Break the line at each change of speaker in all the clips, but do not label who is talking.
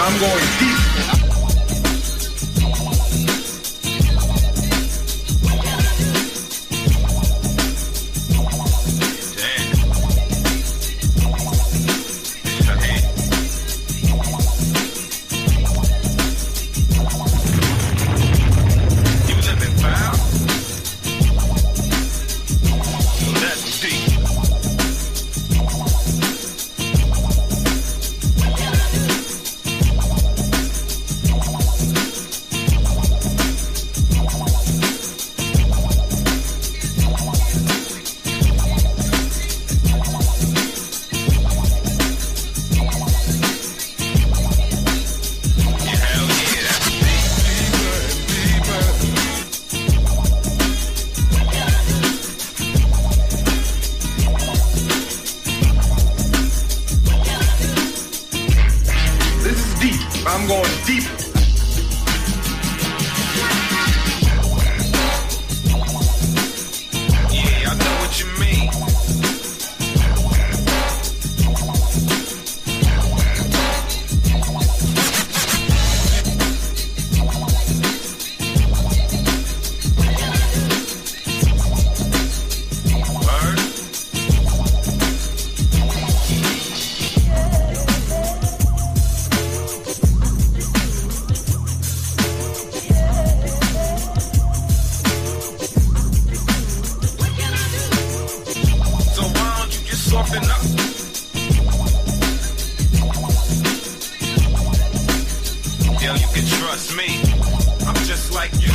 I'm going deep. I'm going deep. Yeah, I know what you mean. Soften up. Yeah, you can trust me. I'm just like you.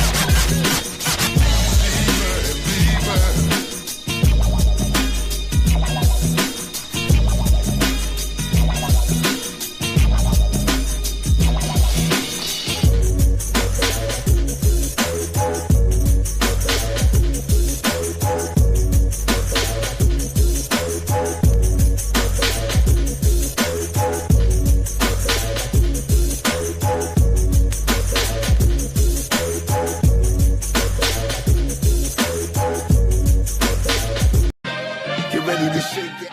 Ready to shake it.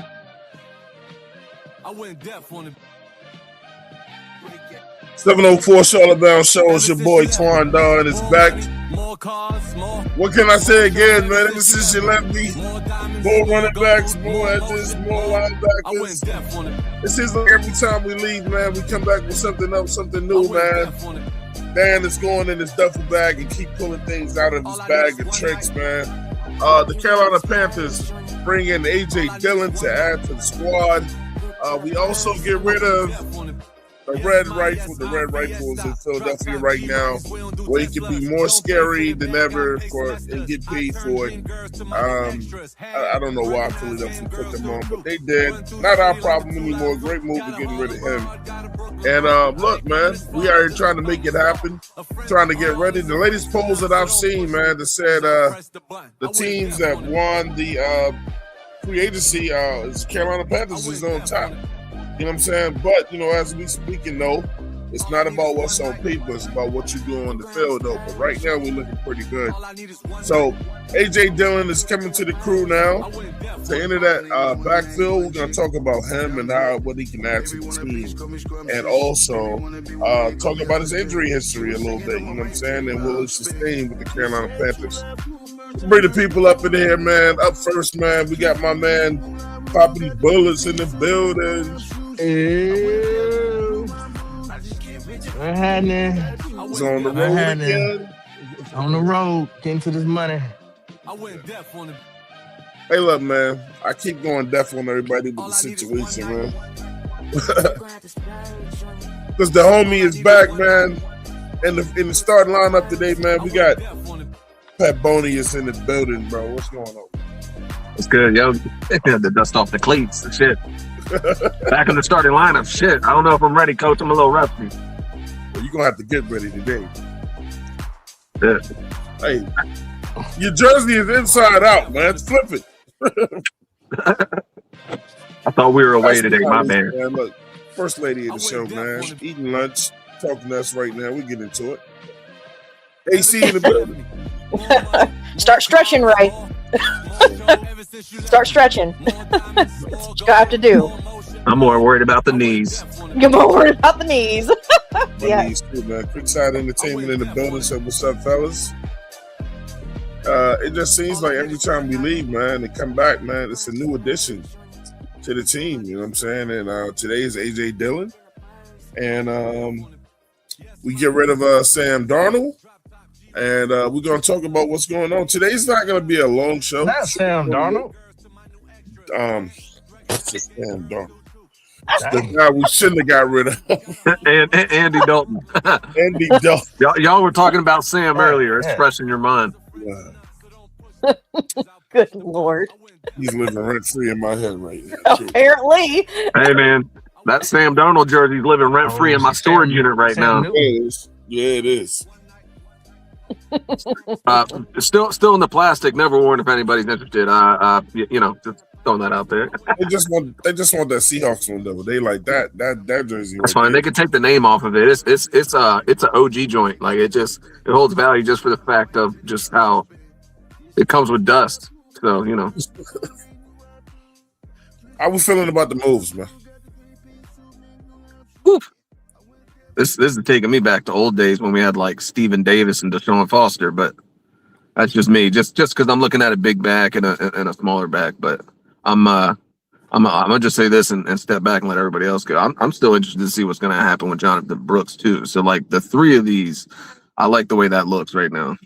I went deaf on it. 704 Charlotte Bound Show. It's your boy Twan Don is back. What can I say again, man? Ever since you left me, more running backs, more edges, more linebackers. It seems like every time we leave, man, we come back with something else, something new, man. Dan is going in his duffel bag and keep pulling things out of his bag of tricks, man. The Carolina Panthers bring in A.J. Dillon to add to the squad. We also get rid of the Red Rifle. The Red Rifle is in Philadelphia right now, where he can be more scary than ever and get paid for it. I don't know why Philadelphia put them on, but they did. Not our problem anymore. Great move to getting rid of him. And look, man, we are here trying to make it happen, trying to get ready. The latest polls that I've seen, man, that said the teams that won the free agency is Carolina Panthers is on top. You know what I'm saying? But, you know, as we speaking, though, it's not about what's on paper. It's about what you do on the field, though. But right now, we're looking pretty good. So, A.J. Dillon is coming to the crew now. To enter that backfield, we're going to talk about him and what he can add to the team. And also talk about his injury history a little bit, you know what I'm saying? And will it sustain with the Carolina Panthers. Let's bring the people up in here, man. Up first, man, we got my man, Poppy Bullets in the building.
Ew. What happening?
He's on the road again.
On the road, getting to this money.
Hey, look, man. I keep going deaf on everybody with the situation, man. Because the homie is back, man. In the starting lineup today, man, we got Pat Boney is in the building, bro. What's going on?
It's good, yo. They had to dust off the cleats and shit. Back in the starting lineup, shit. I don't know if I'm ready, coach. I'm a little rusty.
Well, you're going to have to get ready today.
Yeah.
Hey, your jersey is inside out, man. Flip it.
I thought we were away today, my man.
Look, first lady of the show, man. Eating lunch, talking to us right now. We get into it. AC in the building.
Start stretching, right? Start stretching. That's what you have to do.
I'm more worried about the knees.
You're more worried about the knees.
my
Yeah.
knees too, man. Quickside Entertainment in the building. So what's up, fellas? It just seems like every time we leave, man, and come back, man, it's a new addition to the team. You know what I'm saying? And today is AJ Dillon, and we get rid of Sam Darnold, and we're gonna talk about what's going on. Today's not gonna be a long show.
Not Sam Darnold.
Um, Sam Darnold. The
Dang.
guy we shouldn't have got rid of.
and Andy Dalton.
Andy Dalton.
Y'all were talking about Sam
Yeah,
earlier. It's
yeah.
fresh in your mind.
Good Lord.
He's living rent free in my head right now. Too.
Apparently.
Hey, man, that Sam Darnold jersey's living rent free in my storage unit right
Sam
now.
Newton.
Yeah, it is. Yeah, it is.
Still in the plastic. Never worn if anybody's interested. Just throwing that out there.
They just want that Seahawks one though. They like that jersey.
That's
right
fine. They can take the name off of it. It's an OG joint. Like it holds value just for the fact of just how it comes with dust. So
How we feeling about the moves, man?
Woof. This is taking me back to old days when we had like Stephen Davis and Deshaun Foster, but that's just me. Just because I'm looking at a big back and a smaller back, but I'm gonna just say this and step back and let everybody else go. I'm still interested to see what's gonna happen with Jonathan Brooks too. So like the three of these, I like the way that looks right now.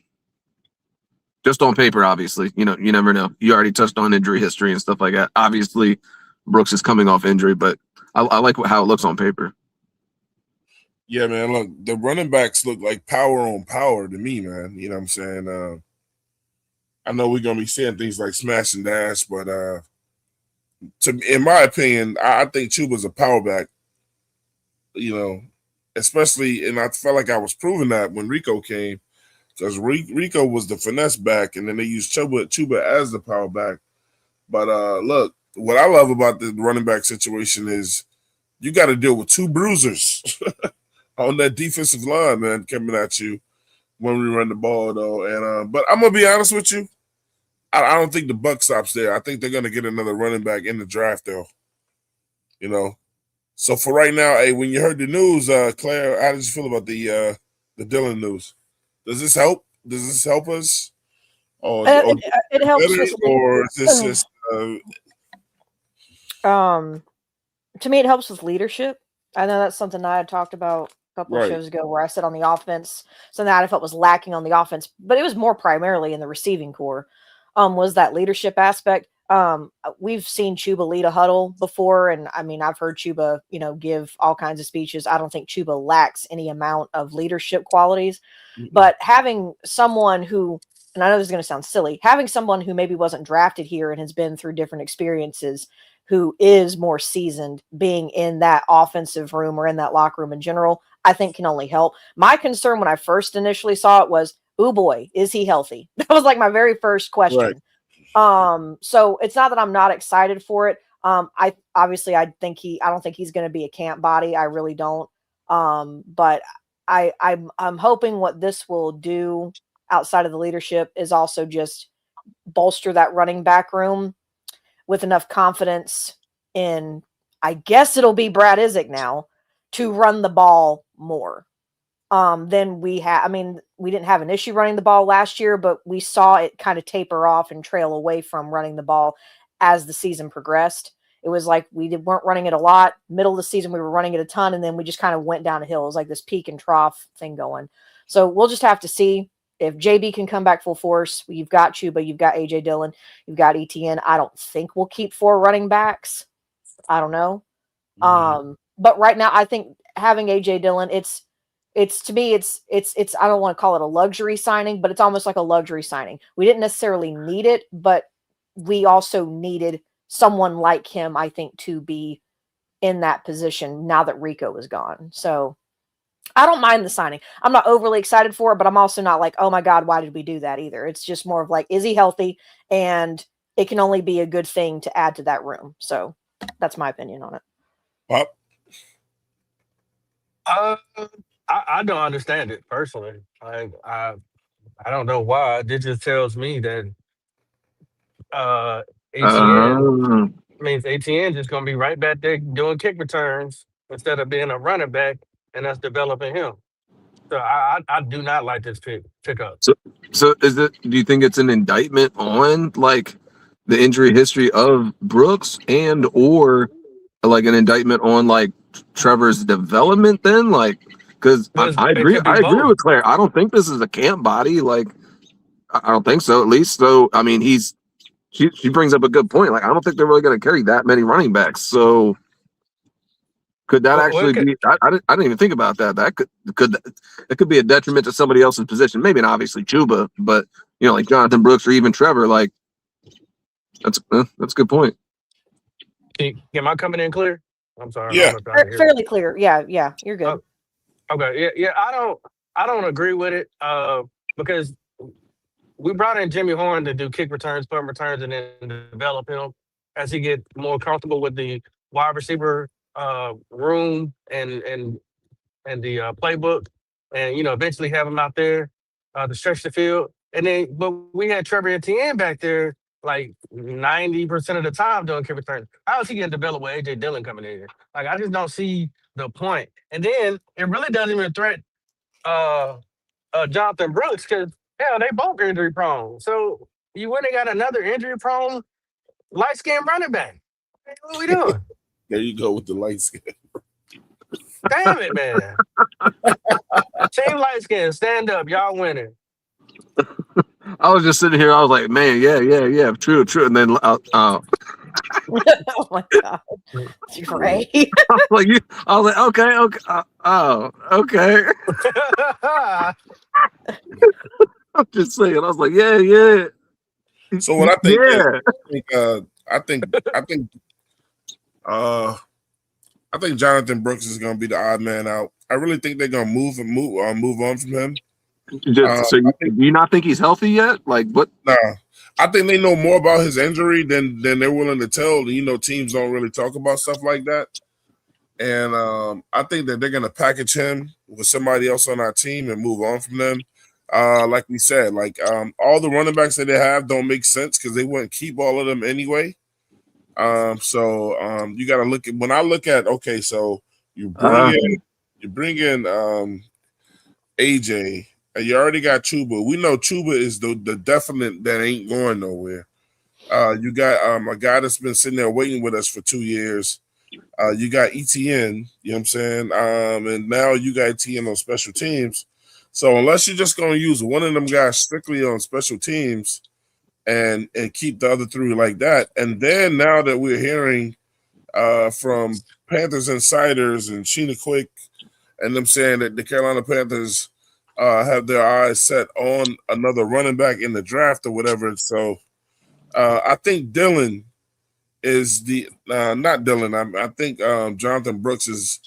Just on paper, obviously. You never know. You already touched on injury history and stuff like that. Obviously, Brooks is coming off injury, but I like how it looks on paper.
Yeah, man. Look, the running backs look like power on power to me, man. You know what I'm saying? I know we're gonna be seeing things like smash and dash, but in my opinion, I think Chuba's a power back. Especially, and I felt like I was proving that when Rico came, because Rico was the finesse back, and then they used Chuba as the power back. But look, what I love about the running back situation is you got to deal with two bruisers on that defensive line, man, coming at you when we run the ball, though. And but I'm gonna be honest with you, I don't think the buck stops there. I think they're gonna get another running back in the draft, though. So for right now, hey, when you heard the news, Claire, how did you feel about the Dillon news? Does this help? Does this help us?
It helps
better,
us.
or is this just?
To me, it helps with leadership. I know that's something I had talked about a couple of
Right.
shows ago, where I said on the offense, something that I felt was lacking on the offense, but it was more primarily in the receiving core. Was that leadership aspect. We've seen Chuba lead a huddle before, and I mean, I've heard Chuba, give all kinds of speeches. I don't think Chuba lacks any amount of leadership qualities, but having someone who, and I know this is going to sound silly, having someone who maybe wasn't drafted here and has been through different experiences, who is more seasoned, being in that offensive room or in that locker room in general, I think can only help. My concern when I first initially saw it was, oh boy, is he healthy? That was like my very first question.
Right.
So it's not that I'm not excited for it. I don't think he's going to be a camp body. I really don't. But I'm hoping what this will do outside of the leadership is also just bolster that running back room with enough confidence in, I guess it'll be Brad Isaac now, to run the ball more. Than we had. I mean, we didn't have an issue running the ball last year, but we saw it kind of taper off and trail away from running the ball as the season progressed. It was like weren't running it a lot. Middle of the season, we were running it a ton, and then we just kind of went down a hill. It was like this peak and trough thing going. So we'll just have to see if JB can come back full force. You've got Chuba, you've got AJ Dillon, you've got ETN. I don't think we'll keep 4 running backs. I don't know. But right now, I think having AJ Dillon, it's to me, it's I don't want to call it a luxury signing, but it's almost like a luxury signing. We didn't necessarily need it, but we also needed someone like him, I think, to be in that position now that Rico is gone. So I don't mind the signing. I'm not overly excited for it, but I'm also not like, oh my God, why did we do that either? It's just more of like, is he healthy? And it can only be a good thing to add to that room. So that's my opinion on it.
Pop?
I don't understand it personally. I don't know why. It just tells me that ATN means ATN just gonna be right back there doing kick returns instead of being a running back and us developing him. So I do not like this pickup.
So is it? Do you think it's an indictment on like the injury history of Brooks and or like an indictment on like Trevor's development? Then like because I
It
agree
could be
with
both.
Claire. I don't think this is a camp body. Like I don't think so. At least so. I mean, she brings up a good point. Like I don't think they're really going to carry that many running backs. So. Could that
Well,
actually be? I didn't even think about that. That could be a detriment to somebody else's position. Maybe not obviously Chuba, but like Jonathan Brooks or even Trevor. Like that's a good point.
am I coming in clear? I'm sorry.
Yeah.
Fairly clear. Yeah, you're good.
Okay. Yeah. I don't agree with it. Because we brought in Jimmy Horn to do kick returns, punt returns, and then develop him as he get more comfortable with the wide receiver room and the playbook, and eventually have him out there to stretch the field. And then, but we had Trevor Etienne back there like 90% of the time doing kick returns. How is he getting developed with AJ Dillon coming in here? Like I just don't see the point. And then it really doesn't even threat Jonathan Brooks because they both injury prone. So you went and got another injury prone light skinned running back. What are we doing?
There you go with the light skin.
Damn it, man. Team light skin, stand up. Y'all winning.
I was just sitting here. I was like, man, yeah, true. And then
Oh my god, it's great.
I was like, okay, okay. I'm just saying. I was like, yeah.
So what I think
yeah.
I think Jonathan Brooks is going to be the odd man out. I really think they're going to move on from him.
So do you not think he's healthy yet? Like what?
Nah, I think they know more about his injury than they're willing to tell. Teams don't really talk about stuff like that. And I think that they're going to package him with somebody else on our team and move on from them. Like we said, all the running backs that they have don't make sense because they wouldn't keep all of them anyway. So you got to look at when I look at so you bring in AJ. And you already got Chuba. We know Chuba is the definite that ain't going nowhere. You got a guy that's been sitting there waiting with us for 2 years. You got ETN, you know what I'm saying? And now you got ETN on special teams. So unless you're just going to use one of them guys strictly on special teams and keep the other three like that, and then now that we're hearing from Panthers insiders and Sheena Quick and them saying that the Carolina Panthers have their eyes set on another running back in the draft or whatever. So I think Dillon is not Dillon. I think Jonathan Brooks is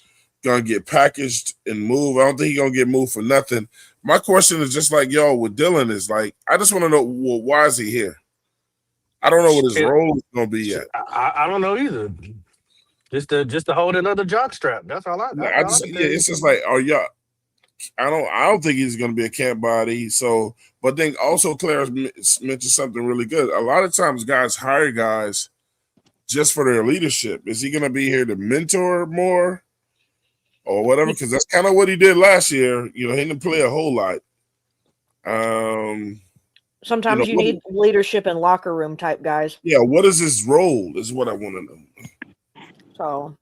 going to get packaged and moved. I don't think he's going to get moved for nothing. My question is just like y'all with Dillon is I just want to know, why is he here? I don't know what his role is going to be yet.
I don't know either. Just to hold another jock strap. That's all I.
It's just like, are y'all? I don't think he's going to be a camp body. So, but then also Claire mentioned something really good. A lot of times guys hire guys just for their leadership. Is he going to be here to mentor more or whatever? Because that's kind of what he did last year. He didn't play a whole lot.
Sometimes you need leadership and locker room type guys.
Yeah. What is his role is what I want to know.
So.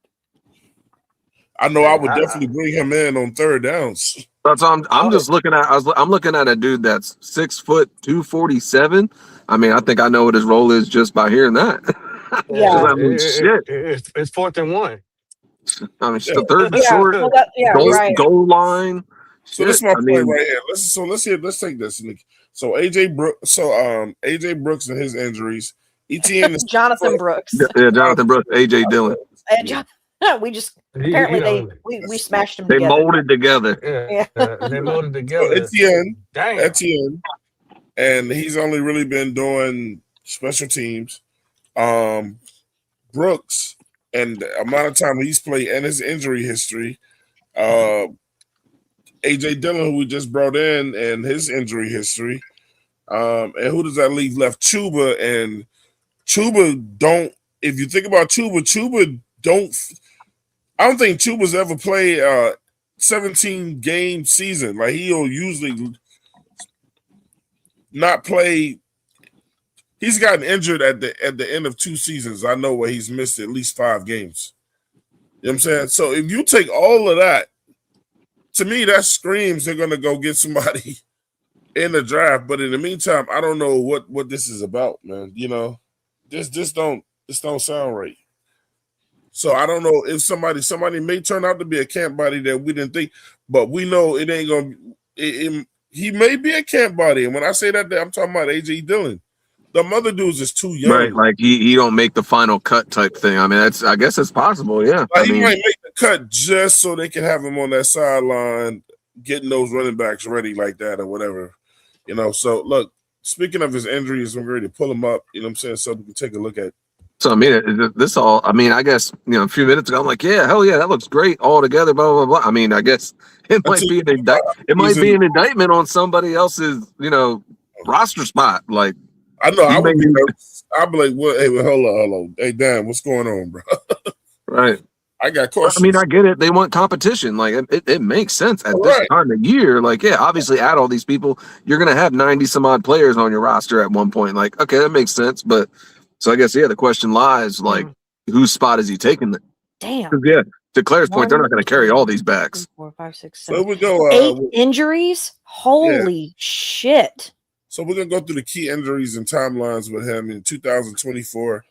I know I would definitely bring him in on third downs.
That's I'm just looking at. I'm looking at a dude that's 6 foot 247. I mean, I think I know what his role is just by hearing that.
Yeah,
I mean, shit.
It's 4th and 1.
I mean, the third and short, goal line.
So this is my point right here. Let's take this. So AJ Brooks and his injuries. ETN is
Jonathan Brooks.
Yeah, Jonathan Brooks, AJ Dillon.
We just apparently we smashed them.
They
together.
molded together.
They molded together.
So Etienne, and he's only really been doing special teams. Brooks and the amount of time he's played and his injury history. AJ Dillon, who we just brought in, and his injury history. And who does that leave left? Chuba, and Chuba don't. If you think about Chuba don't. I don't think Chuba's ever played 17 game season. Like he'll usually not play. He's gotten injured at the end of 2 seasons. I know where he's missed at least 5 games. You know what I'm saying? So if you take all of that, to me, that screams they're gonna go get somebody in the draft. But in the meantime, I don't know what this is about, man. You know, this don't sound right. So I don't know if somebody may turn out to be a camp body that we didn't think, but we know it ain't gonna. He may be a camp body, and when I say that, I'm talking about AJ Dillon. The other dudes is too young.
Right, like he don't make the final cut type thing. I mean, I guess it's possible, yeah.
Like he might make the cut just so they can have him on that sideline, getting those running backs ready like that or whatever. You know, so look, speaking of his injuries, I'm ready to pull him up, you know what I'm saying, so we can take a look at.
So, I mean, this all, I mean, I guess, a few minutes ago, I'm like, yeah, hell yeah, that looks great all together, blah, blah, blah. I mean, I guess it might be an indictment on somebody else's, roster spot. Like,
I know, I would be nervous. I'd be like, what? Hey, well, hold on. Hey, Dan, what's going on, bro?
Right.
I got questions.
I mean, I get it. They want competition. Like, it makes sense at this time of year. Like, yeah, obviously, add all these people. You're going to have 90 some odd players on your roster at one point. Like, okay, that makes sense. But so I guess, yeah, the question lies, like, whose spot is he taking?
Damn.
Yeah, to Claire's point, they're not going to carry all these backs.
4, 5, 6, 7.
So we go
8 injuries. Holy shit!
So we're gonna go through the key injuries and timelines with him in 2024.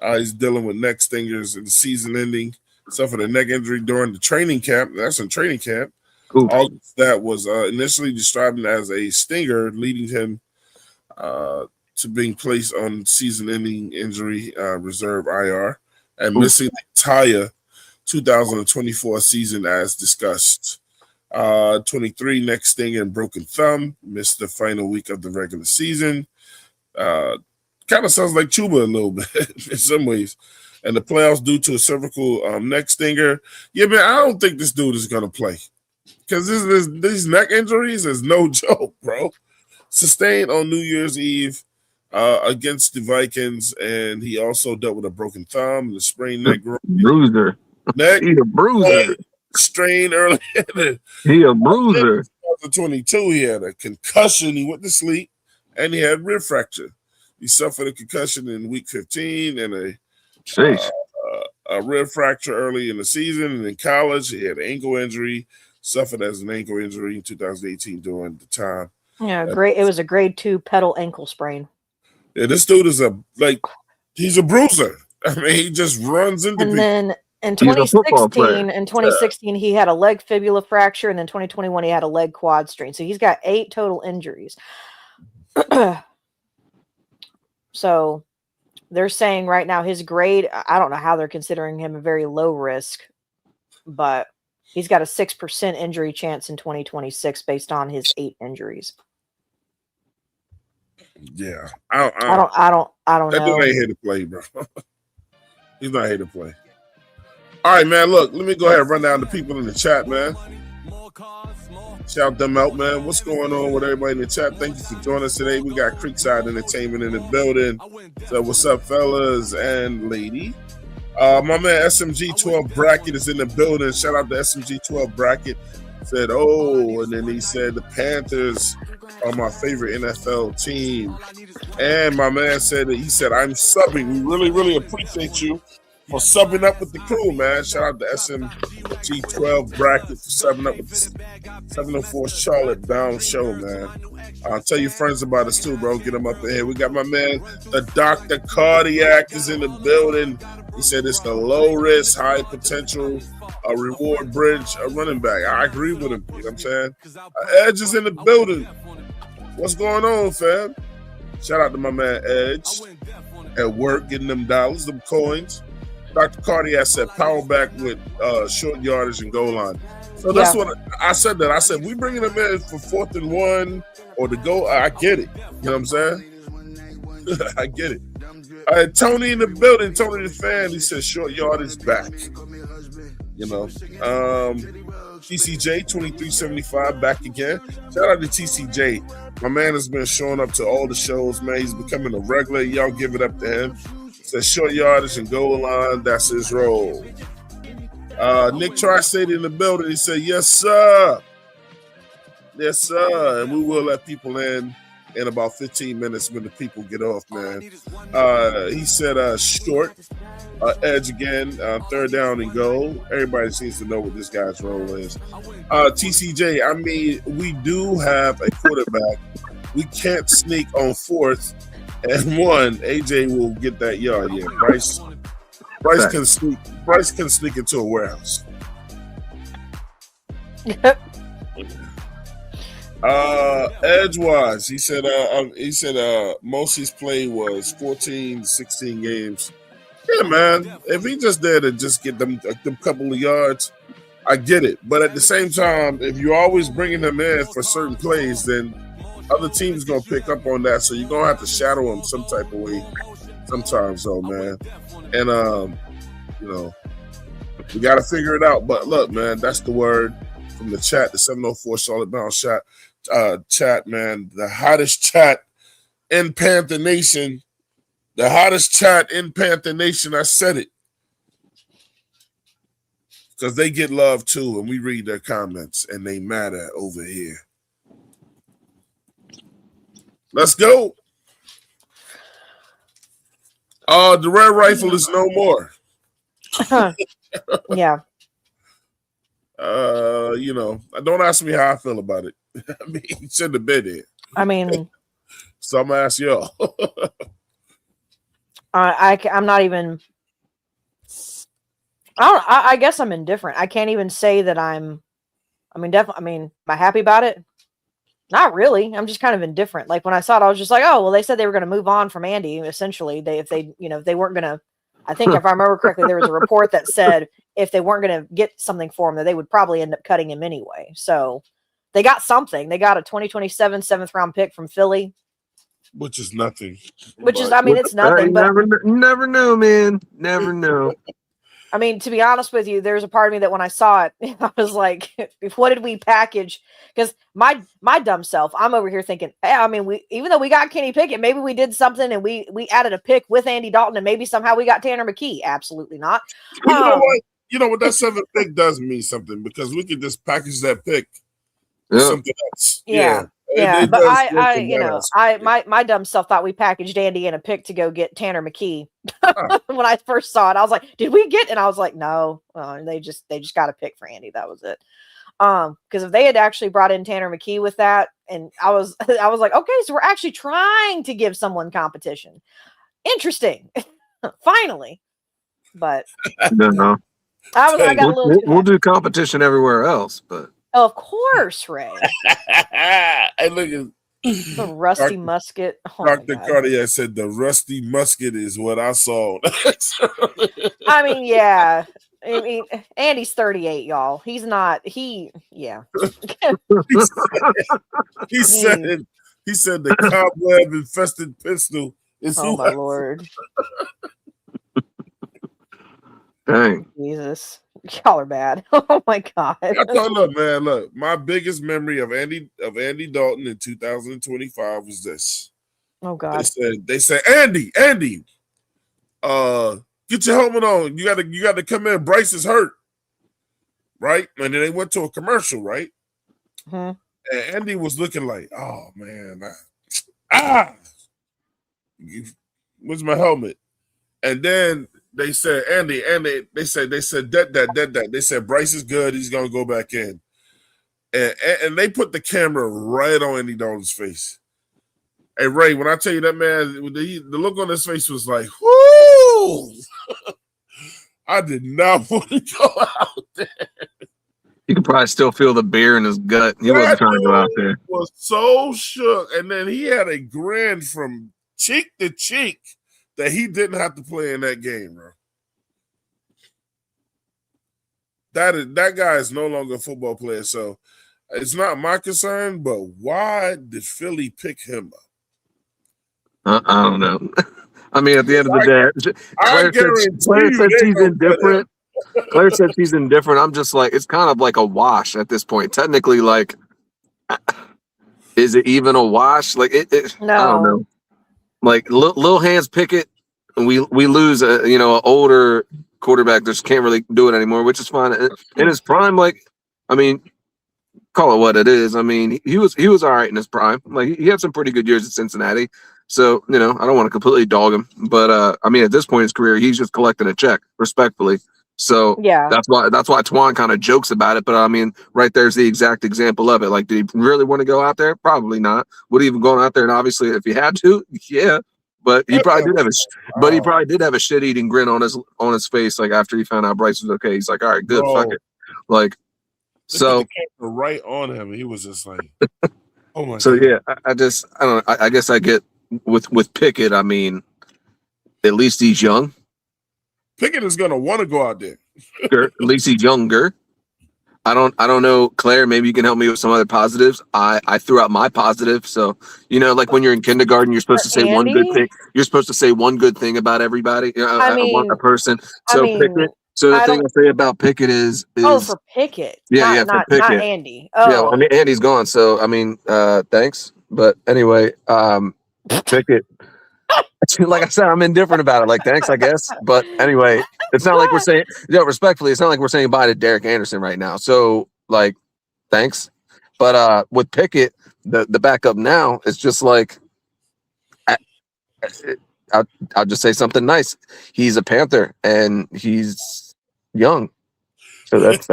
He's dealing with neck stingers in the season ending. Suffered a neck injury during the training camp. That's in training camp.
Cool.
That was initially described as a stinger, leading him to being placed on season-ending injury reserve IR and missing the entire 2024 season as discussed. 23 neck stinger and broken thumb, missed the final week of the regular season. Kind of sounds like Chuba a little bit in some ways. And the playoffs due to a cervical neck stinger. Yeah, man, I don't think this dude is going to play. Because these neck injuries is no joke, bro. Sustained on New Year's Eve against the Vikings, and he also dealt with a broken thumb and a sprained neck.
Bruiser. He's a bruiser.
Strain early.
He a bruiser.
2022, he had a concussion. He went to sleep, and he had rib fracture. He suffered a concussion in week 15 and a rib fracture early in the season. And in college, he had an ankle injury, suffered as an ankle injury in 2018 during the time.
Yeah, great. It was a grade 2 pedal ankle sprain.
Yeah, this dude is he's a bruiser. I mean, he just runs into people.
And then in 2016, he had a leg fibula fracture, and then 2021 he had a leg quad strain. So he's got 8 total injuries. So they're saying right now his grade, I don't know how they're considering him a very low risk, but he's got a 6% injury chance in 2026 based on his 8 injuries.
Yeah,
I don't know.
That dude ain't here to play, bro. He's not here to play. All right, man. Look, let me go ahead and run down the people in the chat, man. Shout them out, man. What's going on with everybody in the chat? Thank you for joining us today. We got Creekside Entertainment in the building. So what's up, fellas and lady? My man SMG12 Bracket is in the building. Shout out to SMG12 Bracket. Said, and then he said the Panthers are my favorite NFL team. And my man said that I'm subbing. We really, really appreciate you for subbing up with the crew, man. Shout out to SMG12 Bracket for subbing up with the 704 Charlotte Bound Show, man. Tell your friends about us too, bro. Get them up in here. We got my man, the Dr. Cardiac is in the building. He said it's the low risk, high potential reward bridge running back. I agree with him. You know what I'm saying? Edge is in the building. What's going on, fam? Shout out to my man Edge at work, getting them dollars, them coins. Dr. Cardiac said power back with short yardage and goal line. So that's what I said. I said we bringing them in for 4th and 1 or to go. I get it. You know what I'm saying? I get it. Tony in the building. Tony the fan. He said short yardage back. You know, TCJ 2375 back again. Shout out to TCJ. My man has been showing up to all the shows, man. He's becoming a regular. Y'all give it up to him. Says short yardage and goal line. That's his role. Nick Tri-State in the building. He said, "Yes, sir. Yes, sir." And we will let people in about 15 minutes when the people get off, man. He said, "Short edge again, third down and goal." Everybody seems to know what this guy's role is. TCJ, I mean, we do have a quarterback. We can't sneak on 4th and 1. AJ will get that yard. Yeah, Bryce can sneak. Bryce can sneak into a warehouse. Edgewise, he said most his play was 14, 16 games. Yeah, man. If he just there to just get them couple of yards, I get it. But at the same time, if you're always bringing him in for certain plays, then other teams gonna pick up on that. So you're gonna have to shadow him some type of way sometimes, though, man. And we gotta figure it out. But look, man, that's the word from the chat, the 704 Charlotte Bounce chat, man. The hottest chat in Panther Nation. The hottest chat in Panther Nation. I said it. Because they get love too, and we read their comments, and they mad at over here. Let's go. The red rifle is no more.
Yeah.
Don't ask me how I feel about it. I mean, he shouldn't have been here.
I mean,
so I'm gonna ask y'all.
I'm not even. I guess I'm indifferent. I can't even say that I'm. I mean, definitely. I mean, am I happy about it? Not really. I'm just kind of indifferent. Like when I saw it, I was just like, oh, well, they said they were going to move on from Andy. Essentially, if they weren't going to. I think if I remember correctly, there was a report that said if they weren't going to get something for him, that they would probably end up cutting him anyway. So they got something. They got a 2027 7th round pick from Philly.
Which is nothing.
It's nothing. But
never knew, man. Never knew.
I mean, to be honest with you, there's a part of me that when I saw it, I was like, what did we package? Because my dumb self, I'm over here thinking, hey, I mean, even though we got Kenny Pickett, maybe we did something and we added a pick with Andy Dalton and maybe somehow we got Tanner McKee. Absolutely not.
Well, you know what? You know what? That 7th pick does mean something because we could just package that pick with something else.
Yeah. Yeah, but my dumb self thought we packaged Andy in a pick to go get Tanner McKee. When I first saw it, I was like, "Did we get?" And I was like, "No, they just got a pick for Andy. That was it." Because if they had actually brought in Tanner McKee with that, and I was like, "Okay, so we're actually trying to give someone competition. Interesting, finally." But
no.
I got a little.
We'll do competition everywhere else, but.
Of course, Ray.
Hey, look at
the rusty musket. Oh
Dr. Cartier said the rusty musket is what I saw.
I mean, yeah. I mean, Andy's 38, y'all. He's not. Yeah.
He said the cobweb infested pistol is.
Oh my Lord.
Dang.
Jesus. Y'all are bad. Oh my God.
Look, my biggest memory of Andy Dalton in 2025 was this.
Oh God.
They said, Andy, get your helmet on. You gotta come in. Bryce is hurt. Right? And then they went to a commercial, right?
Mm-hmm.
And Andy was looking like, oh man, where's my helmet? And then they said, Andy, they said that. They said Bryce is good. He's gonna go back in, and they put the camera right on Andy Dalton's face. Hey Ray, when I tell you that man, the look on his face was like, whoo! I did not want to go out there.
You could probably still feel the beer in his gut. He wasn't trying to go out there.
Was so shook, and then he had a grin from cheek to cheek that he didn't have to play in that game, bro. That guy is no longer a football player, so it's not my concern. But why did Philly pick him up?
I don't know. I mean, at the end of the day, Claire said she's indifferent. Claire said she's indifferent. I'm just like, it's kind of like a wash at this point. Technically, like, is it even a wash? Like,
No.
I don't know. Like, Lil Hands Pickett, and we lose an older quarterback just can't really do it anymore, which is fine. In his prime, like, I mean, call it what it is. I mean, he was all right in his prime. Like, he had some pretty good years at Cincinnati. So, I don't want to completely dog him, but I mean, at this point in his career, he's just collecting a check, respectfully. So
Yeah.
that's why Twan kind of jokes about it. But I mean, right there's the exact example of it. Like, did he really want to go out there? Probably not. Would he even go out there? And obviously, if he had to, yeah. But he probably did have a shit-eating grin on his face. Like, after he found out Bryce was okay, he's like, all right, good, fuck it. Like, so
right on him, he was just like, oh my.
So
God.
yeah, I don't know. I guess I get with Pickett. I mean, at least he's young.
Pickett is gonna want to go out there.
At least he's younger. I don't know, Claire. Maybe you can help me with some other positives. I threw out my positive. So like when you're in kindergarten, you're supposed to say one good thing. You're supposed to say one good thing about everybody. A person. So Pickett. So the thing I say about Pickett is
for Pickett.
For Pickett.
Not Andy. Oh,
yeah. I mean, Andy's gone. So I mean, thanks. But anyway, Pickett. Like I said, I'm indifferent about it. Like, thanks, I guess. But anyway, it's not like we're saying, respectfully, it's not like we're saying bye to Derek Anderson right now. So, like, thanks. But with Pickett, the backup now, it's just like, I'll just say something nice. He's a Panther and he's young. So that's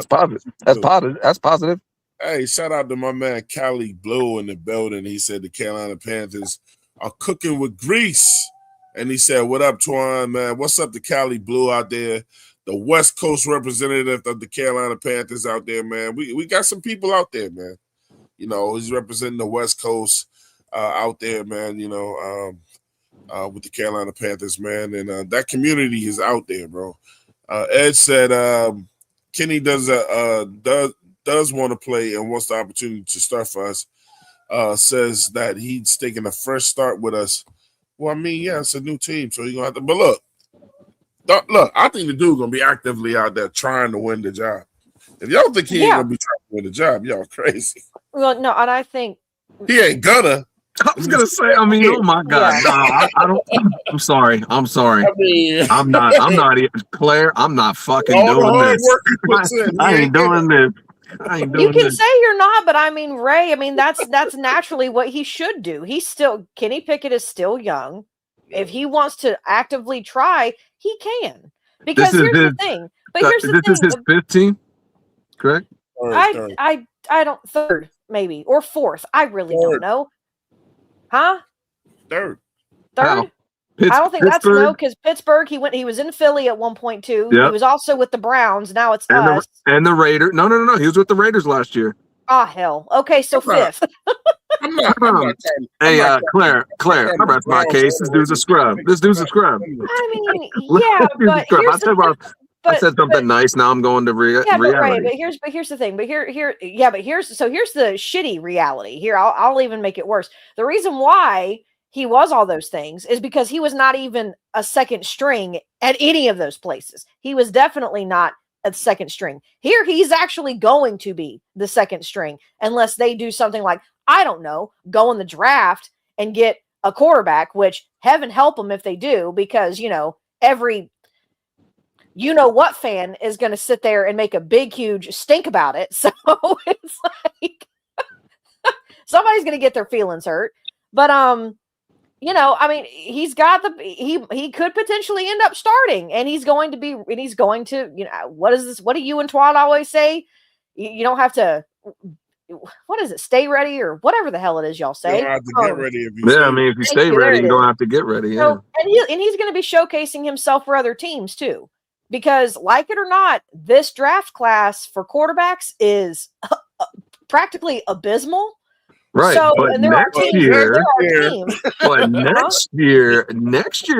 positive. That's positive.
Hey, shout out to my man Cali Blue in the building. He said the Carolina Panthers are cooking with grease. And he said, what up, Twan, man? What's up to Cali Blue out there? The West Coast representative of the Carolina Panthers out there, man. We got some people out there, man. He's representing the West Coast out there, man, with the Carolina Panthers, man. And that community is out there, bro. Ed said Kenny does want to play and wants the opportunity to start for us. Says that he's taking a fresh start with us. Well, I mean, yeah, it's a new team, so he's gonna have to. But look, I think the dude's gonna be actively out there trying to win the job. If y'all think he ain't gonna be trying to win the job, y'all crazy.
Well, no, and I think
he ain't gonna.
I was gonna say, I mean, oh my God, yeah. I don't. I'm sorry. I mean, I'm not. Claire, I'm not fucking doing this. I ain't doing this.
You can say you're not, but I mean, Ray, that's naturally what he should do. Kenny Pickett is still young. If he wants to actively try, he can. Because here's the thing. This is his 15, correct? I don't third maybe or fourth. I really don't know. Huh?
Third.
How? I don't think that's no, because Pittsburgh, he was in Philly at one point too. Yep. He was also with the Browns. Now it's us.
And the Raiders. No. He was with the Raiders last year.
Ah, hell. Okay, so fifth.
Hey, Claire, I rest my case. This dude's a scrub.
I mean, yeah, but
I said something nice. Now I'm going to reality.
Right. But here's the thing. Here's the shitty reality. Here, I'll even make it worse. The reason why he was all those things is because he was not even a second string at any of those places. He was definitely not a second string. Here, he's actually going to be the second string unless they do something like, I don't know, go in the draft and get a quarterback, which heaven help them if they do, because, every what fan is going to sit there and make a big, huge stink about it. So it's like somebody's going to get their feelings hurt. But, he's got he could potentially end up starting, and he's going to, what is this? What do you and Twan always say? You don't have to, what is it? Stay ready or whatever the hell it is y'all say.
You don't have to get ready if
you stay ready, you don't have to get ready. Yeah.
So, and he's going to be showcasing himself for other teams too, because like it or not, this draft class for quarterbacks is practically abysmal.
Right,
so,
but
and there are teams.
But next year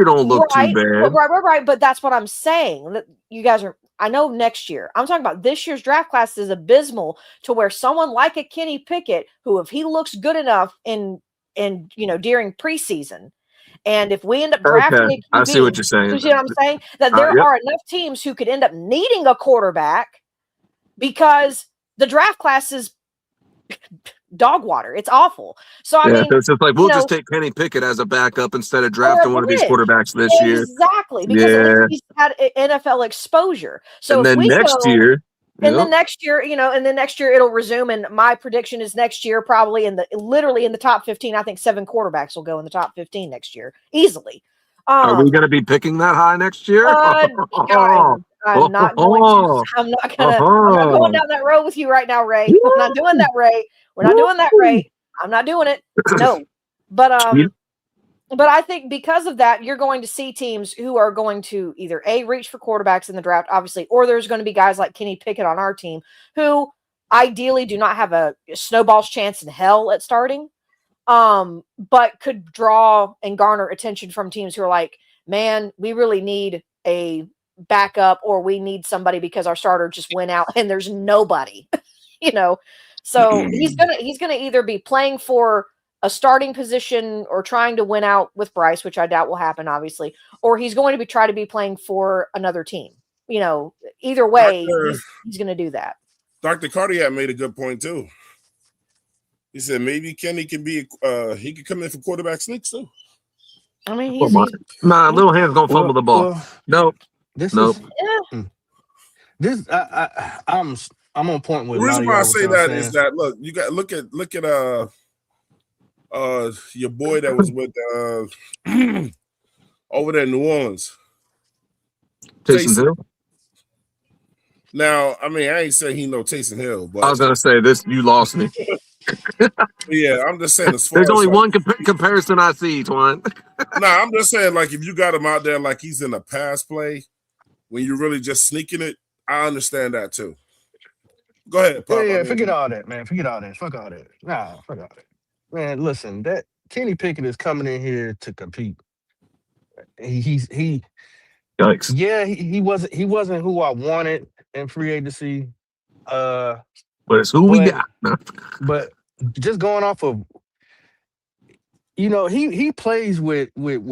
don't look too bad.
Right. But that's what I'm saying. You guys are. I know next year. I'm talking about this year's draft class is abysmal to where someone like a Kenny Pickett, who if he looks good enough in during preseason, and if we end up drafting, a QB,
I see what you're saying.
You see what I'm saying? That there are enough teams who could end up needing a quarterback because the draft class is dog water. It's awful. So I mean,
so it's just like we'll
you
just
know,
take Kenny Pickett as a backup instead of
or a
drafting one of these
bridge.
quarterbacks this year.
Exactly, because at least he's had NFL exposure. So
And
if
then
we
next
go,
year,
and then next year, and then next year it'll resume. And my prediction is next year, probably literally in the top 15. I think 7 quarterbacks will go in the top 15 next year easily.
are we going to be picking that high next year?
I'm not going to. I'm not going down that road with you right now, Ray. We're not doing that, Ray. We're not doing that, Ray. I'm not doing it. No, but I think because of that, you're going to see teams who are going to either reach for quarterbacks in the draft, obviously, or there's going to be guys like Kenny Pickett on our team who ideally do not have a snowball's chance in hell at starting, but could draw and garner attention from teams who are like, man, we really need a backup, or we need somebody because our starter just went out and there's nobody, So he's gonna either be playing for a starting position or trying to win out with Bryce, which I doubt will happen, obviously, or he's going to try to be playing for another team. Either way, he's going to do that.
Dr. Cardiac made a good point too. He said maybe Kenny can be he could come in for quarterback sneaks too.
I mean,
little hands gonna fumble the ball. Nope.
I'm on point with.
The reason why I say that is that you got look at your boy that was with over there in New Orleans,
Taysom Hill.
Now, I mean, I ain't saying he know Taysom Hill, but
I was gonna say this. You lost me.
Yeah, I'm just saying.
There's only one comparison I see, Twan.
Nah, I'm just saying, like, if you got him out there like he's in a pass play, when you're really just sneaking it, I understand that too. Go ahead, Pop.
Yeah, forget all that, man. Forget all that. Fuck all that. Nah, fuck all that. Man, listen, that Kenny Pickett is coming in here to compete. Yikes. Yeah, he wasn't who I wanted in free agency.
But it's who we got.
But just going off of, he plays with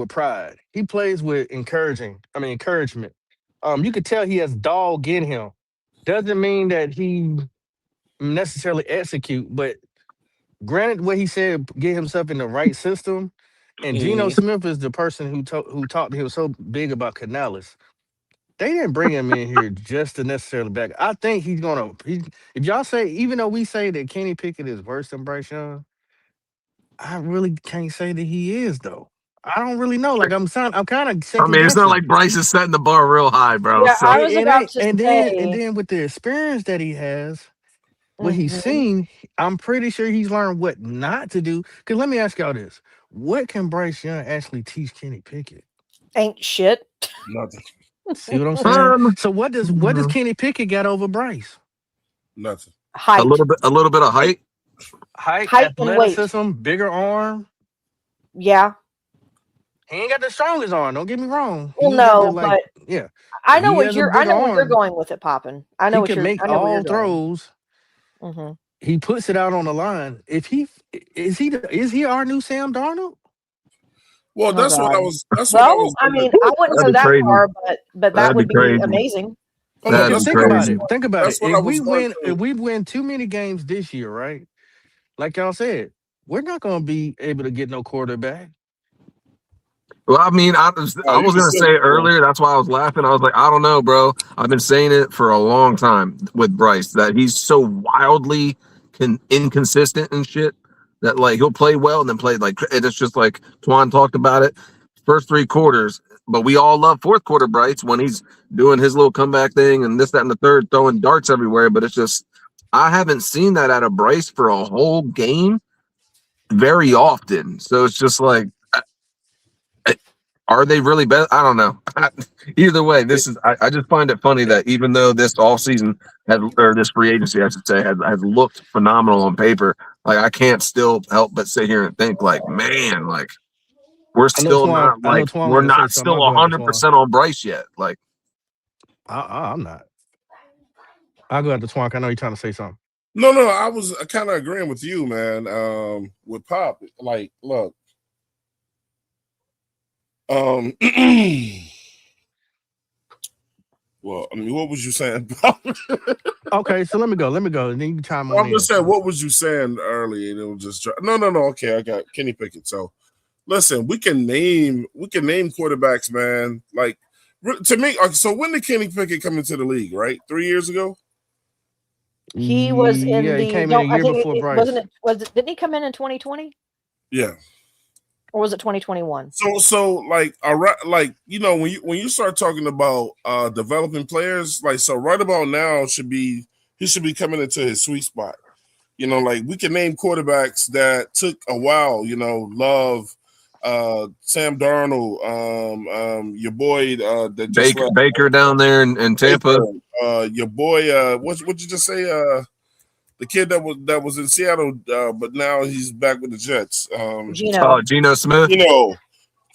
pride. He plays with encouragement. You could tell he has dog in him. Doesn't mean that he necessarily execute, but granted, what he said, get himself in the right system. And Geno Smith is the person who talked to him so big about Canales. They didn't bring him in here just to necessarily back. I think he's gonna. If y'all say, even though we say that Kenny Pickett is worse than Bryce Young, I really can't say that he is though. I don't really know. Like I'm kind of.
I mean, it's not like Bryce is setting the bar real high, bro.
Yeah,
so.
I was about to say.
And then with the experience that he has, what he's seen, I'm pretty sure he's learned what not to do. Because let me ask y'all this: what can Bryce Young actually teach Kenny Pickett?
Ain't shit.
Nothing.
See what I'm saying? So what does Kenny Pickett got over Bryce?
Nothing.
Height.
A little bit of height.
Height,
athleticism,
and weight. Bigger arm.
Yeah.
He ain't got the strongest arm. Don't get me wrong.
Well, no, but
yeah.
I know where you're going with it, Poppin'. I know
he can make all throws.
Mm-hmm.
He puts it out on the line. Is he our new Sam Darnold?
Well, that's what I was.
I mean, I wouldn't go that far, but that would be amazing.
Think about it. If we win too many games this year, right? Like y'all said, we're not going to be able to get no quarterback.
Well, I mean, I was going to say earlier, that's why I was laughing. I was like, I don't know, bro. I've been saying it for a long time with Bryce, that he's so wildly inconsistent and shit that, like, he'll play well and then play like, and it's just like Twan talked about it, first 3 quarters. But we all love fourth quarter Bryce when he's doing his little comeback thing and this, that, and the third, throwing darts everywhere. But it's just, I haven't seen that out of Bryce for a whole game very often. So it's just like, are they really better? I don't know. Either way, I just find it funny that even though this offseason or this free agency, I should say, has looked phenomenal on paper, like I can't still help but sit here and think, like, man, like we're still not like we're not still 100% on Bryce yet. Like,
I'm not. I'll go after Twank. I know you're trying to say something.
No, I was kind of agreeing with you, man. With Pop, like, look. Well, I mean, what was you saying?
Okay, so let me go. And then you can chime on
I'm
in.
just saying, what was you saying earlier? And it was just no. Okay, I got Kenny Pickett. So listen, we can name quarterbacks, man. Like to me, so when did Kenny Pickett come into the league? Right, 3 years ago.
He was in
Yeah,
the.
he came in a year before Bryce.
Wasn't it? Didn't he come in 2020?
Yeah.
Or was it 2021?
So like when you start talking about developing players, like so right about now he should be coming into his sweet spot. Like we can name quarterbacks that took a while, Love, Sam Darnold, your boy that just
Baker down there in Tampa.
Baker, your boy what'd you just say? The kid that was in Seattle, but now he's back with the Jets.
Geno Smith.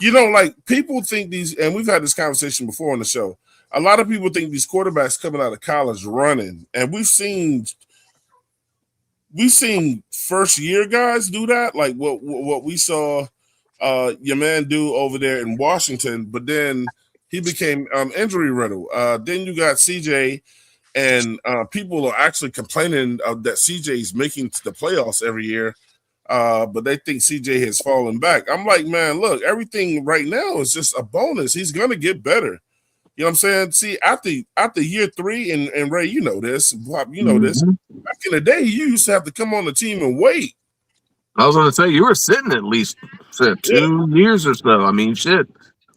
Like people think these, and we've had this conversation before on the show. A lot of people think these quarterbacks coming out of college running, and we've seen first year guys do that, like what we saw your man do over there in Washington, but then he became injury riddled. Then you got CJ. And people are actually complaining that CJ is making the playoffs every year, but they think CJ has fallen back. I'm like, man, look, everything right now is just a bonus. He's going to get better. You know what I'm saying? See, after year 3, and Ray, you know this, Bob, you know this. Back in the day, you used to have to come on the team and wait.
I was going to say, you were sitting at least 2 years or so. I mean, shit.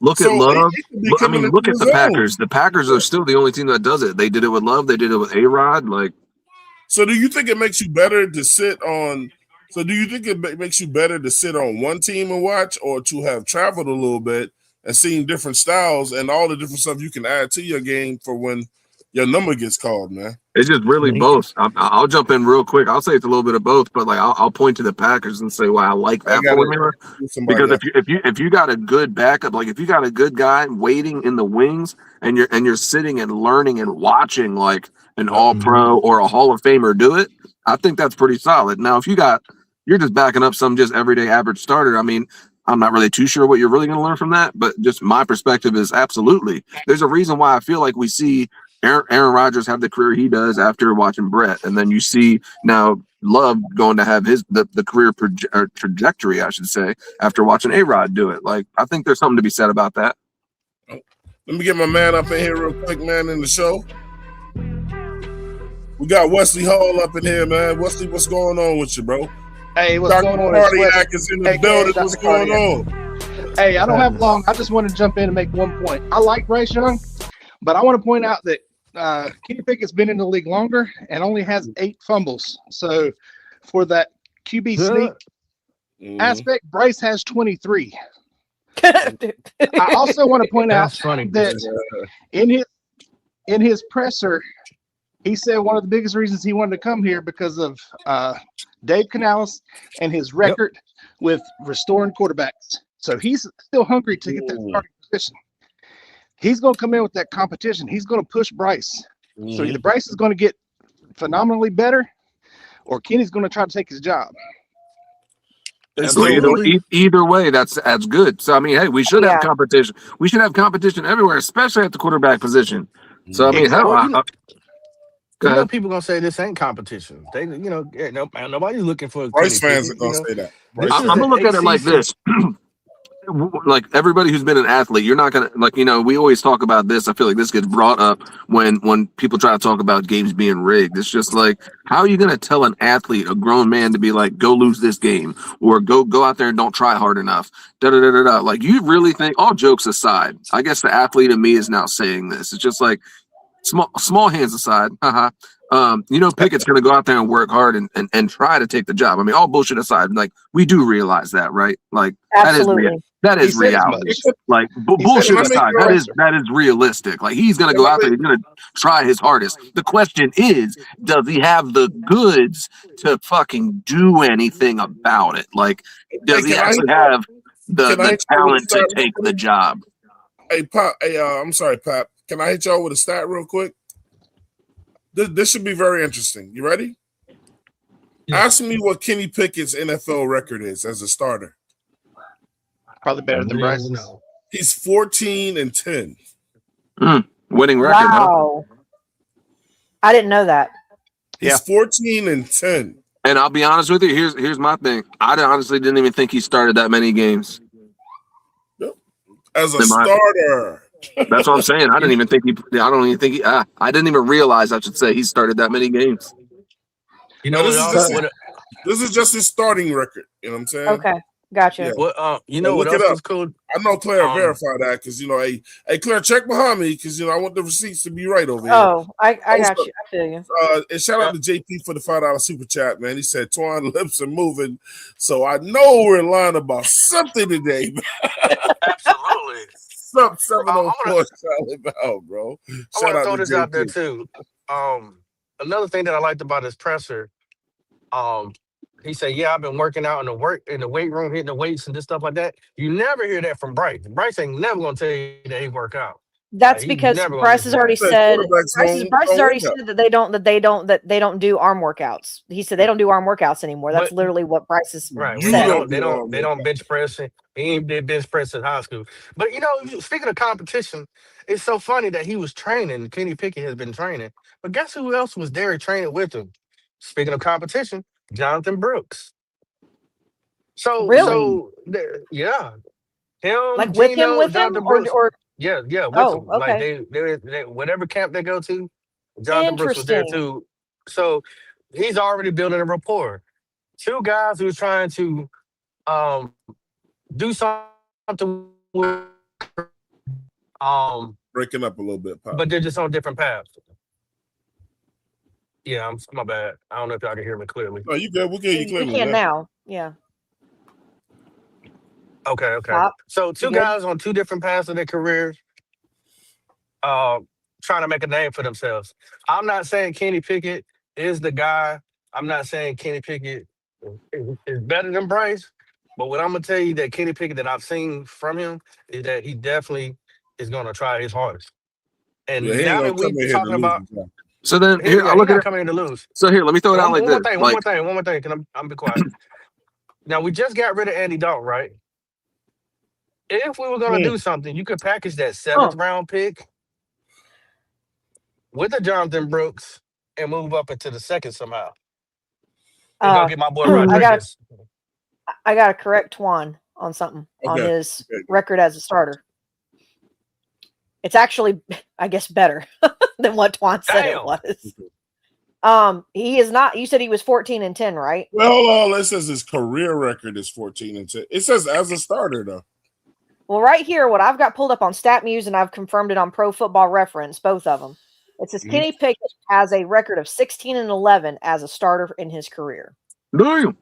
Look at Love. Look at the Packers. The Packers are still the only team that does it. They did it with Love. They did it with A-Rod.
So do you think it makes you better to sit on? So do you think it makes you better to sit on one team and watch, or to have traveled a little bit and seen different styles and all the different stuff you can add to your game for when your number gets called, man?
It's just really both. I'll jump in real quick. I'll say it's a little bit of both, but I'll point to the Packers and say why I like that formula. Because if you got a good backup, like if you got a good guy waiting in the wings, and you're sitting and learning and watching like an All Pro or a Hall of Famer do it, I think that's pretty solid. Now, if you're just backing up some just everyday average starter, I mean, I'm not really too sure what you're really going to learn from that, but just my perspective is absolutely. There's a reason why I feel like we see Aaron Rodgers have the career he does after watching Brett, and then you see now Love going to have the career trajectory, I should say, after watching A-Rod do it. Like, I think there's something to be said about that.
Let me get my man up in here real quick, man, in the show. We got Wesley Hall up in here, man. Wesley, what's going on with you, bro?
Hey, what's
Dr.
going on?
Cardiac is in the building. What's going on?
Hey, I don't have long. I just want to jump in and make one point. I like Bryce Young, but I want to point out that Kenny Pickett's been in the league longer and only has 8 fumbles. So for that QB sneak aspect, Bryce has 23. I also want to point out that in his presser, he said one of the biggest reasons he wanted to come here because of Dave Canales and his record with restoring quarterbacks. So he's still hungry to get that starting position. He's going to come in with that competition. He's going to push Bryce. So either Bryce is going to get phenomenally better, or Kenny's going to try to take his job.
So either way, that's good. So I mean, hey, we should have competition. We should have competition everywhere, especially at the quarterback position. So I mean,
people gonna say this ain't competition. They, nobody's looking for.
Bryce fans are gonna say that.
I'm gonna look at it like this. Like everybody who's been an athlete, you're not gonna we always talk about this. I feel like this gets brought up when people try to talk about games being rigged. It's just like, how are you gonna tell an athlete, a grown man, to be like, go lose this game, or go out there and don't try hard enough? Like, you really think, all jokes aside, I guess the athlete in me is now saying this. It's just like, small hands aside, Pickett's going to go out there and work hard and try to take the job. I mean, all bullshit aside, like, we do realize that, right? Like, that is reality. Like, bullshit aside, that is realistic. Like, he's going to go out there, he's going to try his hardest. The question is, does he have the goods to fucking do anything about it? Like, does he actually have the talent to take the job?
Hey, Pop. Hey, I'm sorry, Pop. Can I hit y'all with a stat real quick? This should be very interesting. You ready? Yeah. Ask me what Kenny Pickett's NFL record is as a starter.
Probably better than Bryce.
He's 14-10.
Winning record. Huh?
Wow. I didn't know that.
He's 14-10.
And I'll be honest with you. Here's my thing. I honestly didn't even think he started that many games.
As a starter.
That's what I'm saying. I didn't even think he. I don't even think he. I didn't even realize. I should say he started that many games.
You know,
this is just his starting record. You know what I'm saying?
Okay, gotcha.
Yeah. What you know what else was cool?
I know Claire verified that because hey Claire, check behind me because I want the receipts to be right over here.
Oh, I got you. I feel you.
And shout out to JP for the $5 super chat, man. He said Twan lips are moving, so I know we're in line about something today. Man.
Absolutely.
Sub 704 solid out, bro.
I want to throw this out there too. Another thing that I liked about his presser, he said, "Yeah, I've been working out in the weight room, hitting the weights and this stuff like that." You never hear that from Bryce. Bryce ain't never gonna tell you that he work out.
That's because Bryce has already said. Bryce has already said that they don't do arm workouts. He said they don't do arm workouts anymore. That's literally what Bryce is
right.
said.
They don't bench press. He ain't did bench press in high school. But speaking of competition, it's so funny that he was training. Kenny Pickett has been training. But guess who else was there training with him? Speaking of competition, Jonathan Brooks. So
really,
yeah, him
like with
Gino,
him, with
Jonathan
him,
Brooks.
or
yeah, with him.
Okay.
Like they whatever camp they go to, Jonathan Brooks was there too. So he's already building a rapport. Two guys who's trying to do something with
breaking up a little bit, Pop.
But they're just on different paths. Yeah, my bad. I don't know if y'all can hear me clearly.
No, you good. We'll get you clearly.
We can now. Yeah.
Okay.
Pop,
so two guys on two different paths of their careers, trying to make a name for themselves. I'm not saying Kenny Pickett is the guy. I'm not saying Kenny Pickett is better than Bryce. But what I'm gonna tell you that Kenny Pickett that I've seen from him is that he definitely is gonna try his hardest. And now that we're talking about,
so then here I look at it.
Coming in to lose.
So here, let me throw it out like this.
One more thing. Can I'm be quiet? Now we just got rid of Andy Dalton, right? If we were gonna do something, you could package that 7th round pick with the Jonathan Brooks and move up into the 2nd somehow. And go get my boy Rodriguez.
I got to correct Twan on something on his record as a starter. It's actually, I guess, better than what Twan said it was. He is not. You said he was 14-10, right?
Well, hold on. It says his career record is 14-10. It says as a starter though.
Well, right here, what I've got pulled up on StatMuse, and I've confirmed it on Pro Football Reference, both of them. It says Kenny Pickett has a record of 16-11 as a starter in his career.
Do you?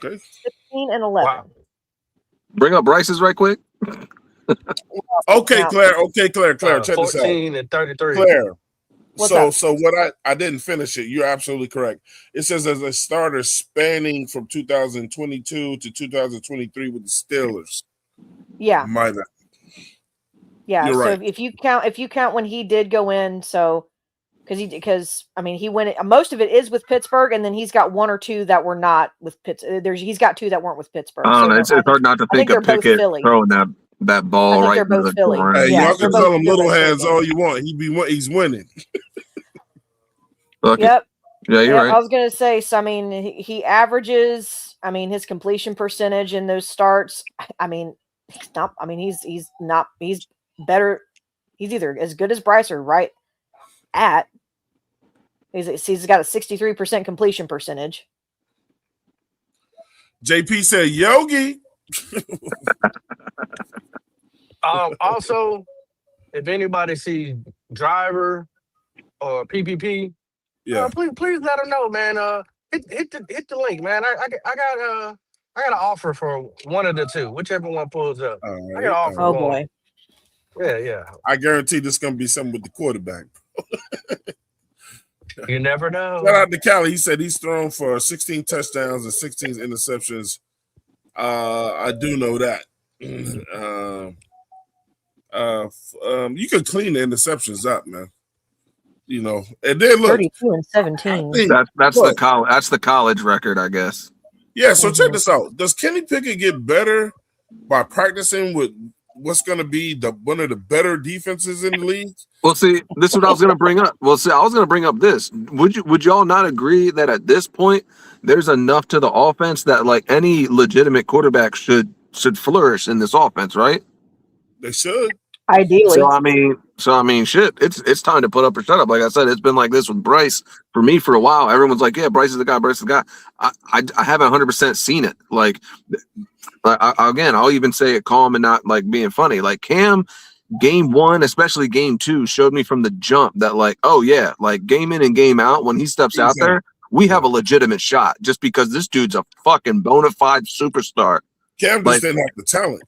Okay.
16-11. Wow.
Bring up Bryce's right quick.
Okay, Claire. Check this out.
14-33.
Claire. So what I didn't finish it. You're absolutely correct. It says as a starter spanning from 2022 to 2023 with the Steelers.
Yeah.
My bad.
Yeah.
You're
so
right.
if you count when he did go in, so because he went. Most of it is with Pittsburgh, and then he's got one or two that were not with Pittsburgh. He's got two that weren't with Pittsburgh.
It's hard not to think of Pickett throwing that ball right.
They're both Philly.
Hey, y'all can tell him little hands all you want. He's winning.
Okay.
Yep.
Yeah, you're right.
I was gonna say. So he averages. His completion percentage in those starts. He's not. He's not. He's better. He's either as good as Bryce or right at. He's got a 63% completion percentage.
JP said Yogi.
Also, if anybody sees Driver or PPP, please let them know, man. Hit the link, man. I got an offer for one of the two, whichever one pulls up.
Right,
I got an offer.
Oh boy.
Yeah.
I guarantee this is gonna be something with the quarterback.
You never know.
Shout out to Cali. He said he's thrown for 16 touchdowns and 16 interceptions. I do know that. You could clean the interceptions up, man. And then look,
32-17.
That's the college record, I guess.
Yeah. So check this out. Does Kenny Pickett get better by practicing with what's going to be one of the better defenses in the league.
Well, see, this is what I was going to bring up. Well, see, I was going to bring up this. Would y'all not agree that at this point there's enough to the offense that like any legitimate quarterback should flourish in this offense, right?
They should.
Ideally.
So I mean, shit. It's time to put up or shut up. Like I said, it's been like this with Bryce for me for a while. Everyone's like, "Yeah, Bryce is the guy. Bryce is the guy." I haven't 100% seen it. Like, again, I'll even say it calm and not like being funny. Like Cam, game 1, especially game 2, showed me from the jump that like, oh yeah, like game in and game out when he steps out there, we have a legitimate shot. Just because this dude's a fucking bona fide superstar.
Cam just didn't have the talent.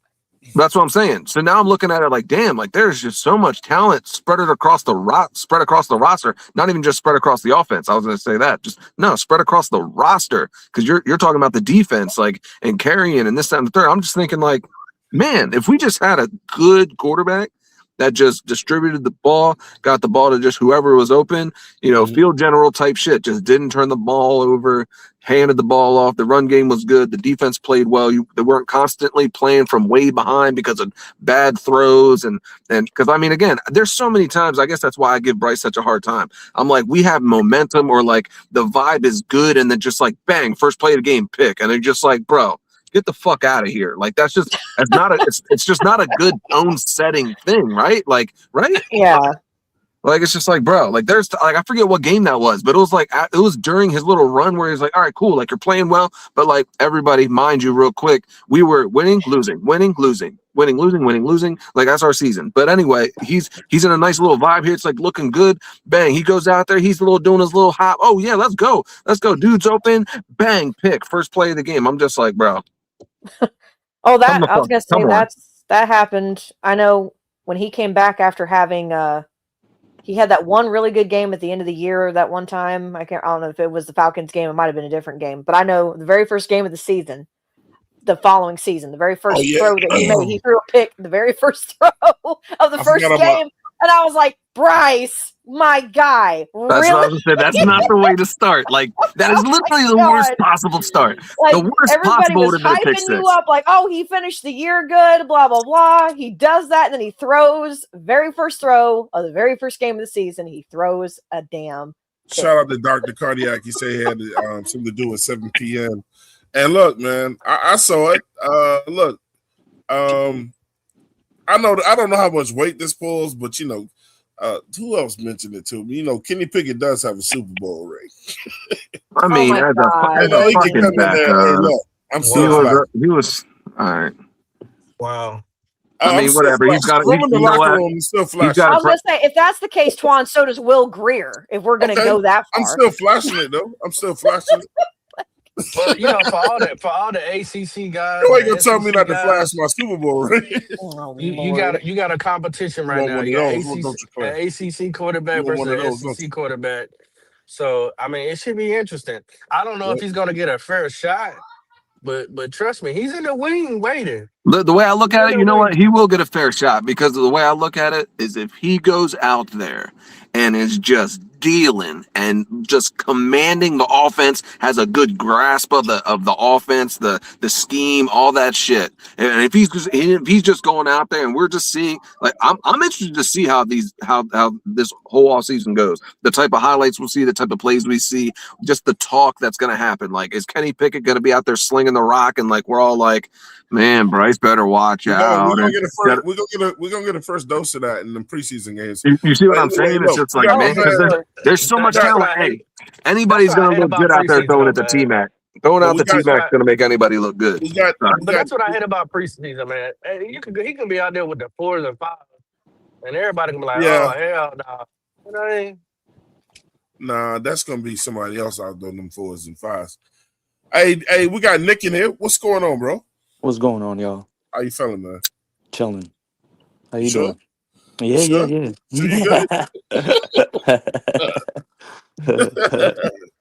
That's what I'm saying. So now I'm looking at it like, damn, like there's just so much talent spread across the roster. Not even just spread across the offense. I was going to say that. Just no, spread across the roster because you're talking about the defense, like and carrying and this, that, and the third. I'm just thinking like, man, if we just had a good quarterback that just distributed the ball, got the ball to just whoever was open, field general type shit, just didn't turn the ball over, handed the ball off. The run game was good. The defense played well. They weren't constantly playing from way behind because of bad throws. And because, I mean, again, there's so many times, I guess that's why I give Bryce such a hard time. I'm like, we have momentum or like the vibe is good. And then just like, bang, first play of the game, pick. And they're just like, bro, get the fuck out of here. Like, it's just not a good tone setting thing. Right. Like, right.
Yeah.
Like, it's just like, bro, like there's like, I forget what game that was, but it was like, it was during his little run where he's like, all right, cool. Like you're playing well, but like everybody, mind you, real quick, we were winning, losing. Like that's our season. But anyway, he's in a nice little vibe here. It's like looking good. Bang. He goes out there. He's doing his little hop. Oh yeah, let's go. Dude's open. Bang, pick. First play of the game. I'm just like, bro.
Oh, I was gonna say that happened. I know when he came back after having he had that one really good game at the end of the year that one time. I don't know if it was the Falcons game, it might have been a different game. But I know the very first game of the season, the following season, the very first throw that he made, he threw a pick the very first throw of the first game. And I was like, Bryce, my guy.
That's what I was gonna say. That's not the way to start. Like that is literally the worst possible start.
Like,
the worst
everybody
possible
was hyping you up, like, oh, he finished the year good, blah blah blah. He does that, and then he throws very first throw of the very first game of the season. He throws a damn.
Shout out to Dr. Cardiac. He said he had something to do with 7 p.m. And look, man, I saw it. Look, I don't know how much weight this pulls, but who else mentioned it to me? Kenny Pickett does have a Super Bowl ring.
I mean, as a fucking backup, he was all right.
Wow.
I mean, whatever. He's got.
I was
gonna say, if that's the case, Twan, so does Will Greer. If we're gonna go that far,
I'm still flashing it though.
Well, for all the ACC guys,
you ain't gonna tell me not to flash my Super Bowl ring.
You got a competition right now. You got ACC quarterback versus SEC quarterback. So I mean, it should be interesting. I don't know if he's gonna get a fair shot, but trust me, he's in the wing waiting.
The way I look at it, you know what? He will get a fair shot because the way I look at it is if he goes out there and is just dealing and just commanding the offense, has a good grasp of the offense, the scheme, all that shit. And if he's just going out there and we're just seeing, like, I'm interested to see how this whole off season goes. The type of highlights we'll see, the type of plays we see, just the talk that's gonna happen. Like, is Kenny Pickett gonna be out there slinging the rock and like we're all like, man, Bryce better watch out.
We're gonna get a first dose of that in the preseason games.
You see what I'm saying? It's just like, man, there's so much talent. Hey, anybody's gonna look good out there throwing at the T-Mac. Throwing out the T-Mac gonna make anybody look good.
But that's what I hate about preseason, man. He can be out there with the 4s and 5s, and everybody can be like, oh hell no. You know what I mean?
Nah, that's gonna be somebody else out there, them 4s and 5s. Hey, we got Nick in here. What's going on, bro?
What's going on, y'all?
How you feeling, man?
Chilling. How you doing?
Yeah.
Sure you good?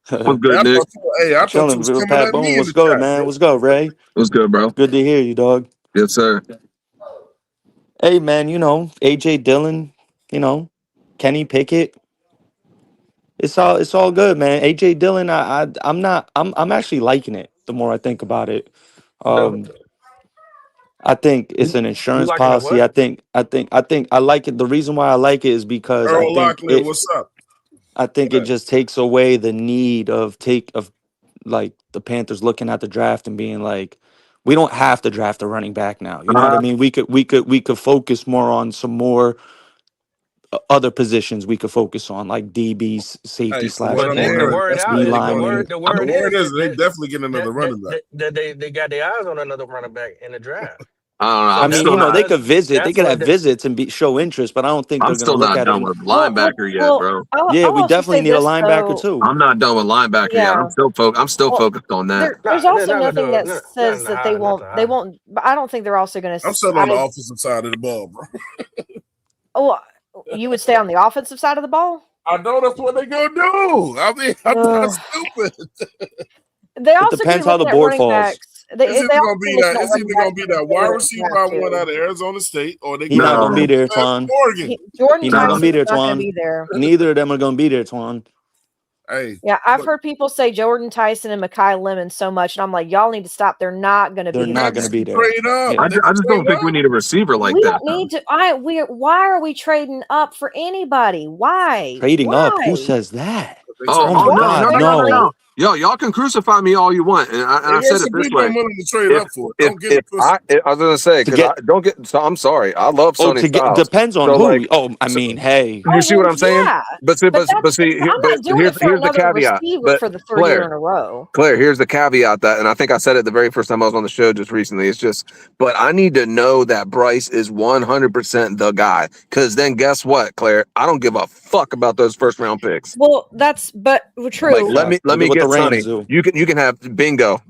What's good, Nick?
Hey, I thought you was coming
Pat
at
Bone.
me.
What's good, man? What's good, Ray?
What's good, bro?
Good to hear you, dog.
Yes, sir.
Hey, man, AJ Dillon, Kenny Pickett. It's all good, man. AJ Dillon, I'm actually liking it the more I think about it. I think it's an
You
insurance
liking a
policy.
what?
I like it. The reason why I like it is because
Earl Lockley, what's up?
I think it just takes away the need of like the Panthers looking at the draft and being like, we don't have to draft a running back now. You know what I mean? We could focus more on some more other positions we could focus on, like DBs, safety
Hey, from
slash
what
But
I'm
Nick, the
corner,
hearing,
word
that's
out,
where
D
they
the
going.
lineman.
word, the
The
word
word is
is
they definitely getting another running back.
that they got their eyes on another running back in the draft.
I don't know.
So
I
I'm
mean,
that's
still
you know,
not.
they
that's
could visit, they
that's
could
what
have
the
visits and show interest, but I don't think
I'm
they're going to
still
look
not
at it.
done with linebacker yet, bro.
Yeah,
I'll
we
also
definitely
say
need a
this
linebacker
though.
too.
I'm not done with linebacker yet.
Yeah.
I'm still
Well,
focused on that.
there's
they're
also
not gonna
nothing
do it.
that
Not
says
in the
that they
high, not
won't.
the
They
high.
won't. But I don't think they're also going
I'm
to.
still on the offensive side of the ball, bro.
Oh, you would stay on the offensive side of the ball.
I know that's what they gonna do. I mean, I'm not
Uh,
stupid.
They
It
also can be
depends how the
looking at
board
running
falls.
backs. They
It's
also
either gonna be
be looking
that.
at
It's
running
either
backs
gonna be
that are
that
there
wide
in the
receiver
draft
I went
too.
out of Arizona State, or they
He not
gonna
going to
No,
be there,
from
Twan.
Oregon.
Jordan
He not going to be
Tyson's
there,
not going to
Twan.
be there.
Neither of them are going to be there, Twan.
Hey,
Yeah, I've
look,
heard people say Jordan Tyson and Makai Lemon so much, and I'm like, y'all need to stop. They're not going to
They're
be
not
there.
going
Panthers
to be
can
there.
trade up.
Yeah.
They
I
can
just don't
trade
think we
up.
need a receiver like
We
that.
don't need to. Why are we trading up for anybody? Why?
Trading up. Who
Why?
says that?
They
Oh,
trying
Oh
to
oh
my
get
no,
back.
no,
God,
no, no, no,
no.
no.
Seriously?
Yo, y'all can crucify me all you want, and I
There
said
is
it
some
this
people
way.
I'm willing to trade
If
up for.
if
Don't get
if
it twisted.
I was gonna say
To
because I
get
don't get. So I'm sorry. I love Sonny
to get
Styles.
depends on
So
who.
like,
Oh, I
so,
mean, hey,
you
Oh
see what
well,
I'm saying?
yeah.
But see,
But
but
that's.
see,
I'm
but
not doing it for
here's the
another
caveat.
receiver
But
for the third year
Claire,
in a row.
Claire, here's the caveat that, and I think I said it the very first time I was on the show just recently. It's just, but I need to know that Bryce is 100% the guy. Because then guess what, Claire? I don't give a fuck about those first round picks.
Well,
Like
true.
let
look at
me
what the
get
Rams
Sonny.
do.
You can have bingo.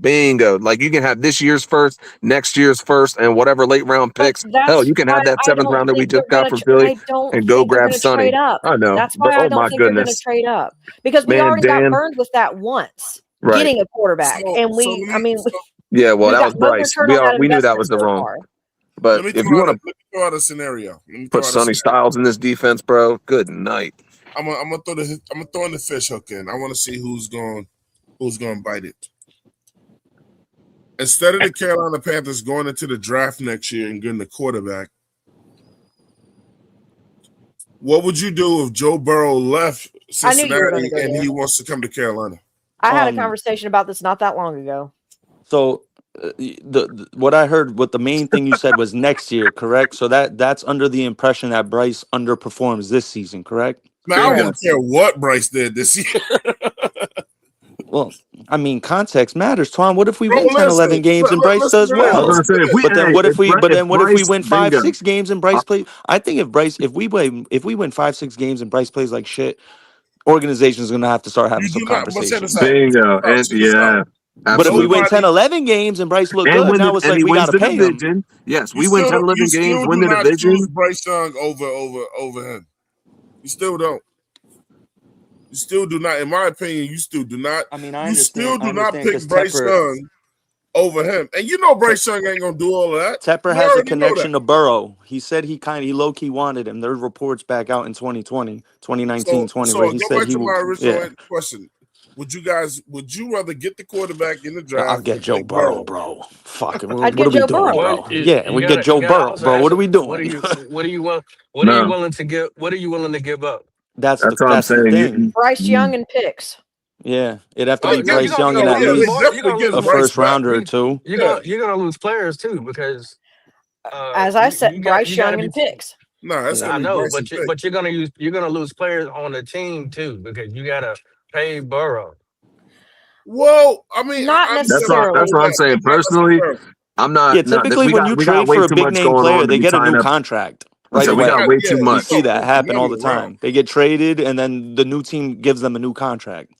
Like you can have this year's first, next year's first, and whatever late round
But
picks. Hell,
that's
you can
why
have that
I
seventh
don't
rounder we
think they're
just got
gonna.
from Philly
I don't
and go
think they're
grab
gonna trade
Sonny.
up.
I know,
That's
but
why I
oh
don't
my
think they're gonna
goodness,
trade up because we
man,
already got
Dan.
burned with that once,
Right.
getting a quarterback,
So
and
so let
I
me
mean,
Yeah, well,
we've
that
got
was
no
Bryce.
return on that
We knew that
investment
was the
so
wrong.
far.
But if you want to
let me throw out a scenario. Let me
put
throw out a
Sonny
scenario.
Styles in this defense, bro, good night.
I'm gonna throw in the fish hook in. I want to see who's going to bite it. Instead of the Carolina Panthers going into the draft next year and getting the quarterback, what would you do if Joe Burrow left
I knew you were going to
Cincinnati
go
and
there.
he wants to come to Carolina?
I had a
Um,
conversation about this not that long ago.
so what I heard, what the main thing you said was next year, correct? So that's under the impression that Bryce underperforms this season, correct?
Man, I
Bingo.
wouldn't care what Bryce did this year.
Well, I mean, context matters, Twan. What if we
Bro,
win 10, 11 games and Bryce
listen
does
to this.
I was
well?
gonna
Listen to
say
this.
But then what if we
if
what if we
Bryce
win five,
bingo.
6 games and Bryce plays? I think if we win 5, 6 games and Bryce plays like shit, organization's gonna have to start having
You
some
do not, but check this
conversations.
out.
Bingo. And
Check this out.
yeah,
But if we win
absolutely.
10,
Nobody,
11 games and Bryce look
And
good, now it's
and
like
he
we
wins
gotta
the
pay him.
division. Yes, we win 10,
you
11 games,
still
win
do
the
not choose
division.
Bryce Young over him. You still don't. You still do not, in my opinion, you still do not.
I mean,
You still
I
do not
understand
pick
because
Bryce Young over him. And you know Bryce Young ain't gonna do all of that.
Tepper
You
has a
already know that.
connection to Burrow. He said he low key wanted him. There's reports back out in 2020, 2019,
So
20, where
so
he
go
said
back
he
to
will.
my
Yeah,
original question. Would you rather get the quarterback in the
I'll
draft or
get Joe
take
Burrow,
Burrow?
bro. Fuck it.
I'd
What
get
are we
Joe
doing,
Burrow.
well,
bro? Yeah, we get
you
Joe
gotta
Burrow,
also
bro.
ask
What are
them
we doing?
what are you
No,
willing to give? What are you willing to give up?
that's what I'm
That's the
saying.
thing.
Bryce Young and picks.
Yeah, it'd have to
They
be
No,
get
Bryce Young and
you're
at
gonna lose
they
more.
least
You're
definitely
gonna lose
getting
a
more.
Bryce
first
back.
rounder or two.
Yeah.
You're gonna lose players too because
As I said, Bryce
you got to
Young
be.
and picks.
Nah, that's
Yeah.
I
gonna be
know,
Bryce and pick.
but you're gonna lose players on the team too because you gotta pay Burrow.
Well, I mean,
Not
I'm just
That's
necessarily.
what I'm saying.
not
Personally,
necessarily.
I'm
Yeah,
not. No,
typically when you
we got
trade
way
for a
too
big
much
name
going
player,
on to
they
be
get a new
tying up.
contract
I
right
said we got
away.
way too
You
much.
see
You
that
gonna move
happen all
money
the
around.
time. They get traded and then the new team gives them a new contract.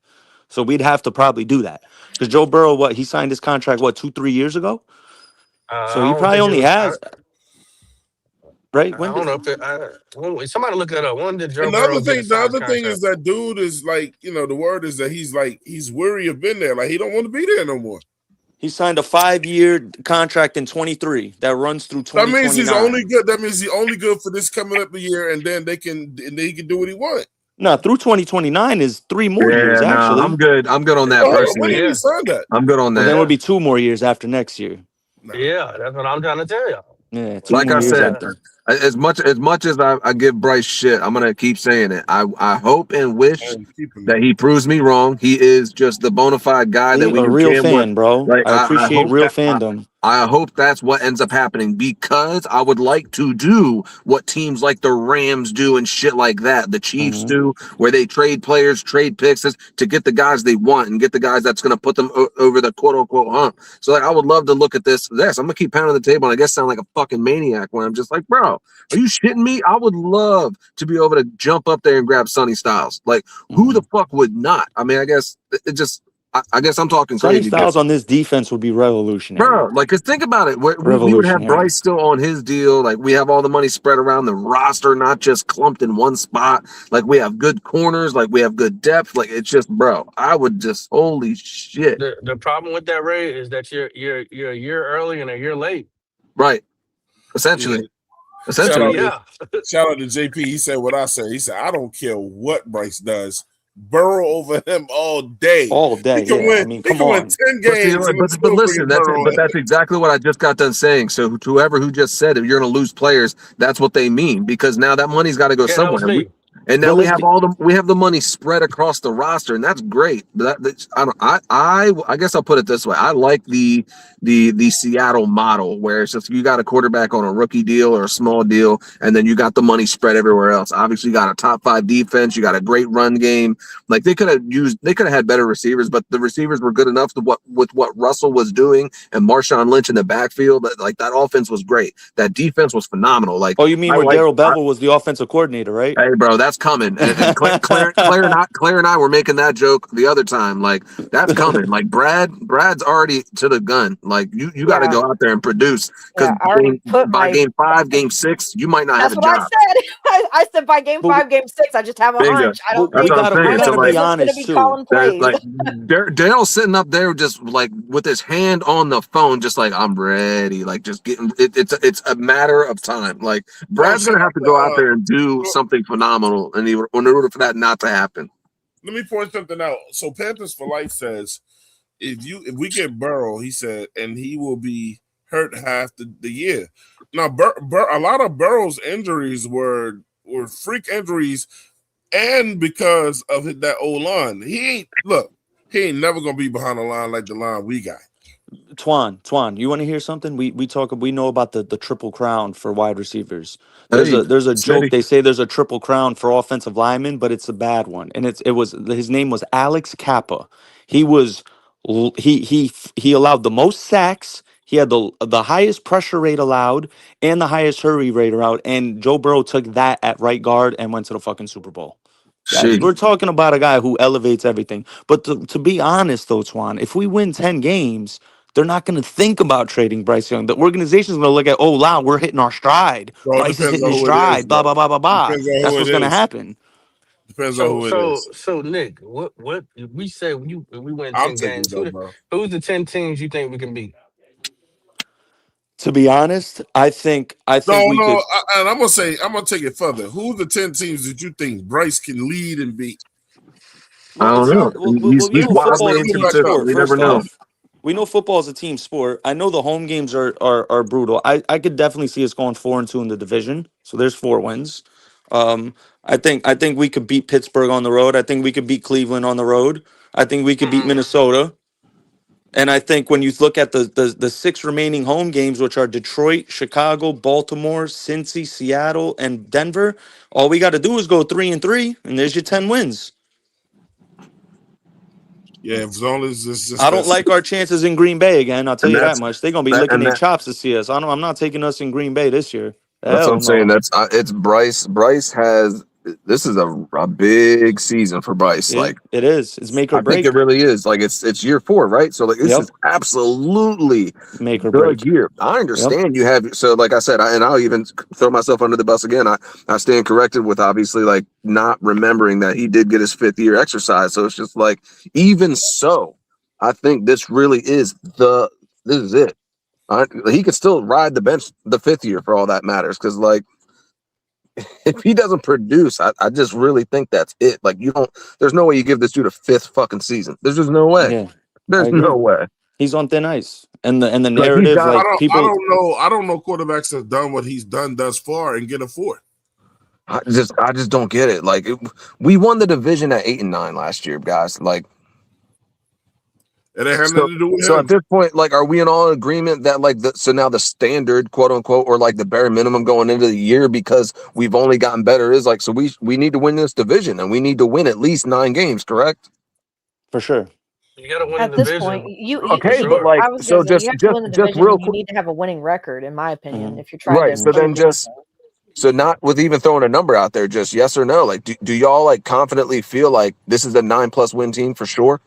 So we'd have to probably do that. Because Joe Burrow, he signed his contract, 2, 3 years ago? So
I
he
don't
probably
think it
only
was.
has, right?
I don't know if somebody look that up. When did Joe
And
Burrow get a
the
size
other thing is
contract?
that dude is like, the word is that he's weary of being there. Like he don't want to be there no more.
He signed a 5-year contract in 23 that runs through
That means he's only
2029.
good. That means he's only good for this coming up the year, and then he can do what he wants.
No, through 2029 is 3 more years,
Yeah, no, I'm
actually.
good. I'm good on that
Well, hold on, when
personally.
did he
Yeah,
sign that?
I'm good on
Well, then it
that.
would
yeah.
be 2 more years after next year.
Nah.
Yeah, that's what I'm trying to tell y'all.
Yeah, 2
Like
more
I
years
said,
out there.
as much as I give Bryce shit, I'm gonna keep saying it. I hope and
I
wish
ain't keeping
that
him.
he proves me wrong. He is just the bona fide guy that
See,
when
a
you
real
can win.
fan, bro.
Like
I
I
appreciate
hope
real
that
fandom.
I hope that's what ends up happening because I would like to do what teams like the Rams do and shit like that. The Chiefs
Mhm.
do, where they trade players, trade picks to get the guys they want and get the guys that's going to put them over the quote unquote hump. So like, I would love to look at this. Yes, I'm gonna keep pounding the table, and I guess sound like a fucking maniac when I'm just like, bro, are you shitting me? I would love to be able to jump up there and grab Sonny Styles. Like, who the fuck would not? I mean, I guess it just. I guess I'm talking
Sonny
crazy.
Styles on this defense would be revolutionary.
Bro, like, cause think about it. We would have
Revolutionary.
Bryce still on his deal. Like, we have all the money spread around the roster, not just clumped in one spot. Like, we have good corners. Like, we have good depth. Like, it's just, bro, I would just, holy shit.
The problem with that, Ray, is that you're a year early and a year late.
Right.
Yeah.
Essentially.
Shout out,
Yeah.
shout out to JP. He said what I said. He said, I don't care what Bryce does. Burrow over him all day.
All day.
He can
Yeah.
win.
I mean,
He
come
can win
on.
10
But, see,
games. And
but
still
listen,
bring Burrow in.
that's exactly what I just got done saying. So to whoever who just said if you're going to lose players, that's what they mean because now that money's got to go
Yeah, that was
somewhere.
me.
And now
But
we
let's
have
be,
the money spread across the roster, and that's great. I guess I'll put it this way: I like the Seattle model where it's just you got a quarterback on a rookie deal or a small deal, and then you got the money spread everywhere else. Obviously, you got a top 5 defense, you got a great run game. Like they could have had better receivers, but the receivers were good enough to with what Russell was doing and Marshawn Lynch in the backfield. Like that offense was great. That defense was phenomenal. Like
oh, you mean
I
where
like.
Darrell Bevel was the offensive coordinator, right?
Hey, bro, that's coming. And Claire and I were making that joke the other time. Like, that's coming. Like, Brad's already to the gun. Like, you got to
Yeah.
go out there and produce because
Yeah, I already put
by
my.
game 5, game 6, you might not have
That's
a
what I
job.
said. I said by game
But
5, game 6, I just have a
Bingo.
hunch. I
but
don't
That's
we
think
what I'm
gotta
saying. So,
be
like,
Isn't going to
honest
be
too.
calling plays.
like Dale's sitting up there just like with his hand on the phone, just like I'm ready. Like just getting it's a matter of time. Like Brad's
shout
gonna have
out
to go out
to,
there and do something phenomenal, and in order for that not to happen.
let me point something out. So Panthers for Life says if we get Burrow, he said, and he will be hurt half the year. Now, a lot of Burrow's injuries were freak injuries, and because of that old line, he ain't never gonna be behind the line like the line we got.
Twan, you want to hear something? We know about the triple crown for wide receivers.
Hey,
There's a joke.
steady.
They say there's a triple crown for offensive linemen, but it's a bad one. And his name was Alex Kappa. He was he allowed the most sacks. He had the highest pressure rate allowed and the highest hurry rate allowed. And Joe Burrow took that at right guard and went to the fucking Super Bowl.
She.
We're talking about a guy who elevates everything. But to be honest, though, Twan, if we win 10 games, they're not going to think about trading Bryce Young. The organization's going to look at, oh, wow, we're hitting our stride.
Bro, it
Bryce is
depends
hitting
on
his
who it is,
stride, blah,
bro.
blah, blah, blah, blah.
Depends on
That's
who
what's
it
going to
is.
happen.
Depends on who it is.
So Nick, what we say when we win
I'm
10
taking
games?
though, bro.
Who's the 10 teams you think we can beat?
To be honest, I think
No,
we could.
and I'm gonna take it further. Who's the 10 teams that you think Bryce can lead and beat?
I
Well,
don't
it's
know.
not. Well,
He's
we know
Let's
football
wildly
is a
bring it
team
back up.
inconsistent.
sport.
We never
First
know.
off, we know football is a team sport. I know the home games are brutal. I could definitely see us going 4-2 in the division. So there's 4 wins. I think we could beat Pittsburgh on the road. I think we could beat Cleveland on the road. I think we could beat Minnesota. And I think when you look at the 6 remaining home games, which are Detroit, Chicago, Baltimore, Cincy, Seattle, and Denver, all we got to do is go 3-3, and there's your 10 wins.
Yeah, as long as it's just
I don't
this.
like our chances in Green Bay again. I'll tell
And
you that
that's
much. They're gonna be
that,
licking
and
their
that.
chops to see us. I'm not taking us in Green Bay this year.
That's what
Hell
I'm saying.
no.
It's Bryce. Bryce has. This is a big season for Bryce.
Yeah,
Like
it is. It's make or
I think it
break.
really is. Like it's year 4, right? So like this
Yep.
is absolutely
Make or
the
break.
year. I
Yep.
understand you have. So like I said, and I'll even throw myself under the bus again. I stand corrected with obviously like not remembering that he did get his 5th year exercise. So it's just like even so, I think this really is this is it. He could still ride the bench the 5th year for all that matters because like. If he doesn't produce, I just really think that's it. Like there's no way you give this dude a 5th fucking season. There's just no way.
Yeah. I
There's
agree.
no way.
He's on thin ice. and the
he's
narrative,
got-
like
I
people.
don't know quarterbacks that have done what he's done thus far and get a 4.
I just don't get it. Like we won the division at 8 and 9 last year, guys. Like
It ain't had
so,
nothing to do with
so
him.
at this point, like, are we in all agreement that like so now the standard, quote unquote, or like the bare minimum going into the year because we've only gotten better is like, so we need to win this division and we need to win at least 9 games, correct?
For sure.
You got to win
At
the
this
division.
point, you
Okay,
for
but
sure.
like,
I was
so
gonna say you have to win the
just
division
real
and you
quick,
need to have a winning record, in my opinion,
Mhm.
if you're trying
right?
to
So then
improve.
so not with even throwing a number out there, just yes or no. Like, do y'all like confidently feel like this is a 9+ win team for sure?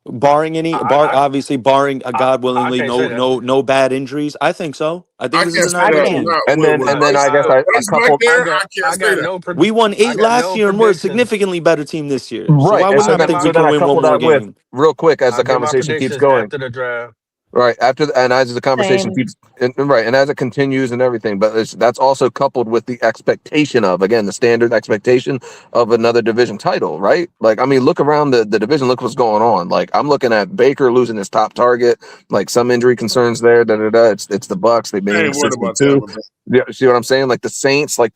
Barring obviously barring a God
I
willingly
can't say that.
no bad injuries. I think so. I think
I
this
can't
is a
say
I
9 win
that.
can.
team.
Not
And
with
then I
Bryce,
guess
I
a
Bryce back
couple.
there,
got
I can't
I
say
got
that.
no
We won 8 last year, and we're a
predictions.
significantly better team this year. So
Right.
why
And
wouldn't I think we
then
can
I
win
couple
one more
that with
game?
real quick as
I'll
the
give my
conversation keeps
predictions
going.
after the draft.
Right and as the conversation
Same.
keeps and right, and as it continues and everything, but that's also coupled with the expectation of, again, the standard expectation of another division title, right? Like, I mean, look around the division, look what's going on. Like, I'm looking at Baker losing his top target, like some injury concerns there. It's the Bucks. They've been
I
in
ain't worried about that.
62. Yeah, see what I'm saying? Like the Saints, like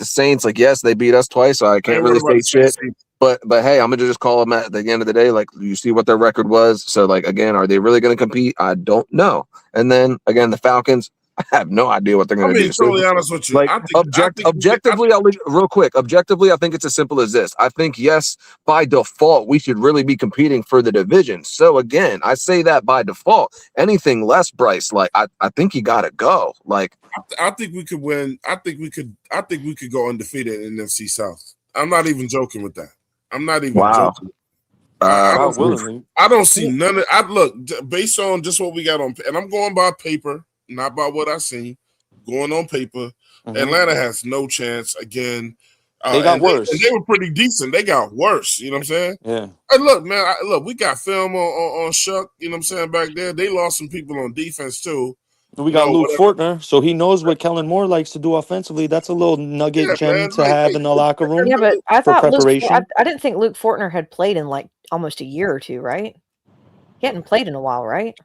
yes, they beat us twice, so I
I
can't
ain't
really
worried about
say
the
shit.
Saints.
But hey, I'm gonna just call them at the end of the day. Like, you see what their record was. So like, again, are they really gonna compete? I don't know. And then again, the Falcons, I have no idea what they're
I'm
gonna
being
do. So,
totally honest with you.
like,
I think
objectively, real quick. Objectively, I think it's as simple as this. I think yes, by default, we should really be competing for the division. So again, I say that by default. Anything less, Bryce, like I think you gotta go. Like,
I think we could win. I think we could go undefeated in NFC South. I'm not even joking with that. I'm not even
wow.
joking. I
God willingly.
don't see none of. I look based on just what we got on, and I'm going by paper, not by what I seen. Going on paper, Atlanta has no chance again.
They got worse.
They were pretty decent. They got worse. You know what I'm saying?
Yeah.
Hey, look, man. We got film on Shuck. You know what I'm saying? Back there, they lost some people on defense too.
We got Luke Fortner, so he knows what Kellen Moore likes to do offensively. That's a little nugget gem to have in the locker room.
Yeah, but I
for
thought
preparation.
I didn't think Luke Fortner had played in like almost a year or two, right? He hadn't played in a while, right?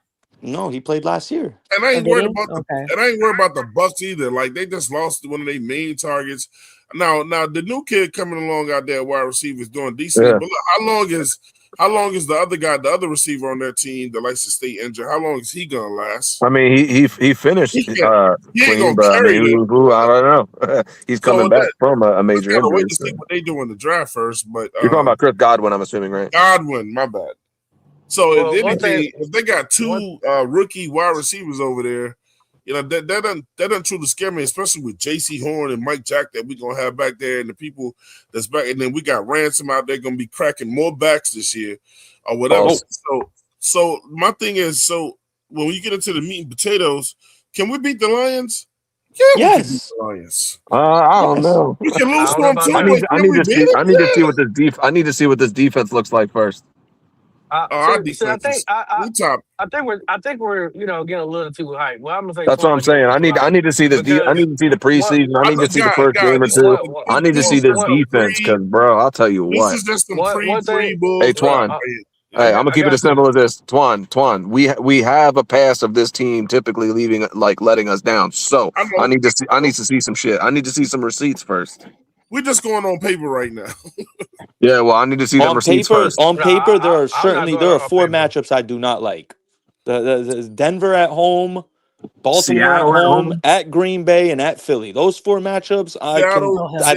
No, he played last year.
And I ain't
did
worried
he?
about
Okay.
the Bucks either. Like, they just lost one of their main targets. Now the new kid coming along out there, wide receiver, is doing decent.
Yeah.
But look, how long is the other guy, the other receiver on their team that likes to stay injured? How long is he gonna last?
I mean, he finished
He ain't
clean,
gonna
but I
carry
mean,
them.
I don't know. He's coming back from a
Let's
major
gotta
injury.
wait to see what they do in the draft first. But
You're talking about Chris Godwin, I'm assuming, right?
Godwin, my bad. So
Well,
if
one
anything,
thing-
if they got two rookie wide receivers over there, you know, that doesn't truly scare me, especially with J.C. Horn and Mike Jack that we're gonna have back there, and the people that's back, and then we got Ransom out there gonna be cracking more backs this year, or whatever. So my thing is, so when we get into the meat and potatoes, can we beat the Lions? Yeah, we can beat the Lions.
I don't know.
We can lose
I
to
don't
them
know
too,
about
but
I
can
need
we
to
beat
see.
them?
I need to see
Yeah.
what this defense looks like first.
Our
See, I
defense
think
is we top.
I think we're getting a little too hyped. Well, I'm gonna say
That's what I'm saying. I need to see this. I need to see the preseason. I need to see the first game or two. I need to see this defense because, bro, I'll tell you
This
what.
is just some
one
free
thing.
bulls.
Hey, Twan.
I
Hey, I'm gonna keep it as
got you.
simple as this, Twan. We have a past of this team typically letting us down. So I need to see some shit. I need to see some receipts first.
We're just going on paper right now.
Yeah, well, I need to see them receipts first.
On paper, there are
I'm not going
there are
on
4
paper.
matchups I do not like. The Denver at home, Baltimore
Seattle
at home, at Green Bay, and at Philly. Those 4 matchups, I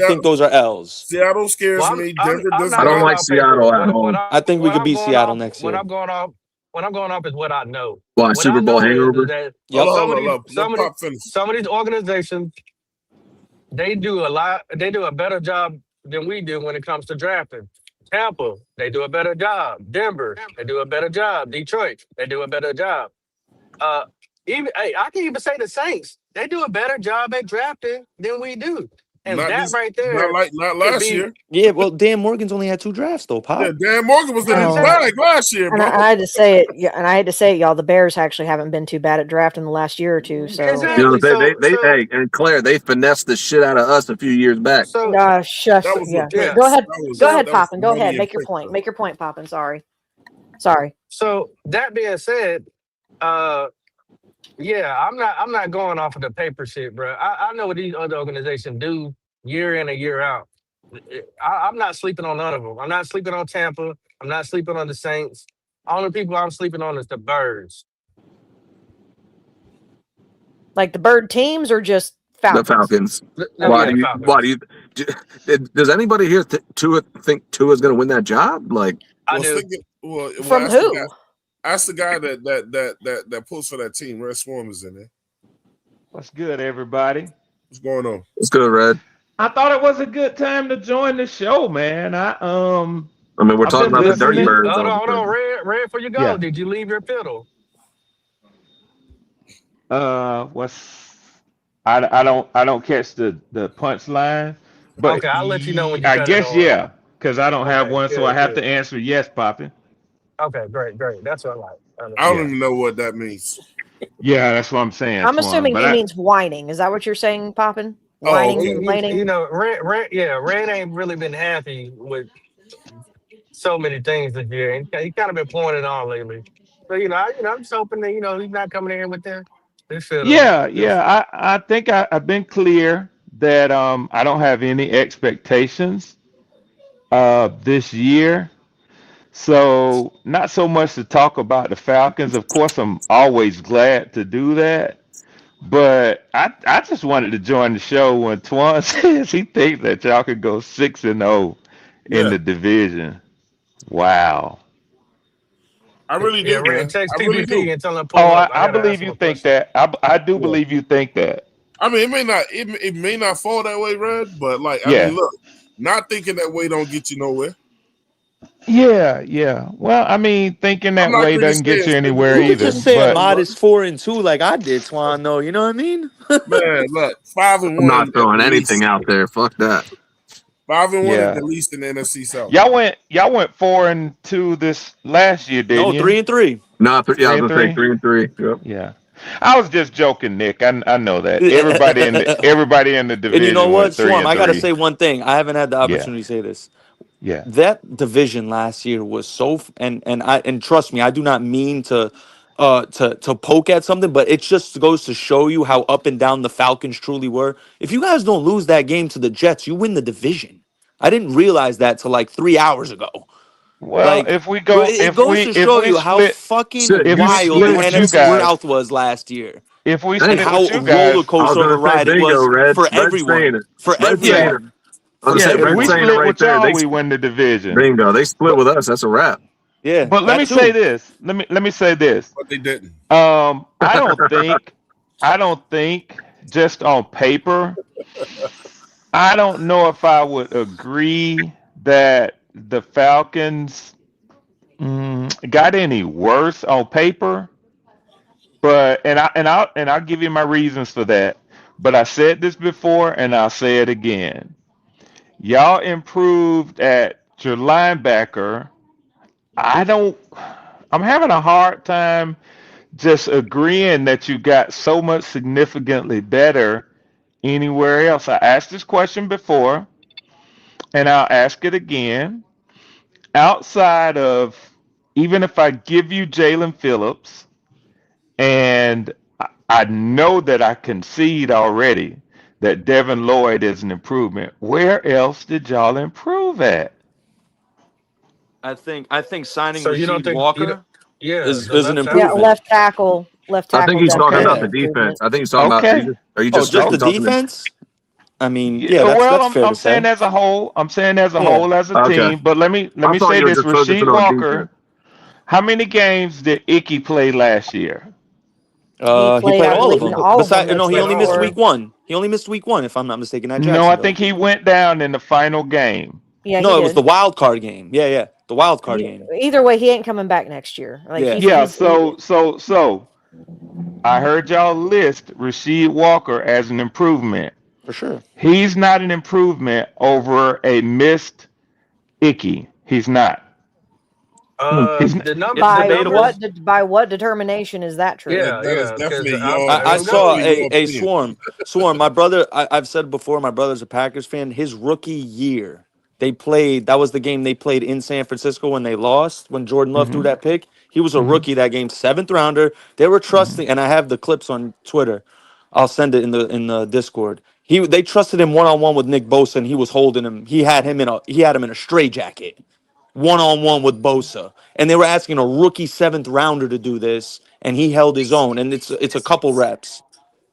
think those are L's.
Seattle scares
Well,
me.
I'm
Denver
not
does
I don't
going
like
off paper.
Seattle at home.
I think we could beat Seattle next
When
year.
I'm going off is what I know.
Why,
What
Super
I
Bowl
know is
hangover?
that
Hold on.
some of these organizations, they do a better job than we do when it comes to drafting. Tampa, they do a better job. Denver, they do a better job. Detroit, they do a better job. I can even say the Saints, they do a better job at drafting than we do. And right there,
not last year.
Yeah, well, Dan Morgan's only had 2 drafts though, Pop.
Yeah, Dan Morgan was in his bag last year,
And
bro.
I had to say it, and I had to say it, y'all. The Bears actually haven't been too bad at drafting the last year or two. So,
exactly.
You know, hey, and Claire, they finessed the shit out of us a few years back.
shush.
That was
Yeah,
yeah.
go ahead.
That was-
Go ahead,
that was
Poppin. Go
money
ahead.
and
Make your
picks,
point.
though.
Make your point, Poppin. Sorry.
So that being said, Yeah, I'm not going off of the paper shit, bro. I know what these other organizations do year in and year out. I'm not sleeping on none of them. I'm not sleeping on Tampa. I'm not sleeping on the Saints. Only people I'm sleeping on is the Birds.
Like the bird teams or just
The
Falcons?
Falcons.
Yeah, the
Why do
Falcons.
you? Does anybody here Tua think Tua's going to win that job? Like,
I
Well,
do.
From who?
That's the guy that pulls for that team. Red Swarm is in there.
What's good, everybody?
What's going on?
let's go, Red.
I thought it was a good time to join the show, man.
I mean, we're
I've
talking
been
about the Dirty
listening.
Birds.
Hold on, Red, before you go,
Yeah.
did you leave your fiddle?
I don't catch the punchline, but
Okay, I'll let you know when you
I
cut it
guess
on.
yeah, because I don't have
Okay,
one, so I have to
good.
answer yes, Poppy.
Okay, great. That's what I like.
I don't
Yeah.
even know what that means.
Yeah, that's what I'm saying.
I'm
Swan.
assuming
But
he means whining. Is that what you're saying, Poppin? Whining,
okay.
complaining?
You know, Red ain't really been happy with so many things this year. He kind of been pointing on lately. So I'm just hoping that he's not coming in here with this fiddle.
yeah. I think I've been clear that I don't have any expectations this year. So not so much to talk about the Falcons. Of course, I'm always glad to do that. But I just wanted to join the show when Twan says he thinks that y'all could go 6-0 in
Yeah,
the division. Wow.
I really
Yeah,
do,
Red,
man.
text
I really do.
TBP and tell him
Oh,
pull up. I
I
gotta ask
believe
him
you
a
think
question.
that. I do
Yeah.
believe you think that.
I mean, it may not fall that way, Red, but like, I
Yeah.
mean, look, not thinking that way don't get you nowhere.
Yeah. Well, I mean, thinking
I'm
that
not
way doesn't get you
criticizing
anywhere
You could
either.
just say a
But
modest 4-2 like I did, Twan, though. You know what I mean?
man, look, 5-1
I'm not
at
throwing
the
anything
least.
out there. Fuck that.
5-1 at the
yeah,
least in the NFC South.
y'all went 4-2 this last year, didn't
No,
you?
3-3.
No, yeah, I
Three
was
and
gonna say
three.
3-3. Yep.
Yeah. I was just joking, Nick. I know that everybody in the
And you know
division
what,
went three
Swarm?
and
I gotta
three.
say one thing. I haven't had the
Yeah,
opportunity to say this.
yeah.
That division last year was and trust me, I do not mean to poke at something, but it just goes to show you how up and down the Falcons truly were. If you guys don't lose that game to the Jets, you win the division. I didn't realize that till like 3 hours ago.
Well,
Like, bro, it goes to
if
show
we
you how
split
Shit,
fucking
if
you
we
wild
split
the
split.
with you
NFC
guys,
South was last year,
if we
and
Hey,
split
how
with you
roller
guys,
I was
coaster of a
gonna say
ride it
bingo,
was
Red.
for
Red's saying
everyone,
it.
for
Red's saying
yeah,
it.
everyone,
I was
for
gonna
yeah.
say
If we
Red's saying it
everyone.
split
right
with
there.
y'all, we win the division.
Bingo. They split
But
with us. That's a wrap.
Yeah,
but let
that
me say
too.
this. Let me say this.
But they didn't.
I don't think just on paper, I don't know if I would agree that the Falcons got any worse on paper. But I'll give you my reasons for that. But I said this before and I'll say it again. Y'all improved at your linebacker. I don't I'm having a hard time just agreeing that you got so much significantly better anywhere else. I asked this question before and I'll ask it again. Outside of, even if I give you Jalen Phillips, and I know that I concede already that Devin Lloyd is an improvement. Where else did y'all improve at?
I think signing
So you don't
Rasheed
think
Walker
yeah, the
is an
left
Yeah,
tackle.
improvement.
left
I think
tackle
he's talking
definitely
Okay.
is
about
an
the defense.
improvement.
I think he's talking about.
Okay.
Are you
Oh,
just
just
So
strictly
the
talking to?
defense? I mean,
yeah,
yeah,
well,
that's fair
I'm
to
saying
say.
as a whole. I'm saying as a
Yeah.
whole as a
Okay.
team. But let
I
me
thought
say
you were
this:
just focusing
Rasheed
on defense.
Walker. How many games did Icky play last year?
He
He
played,
played
I
all of
believe, in
them.
all of them
Besides, no, he
Played
except
only
all
missed
of
for
week
them.
one. He only missed week one, if I'm not mistaken, at
No, I think
Jacksonville.
he went down in the final game.
yeah, he
No, it was
did.
the wild card game. Yeah, the wild card game.
Either way, he ain't coming back next year. Like
Yeah,
Yeah. So I heard y'all list Rasheed Walker as an improvement.
for sure.
He's not an improvement over a missed Icky. He's not.
Hmm.
He's
The number,
It's
the
debatable.
numbers,
by what determination is that true?
That is
because
definitely
I
that's
saw
definitely
a,
your
a
opinion.
swarm. My brother, I've said before, my brother's a Packers fan. His rookie year, That was the game they played in San Francisco when they lost, when Jordan Love threw
Mm-hmm.
that pick. He was a
Mm-hmm.
rookie that game, 7th rounder. They were
Mm-hmm.
trusting, and I have the clips on Twitter. I'll send it in the Discord. They trusted him one on one with Nick Bosa, and he was holding him. He had him in a straitjacket, one on one with Bosa, and they were asking a rookie 7th rounder to do this, and he held his own. And it's a couple reps.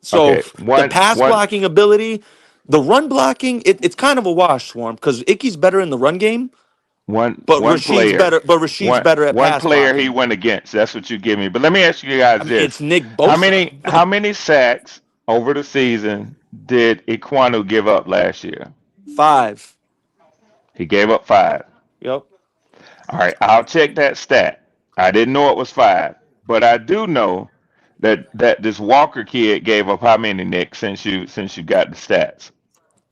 So
Okay.
the
One
pass
one
blocking ability, the run blocking, it's kind of a wash, Swarm, because Icky's better in the run game,
one
but
one player.
Rashid's better at
One
pass
player he
blocking.
went against. That's what you give me. But let me ask you guys
I mean, it's
this:
Nick
how
Bosa.
many sacks over the season did Iquanu give up last year?
5.
He gave up 5.
Yep.
All right, I'll check that stat. I didn't know it was 5, but I do know that this Walker kid gave up how many, Nick? Since you got the stats.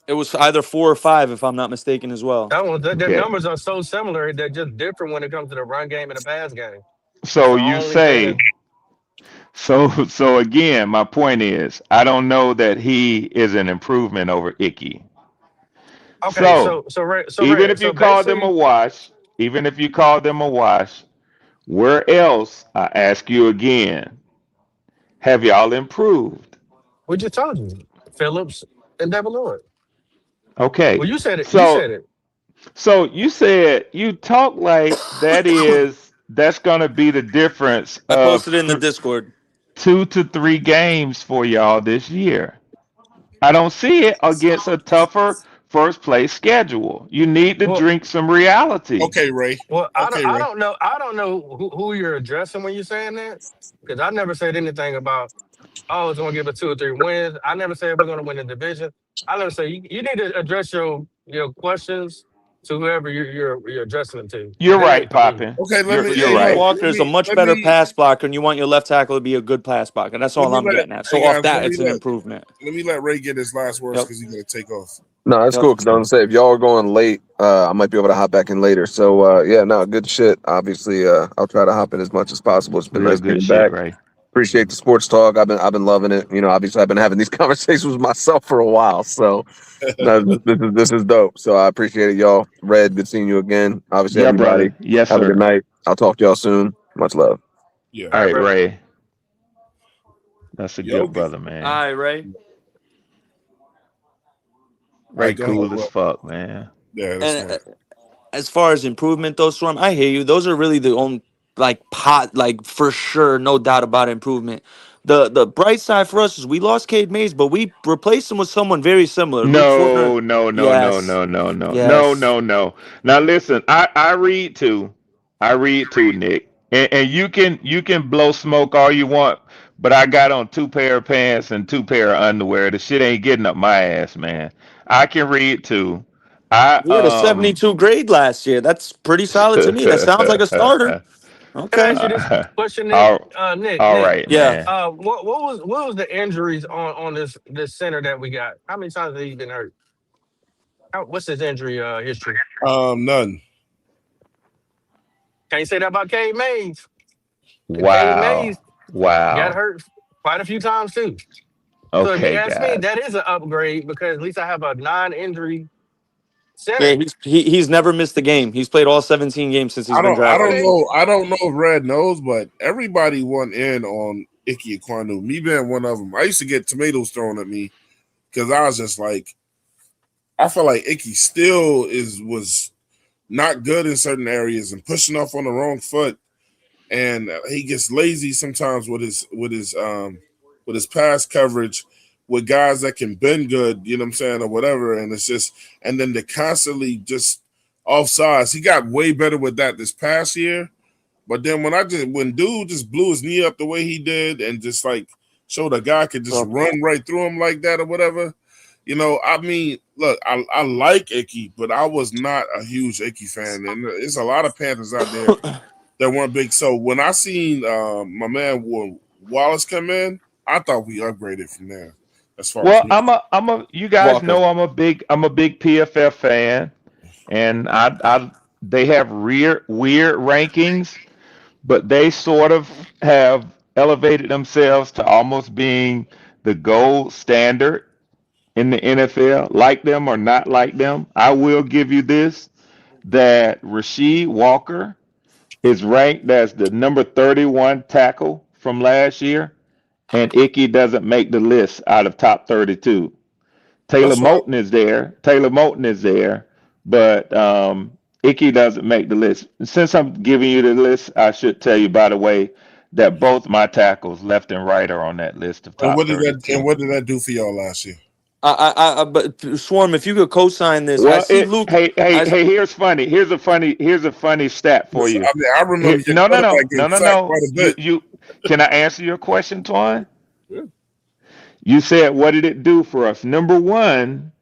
It was either 4 or 5, if I'm not mistaken, as well.
The
Okay.
numbers are so similar. They're just different when it comes to the run game and the pass game. That's
So
the
you
only thing.
say so again, my point is I don't know that he is an improvement over Icky.
Okay,
So even
Red.
if you
So
call them a
basically,
wash, even if you call them a wash, where else, I ask you again, have y'all improved?
we just told you, Phillips and Devin Lloyd.
Okay.
Well, you said it. You
So
said it.
so you said you talk like that's gonna be the difference
I
of
posted it in the Discord.
2 to 3 games for y'all this year. I don't see it against a tougher first place schedule. You need to
Well,
drink some reality.
Okay, Ray.
well,
Okay,
I
Ray.
don't know. I don't know who you're addressing when you're saying that, because I never said anything about, oh, it's going to give us 2 or 3 wins. I never said we're going to win the division. I never say you need to address your questions to whoever you're addressing them to,
You're
because it
right,
ain't to me.
Poppin.
Okay, let
You're
me.
you're
Hey,
Kenny
yo,
right.
Walker is a much
let
better
me,
pass blocker, and you want your left tackle to be a good pass blocker. That's
let
all
me
I'm
let.
getting at.
Hey
So off
guys,
that, it's an improvement.
let me let Ray get his last words
Yep.
because he's gonna take off.
No, that's
Yep.
cool. Because I'm gonna say if y'all are going late, I might be able to hop back in later. So yeah, no, good shit. Obviously, I'll try to hop in as much as possible. It's been
Real
nice
good
being
shit,
back.
Ray.
Appreciate the sports talk. I've been loving it. You know, obviously I've been having these conversations with myself for a while. So no, this is dope. So I appreciate it, y'all. Red, good seeing you again. Obviously,
Yeah,
everybody,
brother. Yes,
have a good
sir.
night. I'll talk to y'all soon. Much love.
Yeah.
All
All right,
right,
bro.
Ray. That's a good
Yogi.
brother,
All
man.
right, Ray.
All
Ray
right, go ahead,
cool as
bro.
fuck, man.
Yeah, that's
And
fine.
as far as improvement, though, Storm, I hear you. Those are really the only for sure, no doubt about improvement. The bright side for us is we lost Cade Mays, but we replaced him with someone very similar. Luke Fortner.
No, no, no, no,
Yes.
no, no, no, no,
Yes.
no, no. Now listen, I read too. I read too, Nick. And you can blow smoke all you want, but I got on 2 pair of pants and 2 pair of underwear. The shit ain't getting up my ass, man. I can read too. I
We had a 72 grade last year. That's pretty solid to me. That sounds like a starter.
Let me
Okay.
ask you this question, Nick.
all, all
Nick.
right,
Yeah.
man.
What was the injuries on this center that we got? How many times has he been hurt? What's his injury history?
None.
Can't say that about Cade Mays. Cade
Wow.
Mays got
Wow.
hurt quite a few times too. So if you
Okay,
ask me,
guys.
that is an upgrade because at least I have a non-injury
Yeah,
center.
he's never missed a game. He's played all 17 games since he's
I
been
don't. I don't
drafted.
Okay.
know. I don't know if Red knows, but everybody went in on Icky Ekwonu. Me being one of them. I used to get tomatoes thrown at me because I was just like, I feel like Icky still was not good in certain areas and pushing off on the wrong foot, and he gets lazy sometimes with his pass coverage with guys that can bend good, you know what I'm saying, or whatever. And it's just, and then they constantly just offsides. He got way better with that this past year. But then when dude just blew his knee up the way he did and just like showed a guy could just run right through him like that or whatever, you know, I mean, look, I like Icky, but I was not a huge Icky fan. And there's a lot of Panthers out there that weren't big. So when I seen my man Wallace come in, I thought we upgraded from there as far as
Well,
me.
I'm a you guys
Walker.
know I'm a big PFF fan, and I they have weird rankings, but they sort of have elevated themselves to almost being the gold standard in the NFL, like them or not like them. I will give you this, that Rasheed Walker is ranked as the number 31 tackle from last year, and Icky doesn't make the list out of top 32. Taylor
That's right.
Moton is there. Taylor Moton is there, but Icky doesn't make the list. Since I'm giving you the list, I should tell you, by the way, that both my tackles, left and right, are on that list of
And
top
what did
32.
that do for y'all last year?
But Swarm, if you could co-sign this, I
Well,
see Luke.
hey, here's funny. Here's a funny stat for you.
I mean, I remember your
No,
quarterback getting sacked quite a bit.
You can I answer your question, Twan?
Yeah.
You said, what did it do for us? Number one,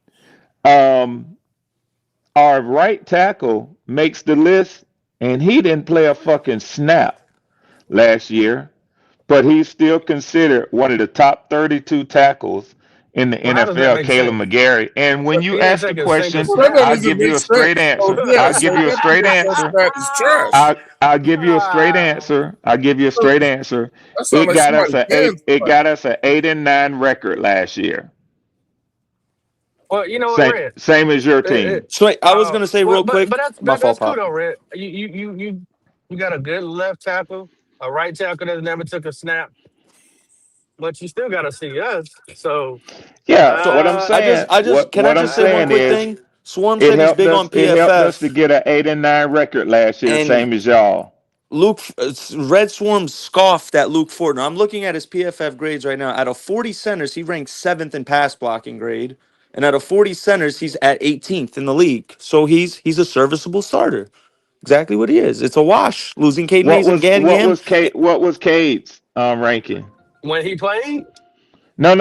our right tackle makes the list, and he didn't play a fucking snap last year, but he's still considered one of the top 32 tackles in the
Well, how does that
NFL,
make
Caleb
sense?
McGarry. And when
He
you
didn't
ask the
take a single
question,
Well, that
snap.
I'll
doesn't
give
make
you a
sense.
straight
So
answer.
yeah,
I'll
so
give you a
that
straight
PFF
answer.
stat is trash.
I'll give you a straight
Ah.
answer. I'll give you a straight answer.
That sounds
It
like
got us
somebody
a
paying
eight. It got us an 8-9 record last year.
Well, you know what,
Same
Red?
same as your
It,
team.
it,
So wait, I was gonna say
well,
real quick.
but
My fault,
that's cool
Pop.
though, Red. You got a good left tackle, a right tackle that never took a snap, but you still got to see us. So,
Yeah,
So
what I'm
uh,
saying,
I just can I
what I'm
just say one
saying
quick
is,
thing? Swarm said he's big on
it helped us to
PFF,
get an 8-9 record last year,
and
same as y'all.
Luke Red Swarm scoffed at Luke Fortner. I'm looking at his PFF grades right now. Out of 40 centers, he ranks 7th in pass blocking grade, and out of 40 centers, he's at 18th in the league. So he's a serviceable starter. Exactly what he is. It's a wash losing Cade Mays and Gam.
What was Cade's ranking?
when he played,
No.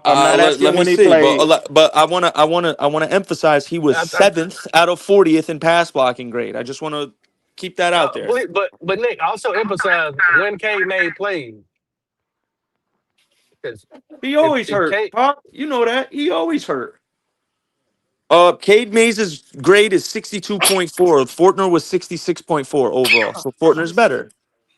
I'm not
Let
asking
me
when he
see,
played.
but I wanna emphasize he was
I,
7th out of 40th in pass blocking grade. I just want to keep that out there.
but Nick also emphasized when K May played because
He always
if
hurt,
K
Pop. You know that he always hurt. Cade Mays' grade is 62.4. Fortner was 66.4 overall. So Fortner's better.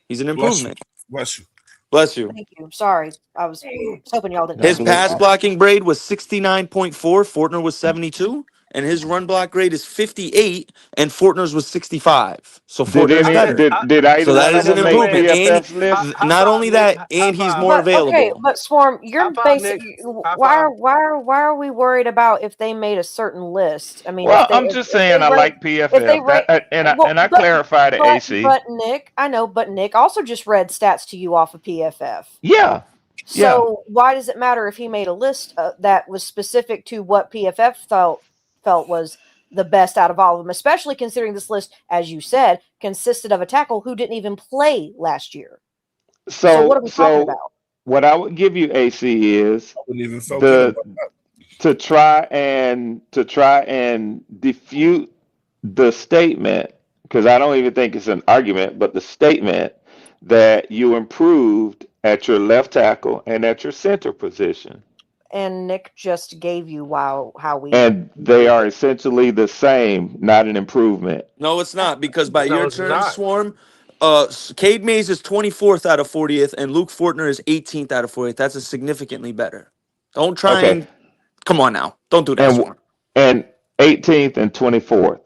He's an
Bless you.
improvement.
Bless you.
Bless you.
Thank you. Sorry, I was hoping y'all didn't
God
His
hear me.
bless
pass
you.
blocking grade was 69.4. Fortner was 72. And his run block grade is 58. And Fortner's was 65. So Fortner's better.
Did either
So that
one of
is an
them make
Red,
improvement. And
PFF's list?
high
not
five
only
Nick,
that,
high
and he's
five,
more
But okay,
available.
but Swarm,
high
you're
five
basic.
Nick, high
Why
five.
are we worried about if they made a certain list? I mean,
Well, I'm just
if they
saying I
rate
like
if they
PFF.
rate well,
And I clarify to AC.
but Nick, I know, but Nick also just read stats to you off of PFF.
Yeah. Yeah.
So why does it matter if he made a list that was specific to what PFF felt was the best out of all of them, especially considering this list, as you said, consisted of a tackle who didn't even play last year. So what are we talking about?
What I would give you, AC, is
I wouldn't even felt good
the
about that.
to try and defute the statement, because I don't even think it's an argument, but the statement that you improved at your left tackle and at your center position.
And Nick just gave you how we
And they are essentially the same, not an improvement.
No, it's not, because by
No,
your
it's
terms,
not.
Swarm, Cade Mays is 24th out of 40th, and Luke Fortner is 18th out of 40th. That's a significantly better. Don't try
Okay.
and come on now. Don't do that,
And
Swarm.
and 18th and 24th.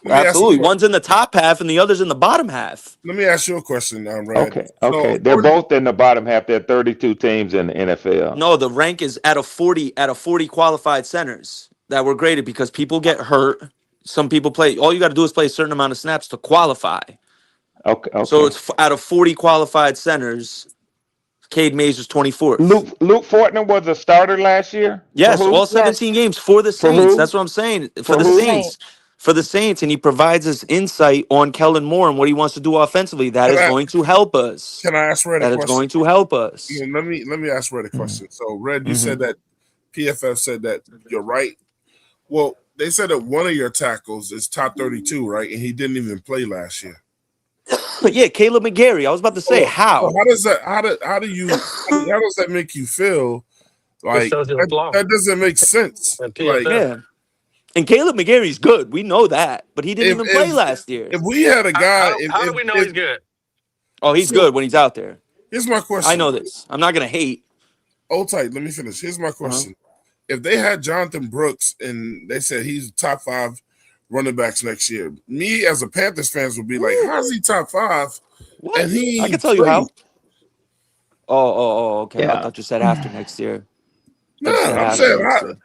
Let me ask you a
Absolutely.
question.
One's in the top half and the other's in the bottom half.
Let me ask you a question, Red.
Okay.
So,
They're both in the bottom half. There are 32 teams in the NFL.
No, the rank is out of 40 qualified centers that were graded because people get hurt. Some people play. All you got to do is play a certain amount of snaps to qualify.
Okay.
So it's out of 40 qualified centers, Cade Mays was 24th.
Luke Fortner was a starter last year?
Yes,
For who?
all 17 games for the
For
Saints.
who?
That's what I'm saying. For
For
the
who?
Saints. For the Saints, and he provides us insight on Kellen Moore and what he wants to do offensively. That is going to help us.
Can I ask Red a
That is
question?
going to help us.
Yeah, let me ask Red a question. So, Red, you said that PFF said that you're right. Well, they said that one of your tackles is top 32, right? And he didn't even play last year.
Yeah, Caleb McGarry. I was about to say how.
So how does that? How does that make you feel? Like that doesn't make sense. Like,
yeah. And Caleb McGarry's good. We know that, but he didn't even play last year.
If we had a guy,
how do we know he's good?
Oh, he's good when he's out there.
Here's my question.
I know this. I'm not gonna hate.
Hold tight. Let me finish. Here's my question. if they had Jonathan Brooks and they said he's top 5 running backs next year, me as a Panthers fans would be like, how's he top 5?
What?
And he
I can tell you how.
played.
Okay. I
Yeah.
thought you said after next year.
No,
I thought you said
I'm
after
saying
next year.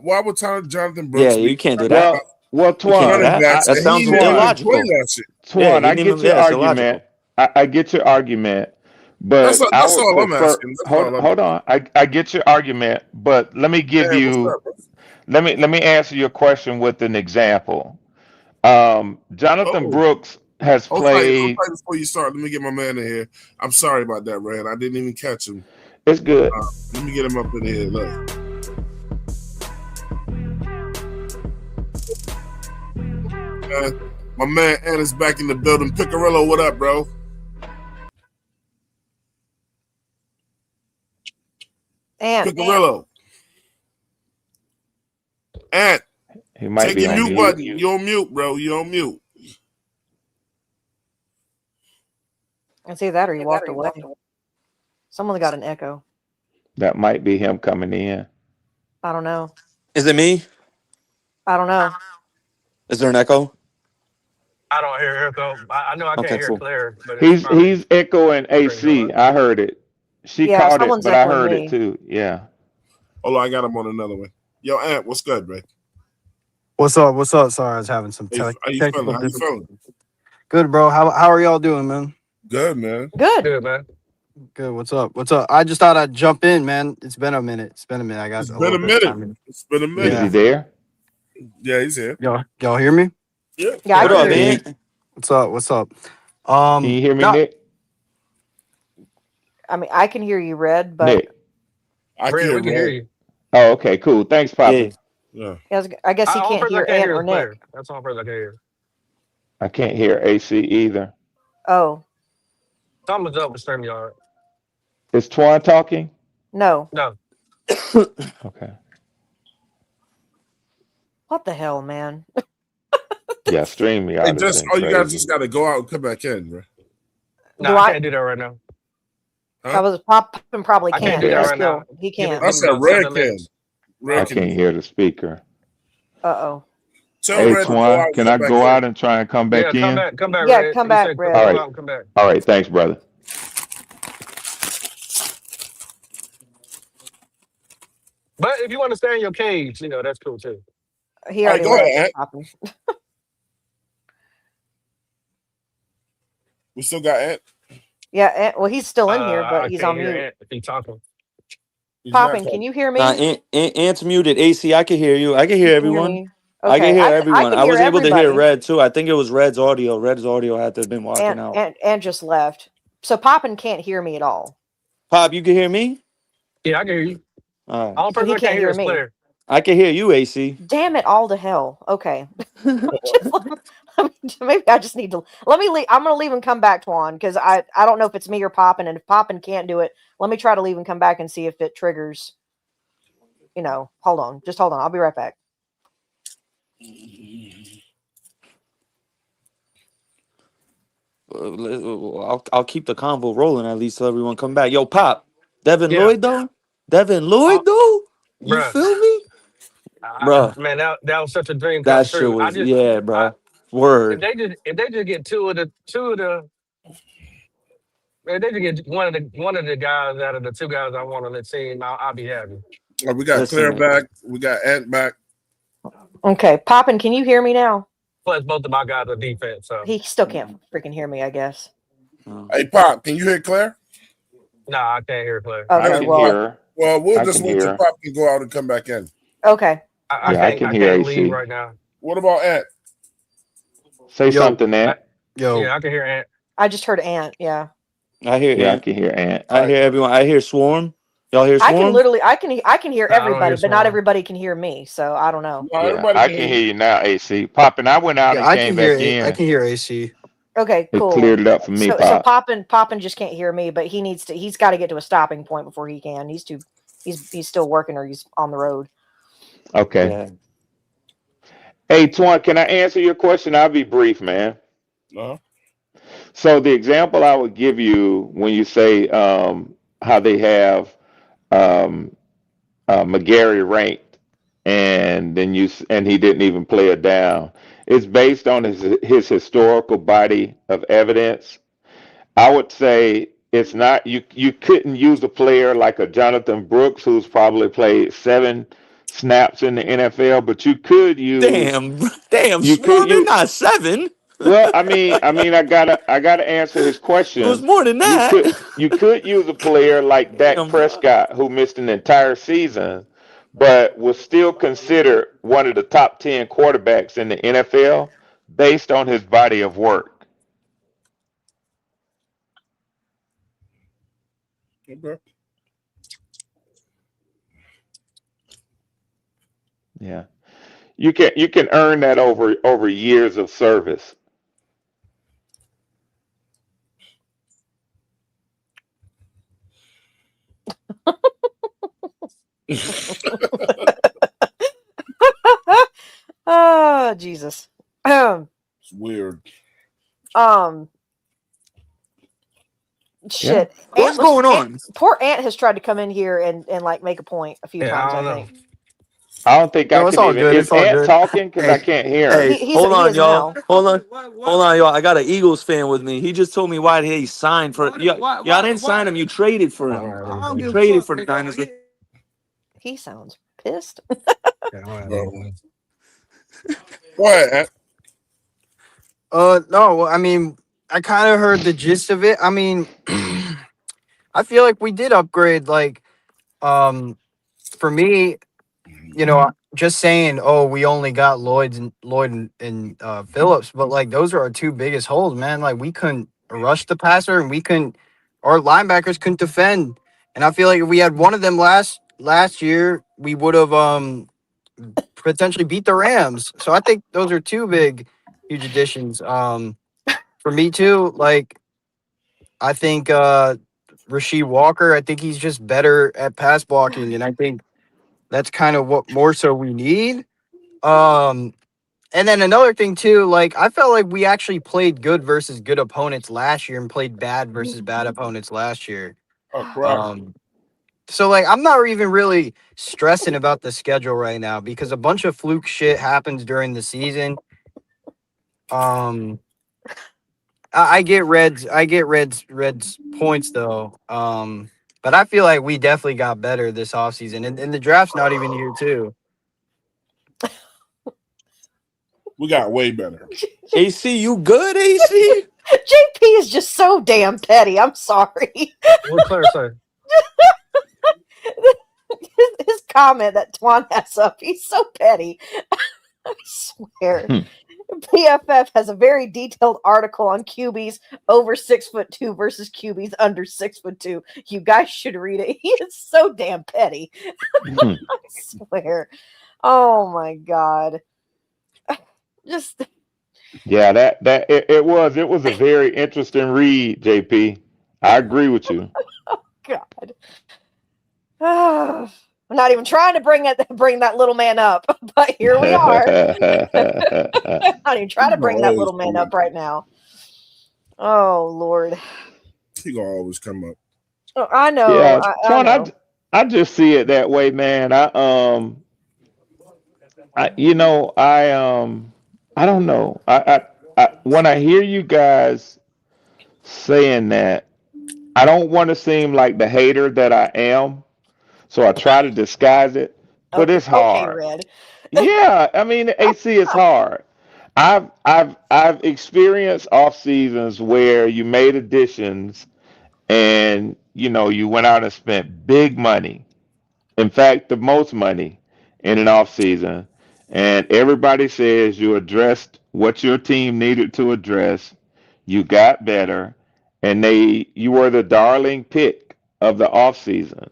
why would Jonathan Brooks
Yeah,
be
you can't do
Well,
that.
well,
You can't do
Twan,
running
that.
backs
That
and he
sounds
didn't even play
illogical.
last year?
Yeah,
Twan, I get your
it's
argument.
illogical.
I get your argument, but I
That's
would
all I'm
prefer.
asking. That's all I'm
Hold on. I get your argument, but let me give
Man, what's
you.
up, bro?
Let me answer your question with an example. Jonathan
Oh,
Brooks has
hold tight
played.
before you start. Let me get my man in here. I'm sorry about that, Rand. I didn't even catch him.
It's good.
Let me get him up in here. Look. My man Ant is back in the building. Picarillo, what up, bro? Picarillo. Ant,
He might
take
be
your
on
mute
mute.
button. You on mute, bro. You on mute.
It's either that or he walked away. Someone's got an echo.
That might be him coming in.
I don't know.
Is it me?
I don't know.
Is there an echo?
I don't hear echo. I know I can't
Okay,
hear
cool.
Claire, but it's
He's
probably
he's echoing AC. I heard it. She
Yeah,
caught it,
someone's
but I
echoing
heard it
me.
too. Yeah.
Hold on, I got him on another one. Yo, Ant, what's good, bro?
What's up? What's up? Sorry, I was having some
How you feeling?
technical
How you
difficulties.
feeling?
Good, bro. How are y'all doing, man?
Good, man.
Good.
good, man.
Good. What's up? What's up? I just thought I'd jump in, man. It's been a minute. I got
It's
a
been
little
a
bit of
minute.
time.
It's been a
Is
minute.
he there?
Yeah, he's here.
Y'all hear me?
Yeah.
Yeah, I
What
can
up,
hear you.
man?
What's up? What's up?
Can you hear me,
No,
Nick?
I mean, I can hear you, Red, but
Nick.
I
Red, we
can't
can hear
read.
you.
Oh, okay, cool. Thanks, Poppy.
Yeah.
Yeah.
I guess he
All
can't
person I
hear
can't
Ant
hear
or
is
Nick.
Claire. That's all person I can hear.
I can't hear AC either.
Oh,
Something's up with StreamYard.
Is Twan talking?
no.
No.
Okay.
What the hell, man?
Yeah, StreamYard
Hey,
has
just
been
you guys
crazy.
just gotta go out and come back in, bro.
No,
Do
I
I?
can't do that right now.
I was popping probably
I can't
can't,
do that
but
right now.
still, he
Give
can't.
I
me
said
about
Red
7
can.
minutes.
I
Red can.
can't hear the speaker.
Uh-oh.
Tell
Hey,
Red to go out
Twan,
and
can
come
I
back
go
in.
out and try and come
Yeah,
back in?
come back,
Yeah,
Red.
come
He
back,
said
Red.
All
go
right.
out and come back.
All right. Thanks, brother.
But if you want to stay in your cage, that's cool too.
He
All right,
already
go
left.
ahead, Ant.
Popping.
We still got Ant.
Yeah, well, he's still in here, but
I
he's
can't
on
hear
mute.
Ant if he talking.
He's not
Popping, can
talking.
you hear
Nah,
me?
Ant's muted. AC, I can hear you. I can hear
You can hear
everyone.
me?
I can
Okay,
hear
I
everyone.
can
I
hear
was able to hear
everybody.
Red too. I think it was Red's audio. Red's audio had to have been walking out.
And just left. So Poppin can't hear me at all.
Pop, you can hear me?
Yeah, I can hear you.
All right.
All
So
person
he
I can't
can't
hear
hear
is
me.
Claire.
I can hear you, AC.
Damn it all to hell. Okay. Maybe I just need to let me leave. I'm gonna leave and come back, Twan, because I don't know if it's me or Poppin, and if Poppin can't do it, let me try to leave and come back and see if it triggers. Hold on. Just hold on. I'll be right back.
I'll keep the convo rolling at least till everyone come back. Yo, Pop, Devin
Yeah.
Lloyd though. Devin Lloyd though. You
Bruh.
feel me, bruh?
Man, that was such a dream come
That shit
true.
was bruh. Word.
If they just get two of the man, they just get one of the guys out of the two guys I want on the team, I'll be happy.
We got
Listen,
Claire
man.
back. We got Ant back.
Okay, Poppin, can you hear me now?
Plus, both of my guys are defense, so
He still can't freaking hear me, I guess.
Hey, Pop, can you hear Claire?
nah, I can't hear Claire.
I
Okay,
can
well,
hear her.
Well, we'll
I
just
can
wait till
hear.
Pop can go out and come back in.
okay.
I
Yeah, I
can't
can
I
hear
can't leave
AC.
right now.
What about Ant?
Say
Yo.
something, Ant.
Yeah, I can hear Ant.
I just heard Ant, yeah.
I hear
Yeah, I
Ant.
can hear Ant.
I hear everyone. I hear Swarm. Y'all hear
I can
Swarm?
literally I can hear
Nah, I don't
everybody,
hear
but not
Swarm.
everybody can hear me, so I don't know.
No,
Yeah,
everybody
I
can
can
hear
hear you now, AC. Popping, I went out
Yeah,
and
I
came
can hear
back in.
I can hear AC.
Okay,
It
cool.
cleared it up for me,
So
Pop.
Poppin just can't hear me, but he's got to get to a stopping point before he can. He's still working or he's on the road.
Okay.
Yeah.
Hey, Twan, can I answer your question? I'll be brief, man.
Uh-huh.
So the example I would give you when you say how they have McGarry ranked, and he didn't even play it down. It's based on his historical body of evidence. I would say it's not you couldn't use a player like a Jonathan Brooks who's probably played 7 snaps in the NFL, but
Damn,
you could
Swan, they're
use
not 7.
well, I gotta answer his
It was
question.
more than
You
that.
could you could use a player like Dak
Damn, bro.
Prescott who missed an entire season, but was still considered one of the top 10 quarterbacks in the NFL based on his body of work.
Okay.
Yeah. You can earn that over years of service.
Oh, Jesus.
It's weird.
Shit.
What's going on?
Poor Ant has tried to come in here and like make a point a few
Yeah,
times,
I
I
don't
think.
know.
I don't think I
No, it's
can
all
even.
good.
Is
It's all
Ant
good.
talking? Because I
Hey,
can't hear him.
hey,
Hold
He
on,
is
y'all.
now.
Hold on, y'all. I got an Eagles fan with me. He just told me why he signed for. Y'all didn't sign him. You traded for
I
him.
don't have
You
anything.
traded for the Niners.
He sounds pissed.
Yeah, I don't have
Well,
anything.
go ahead, Ant.
no, well, I mean, I kind of heard the gist of it. I mean, I feel like we did upgrade. Like, for me, just saying, oh, we only got Lloyd and Phillips, but like those are our two biggest holes, man. Like we couldn't rush the passer, and our linebackers couldn't defend. And I feel like if we had one of them last year, we would have potentially beat the Rams. So I think those are two huge additions. For me too, like I think Rasheed Walker, I think he's just better at pass blocking, and I think that's kind of what more so we need. Um, and then another thing too, like I felt like we actually played good versus good opponents last year and played bad versus bad opponents last year.
Oh crap.
So like I'm not even really stressing about the schedule right now because a bunch of fluke shit happens during the season. I get Reds points though. But I feel like we definitely got better this offseason. And the draft's not even here too.
We got way better.
AC, you good, AC?
JP is just so damn petty. I'm sorry.
What Claire say?
His comment that Twan has up, he's so petty. I swear. PFF has a very detailed article on QBs over 6'2" versus QBs under 6'2". You guys should read it. He is so damn petty. I swear. Oh my god. Just
Yeah, it was a very interesting read, JP. I agree with you.
God. I'm not even trying to bring that little man up, but here we are. I'm not even trying to bring that little man up right now. Oh Lord.
He gonna always come up.
Oh, I know.
Yeah,
I
Sean,
know.
I just see it that way, man. I don't know. I when I hear you guys saying that, I don't want to seem like the hater that I am, so I try to disguise it, but it's
Okay,
hard.
Red.
Yeah, I mean, the AC is hard. I've experienced off seasons where you made additions and you went out and spent big money. In fact, the most money in an off season, and everybody says you addressed what your team needed to address. You got better, and you were the darling pick of the off season.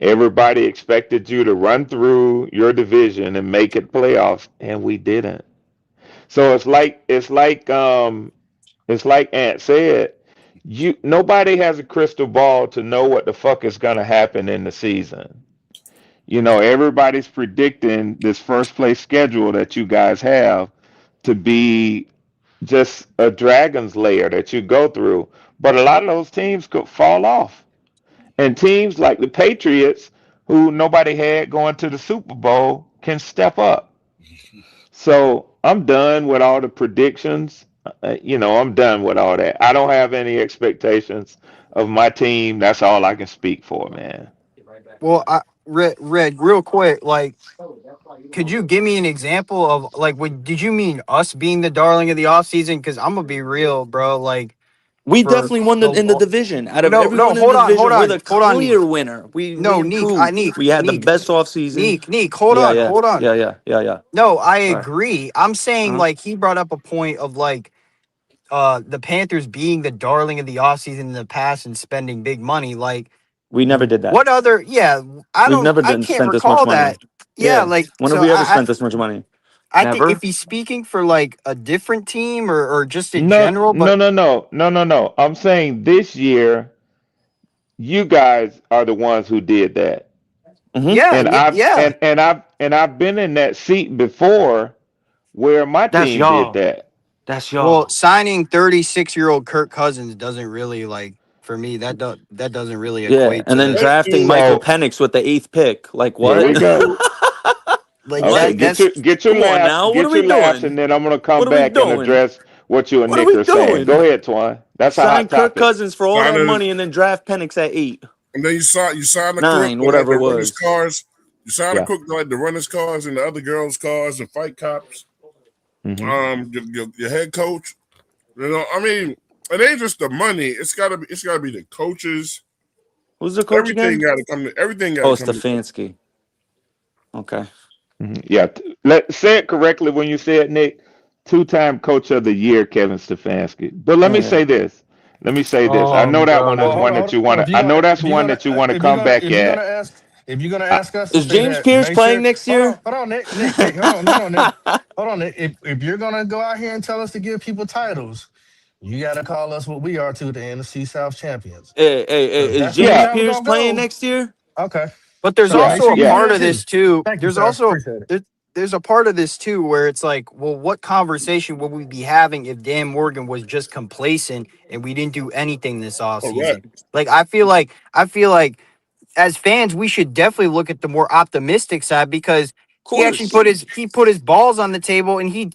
Everybody expected you to run through your division and make it playoffs, and we didn't. So it's like Ant said, nobody has a crystal ball to know what the fuck is gonna happen in the season. Everybody's predicting this first place schedule that you guys have to be just a dragon's lair that you go through. But a lot of those teams could fall off. And teams like the Patriots, who nobody had going to the Super Bowl, can step up. So I'm done with all the predictions. I'm done with all that. I don't have any expectations of my team. That's all I can speak for, man.
Well, Red, real quick, like, could you give me an example of like, did you mean us being the darling of the offseason? Because I'm gonna be real, bro. Like,
We
for
definitely won in the division. Out of
no,
everyone in the
hold
division, we're
on,
the
hold on, Neek.
clear winner. We
No,
improved. We had the
Neek,
best offseason.
Neek, hold
Yeah,
on,
yeah,
hold on.
yeah.
No, I
All right.
agree. I'm saying
Uh-huh.
like he brought up a point of like the Panthers being the darling of the offseason in the past and spending big money. Like,
We never did that.
what other? Yeah,
We've never
I
done
can't
spent this much
recall
money.
that. Yeah,
Yeah.
like
When have
so
we ever spent this much money?
I think if
Never.
he's speaking for like a different team or just in
No,
general,
no,
but
no, no, no, no, no. I'm saying this year, you guys are the ones who did that,
yeah,
and I've
yeah.
and I've been in that seat before where my
That's
team did
y'all.
that.
That's
Well,
y'all.
signing 36-year-old Kirk Cousins doesn't really like for me that doesn't really
Yeah.
equate
And then
to
Thank
drafting
you.
Michael
So
Penix with the 8th pick. Like
here
what?
we go.
like
Okay,
What?
that's
get your
Come on
laughs,
now. What are
get
we
your laughs, and
doing?
then I'm gonna come
What are we
back and
doing?
address what you and
What are
Nick
we
are saying. Go
doing?
ahead, Twan. That's a
Sign
hot
Kirk
topic.
Cousins for all that
Sign
money and then draft Penix at 8.
And then you sign the crook
9,
that like
whatever
the
it
run his
was.
cars. You sign the
Yeah.
crook that like to run his cars and the other girls' cars and fight cops.
hmm
Your head coach. I mean, it ain't just the money. It's gotta be the coaches.
Who's the coach
Everything
again?
gotta come. Everything
Oh,
gotta come together.
Stefanski. Okay.
Yeah. Let say it correctly when you say it, Nick. Two-time Coach of the Year, Kevin Stefanski. But let
Yeah,
me
yeah.
say this. Let me say this. I know that
Bro,
one is
well,
one
hold
that you
on.
want to. I know that's one that you want to come back at.
If you're gonna
I,
ask us to
Is
say
James
that,
Pierce
make
playing
sure.
next year?
Hold on, Nick, hold on, Nick, hold on, Nick. If you're gonna go out here and tell us to give people titles, you gotta call us what we are to the NFC South champions.
Hey,
So if
is
that's the route
James
yeah,
that we're
Pierce
gonna
playing
go,
next year?
okay.
but there's
So make
yeah,
also
sure
a
you do
yeah.
part
that
of
too.
this too.
Thank you,
There's
sir.
also
Appreciate it.
there's a part of this too where it's like, well, what conversation would we be having if Dan Morgan was just complacent and we didn't do anything this
Correct.
offseason? Like I feel like as fans, we should definitely look at the more optimistic side because
Of
he actually
course.
put his balls on the table and he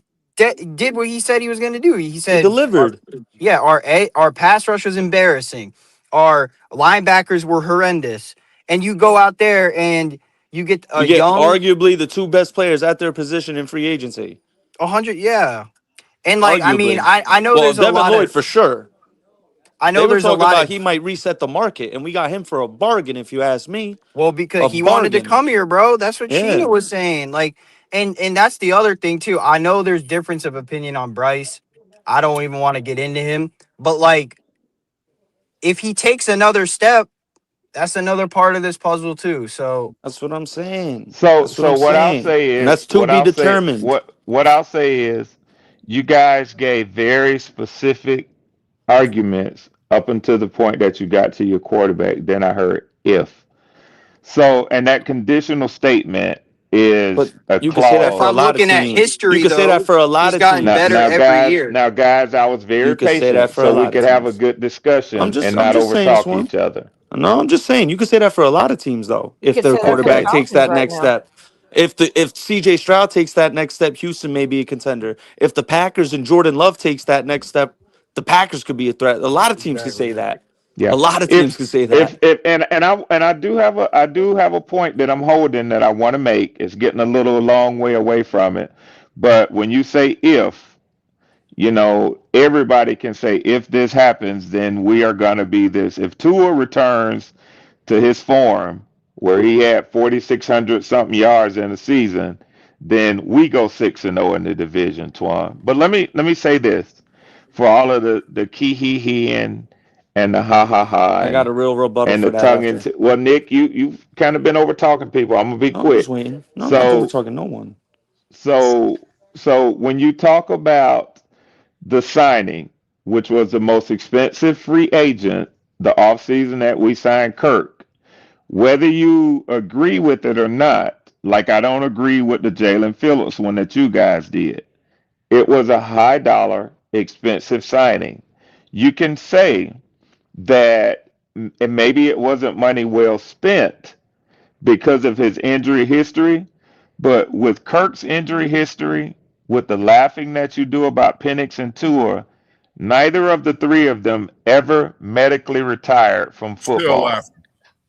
did what he said he was going to do. He
He
said,
delivered.
our pass rush was embarrassing, our linebackers were horrendous, and you go out there and you get a
You get
young
arguably the two best players at their position in free agency.
100, yeah. And like I mean,
Arguably.
I know
Well,
there's a
Devin
lot
Lloyd
of
for sure.
I
They
know
were
there's a
talking
lot
about
of
he might reset the market, and we got him for a bargain, if you ask me.
well, because
A
he wanted to
bargain.
come here, bro. That's what
Yeah.
Sheena was saying. Like, and that's the other thing too. I know there's difference of opinion on Bryce. I don't even want to get into him, but like, if he takes another step, that's another part of this puzzle too. So
That's what I'm saying.
So
That's what I'm
what I'll
saying.
say
And
is
that's to be determined.
what I'll say is you guys gave very specific arguments up until the point that you got to your quarterback. Then I heard if. So and that conditional statement
But
is a
you could say that
if
for a
clause.
I'm
lot of
looking at
teams. You
history,
could say that
though,
for a lot
he's
of
gotten
Now,
teams.
better
now,
every
guys,
year.
now, guys, I was very
You could say that
patient
for a
so we
lot of
could have a
teams.
good discussion and
I'm
not
just saying,
overtalk
Swan.
each other.
No, I'm just saying you could say that for a lot of teams though.
You
If
could
their
say that for the
quarterback
Okay.
takes
Falcons
that
right
next
now.
step. If CJ Stroud takes that next step, Houston may be a contender. If the Packers and Jordan Love takes that next step, the Packers could be a threat. A lot of teams could say
Exactly.
that.
Yeah.
A lot of
If
teams could say that.
I do have a point that I'm holding that I want to make. It's getting a little long way away from it. But when you say if, everybody can say if this happens, then we are gonna be this. If Tua returns to his form where he had 4,600 something yards in the season, then we go 6-0 in the division, Twan. But let me say this for all of the key he and the ha ha ha
I got a real rebuttal
and
for
the
that
tongue
after.
in well, Nick, you've kind of been over talking people. I'm gonna be
No, I'm just
quick.
waiting. No, I'm not over
So
talking no one.
so so when you talk about the signing, which was the most expensive free agent the offseason that we signed Kirk, whether you agree with it or not, like I don't agree with the Jalen Phillips one that you guys did. It was a high dollar, expensive signing. You can say that and maybe it wasn't money well spent, because of his injury history. But with Kirk's injury history, with the laughing that you do about Penix and Tua, neither of the three of them ever medically retired from
Still
football.
laughing.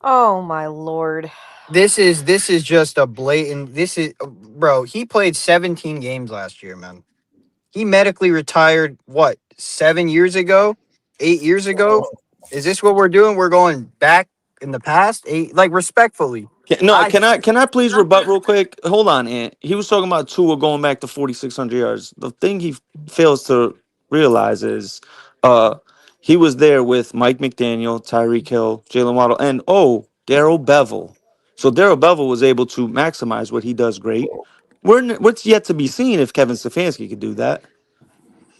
Oh my lord.
This is just a blatant. This is bro. He played 17 games last year, man. He medically retired what 7 years ago, 8 years ago. Is this what we're doing? We're going back in the past, like respectfully.
No,
I
can I please rebut real quick? Hold on, Ant. He was talking about Tua going back to 4,600 yards. The thing he fails to realize is, uh, he was there with Mike McDaniel, Tyreek Hill, Jalen Waddle, and Darrell Bevel. So Darrell Bevel was able to maximize what he does great. What's yet to be seen if Kevin Stefanski could do that.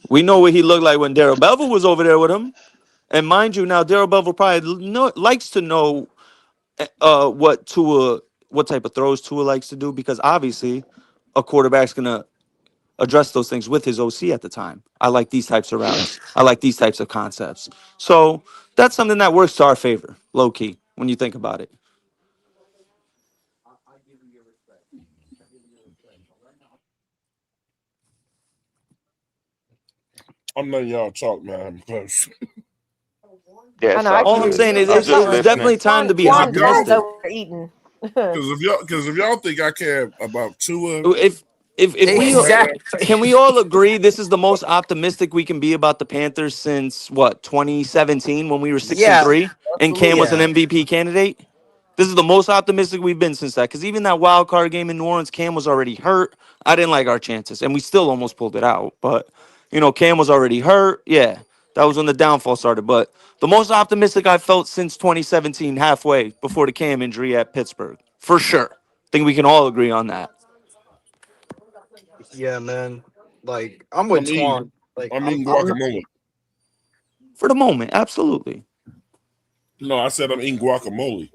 We know what he looked like when Darrell Bevel was over there with him. And mind you, now Darrell Bevel probably likes to know what type of throws Tua likes to do, because obviously a quarterback's gonna address those things with his OC at the time. I like these types of routes. I like these types of concepts. So that's something that works to our favor, low key, when you think about it.
I'm letting y'all talk, man. Because
Yeah,
I
it's
know. I
all
All
can
I'm
hear
good.
saying
you.
is
I'm just
it's
listening.
definitely time to be
Twan's
optimistic.
over there eating.
if y'all think I care about Tua,
If we
man,
exactly.
can we all agree this is the most optimistic we can be about the Panthers since what, 2017, when we were six and
Yeah,
three and Cam
absolutely.
was an
yeah,
MVP candidate? This is the most optimistic we've been since that. Because even that wild card game in New Orleans, Cam was already hurt. I didn't like our chances, and we still almost pulled it out. But Cam was already hurt. Yeah, that was when the downfall started. But the most optimistic I felt since 2017, halfway before the Cam injury at Pittsburgh, for sure. Think we can all agree on that.
yeah, man. Like I'm with
I'm eating,
Twan. Like
I'm
I'm
eating
I'm
guacamole.
For the moment, absolutely.
No, I said I'm eating guacamole.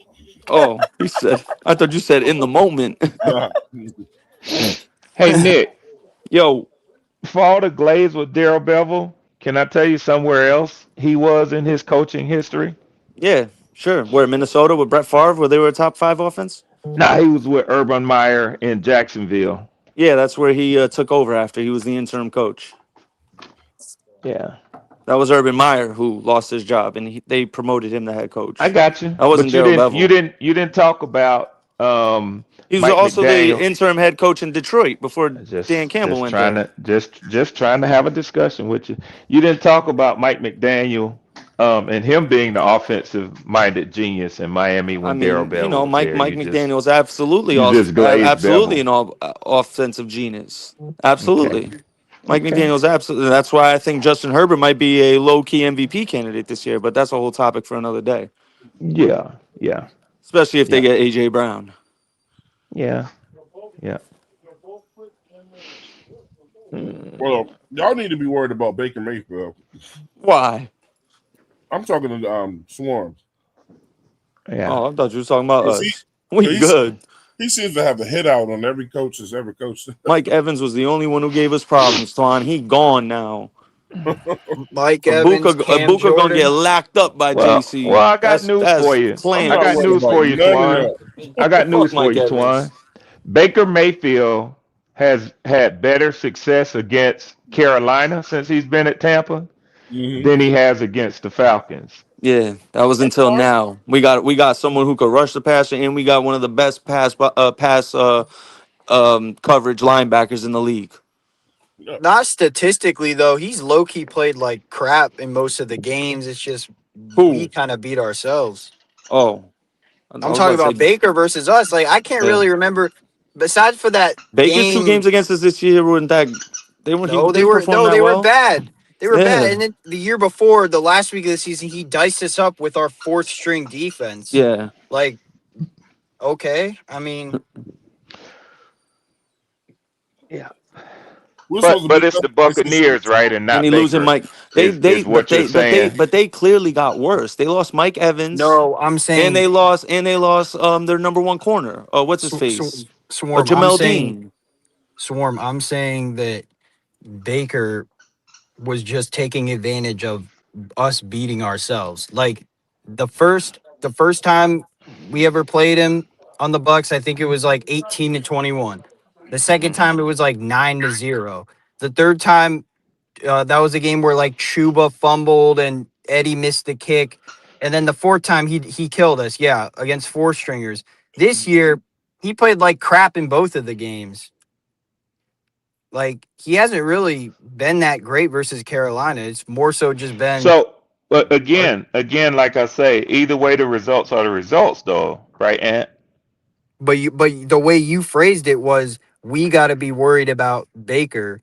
Oh, he said. I thought you said in the moment.
Nah.
Hey, Nick,
Yo,
for all the glaze with Daryl Bevel, can I tell you somewhere else he was in his coaching history?
yeah, sure. Where, Minnesota with Brett Favre, where they were a top five offense?
Nah, he was with Urban Meyer in Jacksonville.
Yeah, that's where he took over after he was the interim coach.
Yeah,
That was Urban Meyer who lost his job, and they promoted him to head
I
coach.
got you.
That wasn't
But you
Daryl
didn't you
Bevel.
didn't you didn't talk about
He was
Mike
also the
McDaniel.
interim head coach in Detroit before Dan
Just
Campbell
just
went
trying
there.
to just trying to have a discussion with you. You didn't talk about Mike McDaniel and him being the offensive minded genius in Miami
I
when Daryl
mean,
Bevel was
Mike
there.
Mike McDaniel's absolutely
You just glazed
absolutely
Bevel.
an all offensive genius.
Okay.
Absolutely. Mike
Okay.
McDaniel's absolutely. That's why I think Justin Herbert might be a low key MVP candidate this year, but that's a whole topic for another day.
Yeah. Yeah.
Especially if they
Yeah.
get AJ Brown.
Yeah. Yeah. Mm,
Well, y'all need to be worried about Baker Mayfield.
Why?
I'm talking to Swarms.
yeah.
Oh, I thought you were talking about
Because
us. We
he's,
good.
he seems to have a hit out on every coach that's ever coached.
Mike Evans was the only one who gave us problems, Twan. He gone now.
Mike Evans, Cam
Abuka gonna get
Jordan.
locked up by
Well,
JC.
I got news for
That's
you.
I'm
I
not
got
clams.
worried
news
about
for you,
none of
Twan.
y'all.
I got
Fuck
news for
Mike
you, Twan.
Evans.
Baker Mayfield has had better success against Carolina since he's been at Tampa
Mm-hmm.
than he has against the Falcons.
Yeah, that was
That's
until
fine.
now. We got someone who could rush the passer, and we got one of the best pass coverage linebackers in the league.
Yeah.
Not statistically though, he's low key played like crap in most of the games. It's just we
Who?
kind of beat ourselves.
Oh, I
I'm
was
talking
about to
about
say,
Baker versus us. Like I can't
yeah.
really remember. Besides for that
Baker's two
game,
games against us this year weren't that. He
no,
didn't perform that
they were
well.
bad. They were bad.
Yeah,
And then the year before, the last week of the season, he diced us up with our fourth string defense.
yeah.
Like, okay, I mean,
Yeah.
We're supposed
But
to beat
it's
them
the
twice this year.
Buccaneers, right, and
And
not
he losing
Baker,
Mike. They
is
they but
what you're
they but they
saying.
but they clearly got worse. They lost Mike Evans,
no, I'm
and
saying,
they lost their number one corner. What's his face?
Swarm.
Jamel Dean.
Swarm. I'm saying that Baker was just taking advantage of us beating ourselves. Like the first time we ever played him, on the Bucks, I think it was like 18-21. The second time it was like 9-0. The third time that was a game where like Chuba fumbled and Eddie missed the kick. And then the fourth time he killed us, yeah, against four stringers. This year, he played like crap in both of the games. Like, he hasn't really been that great versus Carolina. It's more so just been
So, but again, like I say, either way, the results are the results, though, right, Ant?
but the way you phrased it was we got to be worried about Baker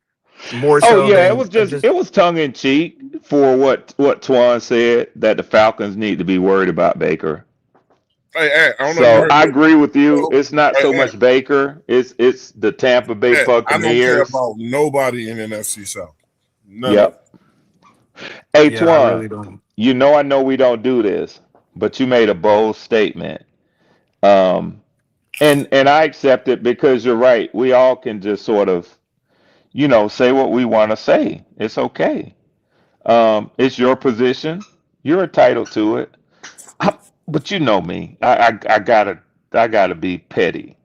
more
Oh
so
yeah,
than just
it was tongue in cheek for what Twan said that the Falcons need to be worried about Baker.
Hey, Ant, I don't know if you
So
heard
I
me.
agree with you.
No.
It's not
Hey,
so
Ant,
much Baker. It's the Tampa Bay
Ant, I don't care
Buccaneers.
about nobody in NFC South. None of
Yep.
them.
Hey
yeah, I really
Twan,
don't.
I know we don't do this, but you made a bold statement. Um, and I accept it because you're right. We all can just sort of, say what we want to say. It's okay. It's your position. You're entitled to it. But you know me. I gotta be petty.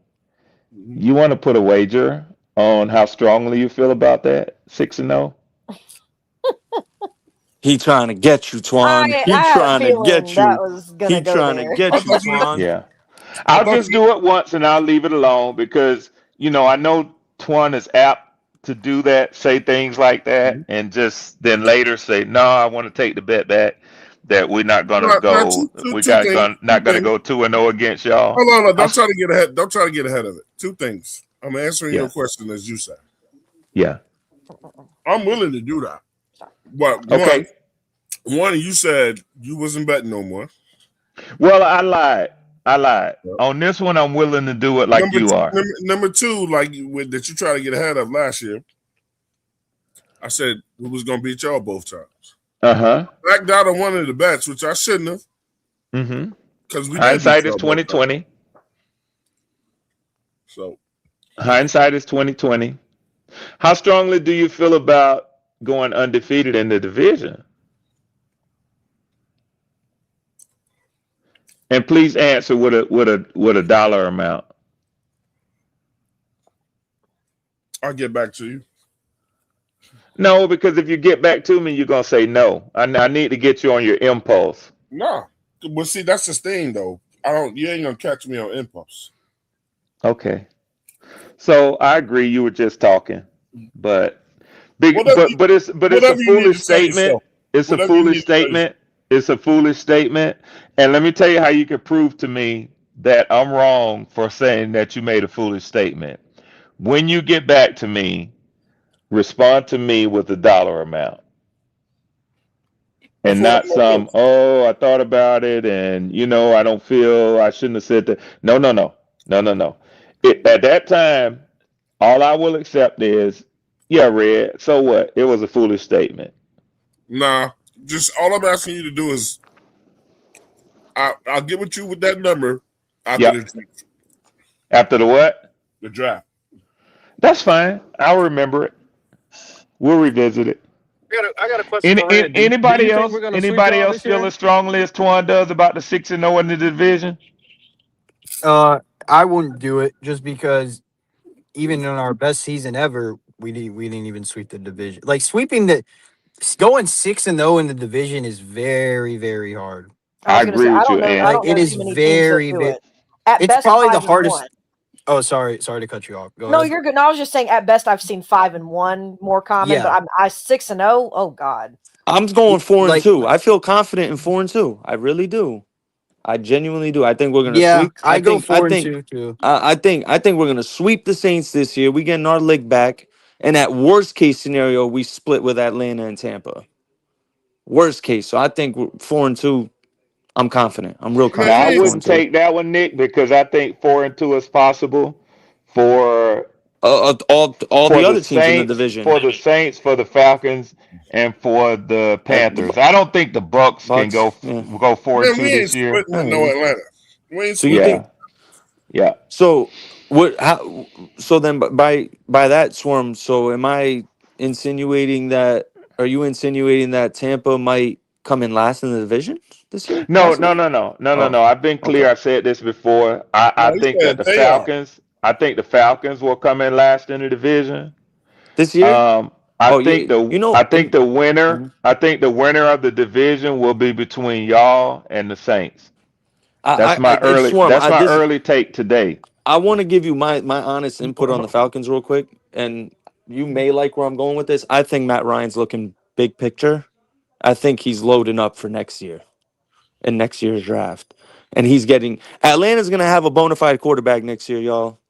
Mhm.
You want to put a wager on how strongly you feel about that 6-0?
He trying to get you, Twan.
I
He
had a
trying to
feeling
get
that
you.
was
He
gonna go
trying to
there.
I
get you,
thought you.
Twan.
Yeah.
I
I'll
thought
just
you.
do it once and I'll leave it alone because I know Twan is apt to do that, say things like that, and just then later say, "No, I want to take the bet back that we're not gonna
Not
go.
two,
We
two
got
things. Two
not gonna
things.
go 2-0 against y'all."
Hold on, no,
I
don't
s-
try to get ahead. Don't try to get ahead of it. Two things. I'm answering your
yeah,
question as you said.
yeah.
I'm willing to do that.
Sorry.
But
Okay.
one, you said you wasn't betting no more.
Well, I lied. I lied. On this one, I'm willing to do it like
Number
you
two,
are.
number two, like that you try to get ahead of last year. I said we was gonna beat y'all both times.
Uh-huh.
Backed out on one of the bets, which I shouldn't have,
Mm-hmm.
because we did beat
Hindsight is
y'all both times.
2020.
So
Hindsight is 2020. How strongly do you feel about going undefeated in the division? And please answer with a dollar amount.
I'll get back to you.
No, because if you get back to me, you're gonna say no. I need to get you on your impulse.
No, well, see, that's the thing though. I don't. You ain't gonna catch me on impulse.
Okay. So I agree. You were just talking, but big,
Whatever,
but it's a
whatever you need to
foolish
tell
statement.
yourself.
It's a
Whatever you
foolish
need to tell yourself.
statement. It's a foolish statement. And let me tell you how you can prove to me that I'm wrong for saying that you made a foolish statement. When you get back to me, respond to me with a dollar amount
That's
and
what
not
I'm gonna do.
some, I thought about it and I don't feel I shouldn't have said that. No, no, no. No, no, no. At that time, all I will accept is, yeah, Red, so what? It was a foolish statement.
Nah, just all I'm asking you to do is I'll get with you with that number after
Yep.
the
After the what?
draft.
That's fine. I'll remember it. We'll revisit it.
I got a question for Red. Do you
Anybody
think we're
else?
gonna sweep
Anybody
y'all
else
this
feel
year?
as strongly as Twan does about the 6-0 in the division?
I wouldn't do it just because even in our best season ever, we didn't even sweep the division. Like going 6-0 in the division is very, very hard.
I
I
was gonna say
agree with you,
I
Ant.
Like
don't
it
know
is
too many teams that
very,
do
very.
it. At
It's
best
probably the
5-1.
hardest. Oh, sorry to cut you off. Go
No,
ahead.
you're good. No, I was just saying at best I've seen 5-1 more common, but
Yeah,
I 6-0. Oh God.
I'm going four and
like
two. I feel confident in 4-2. I really do. I genuinely do. I think we're gonna
yeah,
sweep.
I go 4-2 too.
I think we're gonna sweep the Saints this year. We getting our lick back, and at worst case scenario, we split with Atlanta and Tampa. Worst case. So I think 4-2. I'm confident. I'm real
Man,
Now
you
I
confident.
ain't,
Four and
wouldn't
two.
take that one, Nick, because I think 4-2 is possible for
All
for
the
the
other teams in the
Saints,
division.
for the Falcons, and for the
The
Panthers. I don't think the Bucks can
Bucks.
go
Yeah.
go four and
man, we
two
ain't
this year.
splitting
I
with
hear
no
you.
Atlanta. We ain't
So you
splitting.
think
Yeah, yeah.
so? What? How? So then, by that Swarm. So am I insinuating that? Are you insinuating that Tampa might come in last in the division this year?
No, no,
Possibly.
no, no, no, no,
Oh,
no. I've been clear.
okay.
I said this before. I
No, he
think that
said
the
they are.
Falcons. I think the Falcons will come in last in the division.
This year?
Um,
Oh yeah. You know,
I think
and
the winner.
mhm.
I think the winner of the division will be between y'all and the Saints.
It's Swarm.
That's my early take today.
I want to give you my honest input on the Falcons real quick, and you may like where I'm going with this. I think Matt Ryan's looking big picture. I think he's loading up for next year in next year's draft, and he's getting Atlanta's going to have a bona fide quarterback next year, y'all.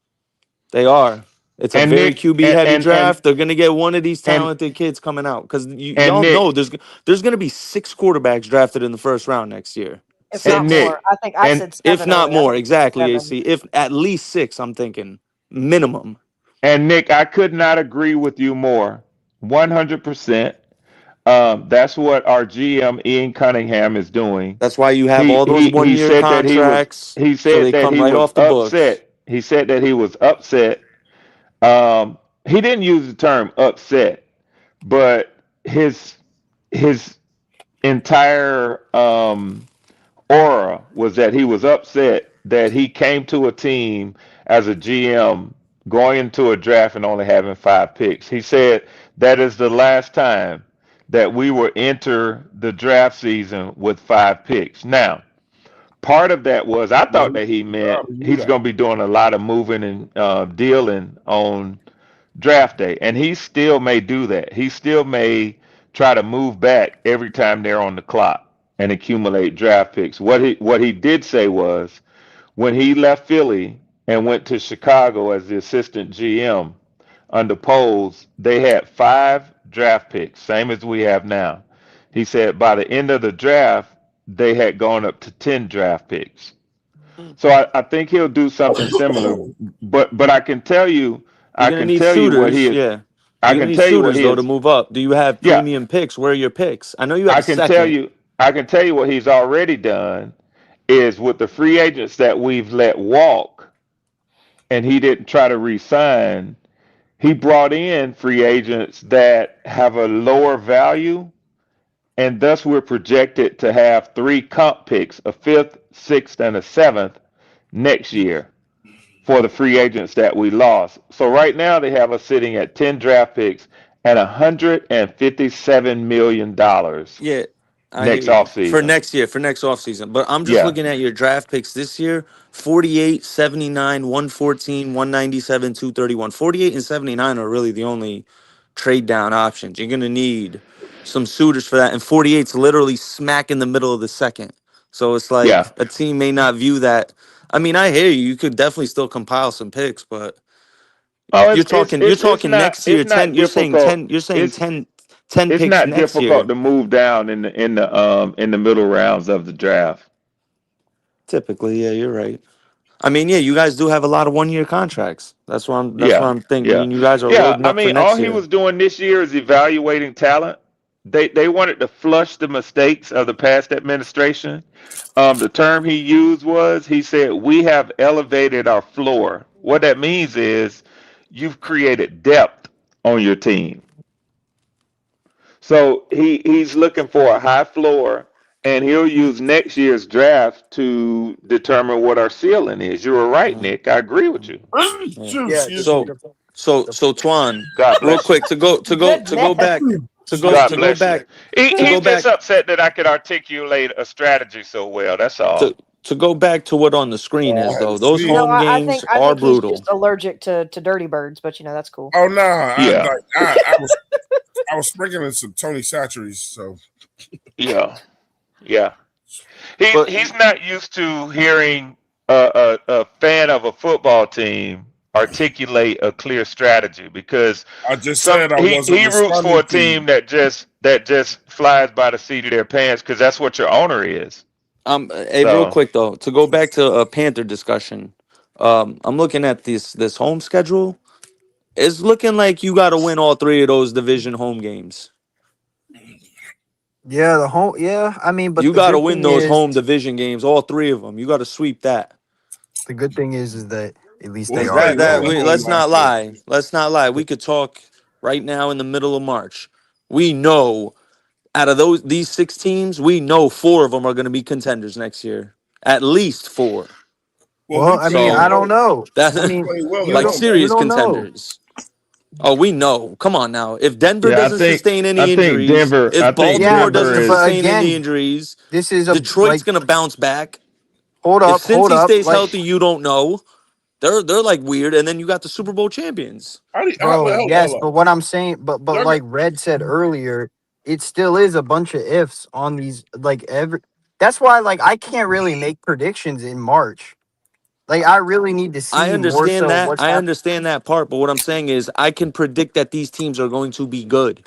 They are. It's a
And
very
Nick
QB heavy
and
draft. They're going to get one of these
and
talented kids coming out because
and
y'all know
Nick
there's going to be 6 quarterbacks drafted in the first round next year.
if not
and
6.
more.
Nick
I think I
and
said
If
7
not
earlier. I
more,
think you said
exactly,
7.
AC. If at least 6, I'm thinking minimum.
and Nick, I could not agree with you more. 100%. That's what our GM Ian Cunningham is doing.
That's why you have all those
He
1-year
said that
contracts,
he
so
said
they
that
come
he
right
was
off the books.
upset. He said that he was upset. He didn't use the term upset, but his entire aura was that he was upset that he came to a team as a GM going into a draft and only having 5 picks. He said that is the last time that we will enter the draft season with 5 picks. Now, part of that was I thought that he
I
meant
already knew
he's
that.
going to be doing a lot of moving and dealing on draft day, and he still may do that. He still may try to move back every time they're on the clock and accumulate draft picks. What he did say was when he left Philly and went to Chicago as the assistant GM under Poles, they had 5 draft picks, same as we have now. He said by the end of the draft, they had gone up to 10 draft picks. So I think he'll do something similar. But
You're
I
gonna
can
need
tell you what
suitors,
he is.
yeah.
I
You're gonna
can
need
tell you what
suitors
he
though to
is.
move up. Do you have
Yeah,
premium picks? Where are your picks? I know you have
I
a
can tell
second.
you. I can tell you what he's already done is with the free agents that we've let walk, and he didn't try to re-sign. He brought in free agents that have a lower value, and thus we're projected to have 3 comp picks, a fifth, sixth, and a seventh next year for the free agents that we lost. So right now they have us sitting at 10 draft picks and $157 million
Yeah, I hear
next
you. For
offseason.
next year, for next offseason. But I'm just
Yeah.
looking at your draft picks this year: 48, 79, 114, 197, 231. 48 and 79 are really the only trade down options. You're gonna need some suitors for that. And 48's literally smack in the middle of the second. So it's
Yeah.
like a team may not view that. I mean, I hear you. You could definitely still compile some picks, but
Oh,
you're talking next year,
it's
10,
not
you're saying
difficult.
10, you're saying
It's
10, 10
it's
picks
not
next
difficult
year.
to move down in the middle rounds of the draft.
Typically, yeah, you're right. I mean, yeah, you guys do have a lot of 1-year contracts. That's what
Yeah,
I'm thinking.
yeah,
You guys are
yeah.
loading
I
up for
mean, all
next
he
year.
was doing this year is evaluating talent. They wanted to flush the mistakes of the past administration. The term he used was he said we have elevated our floor. What that means is you've created depth on your team. So he's looking for a high floor, and he'll use next year's draft to determine what our ceiling is. You were right,
Mhm,
Nick. I agree with you.
yeah.
Yeah,
Excuse me.
So, so Twan,
God
real
bless you.
quick to go
Goodness.
back
God
to go
bless you.
back to
He's
go
just
back
upset that I could articulate a strategy so well. That's
to
all.
to go back to what on the screen
Oh,
is
I had to
though. Those
sneeze.
home games
I
are
think he's just
brutal.
allergic to dirty birds, but that's cool.
Oh no, I
Yeah,
like I was sprinkling some Tony Chachere's, so
yeah, yeah.
But
He's not used to hearing a fan of a football team articulate a clear strategy because
I just said I wasn't
he roots for
responding
a
to you.
team that just flies by the seat of their pants because that's what your owner is.
hey, real
So
quick though, to go back to a Panther discussion. I'm looking at this home schedule. It's looking like you got to win all 3 of those division home games.
yeah, the whole yeah. I mean, but
You got to win those home division games, all 3 of them. You got to sweep that.
the good thing is that at least
Well,
they
we
Because
are
played
at
that
well at
home.
we
home
let's not
last year.
lie. Let's not lie. We could talk right now in the middle of March. We know out of these 6 teams, we know 4 of them are going to be contenders next year. At least 4.
Well, we
Well, I mean,
playing
I
So
don't
well.
know.
that's
I
We
mean,
playing well. It
like
don't
you
matter.
serious
don't know.
contenders. Oh, we know. Come on now. If Denver
Yeah,
doesn't sustain
I
any
think
injuries,
Denver. I
if
think
Yeah,
Baltimore doesn't
Denver
but
is.
sustain any
again,
injuries,
this is a
Detroit's
like
going to bounce back.
hold
If
up, hold
Cincy
up,
stays
like
healthy, you don't know. They're like weird, and then you got the Super Bowl champions.
bro. Yes,
Hold
but
up.
what I'm saying, but
Y'all got,
like Red said earlier, it still is a bunch of ifs on these. Like every, that's why like I can't really make predictions in March. Like I really need to
I
see more
understand
so
that.
what's
I
happening.
understand that part, but what I'm saying is I can predict that these teams are going to be good.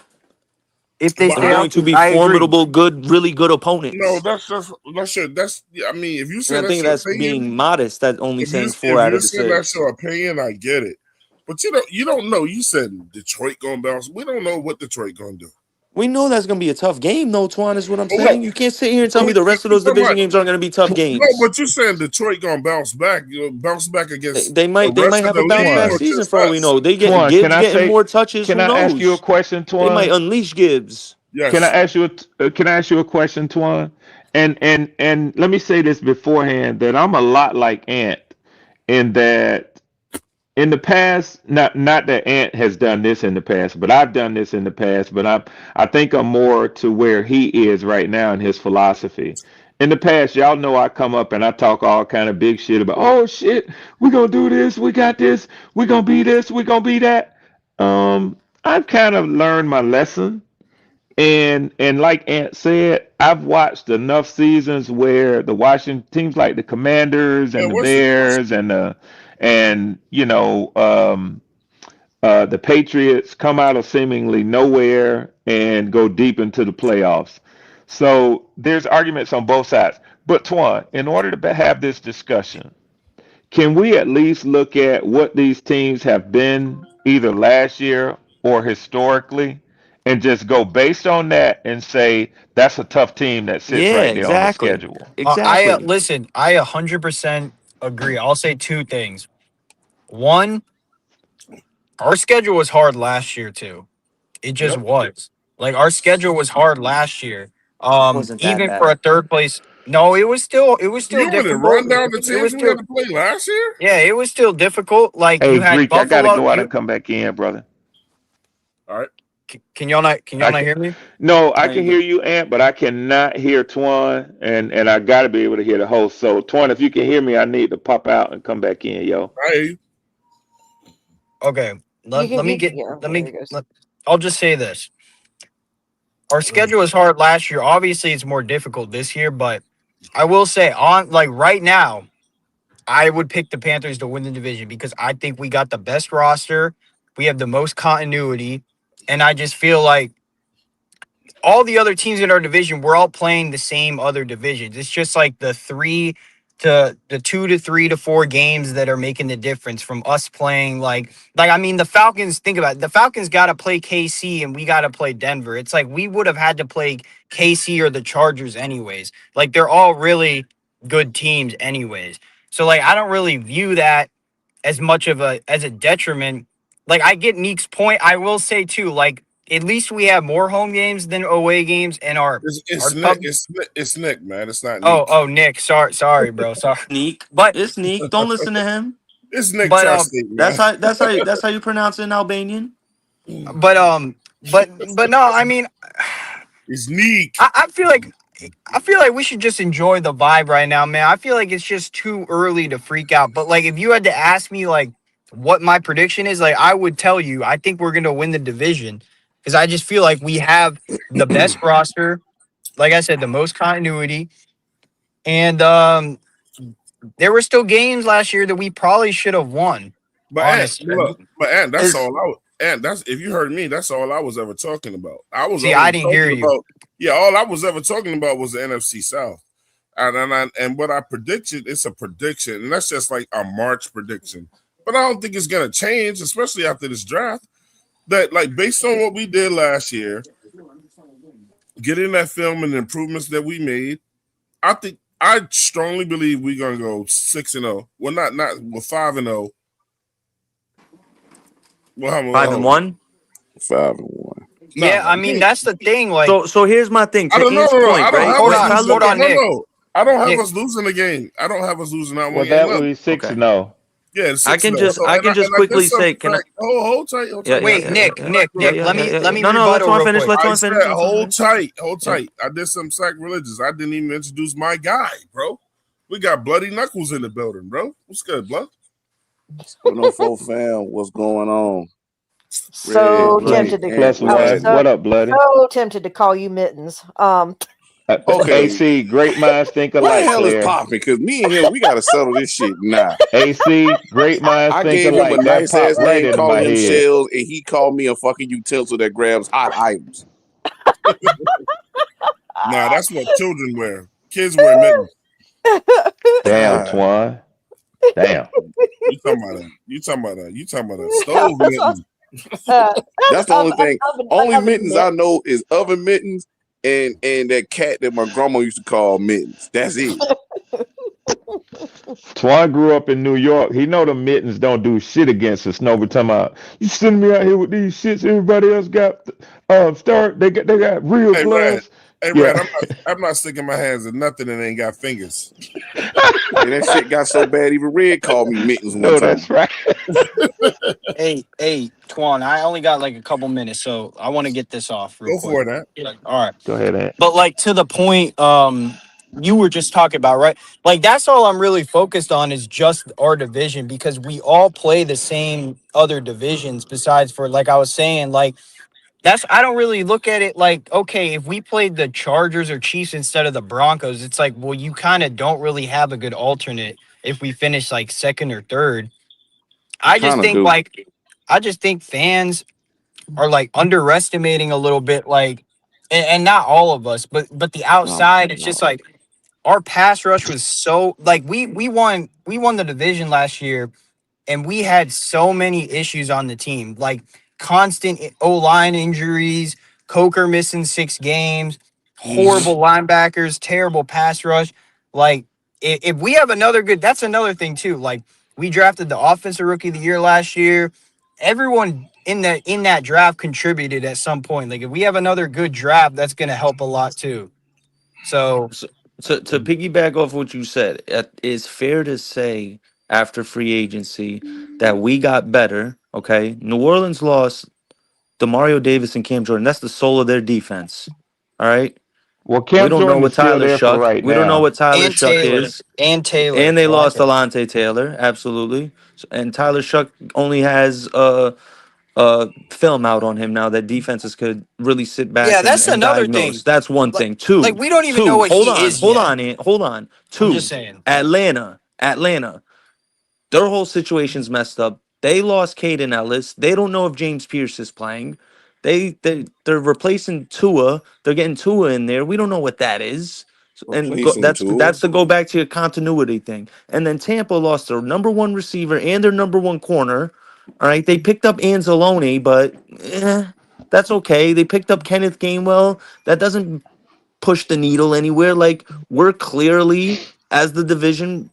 If they
but
They're
stay
going to
healthy,
be
I agree.
formidable, good, really good
no,
opponents.
that's your that's. I mean, if you
And
say
I
that's
think
your
that's
opinion,
being modest. That only saying 4
if
out
you're
of the
saying that's
6.
your opinion, I get it. But you don't know. You said Detroit gonna bounce. We don't know what Detroit gonna do.
We know that's going to be a tough game, though, Twan, is what I'm
Oh, well,
saying. You can't sit here and tell
so
me the rest of
we
those
talking
division
about,
games aren't going to be tough
no,
games.
but you're saying Detroit gonna bounce back. You know, bounce back against
They
the
might
rest of
have
the
a bounce
league
back
or
Twan,
season
just
for all we
us?
know. They get
Twan,
Gibbs getting more touches.
can
Who
I ask you a
knows?
question,
They might
Twan?
unleash Gibbs.
Can I
Yes.
ask you can I ask you a question, Twan? And let me say this beforehand that I'm a lot like Ant in that in the past, not that Ant has done this in the past, but I've done this in the past, but I think I'm more to where he is right now in his philosophy. In the past, y'all know I come up and I talk all kind of big shit about, oh shit, we gonna do this, we got this, we gonna be this, we gonna be that. I've kind of learned my lesson. And like Ant said, I've watched enough seasons where the Washington teams like the Commanders
Yeah.
and the
What's the question?
Bears and the Patriots come out of seemingly nowhere and go deep into the playoffs. So there's arguments on both sides. But Twan, in order to have this discussion, can we at least look at what these teams have been either last year or historically and just go based on that and say that's a tough team that sits
Yeah,
right there on the
exactly.
schedule?
I
Exactly.
listen. I 100% agree. I'll say two things. One, our schedule was hard last year too. It just
Yep.
was. Like our schedule was hard last year.
Wasn't that
Even for a
bad.
third place. No, it was still
You want me to
difficult.
run down the
It
teams
was
we had
still
to play last year?
yeah, it was still difficult. Like you
Hey,
had
Greek, I got to
Buffalo.
go out and come back in, brother.
All right.
Can y'all
I
not
can,
hear me?
no, I
No, you
can hear
good.
you, Ant, but I cannot hear Twan, and I got to be able to hear the host. So, Twan, if you can hear me, I need to pop out and come back in, yo.
I hear you.
Okay.
You
Let,
can,
let me
you
get
can, yeah,
let
there
me
he goes.
let, I'll just say this. Our schedule was hard last year. Obviously, it's more difficult this year, but I will say on like right now, I would pick the Panthers to win the division because I think we got the best roster. We have the most continuity, and I just feel like all the other teams in our division, we're all playing the same other divisions. It's just like the 2 to 3 to 4 games that are making the difference from us playing like I mean the Falcons, think about it. The Falcons got to play KC and we got to play Denver. It's like we would have had to play KC or the Chargers anyways. Like they're all really good teams anyways. So like I don't really view that as much of a detriment. Like I get Neek's point. I will say too, like at least we have more home games than away games, and our
It's Nick.
tough.
It's Nick, man. It's not Neek.
Oh, Nick. Sorry, bro. Sorry,
Sneak.
but
It's Sneak. Don't listen to him.
It's Nick
but
Tri-State,
That's
man.
how that's how you pronounce it in Albanian.
but but no. I mean,
It's Neek.
I feel like we should just enjoy the vibe right now, man. I feel like it's just too early to freak out. But like, if you had to ask me like what my prediction is, like I would tell you I think we're gonna win the division because I just feel like we have the best roster. Like I said, the most continuity, and there were still games last year that we probably should have won.
But Ant,
Honestly,
look, but Ant, that's
It's
all I was. Ant, that's if you heard me, that's all I was ever talking about. I was
see, I
only
didn't hear
talking
you.
about, yeah, all I was ever talking about was the NFC South. And what I predicted, it's a prediction, and that's just like a March prediction. But I don't think it's gonna change, especially after this draft. That like based on what we did last year, getting that film and the improvements that we made, I strongly believe we're gonna go 6-0. Well, not well 5-0. Well, how,
5-1.
5-1.
Yeah, I mean that's the thing. Like,
So here's my thing.
I
To
don't know.
Ant's
No,
point,
I don't
right?
have
hold
us
on,
losing.
hold on, Nick.
No. I don't have
Nick.
us losing the game. I don't have us losing that
Well,
one
that
game.
was 6-0.
Look, yeah,
I
6-0.
can just
So,
I can just
and I did
quickly
some
say, can I?
fact. Hold tight.
Yeah.
Wait, Nick. Let me
No, let
rebuttal
Twan
real
finish.
quick.
Let
I
Twan
said,
finish.
hold tight. I did some sacrilegious. I didn't even introduce my guy, bro. We got Bloody Knuckles in the building, bro. What's good, blood?
104 fam, what's going on?
So
Red, Blake,
tempted to
and
Plus
what's
one.
happening?
What up, Bloody?
so tempted to call you Mittens.
Okay,
AC, great minds think
what the
alike,
hell is
player.
popping? Because me and him, we got to settle this shit now.
AC, great minds
I
think
gave him a
alike. That
nice
popped
ass
right
name,
into
calling
my
him
head.
Shells, and he called me a fucking utensil that grabs hot items.
Nah, that's what children wear. Kids wear mittens.
Damn,
God,
Twan. Damn.
You talking about that? You talking about a stove mitten?
that's the only thing. Only
oven
mittens I know is oven mittens and that cat that my grandma used to call mittens. That's it.
Twan grew up in New York. He know the mittens don't do shit against the snow. But talking about you sending me out here with these shits. Everybody else got start. They got real
Hey, Rad.
gloves.
Hey,
Yeah.
Rad. I'm not sticking my hands in nothing that ain't got fingers.
And that shit got so bad, even Red called me mittens one
No,
time.
that's right.
Hey, Twan, I only got like a couple minutes, so I want to get this off real
Go
quick.
for that.
All right.
Go ahead, Ant.
But like to the point you were just talking about, right? Like that's all I'm really focused on is just our division because we all play the same other divisions besides for like I was saying, like that's I don't really look at it like, okay, if we played the Chargers or Chiefs instead of the Broncos, it's like, well, you kind of don't really have a good alternate if we finish like second or third.
Kind of do.
I just think fans are like underestimating a little bit, like, and not all of us, but the outside, it's just like our pass rush was so like we won the division last year and we had so many issues on the team, like constant O-line injuries, Coker missing 6 games, horrible linebackers, terrible pass rush. Like if we have another good, that's another thing too. Like we drafted the offensive rookie of the year last year. Everyone in that draft contributed at some point. Like if we have another good draft, that's going to help a lot too. So
To piggyback off what you said, it is fair to say after free agency that we got better. Okay, New Orleans lost Demario Davis and Cam Jordan. That's the soul of their defense. All right.
Well,
We
Cam
don't know
Jordan
what
is still
Tyler
there for
Shuck.
right
We don't know
now.
what Tyler
and
Shuck
Taylor
is.
and Taylor,
And they
the
lost
linebacker.
Alante Taylor, absolutely. And Tyler Shuck only has film out on him now that defenses could really sit
Yeah,
back
that's
and
another
diagnose.
thing.
That's one
Like
thing.
like
Two,
we don't even know
two.
what he is
Hold
yet.
on, Ant, hold on.
I'm just
Two.
saying.
Atlanta. Their whole situation's messed up. They lost Caden Ellis. They don't know if James Pierce is playing. They're replacing Tua. They're getting Tua in there. We don't know what that is.
Replacing
That's
Tua.
to go back to your continuity thing. And then Tampa lost their number one receiver and their number one corner. All right, they picked up Anzalone, but that's okay. They picked up Kenneth Gainwell. That doesn't push the needle anywhere. Like we're clearly, as the division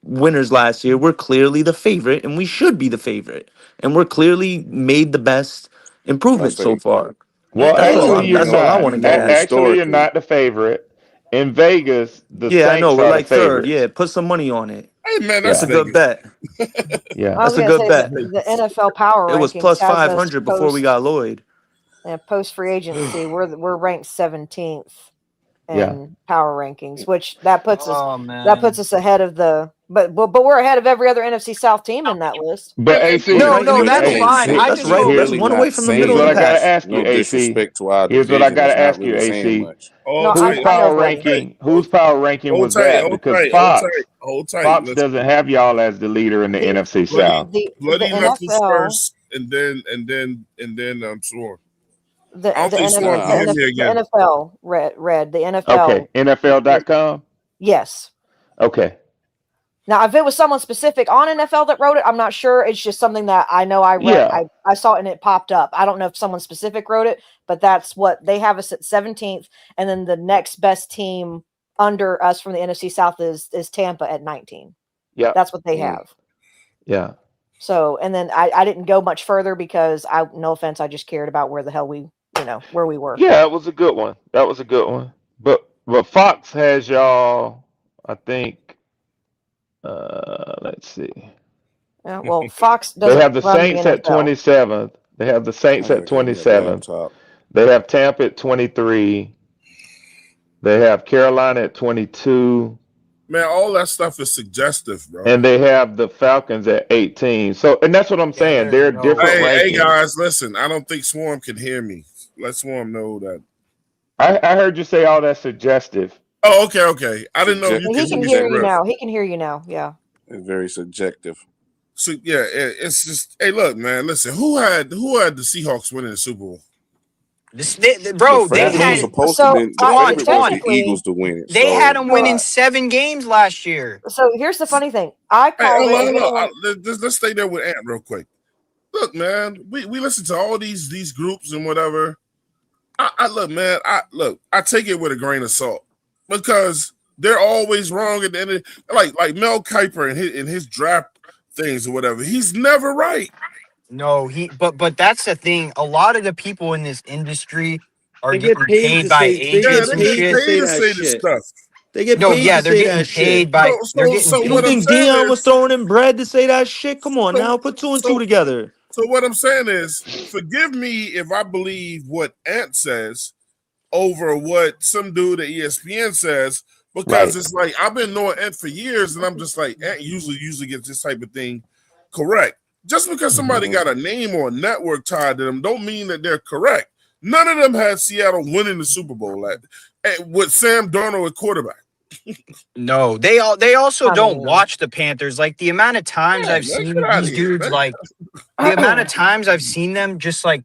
winners last year, we're clearly the favorite, and we should be the favorite. And we're clearly made the best improvement
That's
so
a
far.
Well,
that's a
actually, you're
That's all I
not.
want to
you
get
know
at.
Actually, you're
historically.
not the favorite. In Vegas, the
Yeah, I know.
Saints
We're
are the
like third. Yeah,
favorites.
put some money on it.
Hey, man,
That's
that's
Yeah,
a good
Vegas.
bet.
yeah.
I was
That's a
going to
good
say that
bet.
the NFL power
It was
rankings
plus
has us
500 before we got Lloyd.
post free agency. We're ranked 17th
Yeah.
in power rankings, which that puts
Oh
us
man.
ahead of the but we're ahead of every other NFC South team in that list.
But
We're
AC,
No,
right in
no,
the
that's
middle.
fine.
Saying
I
That's
just
right.
don't.
That's
really
one
not
away from the
here's
middle of
what
the
I
saying
gotta
pack.
ask you,
no
AC.
disrespect to our
Here's what I
division. It's
gotta
not
ask you,
really saying
AC.
much.
No,
Hold
Whose
tight.
I know,
power
buddy.
ranking? Whose power ranking
Hold
was
tight.
that?
Hold
Because
tight. Hold tight. Hold tight.
Fox
Let's
doesn't have y'all as the leader in the
The
NFC
bloody
South.
the
knuckles
NFL
first, and then I'm sure.
the
I don't
the
think Swan can hear
Nah,
me again.
NFL red the NFL
Okay, NFL.com.
yes.
Okay,
Now, if it was someone specific on NFL that wrote it, I'm not sure. It's just something that I know I read.
yeah,
I saw it and it popped up. I don't know if someone specific wrote it, but that's what they have us at 17th. And then the next best team under us from the NFC South is Tampa at 19.
yeah,
That's what they have.
yeah.
So, and then I didn't go much further because no offense, I just cared about where the hell we where we were.
Yeah, it was a good one. That was a good one. But Fox has y'all, I think. Let's see.
Well, Fox
They
doesn't
have the
run the
Saints at
NFL.
27th. They have the Saints
I
at
gotta get me a
27th.
laptop.
They have Tampa at 23. They have Carolina at 22.
Man, all that stuff is suggestive, bro.
And they have the Falcons at 18. So, and that's what I'm saying.
there's
They're
no
different
way.
Hey,
rankings.
guys, listen. I don't think Swarm can hear me. Let Swarm know that.
I heard you say all that suggestive.
Oh, okay. I didn't know if you
He
could
can
hear
hear
me
you
for real.
now. He can hear you now. Yeah.
It's very subjective.
So yeah, it's just. Hey, look, man. Listen, who had the Seahawks winning the Super Bowl?
Bro,
The
they
favorite was
had
supposed
So,
to be the
Twan,
favorite was the
Twan.
Eagles to win it.
They had them winning
uh,
7 games last year.
So here's the funny thing. I
Hey,
called it.
hold
If
on.
anyone,
Let's stay there with Ant real quick. Look, man. We listen to all these groups and whatever. I look, man. I take it with a grain of salt because they're always wrong at the end of like Mel Kiper and his draft things or whatever. He's never right.
No, but that's the thing. A lot of the people in this industry are
They get
getting
paid
paid
to
by
say they
Yeah,
get
agents
they
and
get
paid to
shit.
say
paid to
that
say this
shit.
stuff.
They get
No,
paid
yeah,
to
they're
say
getting
that shit.
paid by. They're getting
So
You don't
what I'm
paid.
think
saying
Dion was
is,
throwing in bread to say that shit? Come on
so
now, put 2 and 2
so
together.
so what I'm saying is, forgive me if I believe what Ant says over what some dude at ESPN says, because
Right.
it's like I've been knowing Ant for years, and I'm just like Ant usually gets this type of thing correct. Just because somebody got a name or a network tied to them, don't mean that they're correct. None of them had Seattle winning the Super Bowl with Sam Darnold at quarterback.
No, they also
I
don't
mean,
watch the Panthers. Like the amount of times
Yeah,
I've
man,
seen
get out
these
of here,
dudes,
man.
like the amount of times I've seen them just like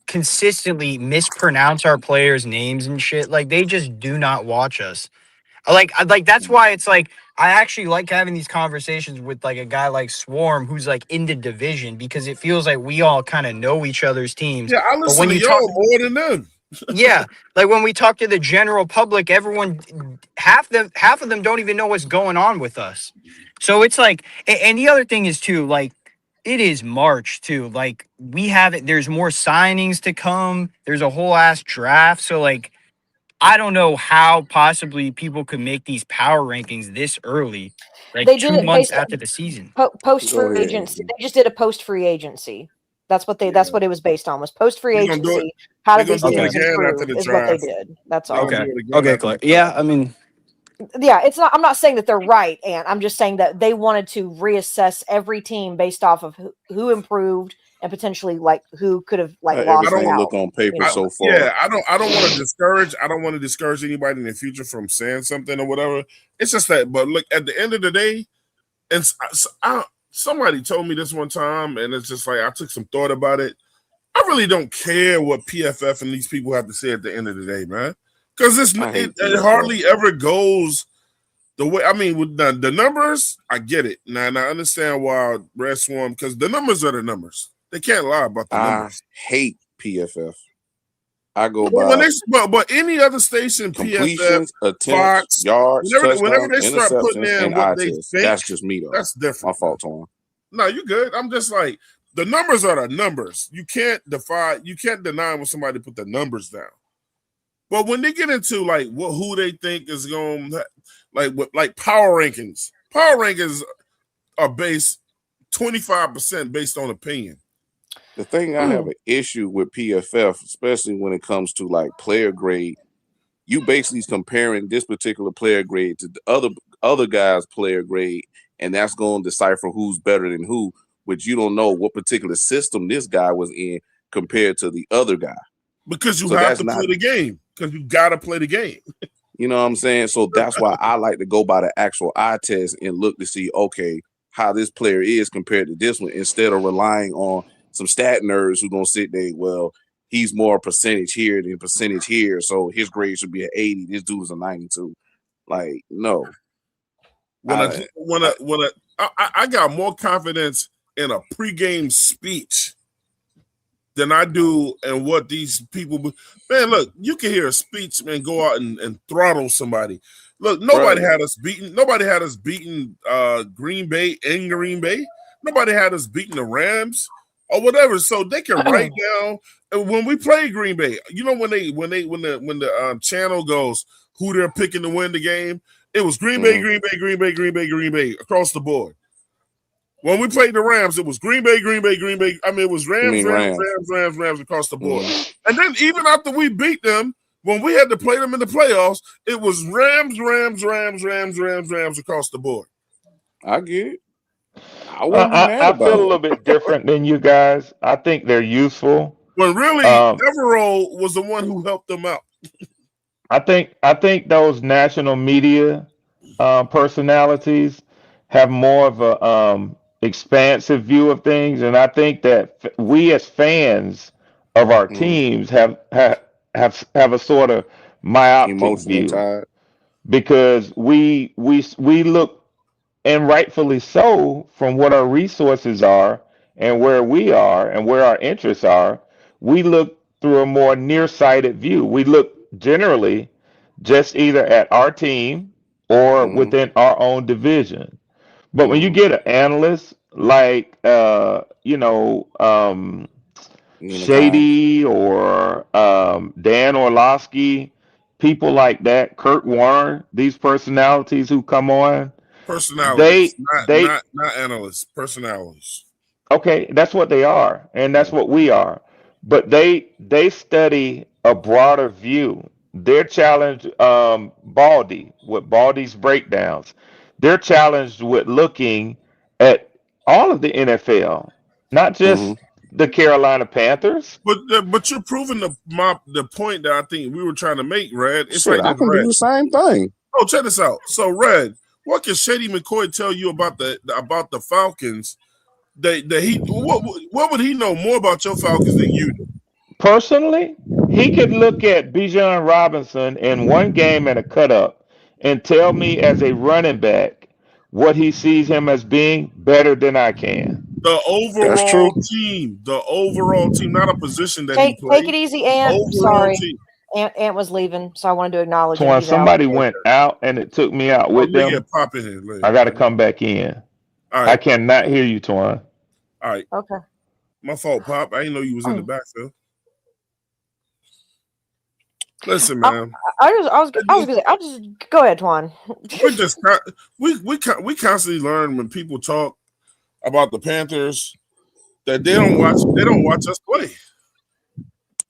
consistently mispronounce our players' names and shit. Like they just do not watch us. Like that's why it's like I actually like having these conversations with like a guy like Swarm who's like in the division because it feels like we all kind of know each other's teams.
Yeah, I
But
listen
when
to
you talk,
y'all more than them.
yeah, like when we talk to the general public, everyone half of them don't even know what's going on with us. So it's like, and the other thing is too, like it is March too. Like we have it. There's more signings to come. There's a whole ass draft. So like I don't know how possibly people could make these power rankings this early, like
they did
2
it
months
based
after the season.
post
go
free
ahead,
agency.
Anthony.
They just did a post free agency. That's what
Yeah,
it was based on, was post free
they're gonna do it.
agency. How
They're
did
gonna
these
do it
Okay.
teams
again after
improve
the
is what they
draft.
did. That's
They're gonna
all.
do
Okay.
it again
Okay,
after the
Clark. Yeah,
draft.
I mean,
Yeah, it's not. I'm not saying that they're right, and I'm just saying that they wanted to reassess every team based off of who improved and potentially like who could have like
How
I
lost
don't.
everything
out.
look on paper
You know,
so far.
Yeah, I don't want to discourage. I don't want to discourage anybody in the future from saying something or whatever. It's just that. But look, at the end of the day, and somebody told me this one time, and it's just like I took some thought about it. I really don't care what PFF and these people have to say at the end of the day, man, because
I hate
it
PFF.
hardly ever goes the way. I mean, with the numbers, I get it now, and I understand why Red Swarm, because the numbers are the numbers. They can't lie about the
I
numbers.
hate PFF. I go
But when
by
but any other station, PFF,
completions, attempts,
Fox,
yards,
whenever
touchdowns,
they start putting
interceptions,
in
and
what
eye
they
tests.
think,
That's just me though.
that's
My
different.
fault, Tom.
No, you good. I'm just like the numbers are the numbers. You can't deny when somebody put the numbers down. But when they get into like who they think is going like power rankings are based 25% based on opinion.
The thing I have an issue with PFF, especially when it comes to like player grade, you basically is comparing this particular player grade to the other guy's player grade, and that's going to decipher who's better than who, but you don't know what particular system this guy was in compared to the other guy.
Because you
So
have
that's
to
not,
play the game. Because you gotta play the game.
you know what I'm saying? So that's why I like to go by the actual eye test and look to see, okay, how this player is compared to this one, instead of relying on some stat nerds who gonna sit there, well, he's more percentage here than percentage here, so his grade should be an 80. This dude is a 92. Like, no.
I got more confidence in a pregame speech than I do in what these people. Man, look, you can hear a speech, man, go out and throttle somebody. Look, nobody had us beaten. Nobody had us beating Green Bay in Green Bay. Nobody had us beating the Rams or whatever, so they can write down. And when we play Green Bay, you know when the channel goes who they're picking to win the game, it was Green Bay, Green Bay, Green Bay, Green Bay, Green Bay across the board. When we played the Rams, it was Green Bay, Green Bay, Green Bay. I mean, it was Rams across the board. And then even after we beat them, when we had to play them in the playoffs, it was Rams across the board.
I get it. I wouldn't be mad about
feel
it.
a little bit different than you guys. I think they're useful.
When really, Devereaux was the one who helped them out.
I think those national media personalities have more of a expansive view of things, and I think that we as fans of our teams have a sort of myopic
Emotionally
view
tied.
because we look, and rightfully so, from what our resources are and where we are and where our interests are. We look through a more nearsighted view. We look generally just either at our team or within our own division. But when you get an analyst like Shady or Dan Orlovsky, people like that, Kurt Warner, these personalities who come on,
Personalities, not analysts. Personalities.
Okay, that's what they are, and that's what we are. But they study a broader view. They're challenged, Baldy, with Baldy's breakdowns. They're challenged with looking at all of the NFL, not just the Carolina Panthers.
But you're proving the point that I think we were trying to make, Red. It's
Shit,
like
I can do the same thing.
Oh, check this out. So, Red, what can Shady McCoy tell you about the Falcons? What would he know more about your Falcons than you do?
Personally, he could look at Bijan Robinson in one game at a cut up and tell me as a running back what he sees him as being better than I can.
The overall team, not a position that he played.
Take it easy, Ant. Sorry. Ant was leaving, so I wanted to acknowledge him.
When somebody went out and it took me out with them,
pop in here later.
I got to come back in.
All right.
I cannot hear you, Twan.
All right.
Okay.
My fault, Pop. I didn't know you was in the backfield. Listen, man.
I was gonna say, I'll just go ahead, Twan.
we constantly learn when people talk about the Panthers that they don't watch us play.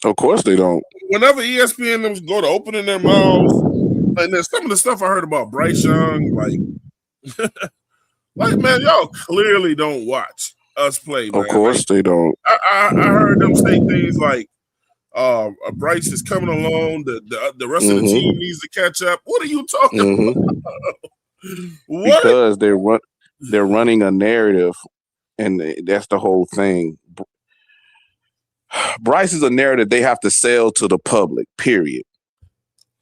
Of course they don't.
Whenever ESPN them go to opening their mouths, and there's some of the stuff I heard about Bryce Young, like man, y'all clearly don't watch us play. Man.
Of course they don't.
I heard them say things like, Bryce is coming along. The rest of the team needs to catch up. What are you talking about? What?
Because they're running a narrative, and that's the whole thing. Bryce is a narrative they have to sell to the public, period.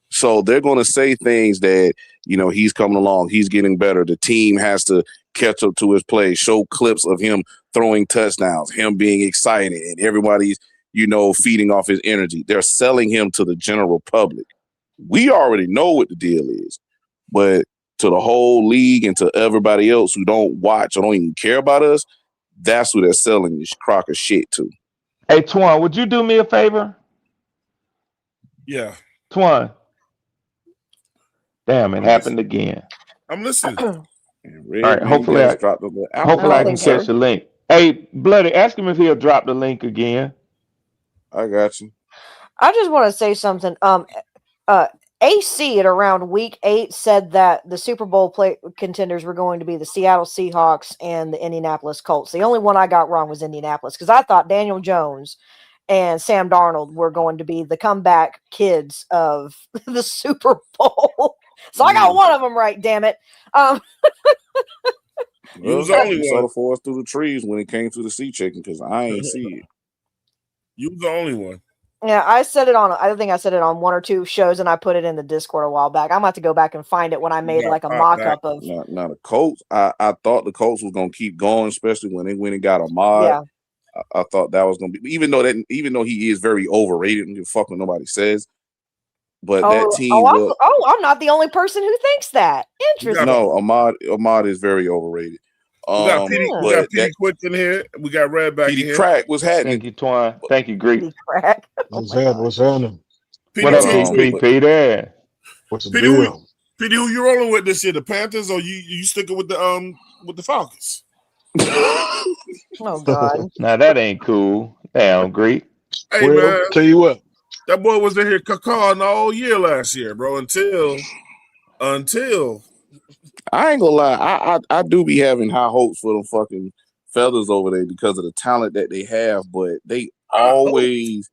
So they're going to say things that, he's coming along, he's getting better. The team has to catch up to his play, show clips of him throwing touchdowns, him being excited, and everybody's, feeding off his energy. They're selling him to the general public. We already know what the deal is, but to the whole league and to everybody else who don't watch or don't even care about us, that's who they're selling this crock of shit to.
Hey, Twan, would you do me a favor?
Yeah.
Twan. Damn, it happened again.
I'm listening.
All right, hopefully I can catch the link. Hey, Bloody, ask him if he'll drop the link again.
I got you.
I just want to say something. AC at around week 8 said that the Super Bowl contenders were going to be the Seattle Seahawks and the Indianapolis Colts. The only one I got wrong was Indianapolis because I thought Daniel Jones and Sam Darnold were going to be the comeback kids of the Super Bowl. So I got one of them right, damn it.
You was the only one.
Saw the forest through the trees when it came to the sea chicken because I ain't see it.
You was the only one.
Yeah, I think I said it on one or two shows, and I put it in the Discord a while back. I'm going to have to go back and find it when I made like a mock-up of.
Now the Colts, I thought the Colts was going to keep going, especially when they went and got Ahmad.
Yeah.
I thought that was going to be, even though he is very overrated, and fuck what nobody says. But that team.
I'm not the only person who thinks that. Interesting.
No, Ahmad is very overrated.
We got PD. We got
But
PD
that
Quick in here. We got Red back in
PD
here.
Crack was happening.
Thank you, Twine. Thank you, Greek.
Pretty crack.
What's happening? What's happening?
What up,
PD
Big Peter?
What's the
PD,
deal?
PD, who you rolling with this year? The Panthers or you sticking with the Falcons?
Oh God.
Now that ain't cool. Damn, Greek.
Hey
Well,
man,
tell you what.
that boy was in here cacawing all year last year, bro. Until
I ain't gonna lie, I do be having high hopes for them fucking feathers over there because of the talent that they have, but they always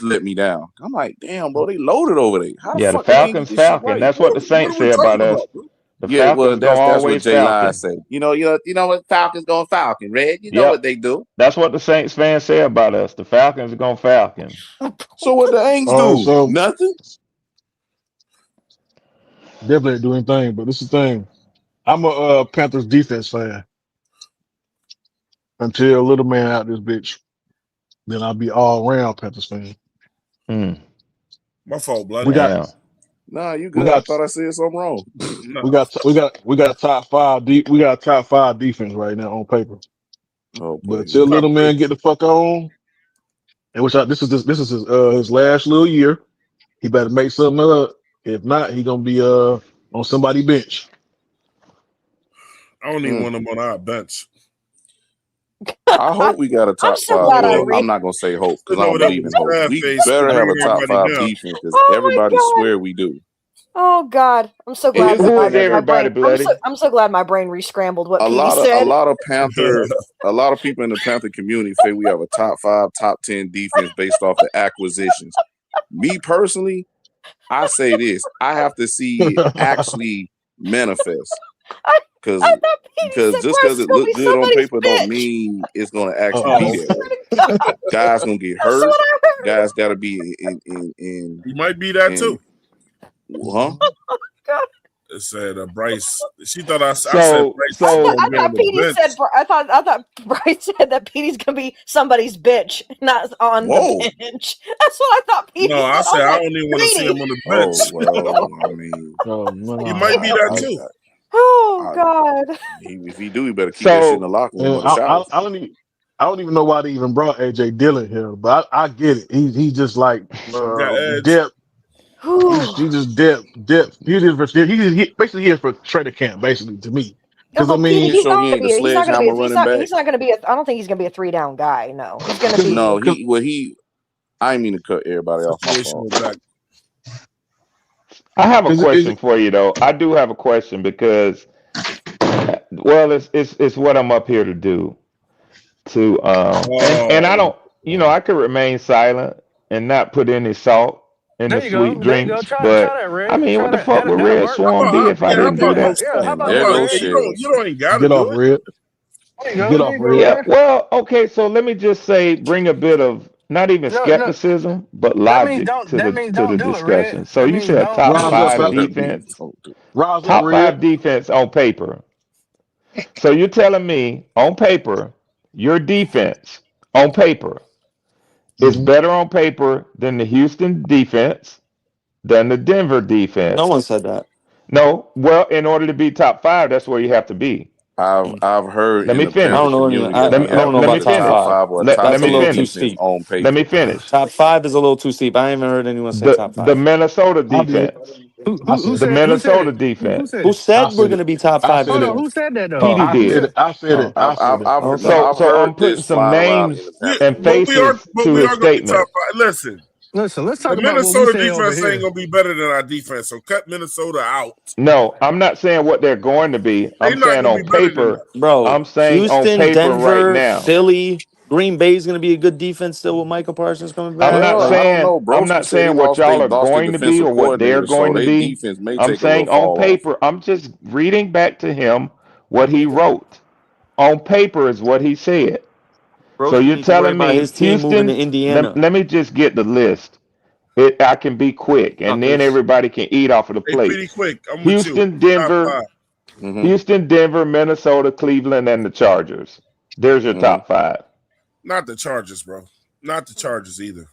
let me down. I'm like, damn, bro, they loaded over there. How the
Yeah, the
fuck they can't get
Falcons
this shit
falcon.
right?
That's what the
what
Saints
are we
say about
talking
us.
about, bro?
The
Yeah, well,
Falcons gonna
that's what
always
Jay Live
falcon.
say. You know what Falcons going Falcon, Red. You know
Yep.
what they do.
That's what the Saints fans say about us. The Falcons are gonna falcon.
So what the Aints do?
So
Nothing.
definitely ain't doing anything, but this is the thing. I'm a Panthers defense fan until little man out this bitch. Then I'll be all around Panthers fan.
My fault, blood.
We got
Damn.
Nah, you
we
good. I
got
thought I said something wrong.
No.
we got a top five deep. We got a top five defense right now on paper.
Oh
But
boy.
until
Top
little
three.
man get the fuck on, and this is his last little year. He better make something up. If not, he gonna be on somebody's bench.
I don't even want him on our bench.
I hope we got a top
so
five.
glad I
Well,
read.
I'm not gonna say hope because
Sitting
I
over
don't
there
believe
with
in hope.
a sad
We
face,
better have a
bringing
top
everybody
five
down.
defense because
Oh my
everybody
God.
swear we do.
Oh God. I'm so
And
glad
here's the
that
Who
my,
is
thing,
my
everybody,
brain
bloody?
I'm so glad my brain rescrambled what
a
Petey
lot
said.
of people in the Panther community say we have a top 5, top 10 defense based off the acquisitions. Me personally, I say this: I have to see it actually manifest.
I
Because
thought Petey said
just
Bryce
because
is
it
gonna
look
be
good on
somebody's
paper don't
bitch.
mean it's gonna actually
Oh,
be
okay.
that way.
God,
Guys gonna get
that's
hurt.
what I heard.
Guys gotta be in
He might be that too.
huh?
God.
It said Bryce. She thought I said
So
Bryce
I
is
thought,
gonna
I
be on
thought
the
Petey
bench.
said I thought Bryce said that Petey's gonna be somebody's bitch, not on
Whoa.
the bench. That's what I thought Petey
No,
said.
I said
was
I
like,
don't even want to see
Petey.
him on the
Oh
bench.
well, I mean,
He might be that too.
Oh God.
if he do, he better keep that shit in the locker room or the shower.
I don't even know why they even brought AJ Dillon here, but I get it. He's just like
Got edge.
depth. He's just depth. He's basically here for training camp, basically to me. Because I
Oh, Petey,
mean,
You sure he ain't the
he's not gonna be.
sledgehammer running back?
He's not gonna be. I don't think he's gonna be a 3-down guy. No, he's gonna be.
No, I ain't mean to cut everybody off. My fault.
Situational back.
I have a question for you though. I do have a question because well it's what I'm up here to do. To and I don't I could remain silent and not put any salt in the
There you go.
sweet
There you go.
drinks,
Try
but
that, Red.
I mean
Try
what the
that.
fuck would
That'll
Red
work.
Swarm be if I
How
didn't do
about
that?
Yeah, how
And
about
there
that,
goes
Red?
Shells.
You don't ain't gotta
get off
do it.
Red.
There you go.
Get
There
off
you go,
Red.
Yeah,
Red.
well, okay, so let me just say bring a bit of not even
No.
skepticism, but
That means
logic
don't.
to
That
the
means
to the
don't do it, Red.
discussion. So
That
you
means
said
don't.
top
Rise up,
five
That means
defense,
don't do.
rise up,
top
Red.
five defense on paper. So you're telling me on paper, your defense on paper is
Mm-hmm.
better on paper than the Houston defense, than the Denver
No
defense.
one said that.
No, well, in order to be top five, that's where you have to be.
I've heard
Let
in
me
the
I
Panther
don't
finish.
know any.
community that
I
we
Let,
have
don't know
let me
about
either
top
top
finish.
five.
5 or top
Let
That's a
me
10
little too
finish.
defense
steep.
on
Let me
paper.
finish.
Top five is a little too steep. I haven't heard anyone say top
The
five.
Minnesota
I did.
defense.
I
Who
said
The
it.
said? Who said
Minnesota
it? Who
defense.
said
Who
it?
I
said we're
said
going
it.
to be top
I
five
said
Hold
it.
on.
defense?
Who said that though?
PD
I
Who
said
did.
said?
it. I said it. I said it.
Okay.
I've
So I'm
heard
putting
this
some
flying around in
names
the
Yeah,
Panther
and
but
community.
faces
but
to
we
his
are gonna be top
statement.
five. Listen,
Listen. Let's
the
talk about what we
Minnesota
say over
defense ain't
here.
gonna be better than our defense, so cut Minnesota out.
No, I'm not saying what they're going to be.
They're
I'm
not
saying
gonna
on
be better than
paper.
us.
Bro,
I'm saying on
Houston,
paper right
Denver,
now.
Philly, Green Bay is going to be a good defense still with Michael Parsons coming
I'm
back.
not
Well,
Like,
I don't
saying
know.
I'm
Broski
not
said
saying what
they
y'all are
lost their
going to be
defensive
or what they're
coordinator, so
going to
their
be.
defense may
I'm
take a little
saying on
fall off.
paper, I'm just reading back to him what he wrote. On paper is what he said. So
Broski
you're
need to worry
telling
about
me
his team moving to
Houston,
Indiana.
let me just get the list. I can be quick and then
Suckers.
everybody can eat off of the
Hey,
plate.
pretty quick. I'm with you.
Houston,
Top
Denver,
5.
Mm-hmm.
Houston, Denver, Minnesota, Cleveland, and the Chargers. There's your
Mm-hmm.
top five.
Not the Chargers, bro. Not the Chargers either.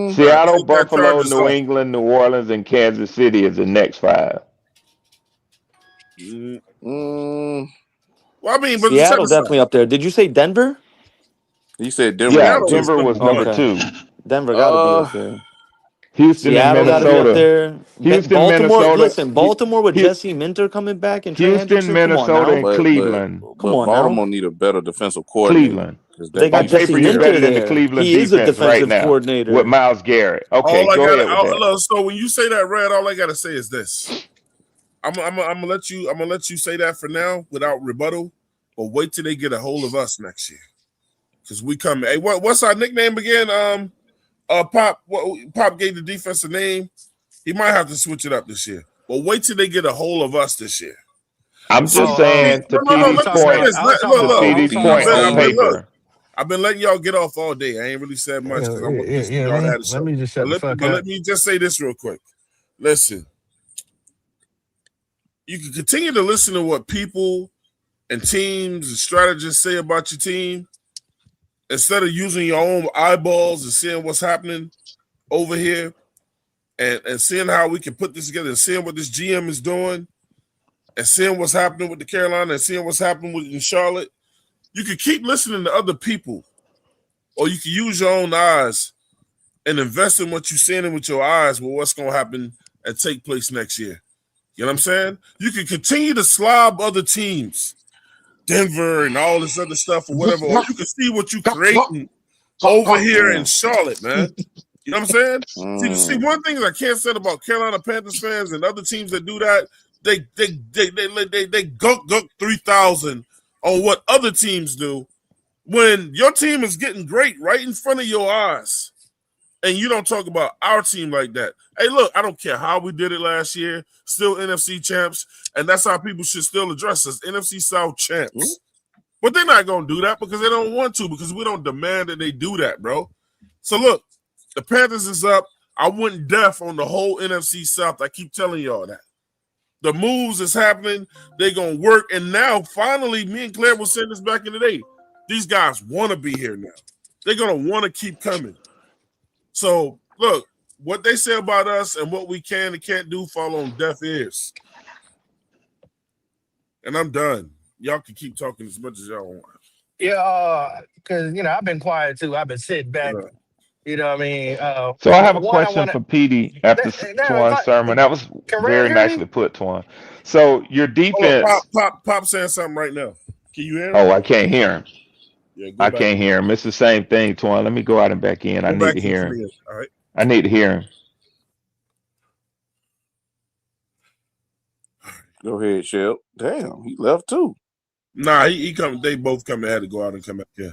Seattle,
Take that
Buffalo,
Chargers
New
off.
England, New Orleans, and Kansas City is the next five.
Well, I mean, but check
Seattle
this out.
definitely up there. Did you say Denver?
He said Denver.
Yeah,
Seattle is
Denver was number
Okay.
2.
Denver got to be up there.
Houston and
Seattle got to be up
Minnesota.
there.
Houston,
Baltimore.
Minnesota.
Listen, Baltimore with Jesse Minter coming back and Trey
Houston,
Hendrickson. Come on
Minnesota,
now.
and
But
Cleveland.
Come on
Baltimore
now.
need a better defensive coordinator.
Cleveland.
That
They got
On
defense
paper,
Jesse
you're
is
Minter
better than the
there.
Cleveland
He is a
defense right
defensive
now
coordinator.
with Myles Garrett. Okay, go ahead with that.
So when you say that, Red, all I gotta say is this. I'm gonna let you say that for now without rebuttal, but wait till they get a hold of us next year, because we come. Hey, what's our nickname again? Pop. Pop gave the defense a name. He might have to switch it up this year, but wait till they get a hold of us this year.
I'm just saying to
No,
PD's
let me say
point.
this.
On paper.
I've been letting y'all get off all day. I ain't really said much because I'm listening to y'all had a show.
Let me just shut the fuck
but
up.
let me just say this real quick. Listen, you can continue to listen to what people and teams and strategists say about your team instead of using your own eyeballs and seeing what's happening over here and seeing how we can put this together and seeing what this GM is doing and seeing what's happening with the Carolina and seeing what's happening in Charlotte. You can keep listening to other people, or you can use your own eyes and invest in what you're seeing with your eyes with what's going to happen and take place next year. You know what I'm saying? You can continue to slob other teams, Denver and all this other stuff or whatever, or you can see what you're creating over here in Charlotte, man. You know what I'm saying? See, one thing that I can't say about Carolina Panthers fans and other teams that do that, they gunk 3,000 on what other teams do when your team is getting great right in front of your eyes. And you don't talk about our team like that. Hey, look, I don't care how we did it last year. Still NFC champs. And that's how people should still address us. NFC South champs. But they're not going to do that because they don't want to, because we don't demand that they do that, bro. So, look, the Panthers is up. I went deaf on the whole NFC South. I keep telling y'all that. The moves is happening. They're going to work. And now, finally, me and Claire were saying this back in the day. These guys want to be here now. They're going to want to keep coming. So, look, what they say about us and what we can and can't do fall on deaf ears. And I'm done. Y'all can keep talking as much as y'all want.
Yeah, because, I've been quiet, too. I've been sitting back. You know what I mean?
So I have a question for PD after Twan's sermon. That was very nicely put, Twan. So your defense.
Pop saying something right now. Can you hear him?
Oh, I can't hear him.
Yeah,
I can't hear him. It's the same thing, Twan. Let me go out and back in. I need to hear him.
All right.
I need to hear him.
Go ahead, Shell. Damn, he left too.
Nah, he come. They both come. They had to go out and come back. Yeah.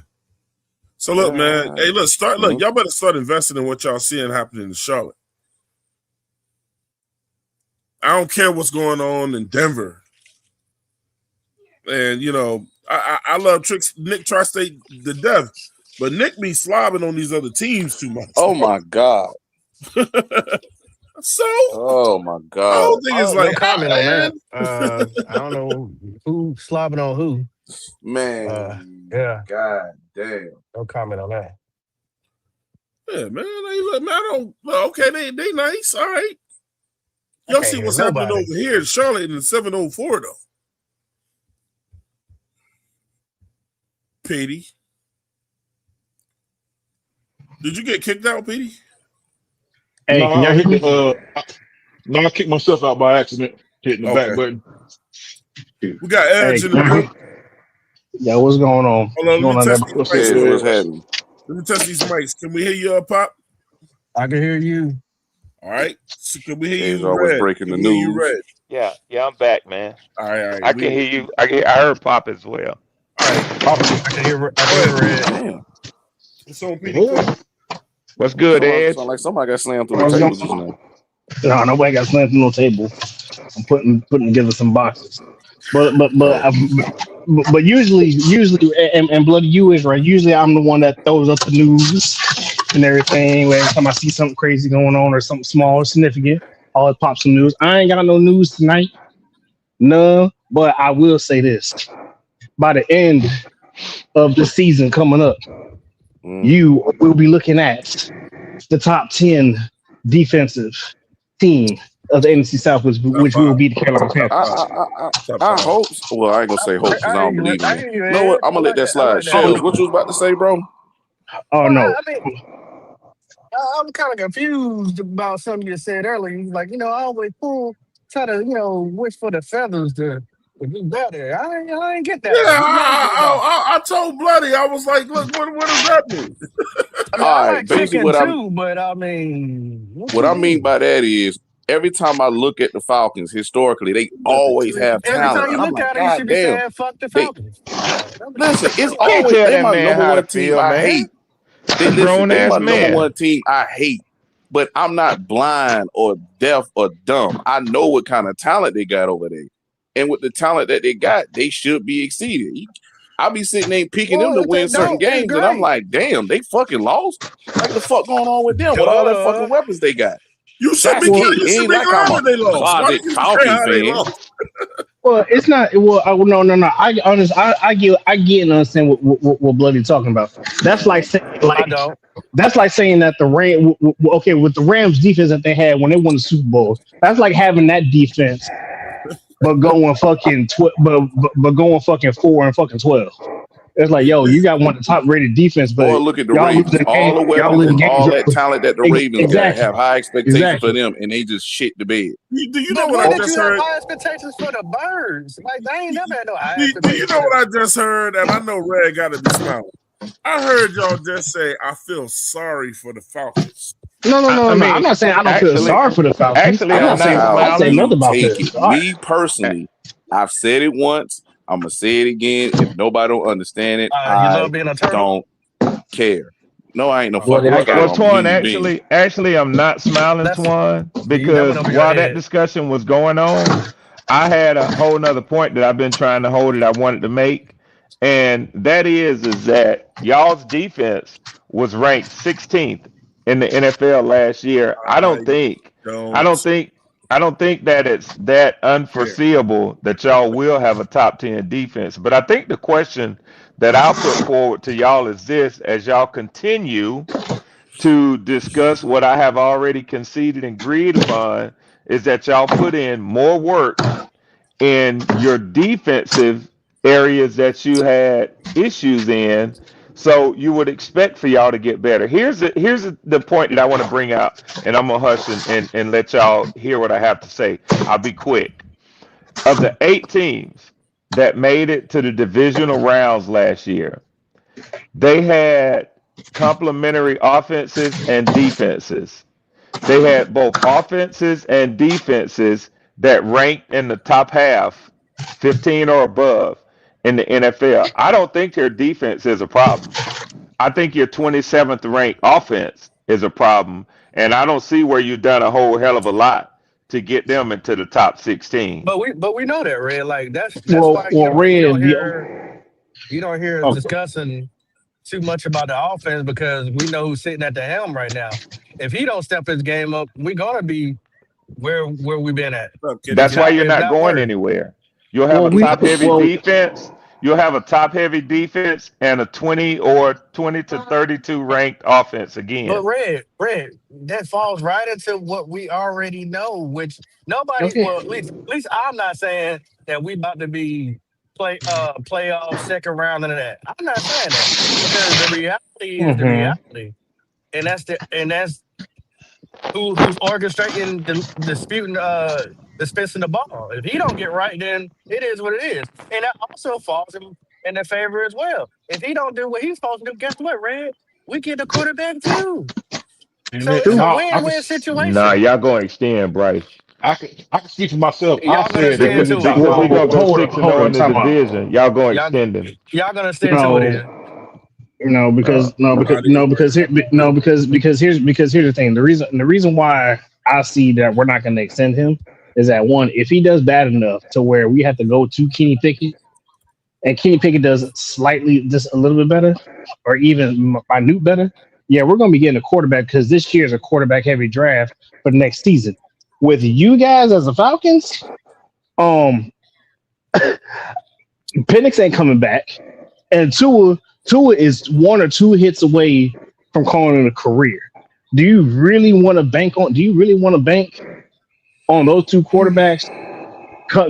So look, man. Hey, look. Look, y'all better start investing in what y'all seeing happening in Charlotte. I don't care what's going on in Denver. And I love Nick Tri-State to death, but Nick be slobbing on these other teams too much.
Oh my God.
So,
oh my God,
I don't think it's like
no comment on that. I don't know who slobbing on who.
Man,
yeah.
God damn.
No comment on that.
Yeah, man. Hey, look, man. I don't. Look, okay, they nice. All right. Y'all see what's happening over here in Charlotte in the 704 though. Petey, did you get kicked out, Petey?
Hey, can y'all hear me? No, I kicked myself out by accident, hitting the back button.
We got Edge in the room.
Yeah, what's going on?
Hold on, let me test these mics.
What's happening?
Let me test these mics. Can we hear you, Pop?
I can hear you.
All right. So can we hear
He's
you,
always
Red?
breaking
Can
the
we hear
news.
you, Red?
Yeah, I'm back, man.
All right.
I can hear you. I heard Pop as well.
All right.
I can hear Red.
Damn.
It's on Petey.
What's good, Ed?
Sound like somebody got slammed through the table just now.
No, nobody got slammed through no table. I'm putting together some boxes. But usually, and Bloody, you is right. Usually, I'm the one that throws up the news and everything. Every time I see something crazy going on or something small or significant, I'll always pop some news. I ain't got no news tonight, no. But I will say this: by the end of the season coming up, you will be looking at the top 10 defensive team
of the NFC South,
Top
which will
five.
be the Carolina
Top
Panthers.
five. Top
I
five.
hope. Well, I ain't gonna say hope because I don't believe in
I
it.
hear you,
You know what?
Ed.
I'm gonna let that
I
slide.
like that.
Oh
Shells, what
no!
you was about to say, bro?
Oh
Well,
no!
I mean, I'm kind of confused about something you said earlier. You was like, I always try to, wish for the feathers to do better. I ain't get that
Yeah,
one. What Bloody said though?
I told Bloody, I was like, look, what does that mean?
I mean, I
All right.
like
Basically,
chicken too, but I mean, what
what
you
I mean
mean?
by that is every time I look at the Falcons historically, they always have
Every
talent,
time you
and I'm
look
like,
at it, you
God
should be
damn,
saying "fuck the
they
Falcons."
listen. It's
You can't
always
tell
they
that
my
man
number
how to
one team.
feel,
I
man.
hate. They listen.
Grown
They
ass
my number
man.
one team. I hate. But I'm not blind or deaf or dumb. I know what kind of talent they got over there, and with the talent that they got, they should be exceeded. I'll be sitting there picking them
Well,
to
if they
win certain
don't, it's
games, and I'm
great.
like, damn, they fucking lost. Like the fuck going on with them with all that fucking
Duh.
weapons they got?
You should
That's
be
Well,
it.
you
It
should
ain't
be
like
glad
I'm a
that they lost. Why do
closet
you say
Falcon
how they
fan.
lost?
well, it's not. Well, no. I get and understand what Bloody talking about. That's like
I don't.
that's like saying that the okay, with the Rams defense that they had when they won the Super Bowl. That's like having that defense, but going fucking but going fucking 4 and fucking 12. It's like, yo, you got one of the top rated defense,
Or
but
look at the
y'all
Ravens.
losing
All
game,
the
y'all
weapons and
losing games.
all that talent that the Ravens got
Exactly,
have high expectations for
exactly.
them, and they just shit the bed.
Do you know
But
what I
when did
just
you have
heard?
high expectations for the birds? Like they ain't never had no high
Do you
expectations
know
for them.
what I just heard? And I know Red got to be smiling. I heard y'all just say, I feel sorry for the Falcons.
I
No. I'm
mean,
not saying I don't feel
actually,
sorry for the Falcons.
actually,
I'm
I'm
not
not
saying
How
I say
smiling.
you
nothing about
take
feeling
it?
sorry.
Me personally, I've said it once. I'm gonna say it again. If nobody don't understand it,
You
I
love being a turtle.
don't care. No, I ain't no
Well,
fucking
Well,
turtle. I'm a
Twan,
human being.
actually, I'm not smiling,
That's
Twan,
that went
because
over your
while that
head.
discussion was going on, I had a whole nother point that I've been trying to hold that I wanted to make, and that is that y'all's defense was ranked 16th in the NFL last year.
I
I don't
don't
think, I don't think that it's that
care.
unforeseeable that y'all will have a top 10 defense. But I think the question that I'll put forward to y'all is this: as y'all continue to discuss what I have already conceded and agreed upon, is that y'all put in more work in your defensive areas that you had issues in. So you would expect for y'all to get better. Here's the point that I want to bring out, and I'm gonna hush and let y'all hear what I have to say. I'll be quick. Of the 8 teams that made it to the divisional rounds last year, they had complementary offenses and defenses. They had both offenses and defenses that ranked in the top half, 15 or above in the NFL. I don't think their defense is a problem. I think your 27th ranked offense is a problem, and I don't see where you've done a whole hell of a lot to get them into the top 16.
But we know that, Red. Like that's
well,
why
well, Red,
you don't hear us
oh,
discussing too much about the offense because we know who's sitting at the helm right now. If he don't step his game up, we're gonna be where we've been at.
What's up, Kitty
That's why
Cat?
you're
If
not
not
going
worse.
anywhere. You'll have
well,
a
we,
top heavy
well,
defense. You'll have a top heavy defense and a 20 or 20 to 32 ranked offense
But
again.
Red, that falls right into what we already know, which nobody,
okay.
well, at least I'm not saying that we about to be playoff second round and that. I'm not saying that because the reality is the
hmm
reality, and that's who's orchestrating the disputing dispensing the ball. If he don't get right, then it is what it is, and that also falls in their favor as well. If he don't do what he's supposed to do, guess what, Red? We get the quarterback too. So it's
True.
a
I can
win-win
Nah,
situation.
y'all going to extend, Bryce.
I can speak for myself. I
Y'all gonna
said that we
extend
need
to
top
it.
Because we
five.
going to go
Hold
6-0
on,
in the
time out.
division. Y'all going to
Y'all
extend him.
y'all gonna extend to it
No,
then.
no,
Uh,
Not even worried about that.
because here's the thing. The reason why I see that we're not going to extend him is that one, if he does bad enough to where we have to go to Kenny Pickett, and Kenny Pickett does slightly just a little bit better, or even minute better, yeah, we're going to be getting a quarterback because this year is a quarterback heavy draft for the next season. With you guys as the Falcons, um, Penix ain't coming back, and Tua is 1 or 2 hits away from calling it a career. Do you really want to bank on those two quarterbacks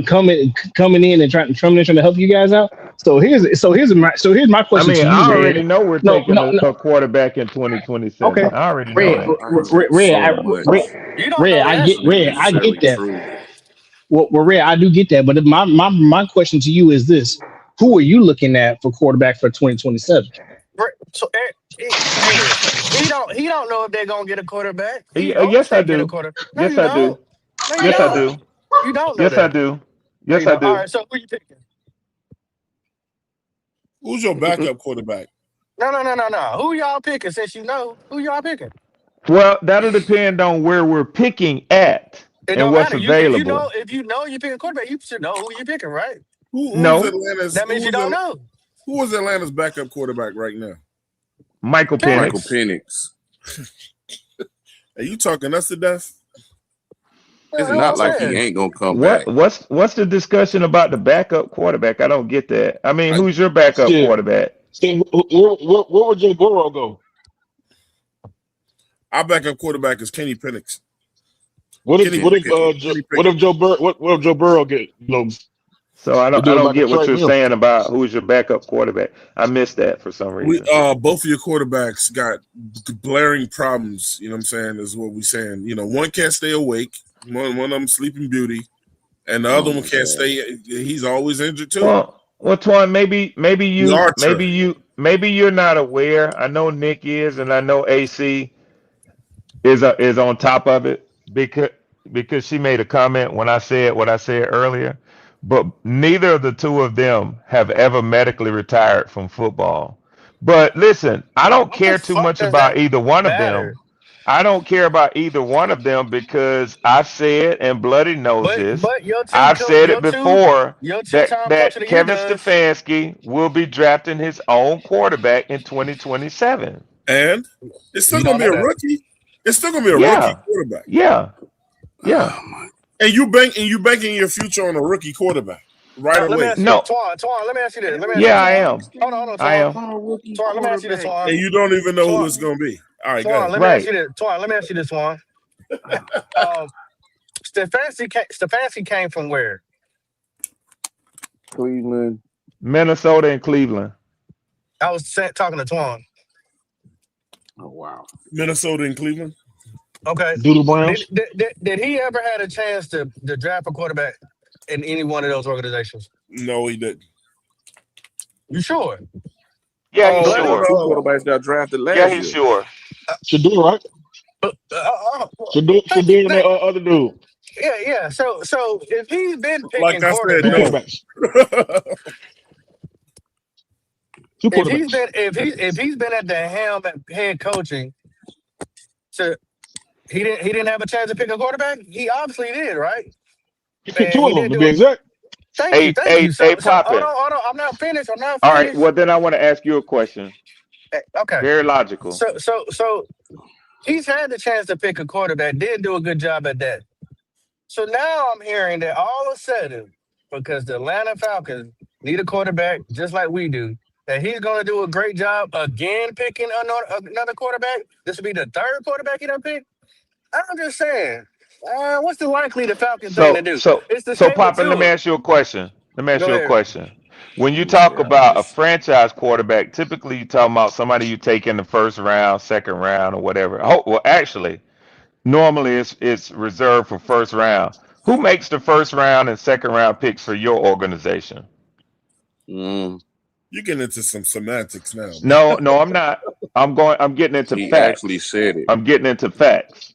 coming in and trying to help you guys out. So here's my question to you,
I
Red.
already know we're
No,
taking a quarterback in 2027.
okay,
I already know
Red,
that.
I hear so much.
You don't know that.
It's not
Red, I get
necessarily
that.
true.
Well, Red, I do get that. But my question to you is this: who are you looking at for quarterback for 2027?
So Eric, he don't know if they're gonna get a quarterback. He hopes
Yes, I
they get a
do.
quarterback. No,
Yes,
you
I do.
don't. No, you
Yes, I
don't.
do.
You don't know
Yes, I
that.
do.
No, you
Yes, I
don't. All
do.
right. So who you picking?
Who's your backup quarterback?
No. Who y'all picking? Since you know, who y'all picking?
Well, that'll depend on where we're picking at
It
and
don't
what's
matter.
available.
If you know you're picking quarterback, you should know who you're picking, right?
Who's
No,
Atlanta's?
That means you don't know.
Who is Atlanta's backup quarterback right now?
Michael
Michael
Penix.
Penix.
Are you talking us to death?
It's
That's what
not
I'm
like he
saying.
ain't gonna come back.
What's the discussion about the backup quarterback? I don't get that. I mean, who's your backup
Shit.
quarterback?
Where would Joe Burrow go?
Our backup quarterback is Kenny Penix.
What if
Kenny
what if
Pickett.
what if Joe Burrow get
So I
they do
don't
about to
get what
trade
you're
him?
saying about who's your backup quarterback. I missed that for some reason.
Both of your quarterbacks got blaring problems. You know what I'm saying? Is what we're saying. You know, one can't stay awake. One of them sleeping beauty, and the other one can't stay. He's always injured too.
Well, Twan, maybe you're not aware. I know Nick is, and I know AC is on top of it because she made a comment when I said what I said earlier. But neither of the two of them have ever medically retired from football. But listen, I don't
What the
care too
fuck
much
does that
about either one of them.
matter?
I don't care about either one of them because I've said, and Bloody knows this,
But
I've said it before
your
that
two-time coach of the year
Kevin
does.
Stefanski will be drafting his own quarterback in 2027.
And it's still
You
gonna
don't
be
know
a
that.
rookie. It's still gonna be a rookie
Yeah,
quarterback.
yeah, yeah.
Oh my.
And you banking your future on a rookie quarterback right
Let me
away.
ask you,
No,
Twan. Let me ask you this. Let me ask you,
yeah, I
Twan.
am.
Hold on,
I am.
On a rookie
Twan. Let me ask you this,
quarterback.
Twan.
And you don't even know who
Twan.
it's gonna be. All right, go
Twan.
ahead.
Let me ask
Right.
you this, Twan. Let me ask you this, Twan. Stefanski came from where?
Cleveland.
Minnesota and Cleveland.
I was talking to Twan.
Oh wow.
Minnesota and Cleveland.
Okay.
Doodle Browns.
Did he ever had a chance to draft a quarterback in any one of those organizations?
No, he didn't.
You sure?
Yeah, he's
Oh
Bloody?
sure.
Two
no.
quarterbacks got drafted
Yeah,
last
he's
year.
sure.
Should do right. Should do and that other dude.
Yeah. So if he's been
Like
picking
I said,
Two
quarterbacks,
no.
quarterbacks. Two quarterbacks.
if he's been at the helm at head coaching, so he didn't have a chance to pick a quarterback. He obviously did, right?
He picked
And
two
he
of them
did
to
do
be
it.
exact.
Thank you.
Hey,
So hold
Poppin.
on. I'm not finished.
All right. Well, then I want to ask you a question.
Okay.
Very logical.
So he's had the chance to pick a quarterback. Did do a good job at that. So now I'm hearing that all of a sudden, because the Atlanta Falcons need a quarterback just like we do, that he's going to do a great job again picking another quarterback. This will be the third quarterback he done picked. I'm just saying, what's the likely the Falcon thing to
So,
do?
so,
It's to
so,
stay with
Poppin, let me
Tua.
ask you a question.
Go ahead.
When you
Let me see
talk
how
about a
this.
franchise quarterback, typically you talking about somebody you take in the first round, second round, or whatever. Oh, well, actually, normally it's reserved for first round. Who makes the first round and second round picks for your organization?
Mm,
You're getting into some semantics now, man.
No, I'm not. I'm getting into
he actually
facts.
said it.
I'm getting into facts.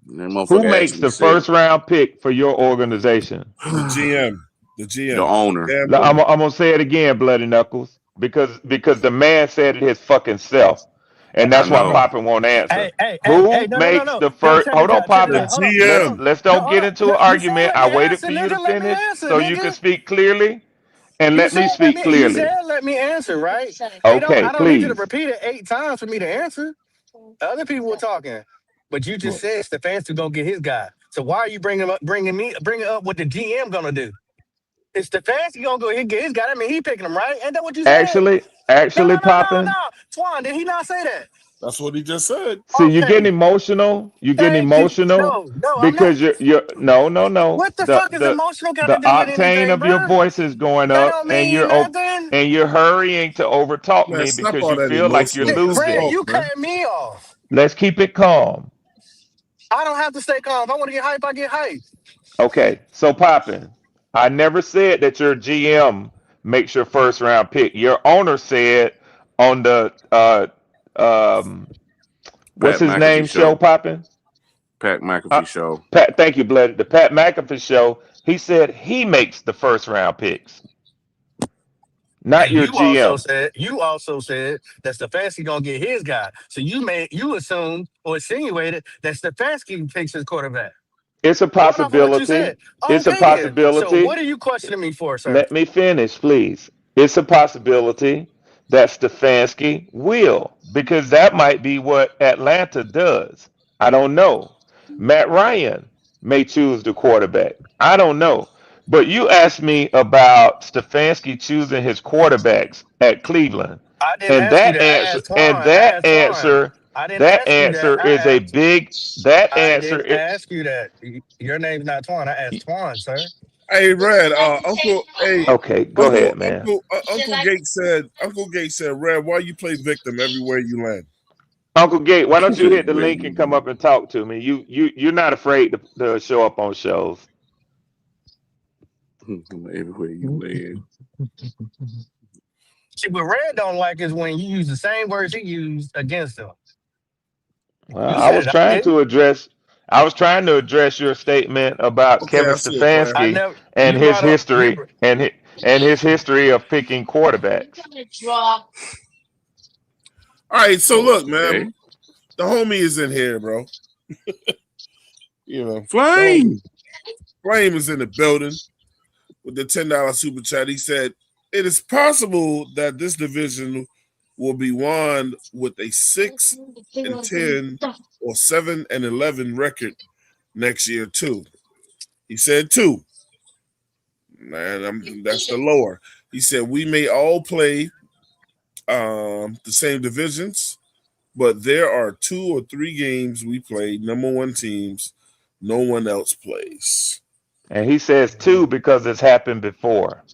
That
Who
motherfucker
makes
actually
the
said it.
first round pick for your organization?
The GM. The
The
GM.
owner.
Damn
I'm
owner.
gonna say it again, Bloody Knuckles, because the man said it his fucking self, and
I
that's why
know.
Poppin won't answer.
Hey,
Who makes
no.
the
Don't
first?
tell me
Hold on,
that.
The
Poppin.
Hold on. No,
GM.
Let's
no,
don't
hold
get
on.
into an
You said
argument.
let
I
me
waited
answer,
for you to
nigga. Let me
finish
answer,
so you could
nigga.
speak clearly, and
You
let
said
me speak
you
clearly.
said let me answer, right?
Okay,
I don't need you to
please.
repeat it 8 times for me to answer. Other people were talking, but you just
Look,
said Stefanski gonna get his guy. So why are you bringing up what the GM gonna do? Is Stefanski gonna go get his guy? I mean, he picking him, right? Ain't that what you said?
Actually,
No.
Poppin.
Twan, did he not say that?
That's what he just said.
See, you're getting
Okay,
emotional. You're getting
thank you.
emotional
No, I'm not.
because you're no.
What the fuck is emotional got to
The
do with
octane
anything,
of your
bro?
voice is going
That
up,
don't mean nothing.
and you're hurrying to overtalk
Man,
me
stop
because
all
you
that
feel like you're
emotional. Just
losing.
Fred,
talk,
you
man.
cut me off.
Let's keep it calm.
I don't have to stay calm. If I want to get hype, I get hype.
Okay, so Poppin, I never said that your GM makes your first round pick. Your owner said on the um what's
Pat
his
McAfee
name show,
show.
Poppin?
Pat
Uh,
McAfee show.
Pat, thank you, Blood. The Pat McAfee show. He said he makes the first round picks, not
And
your GM.
you also said that Stefanski gonna get his guy. So you assumed or insinuated that Stefanski takes his quarterback.
It's a
Going off of what you
possibility.
said.
It's a
Okay then. So
possibility.
what are you questioning me for, sir?
Let me finish, please. It's a possibility that Stefanski will, because that might be what Atlanta does. I don't know. Matt Ryan may choose the quarterback. I don't know. But you asked me about Stefanski choosing his quarterbacks at Cleveland.
I didn't
And
ask you
that
that.
answer and that answer
I didn't
that
ask you that.
answer is a big that
I
answer
didn't
is,
ask you that. Your name's not Twan. I asked Twan, sir.
Hey, Red, Uncle, hey,
okay, go ahead, man.
Uncle Gate said, Red, why you play victim everywhere you land?
Uncle Gate, why don't you hit the
Wait,
link and come up and talk to me? You're not afraid to show up on shows.
everywhere you land.
See, what Red don't like is when you use the same words he used against him.
Well,
You said it. I didn't.
I was trying to address your statement about
Okay,
Kevin
I see it, player.
I
Stefanski
never.
and
You
his
brought up.
history and his history of picking quarterbacks.
All right, so look,
Okay.
man, the homie is in here, bro. You know,
Flame.
Flame is in the building with the $10 super chat. He said, it is possible that this division will be won with a 6-10 or 7-11 record next year, too. He said 2. Man, that's the lower. He said, we may all play the same divisions, but there are 2 or 3 games we play number 1 teams no one else plays.
And he says 2 because it's happened before.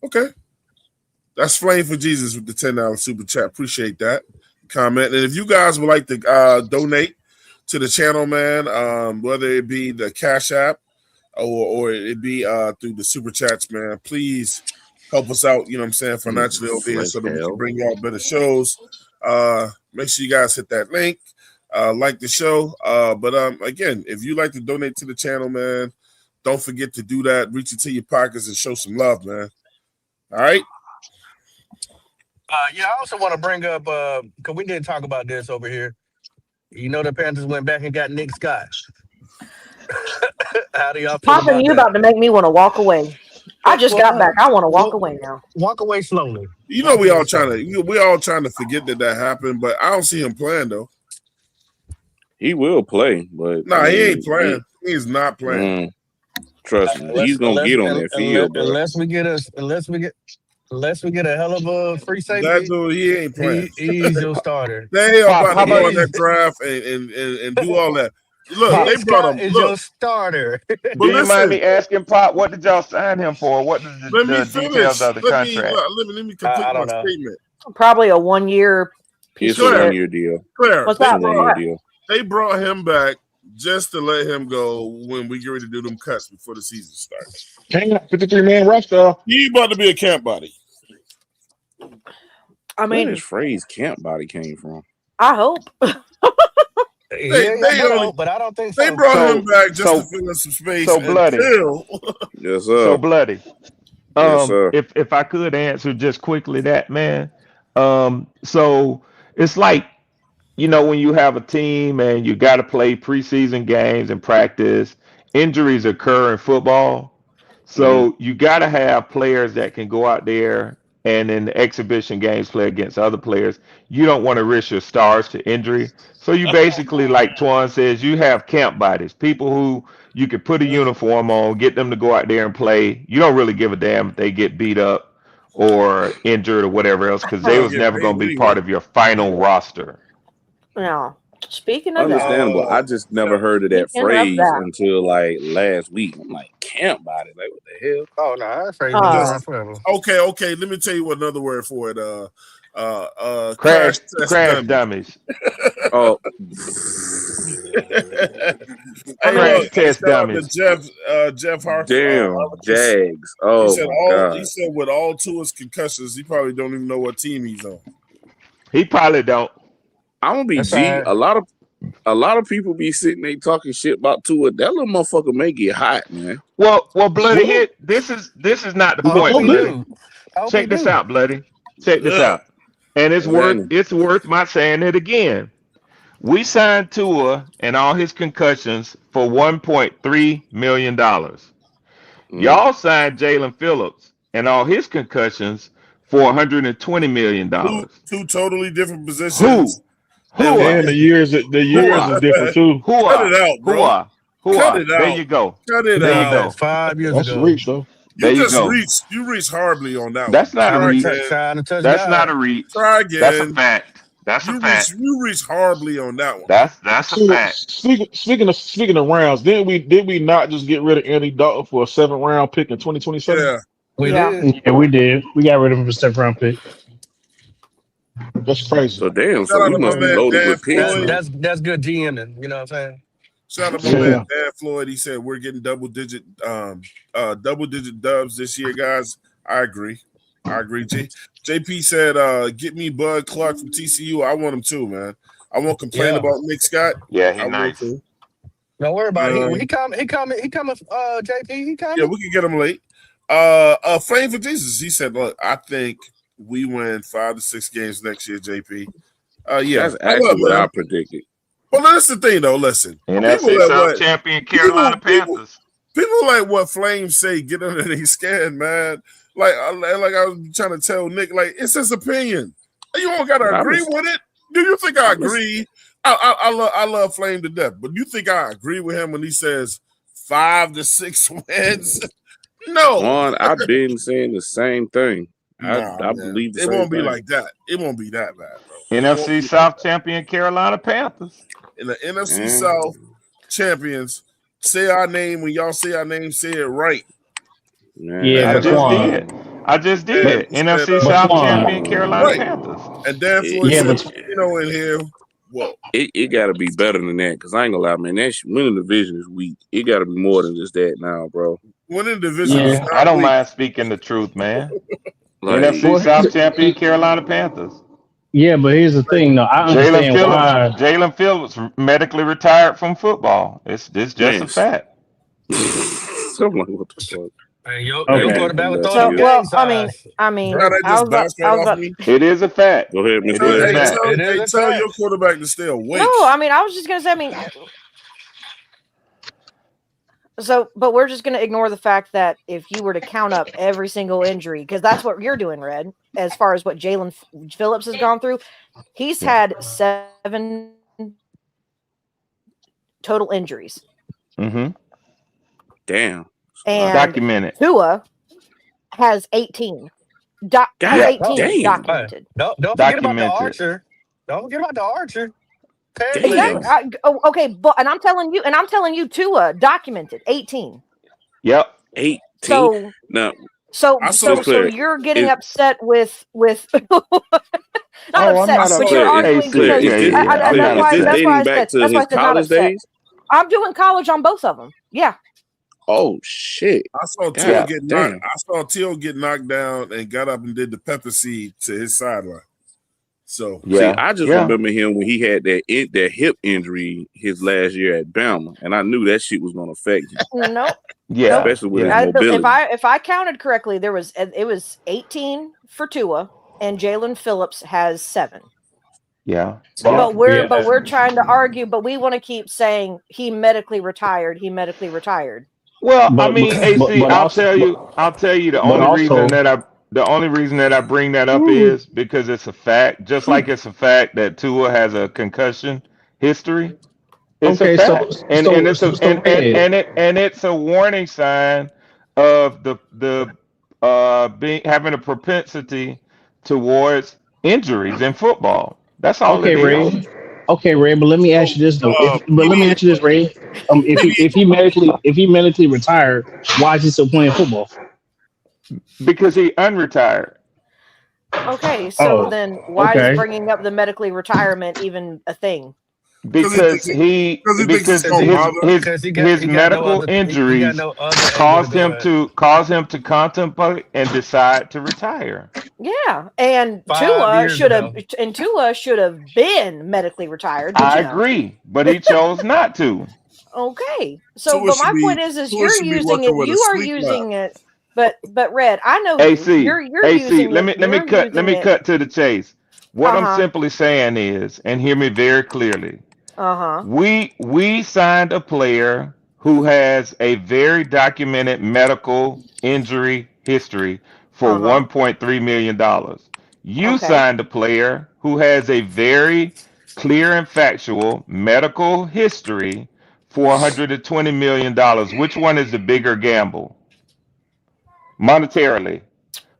Okay. That's Flame for Jesus with the $10 super chat. Appreciate that comment. And if you guys would like to donate to the channel, man, whether it be the Cash App or it be through the super chats, man, please help us out, you know what I'm saying, financially over here so that we can bring y'all better shows. Make sure you guys hit that link, like the show. But again, if you like to donate to the channel, man, don't forget to do that. Reach into your pockets and show some love, man. All right?
Yeah, I also want to bring up because we didn't talk about this over here. You know, the Panthers went back and got Nick Scott. How do y'all feel
Poppin',
about
you
that?
about to make me want to walk away. I just got back. I want to walk away now.
Walk away slowly.
You know, we all trying to forget that happened, but I don't see him playing though.
He will play, but
nah, he ain't playing. He's not playing.
Trust me, he's gonna get on that field, bro.
Unless we get a hell of a free safety.
That dude, he ain't playing.
He's your starter.
They are about to
How
go
about
on that draft and do all that. Look, they brought him.
Is
Look,
your starter.
Do you mind
listen,
me asking, Pop, what did y'all sign him for? What is
let me
the
finish.
details of the contract?
Let me complete my statement.
Probably a 1 year.
It's a 1-year deal.
Claire,
What's
It's a
that?
1-year deal.
they brought him back just to let him go when we get ready to do them cuts before the season starts.
53-man roster.
He about to be a camp body.
I
Where
mean,
this phrase "camp body" came from?
I hope.
But I don't think so.
They brought him back just to fill in some space.
So Bloody.
Yes, sir.
So Bloody.
Yes, sir.
If I could answer just quickly that, man. So it's like, you know, when you have a team and you got to play preseason games and practice, injuries occur in football. So you got to have players that can go out there and in the exhibition games play against other players. You don't want to risk your stars to injury. So you basically, like Twan says, you have camp bodies, people who you could put a uniform on, get them to go out there and play. You don't really give a damn if they get beat up or injured or whatever else because they was never going to be part of your final roster.
Now, speaking of that,
Understandable. I just never heard of that
speaking of
phrase
that,
until like last week. I'm like, camp body. Like, what the hell?
Oh no, that phrase been around forever.
Okay. Let me tell you another word for it.
Crash
test dummy.
dummies.
Oh,
I
Hey,
mean,
look,
Test
shout out to
dummies.
Jeff
damn,
Harkness.
Jags.
He
Oh
said
my god.
He said with all two his concussions, he probably don't even know what team he's on.
He probably don't.
I'm gonna be
That's
G.
right.
A lot of people be sitting there talking shit about Tua. That little motherfucker may get hot, man.
Well, Bloody
Well,
hit. This is not the
I hope
point,
he
Bloody.
do. I hope he
Check this
do.
out, Bloody. Check this
Yeah.
out. And it's
What's happening?
worth my saying it again. We signed Tua and all his concussions for $1.3 million. Y'all signed Jalen Phillips and all his concussions for $120 million.
Two totally different
Who?
positions.
Who
And
are?
and the years is different too.
Who
Cut
are?
it out,
Who
bro.
are? Who
Cut
are?
it
There
out.
you go.
Cut it
There you
Done
out.
go.
that 5 years
That's a
ago.
reach though.
There you go.
You reached horribly on that
That's
one.
not a
Try
reach.
again.
Trying to touch
That's not
God.
a reach.
Try
That's a
again.
fact. That's a fact.
You reached horribly on that one.
That's a
So,
fact.
speaking of rounds, did we not just get rid of Andy Dalton for a 7th round pick in 2027?
Yeah.
We
yeah.
did.
Yeah, we did. We got rid of him for 7th round pick.
That's crazy.
So damn.
Shout
So
out
we
to my
must be
man
loaded
Dan
with picks,
Floyd.
huh?
That's good GMing. You know what I'm saying?
Shout out to my
Yeah.
man Dan Floyd. He said we're getting double digit dubs this year, guys. I agree. JP said, get me Bud Clark from TCU. I want him too, man. I won't complain
Yeah.
about Nick Scott.
Yeah,
I
he
will
nice.
too.
Don't worry about it.
Um,
He coming. JP, he coming.
Yeah, we can get him late. Flame for Jesus. He said, look, I think we win 5 to 6 games next year, JP. Yeah.
That's actually what I predicted.
Well, that's the thing, though. Listen,
NFC South champion Carolina Panthers.
People like what Flame say get under their skin, man. Like I was trying to tell Nick, like it's his opinion. You don't gotta agree with it. Do you think I agree? I love Flame to death, but you think I agree with him when he says 5 to 6 wins? No.
Juan, I've been saying the same thing.
Nah,
I believe the
it
same
won't be
thing.
like that. It won't be that bad, bro.
NFC South champion Carolina Panthers.
In the NFC South champions, say our name when y'all say our name. Say it right.
Man,
Yeah,
I just did. NFC South champion Carolina Panthers.
And Dan Floyd said, in here. Well,
it got to be better than that because I ain't gonna lie, man. That winning the division is weak. It got to be more than just that now, bro.
Winning the division is not
I don't
weak.
mind speaking the truth, man.
Like,
NFC South champion Carolina Panthers.
Yeah, but here's the thing, though. I understand why.
Jalen Phillips medically retired from football. It's just a fact.
I'm like, what the fuck?
Hey, your
Okay.
quarterback was
So,
throwing
well,
game
I mean,
Now that
I was
just
about-
bounced right off me.
It is a fact.
Go ahead, Mr.
It is a
Hey,
fact.
Tell your quarterback to stay awake.
No, I mean, I was just gonna say, but we're just gonna ignore the fact that if you were to count up every single injury, because that's what you're doing, Red, as far as what Jalen Phillips has gone through, he's had 7 total injuries.
Mm-hmm.
Damn.
And
documented.
Tua has 18.
God
18
damn.
documented.
Don't forget about the Archer. Don't forget about the Archer.
Exactly. Okay, but and I'm telling you, Tua documented 18.
Yep.
18.
So
now,
so you're getting upset with not upset, but you're arguing because that's why I said not upset. I'm doing college on both of them. Yeah.
Oh shit!
I saw Teal get knocked down and got up and did the pepper seed to his sideline. So
see, I just remember him when he had that hip injury his last year at Bama, and I knew that shit was going to affect him.
No,
especially with his mobility.
If I counted correctly, it was 18 for Tua, and Jalen Phillips has 7.
Yeah,
but we're trying to argue, but we want to keep saying he medically retired.
Well, I mean, AC, I'll tell you the only reason that I bring that up is because it's a fact. Just like it's a fact that Tua has a concussion history. It's a fact. And it's a warning sign of the having a propensity towards injuries in football. That's all it is.
Okay, Ray, but let me ask you this though. Let me ask you this, Ray. If he medically retired, why is he still playing football?
Because he unretired.
Okay, so
Oh,
then why is
okay.
bringing up the medically retirement even a thing?
Because
thinks it's
because
gonna bother him.
his medical
he got
injuries
no other angle to go at.
caused him to contemplate and decide to retire.
Yeah, and
5 years ago.
Tua should have been medically retired, but
I
you know.
agree, but he chose not to.
Okay. So,
Tua
but
should
my
be
point is
Tua
you're
should be
using
working
it.
with a
You are
sleep lab.
using it. But Red, I know you.
AC,
You're
AC,
using
let
it.
me
You're
let
using
me
it.
cut to the chase. What I'm
Uh-huh.
simply saying is, and hear me very clearly,
Uh-huh.
we signed a player who has a very documented medical injury history for
Uh-huh.
$1.3 million. You
Okay.
signed a player who has a very clear and factual medical history for $120 million. Which one is the bigger gamble monetarily?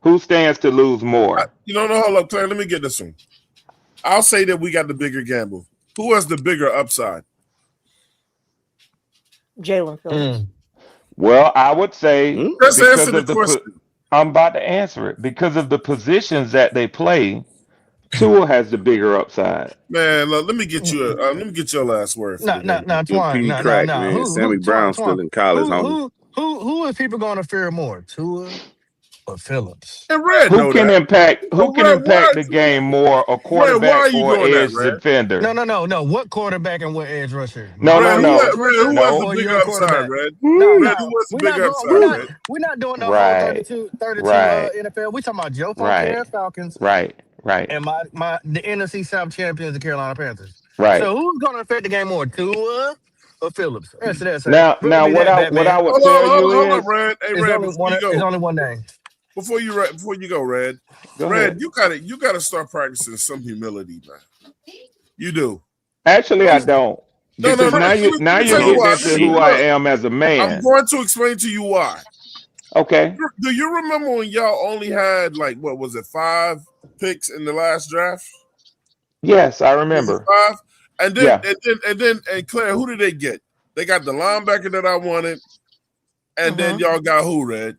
Who stands to lose more?
No, hold up, Claire. Let me get this one. I'll say that we got the bigger gamble. Who has the bigger upside?
Jalen Phillips.
Well, I would say
Just answer
because
the
of
question.
I'm about to answer it. Because of the positions that they play, Tua has the bigger upside.
Man, look, let me get your last word for
No,
the
no,
day.
no, Twan,
P
no, no,
crack,
no.
man. Sammy
Twan,
Brown's
Twan.
still in college, homie.
Who is people going to fear more, Tua or Phillips?
And Red
Who
know
can
that.
impact
So
who can impact the game more, a
Why
quarterback
are you
or
doing that,
edge
Red?
defender?
No. What quarterback and what edge rusher?
No, no,
Red,
My edge
no.
Red,
rusher
who has the
No.
or
bigger
your
upside,
quarterback?
Red?
No,
Red, who
no.
has the
We're not
bigger
going. We're
upside,
not.
Red?
We're not doing the whole
Right.
32
Right.
NFL. We're talking about Joe
Right.
Forte Falcons
Right. Right.
and the NFC South champions, the Carolina Panthers.
Right.
So who's going to affect the game more, Tua or Phillips? Answer that, sir.
Now
Riddle me
what
that,
I
Batman.
would tell you
Hold up,
is
Red. Hey,
It's
Red,
only
before
one.
you
It's
go,
only one name.
before you go, Red,
go ahead.
you gotta start practicing some humility, man. You do.
Actually I don't.
No,
Because
Red.
now
Let me
you're
tell you
getting
why.
into who I
Look,
am as a
I'm
man.
going to explain to you why.
Okay.
Do you remember when y'all only had like what was it, 5 picks in the last draft?
Yes, I
Was it
remember.
5?
Yeah.
And Claire, who did they get? They got the linebacker that I wanted, and then
Mm-hmm.
y'all got who, Red?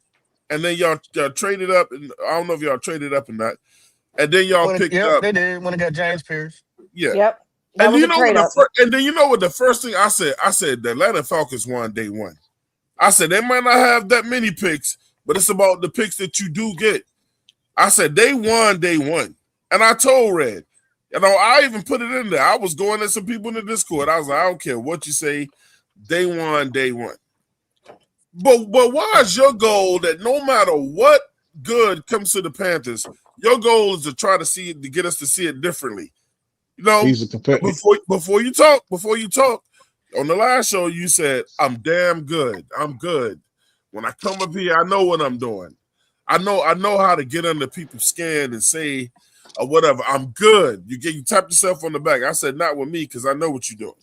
And then y'all traded up, and I don't know if y'all traded up or not. And then y'all picked
Yep,
up,
they did when they got James Pierce.
yeah.
Yep. That
And
was
you
a
know what
trade up.
the first thing I said? I said the Atlanta Falcons won day one. I said they might not have that many picks, but it's about the picks that you do get. I said they won day one. And I told Red, I even put it in there. I was going at some people in the Discord. I was like, I don't care what you say, they won day one. But why is your goal that no matter what good comes to the Panthers, your goal is to try to get us to see it differently? You know,
He's a competitor.
before you talk, on the last show, you said, I'm damn good. I'm good. When I come up here, I know what I'm doing. I know how to get under people's skin and say or whatever. I'm good. You tap yourself on the back. I said, not with me, because I know what you're doing.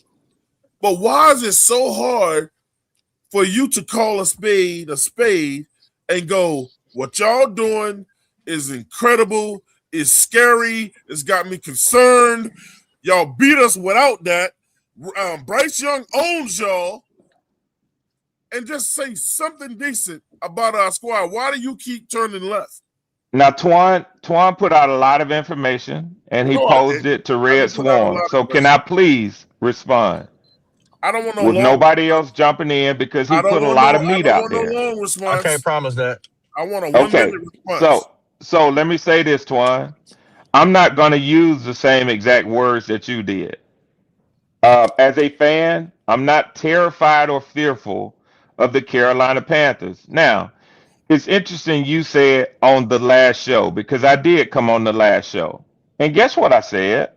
But why is it so hard for you to call a spade, and go, what y'all doing is incredible, is scary, it's got me concerned. Y'all beat us without that. Bryce Young owns y'all, and just say something decent about our squad. Why do you keep turning left?
Now Twan put out a lot of information and he
No, I
posed
didn't.
it to
I
Red
didn't put out a
Swarm.
lot of
So can I
information.
please respond?
I don't want no
With
long.
nobody else jumping in because he
I don't
put a
want
lot of
no. I
meat
don't
out
want no
there.
long
I can't
response.
promise that.
I want a 1 minute
Okay.
response.
So let me say this, Twan. I'm not gonna use the same exact words that you did. As a fan, I'm not terrified or fearful of the Carolina Panthers. Now, it's interesting you said on the last show because I did come on the last show. And guess what I said?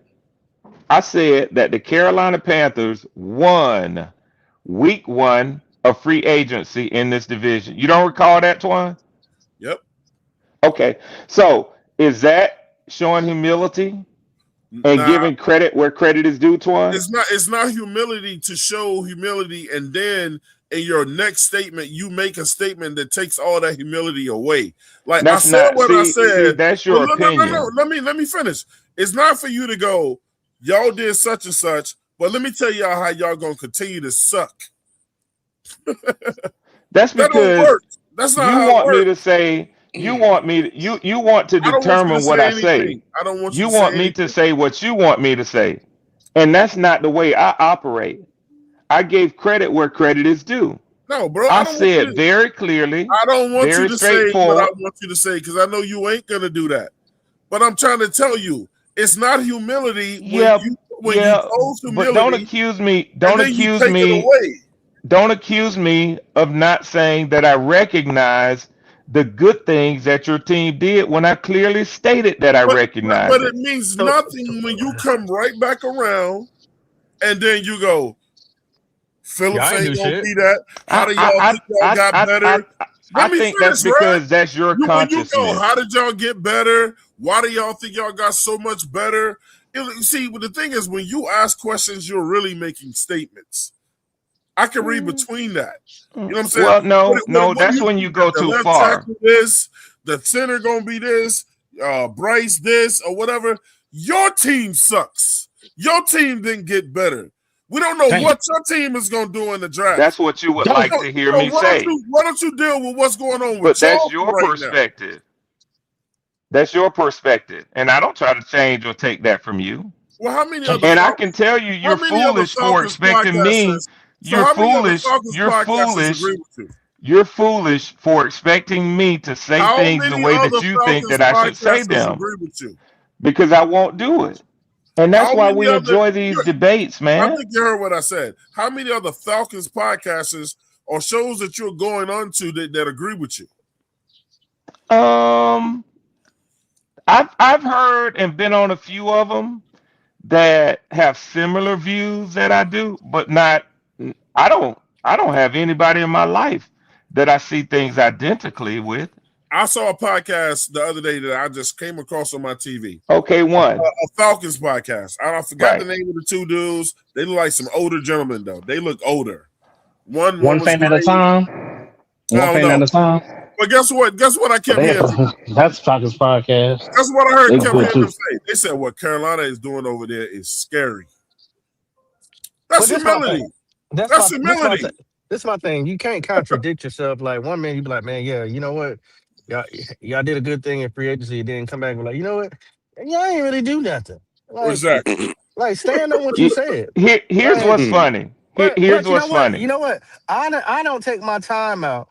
I said that the Carolina Panthers won week 1 of free agency in this division. You don't recall that, Twan?
Yep.
Okay. So is that showing humility and
Nah,
giving credit where credit is due, Twan?
it's not humility to show humility, and then in your next statement you make a statement that takes all that humility away. Like I
That's
said
not
what I
see
said.
that's
But
your
no.
opinion.
Let me finish. It's not for you to go, y'all did such and such, but let me tell y'all how y'all gonna continue to suck.
That's
That don't
because
work. That's not
you
how it
want me
works.
to say, you want to
I don't want you to
determine what
say
I say.
anything. I don't want you
You
to say
want me to
anything.
say what you want me to say. And that's not the way I operate. I gave credit where credit is due.
No, bro.
I said very clearly,
I don't want you
very
to say what I
straightforward.
want you to say because I know you ain't gonna do that. But I'm trying to tell you, it's not humility when
Yeah,
you
yeah,
pose
but don't
humility
accuse me.
and
Don't
then you
accuse
take it
me.
away.
Don't accuse me of not saying that I recognize the good things that your team did when I clearly stated that I recognize
But it
it.
means
So,
nothing when you come right back around and then you go,
y'all
Phillips
ain't
ain't
do
gonna
shit.
be that. How do y'all think y'all got better?
I
Let me
think that's
finish, right?
because that's your
When you go,
consciousness.
how did y'all get better? Why do y'all think y'all got so much better? See, the thing is, when you ask questions, you're really making statements. I can read between that. You know what I'm saying?
Well, no,
What do
that's
you
when
think?
you go
The
too
left
far.
tackle this, the center gonna be this, Bryce this, or whatever. Your team sucks. Your team didn't get better. We don't know what your team is gonna do in the draft.
That's what you would like to hear me say.
Why don't you deal with what's going on with
But that's
y'all
your
right now?
perspective. That's your perspective. And I don't try to change or take that from you.
Well, how many other
And I can tell you,
how
you're
many other
foolish for
Falcons
expecting me.
podcasters? So
You're
how many other
foolish.
Falcons
You're
podcasters
foolish.
agree with you?
You're foolish for expecting me to say
How
things the
many
way that
other
you think
Falcons
that I should say
podcasters
them.
agree with you?
Because I won't do it. And that's
How
why
many
we
other?
enjoy these debates,
I
man.
think you heard what I said. How many other Falcons podcasters or shows that you're going on to that agree with you?
I've heard and been on a few of them that have similar views that I do, but not. I don't have anybody in my life that I see things identically with.
I saw a podcast the other day that I just came across on my TV.
Okay, one.
A Falcons podcast. I forgot the
Right.
name of the two dudes. They look like some older gentlemen, though. They look older. One
One
was
fan at a
great.
time.
I
One
don't
fan
know.
at a time.
But guess what? Guess what I kept hearing people.
That's Falcons podcast.
That's what I heard
They
kept
good
hearing
too.
them say. They said what Carolina is doing over there is scary. That's
But this my
humility.
thing. That's
That's
my
humility.
this my thing. You can't contradict yourself. Like one man, you be like, man, yeah, you know what? Y'all, y'all did a good thing in free agency. Then come back and be like, you know what? Y'all ain't really do nothing.
Exactly.
Like stand on what you said.
Here's
Like,
what's funny. Here's
but you know
what's
what?
funny.
You know what? I don't take my time out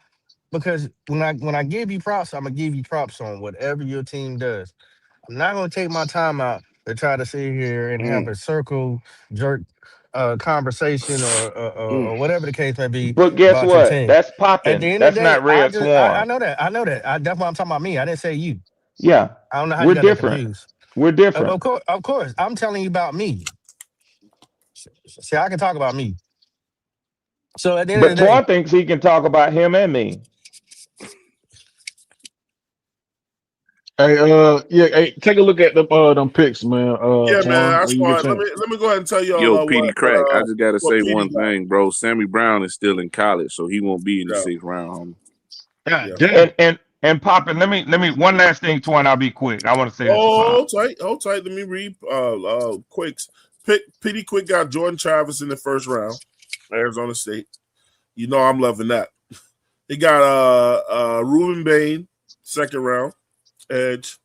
because when I give you props, I'm gonna give you props on whatever your team does. I'm not gonna take my time out to try to sit here and have a circle jerk conversation or whatever the case may be
But guess
about your
what?
team.
That's
At the
popping.
end of
That's
the day,
not Red
I
Swarm.
know that. I know that. That's why I'm talking about me. I didn't say you.
Yeah,
I don't know how you
we're
got that
different.
confused.
We're different.
Of course. I'm telling you about me. See, I can talk about me. So at the end of
But
the day,
Twan thinks he can talk about him and me.
Hey, yeah, hey, take a look at them picks, man.
Yeah, man.
Twan,
I
when you get
saw
a
it.
chance.
Let me go ahead and tell y'all
Yo, Petey Crack, I just gotta
what
say
Petey
one
got.
thing, bro. Sammy Brown is still in college, so he won't be in the
Yeah.
6th round, homie.
God
Yeah.
damn.
And Poppin, let me one last thing, Twan. I'll be quick. I want to say this.
Hold tight. Let me read Quicks. Petey Quick got Jordan Travis in the first round, Arizona State. You know I'm loving that. He got Ruben Bain, second round, edge.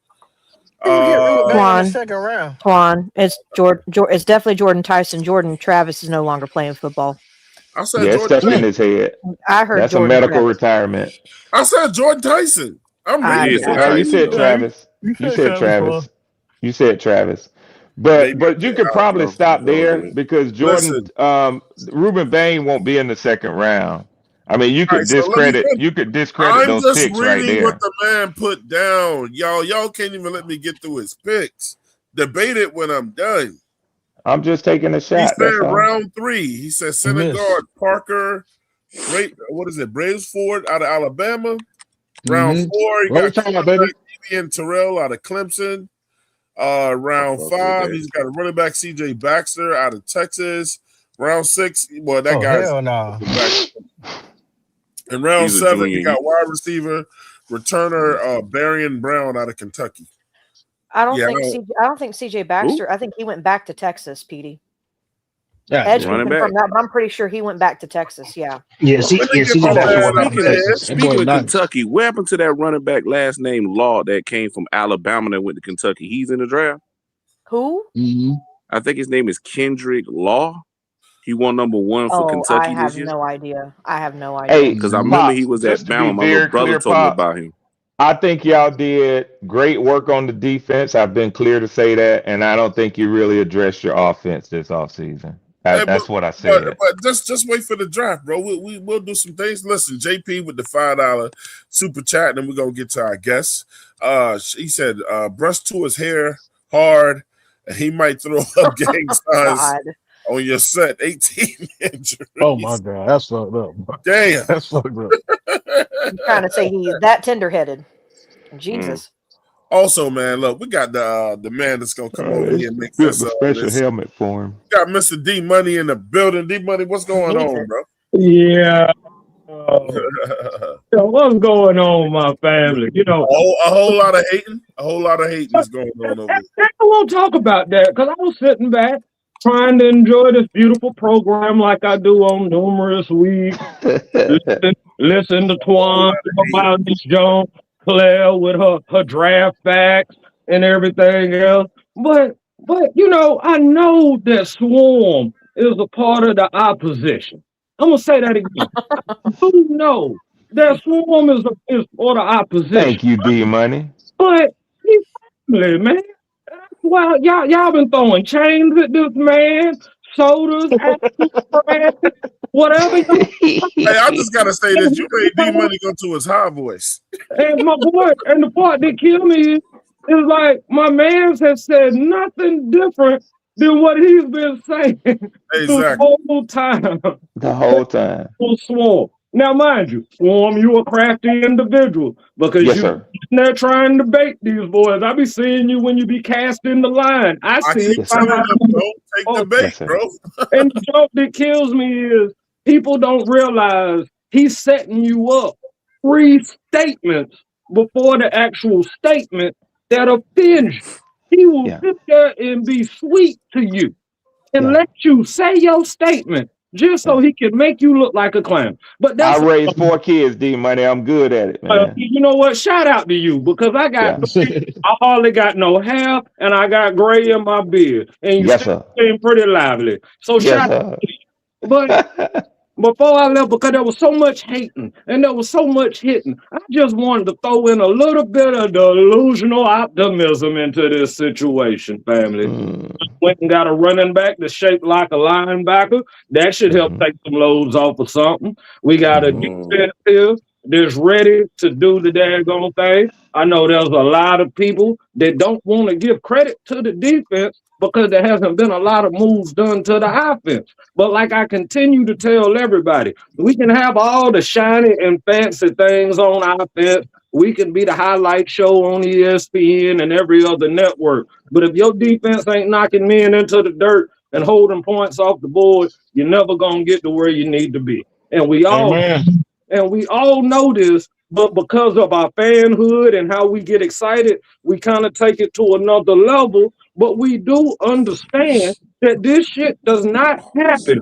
you get Ruben Bain in the
Twan,
second round.
it's it's definitely Jordan Tyson. Jordan Travis is no longer playing football.
I said
Yeah, it's
Jordan
stuck in
Tyson.
his head.
I heard
That's a
Jordan
medical
Travis.
retirement.
I said Jordan Tyson. I'm
I-
reading
He
it.
said
You
Tyson,
said
though.
Travis. You said Travis. You said Travis. But
Maybe
you could probably
No,
stop
no,
there
dude.
because Jordan
listen.
Ruben Bain won't be in the second round. I mean,
All right, so let me finish.
you could discredit
I'm
those
just
picks right
reading what
there.
the man put down. Y'all can't even let me get through his picks. Debate it when I'm done.
I'm just taking a
He
shot.
said
That's all.
round 3. He said center guard Parker. Brailsford out of Alabama. Round 4, he
Roll
got
Tide, baby.
Ian Terrell out of Clemson. Round 5, he's got a running back CJ Baxter out of Texas. Round 6, well, that guy's
hell no.
in round
He's a
7, he
junior.
got wide receiver returner Barian Brown out of Kentucky.
I don't
Yeah,
think I don't think CJ Baxter. I think he went back to Texas, Petey.
Yeah,
Edge can
Running back.
confirm that, but I'm pretty sure he went back to Texas. Yeah.
CJ
Oh,
Baxter
man,
went back to Texas. That boy
Speaking of
nice.
Kentucky, what happened to that running back last name Law that came from Alabama that went to Kentucky? He's in the draft.
Who?
Mm-hmm.
I think his name is Kendrick Law. He won #1 for
Oh,
Kentucky
I have
this year.
no idea. I have no idea.
Hey,
Because I remember he
Pops,
was at
just to be
Bama. My little
very
brother
clear,
told me
Pops,
about him.
I think y'all did great work on the defense. I've been clear to say that, and I don't think you really addressed your offense this offseason.
Hey,
That's what I
but
said.
just wait for the draft, bro. We'll do some things. Listen, JP with the $5 super chat, and then we're gonna get to our guests. He said, brush to his hair hard, and he might throw up gang signs
God.
on your set. 18 injuries.
Oh my God, that's fucked up.
Damn.
That's fucked up.
I'm trying to say he's that tender-headed. Jesus.
Also, man, look, we got the man that's gonna come over here and make
Built
sense
a
of all
special
this.
helmet for him.
We got Mr. D Money in the building. D Money, what's going
Needs
on,
it.
bro?
Yeah. What's going on, my family? You know,
a whole lot of hating. A whole lot of hating is going on over here.
I won't talk about that because I was sitting back trying to enjoy this beautiful program like I do on numerous weeks. listen to Twan about this Jones Claire with her draft facts and everything else. But you know, I know that Swarm is a part of the opposition. I'm gonna say that again. I do know that Swarm is for the opposition.
Thank you, D Money.
But he's family, man. Well, y'all been throwing chains at this man, sodas, apples, whatever.
Hey, I just gotta say this: you made D Money go to his high voice.
And my boy, and the part that killed me is like my man has said nothing different than what he's been saying the whole time.
The whole time.
Swarm. Now, mind you, Swarm, you a crafty individual because
Yes,
you
sir.
there trying to bait these boys. I be seeing you when you be casting the line. I see
keep telling them, don't take the bait, bro.
And the joke that kills me is people don't realize he's setting you up 3 statements before the actual statement that offends you. He will sit there and be sweet to you and let you say your statement just so he can make you look like a clown. But
I
that's
raised 4 kids, D Money. I'm good at it, man.
you know what? Shout out to you because I got I hardly got no hair and I got gray in my beard. And you still seem pretty lively. So shout out to you. But before I left, because there was so much hating and there was so much hitting, I just wanted to throw in a little bit of delusional optimism into this situation, family. Went and got a running back that's shaped like a linebacker. That should help take some loads off of something. We got a defense here that's ready to do the daggone thing. I know there's a lot of people that don't want to give credit to the defense because there hasn't been a lot of moves done to the offense. But like I continue to tell everybody, we can have all the shiny and fancy things on offense. We can be the highlight show on ESPN and every other network. But if your defense ain't knocking men into the dirt and holding points off the board, you're never going to get to where you need to be. And we all know this, but because of our fanhood and how we get excited, we kind of take it to another level. But we do understand that this shit does not happen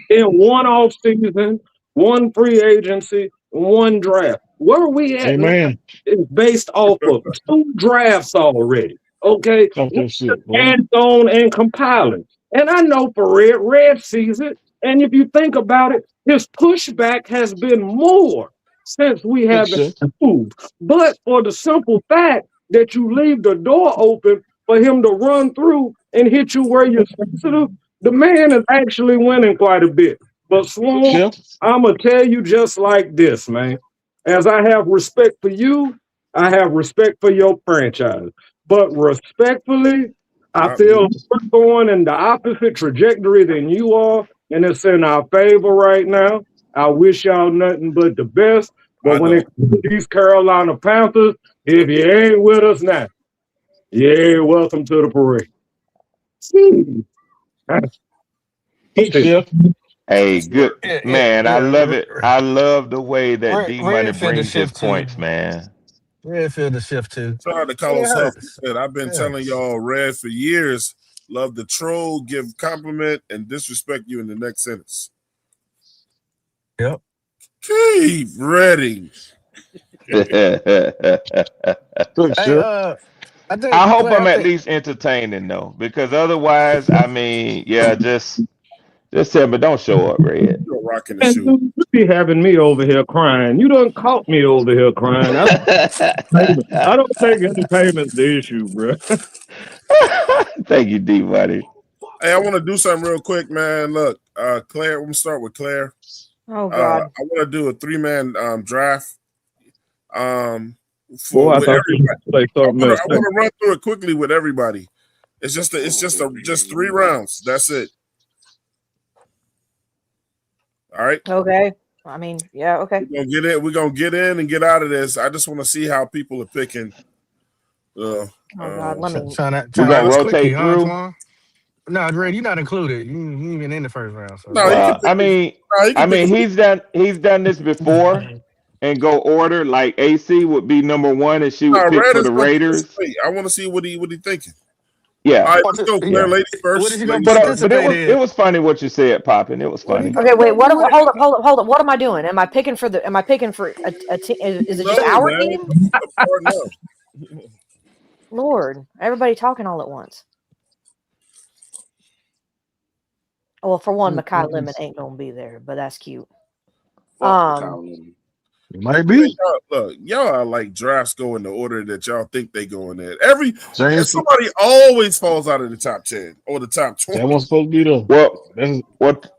in one off season, one free agency, one draft. Where we at now is based off of 2 drafts already. Okay, and on and compiling. And I know for Red sees it. And if you think about it, his pushback has been more since we haven't moved. But for the simple fact that you leave the door open for him to run through and hit you where you're sensitive, the man is actually winning quite a bit. But Swan, I'm going to tell you just like this, man. As I have respect for you, I have respect for your franchise. But respectfully, I feel we're going in the opposite trajectory than you are, and it's in our favor right now. I wish y'all nothing but the best. But when it comes to these Carolina Panthers, if you ain't with us now, you ain't welcome to the parade.
Hey, good man. I love it. I love the way that D Money brings his points, man.
Redfield the shift too.
Shout out to Carlos
It
Huff.
hurts.
Said, I've been
It
telling
hurts.
y'all Red for years. Love to troll, give compliment, and disrespect you in the next sentence.
Yep.
Keep ready.
Hey,
Sure.
I think
I hope
Claire,
I'm
I
at
think
least entertaining though, because otherwise, I mean, yeah, just tell me don't show up, Red.
You're rocking the
And
shoe.
you be having me over here crying. You done caught me over here crying. I don't think entertainment's the issue, bro.
Thank you, D buddy.
Hey, I want to do something real quick, man. Look, Claire, we're gonna start with Claire.
Oh
I
God.
want to do a 3-man draft.
Boy, I
With
thought you
everybody.
were say something else.
I want to run through it quickly with everybody. It's just 3 rounds. That's it. All right.
Okay. I mean, yeah. Okay.
We're gonna get in and get out of this. I just want to see how people are picking.
Oh God. Let me.
We're
trying
gonna
to
rotate
quickie, huh,
through.
Twan? No, Red, you're not included. You ain't even in the first round. So.
No, you can pick.
I mean, he's done this before and go order like AC would be number 1 and she would pick
Red
for
is
the
gonna
Raiders.
participate. I want to see what he thinking.
Yeah.
All right, let's go. Claire, ladies first.
What is he gonna
Ladies first.
But it was funny what you said, Poppin. It was funny.
Okay, wait. Hold up. What am I doing? Am I picking for a team? Is it just our team?
No.
Lord, everybody talking all at once. Well, for one, Makai Lemon ain't gonna be there, but that's cute.
It might be.
Look, y'all are like drafts go in the order that y'all think they go in there. Somebody always falls out of the top 10 or the top 20.
That one's supposed to be the.
Well, what?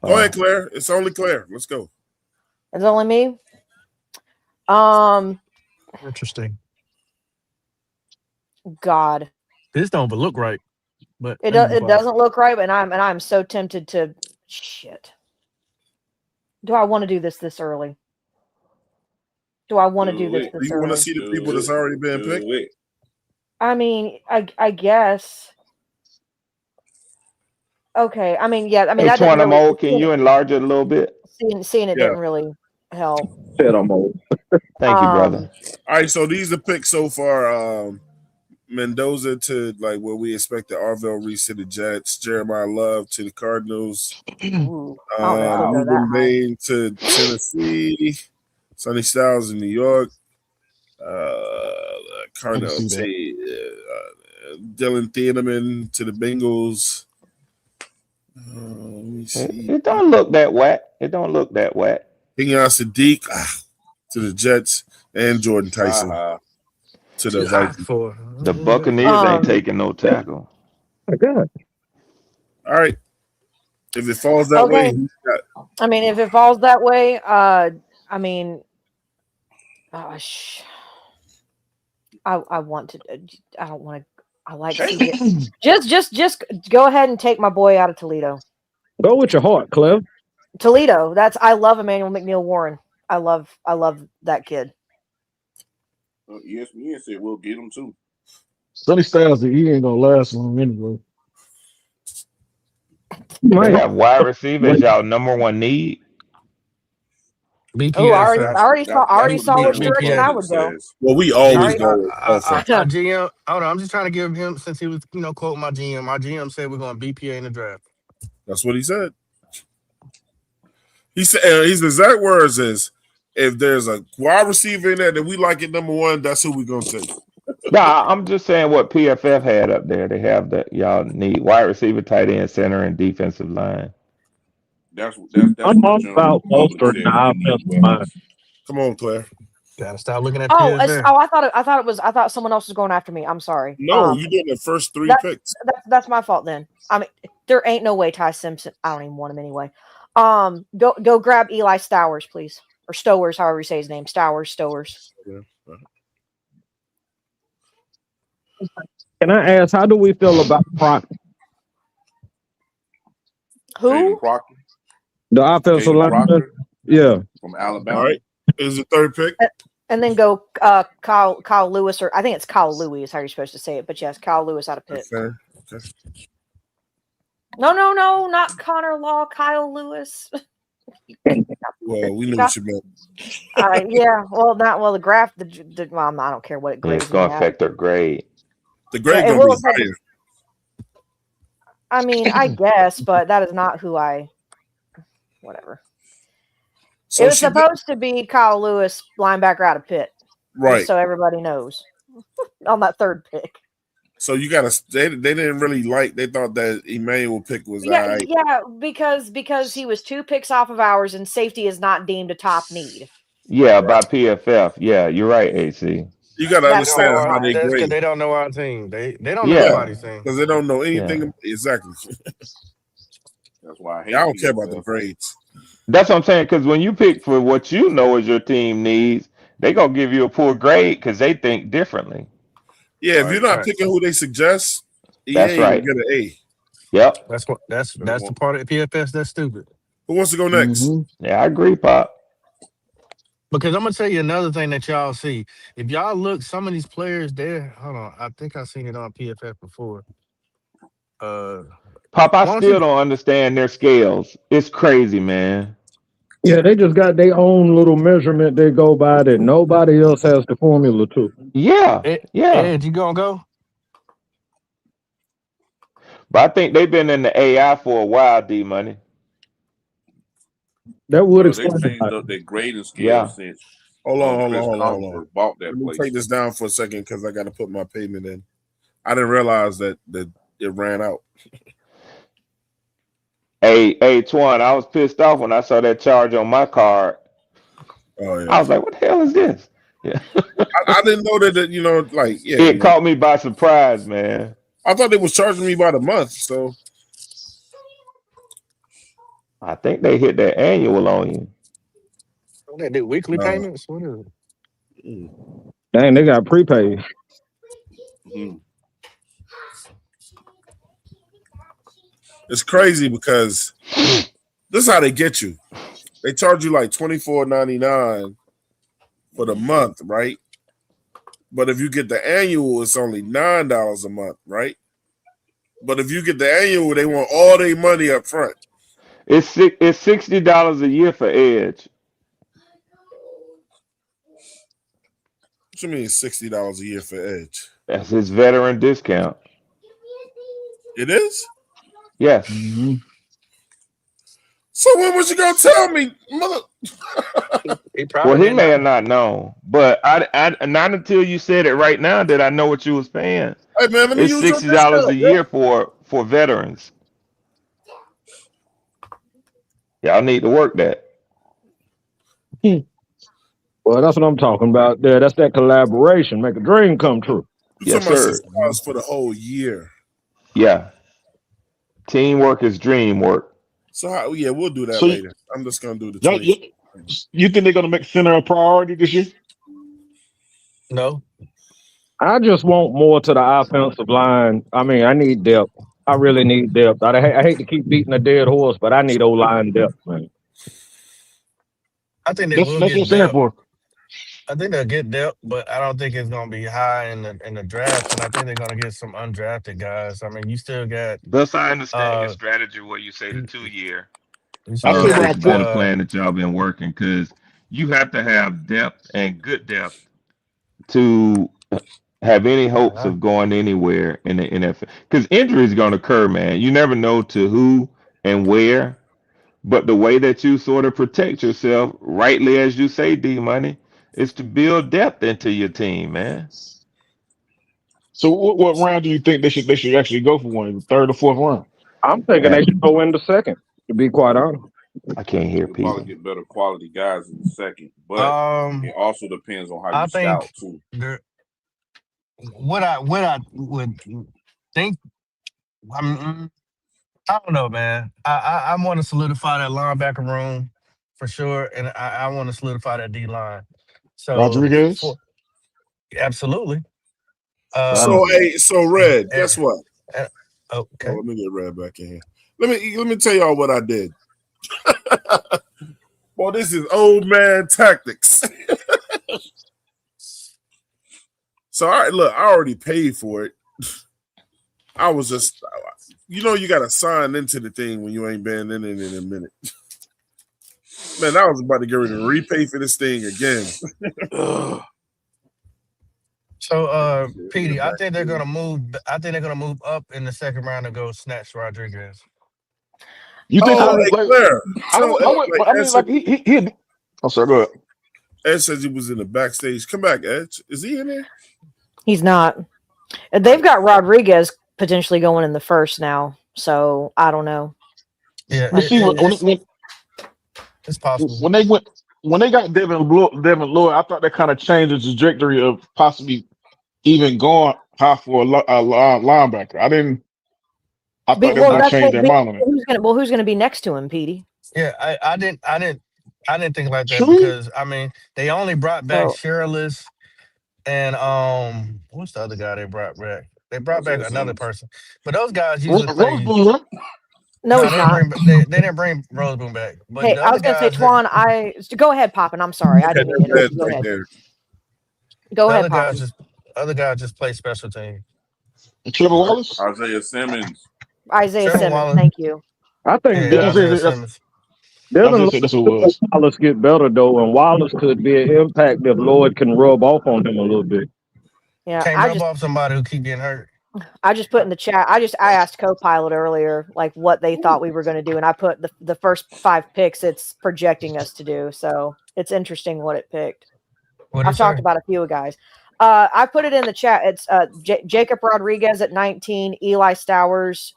Go ahead, Claire. It's only Claire. Let's go.
It's only me.
Interesting.
God,
this don't look right, but
it doesn't look right. And I'm so tempted to. Shit. Do I want to do this early? Do I want to do this
early? You want to see the people that's already been picked?
I mean, I guess. Okay. I mean, yeah. I mean,
hey,
that didn't really,
can you enlarge it a little bit?
Seeing it didn't really help.
Thank you, brother.
All right, so these are picks so far. Mendoza to like where we expected. Arvell Reese to the Jets. Jeremiah Love to the Cardinals. Ruben Bain to Tennessee. Sonny Styles in New York. Cardinal Dillon Thieneman to the Bengals. Let me see.
It don't look that whack.
Kenyon Sadiq to the Jets and Jordan Tyson to the Vikings.
The Buccaneers ain't taking no tackle.
My God.
All right. If it falls that way,
I mean, if it falls that way, I mean, I want to. I don't want to. I like CJ. Just go ahead and take my boy out of Toledo.
Go with your heart, Clem.
Toledo. I love Emmanuel McNeil Warren. I love that kid.
Yes, said we'll get him too.
Sonny Styles, he ain't gonna last long anyway.
They have wide receivers, y'all number 1 need.
Oh, I already saw which direction I would go.
Well, we always go.
Our GM. Hold on, I'm just trying to give him, since he was, quoting my GM. My GM said we're going BPA in the draft.
That's what he said. He said his exact words is, if there's a wide receiver in there that we like at number 1, that's who we're gonna take.
Nah, I'm just saying what PFF had up there. They have that y'all need wide receiver, tight end, center, and defensive line.
That's
I'm all about bolstering the offensive line.
Come on, Claire.
Gotta stop looking at
PFF. I thought someone else was going after me. I'm sorry.
No, you did the first 3 picks.
That's my fault then. I mean, there ain't no way Ty Simpson. I don't even want him anyway. Go grab Eli Stowers, please, or Stowers, however you say his name. Stowers.
Yeah.
Can I ask, how do we feel about Proctor?
Who?
Proctor.
The offensive lineman. Yeah.
From Alabama.
All right. Is the 3rd pick.
And then go Kyle Lewis, or I think it's Kyle Louis is how you're supposed to say it. But yes, Kyle Lewis out of Pitt.
Okay.
No, not Connor Law, Kyle Lewis.
Well, we knew what you meant.
Yeah. Well, not well. The graph. Well, I don't care what it grades.
It's gonna affect their grade.
The grade
it
gonna
will
be
affect
higher.
I mean, I guess, but that is not who I. Whatever.
So
it was supposed to be Kyle Lewis, linebacker out of Pitt.
Right.
Just so everybody knows. On that third pick.
So you gotta. They didn't really like. They thought that Emmanuel pick was
Yeah, because he was 2 picks off of ours, and safety is not deemed a top need.
Yeah, by PFF. Yeah, you're right, AC.
You gotta understand how they
That's because
grade.
they don't know our team. They don't know nobody's team
because they don't know anything exactly.
That's why I
don't care about the grades.
That's what I'm saying. Because when you pick for what you know is your team needs, they gonna give you a poor grade because they think differently.
Yeah, if you're not picking who they suggest,
That's right.
You get an A.
Yep.
That's the part of PFS that's stupid.
Who wants to go next?
Mm-hmm. Yeah, I agree, Pop.
Because I'm gonna tell you another thing that y'all see. If y'all look, some of these players there. Hold on, I think I've seen it on PFF before.
Pop, I still don't understand their scales. It's crazy, man.
Yeah, they just got their own little measurement they go by that nobody else has the formula to.
Yeah,
Ed, you gonna go?
But I think they've been in the AI for a while, D Money.
That would
They
explain
changed
it.
up their grading scale since.
Hold on.
Bought that
Let me
place.
take this down for a second because I got to put my payment in. I didn't realize that it ran out.
Hey, Twan, I was pissed off when I saw that charge on my card.
Oh yeah.
I was like, "What the hell is this?" Yeah.
I didn't know that.
It caught me by surprise, man.
I thought they was charging me by the month, so
I think they hit their annual on you.
They do weekly payments. What is it?
Dang, they got prepaid.
It's crazy because this is how they get you. They charge you like $24.99 for the month, right? But if you get the annual, it's only $9 a month, right? But if you get the annual, they want all their money up front.
It's $60 a year for Edge.
What you mean $60 a year for Edge?
That's his veteran discount.
It is?
Yes.
So when was you gonna tell me, mother?
He may have not known, but I not until you said it right now did I know what you was paying.
Hey man, let me
it's
use your
$60 a
discount,
year for veterans. Y'all need to work that.
Well, that's what I'm talking about. There, that's that collaboration. Make a dream come true.
You're talking about $60 for the whole year.
Yeah. Teamwork is dream work.
So we'll do that later. I'm just gonna do the
20. You think they're gonna make center a priority this year?
No.
I just want more to the offensive line. I mean, I need depth. I really need depth. I hate to keep beating a dead horse, but I need O-line depth, man.
I think they will get depth. I think they'll get depth, but I don't think it's going to be high in the draft. And I think they're going to get some undrafted guys. I mean, you still got.
Thus, I understand your strategy where you say the 2 year.
It's
been the plan that y'all been working because you have to have depth and good depth to have any hopes of going anywhere in the NFL. Because injury is going to occur, man. You never know to who and where. But the way that you sort of protect yourself, rightly as you say, D Money, is to build depth into your team, man.
So what round do you think they should actually go for one? Third or fourth round?
I'm thinking they should go in the second, to be quite honest.
I can't hear people.
Probably get better quality guys in the second, but it also depends on how you scout too.
What I would think, I don't know, man. I want to solidify that linebacker room for sure, and I want to solidify that D line. So
Rodriguez?
Absolutely.
So Red, guess what?
Okay.
Let me get Red back in here. Let me tell y'all what I did. Well, this is old man tactics. So I already paid for it. I was just, you got to sign into the thing when you ain't been in it in a minute. Man, I was about to get ready to repay for this thing again.
So, Petey, I think they're gonna move. I think they're gonna move up in the second round to go snatch Rodriguez.
You think?
Claire.
He. I'm sorry. Go ahead.
Ed says he was in the backstage. Come back, Ed. Is he in there?
He's not. They've got Rodriguez potentially going in the first now, so I don't know.
Yeah, it's possible.
When they got Devin Lloyd, I thought that kind of changed the trajectory of possibly even going high for a linebacker. I thought that was going to change their mind on it.
Who's going to be next to him, Petey?
Yeah, I didn't think like that because I mean they only brought back Shirless and what's the other guy they brought back? They brought back another person, but those guys usually play.
No, he's not.
They didn't bring Roseboom back. But
hey, I was going to say, Twan, go ahead, Poppin'. I'm sorry, I didn't mean to. Go ahead. Go ahead, Poppin'.
Other guys just play special teams.
Trevor Wallace,
Isaiah Simmons.
Simmons, thank you.
I think Wallace get better though, and Wallace could be an impact if Lloyd can rub off on him a little bit.
Yeah, can't rub off somebody who keep getting hurt.
I just put in the chat. I asked Copilot earlier, like what they thought we were going to do, and I put the first 5 picks it's projecting us to do. So it's interesting what it picked. I've talked about a few guys. I put it in the chat. It's Jacob Rodriguez at 19, Eli Stowers,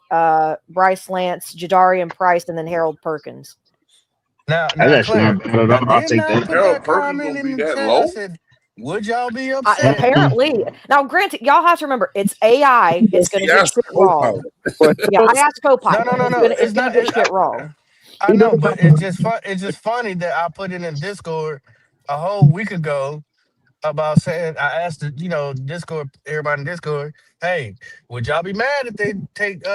Bryce Lance, Jadarian Price, and then Harold Perkins.
Now
Claire,
I'll take that. Harold Perkins gonna be that low? Would y'all be upset?
Apparently. Now, granted, y'all have to remember, it's AI. It's going to get shit wrong. Yeah, I asked Copilot.
No.
It's going to get shit wrong.
I know, but it's just funny that I put it in Discord a whole week ago about saying, I asked Discord, everybody in Discord, hey, would y'all be mad if they take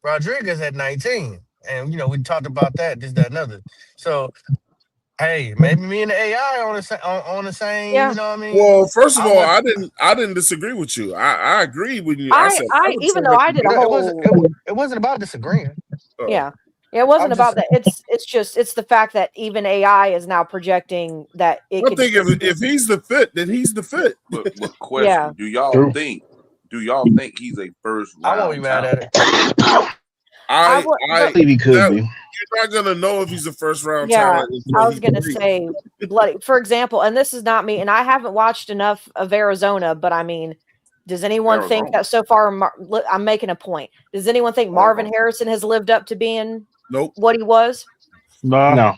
Rodriguez at 19? And we talked about that, this, that, and other. So hey, maybe me and the AI on the same.
Yeah.
You know what I mean?
Well, first of all, I didn't disagree with you. I agree with you.
Even though I did a whole.
It wasn't about disagreeing.
Yeah. It wasn't about that. It's the fact that even AI is now projecting that it.
I think if he's the fit, then he's the fit.
But question: Do y'all think he's a first round?
I won't be mad at it.
I
believe he could be.
You're not gonna know if he's a first round
talent.
I
was gonna say, for example, and this is not me, and I haven't watched enough of Arizona, but I mean, does anyone think that so far? I'm making a point. Does anyone think Marvin Harrison has lived up to being what he was?
No.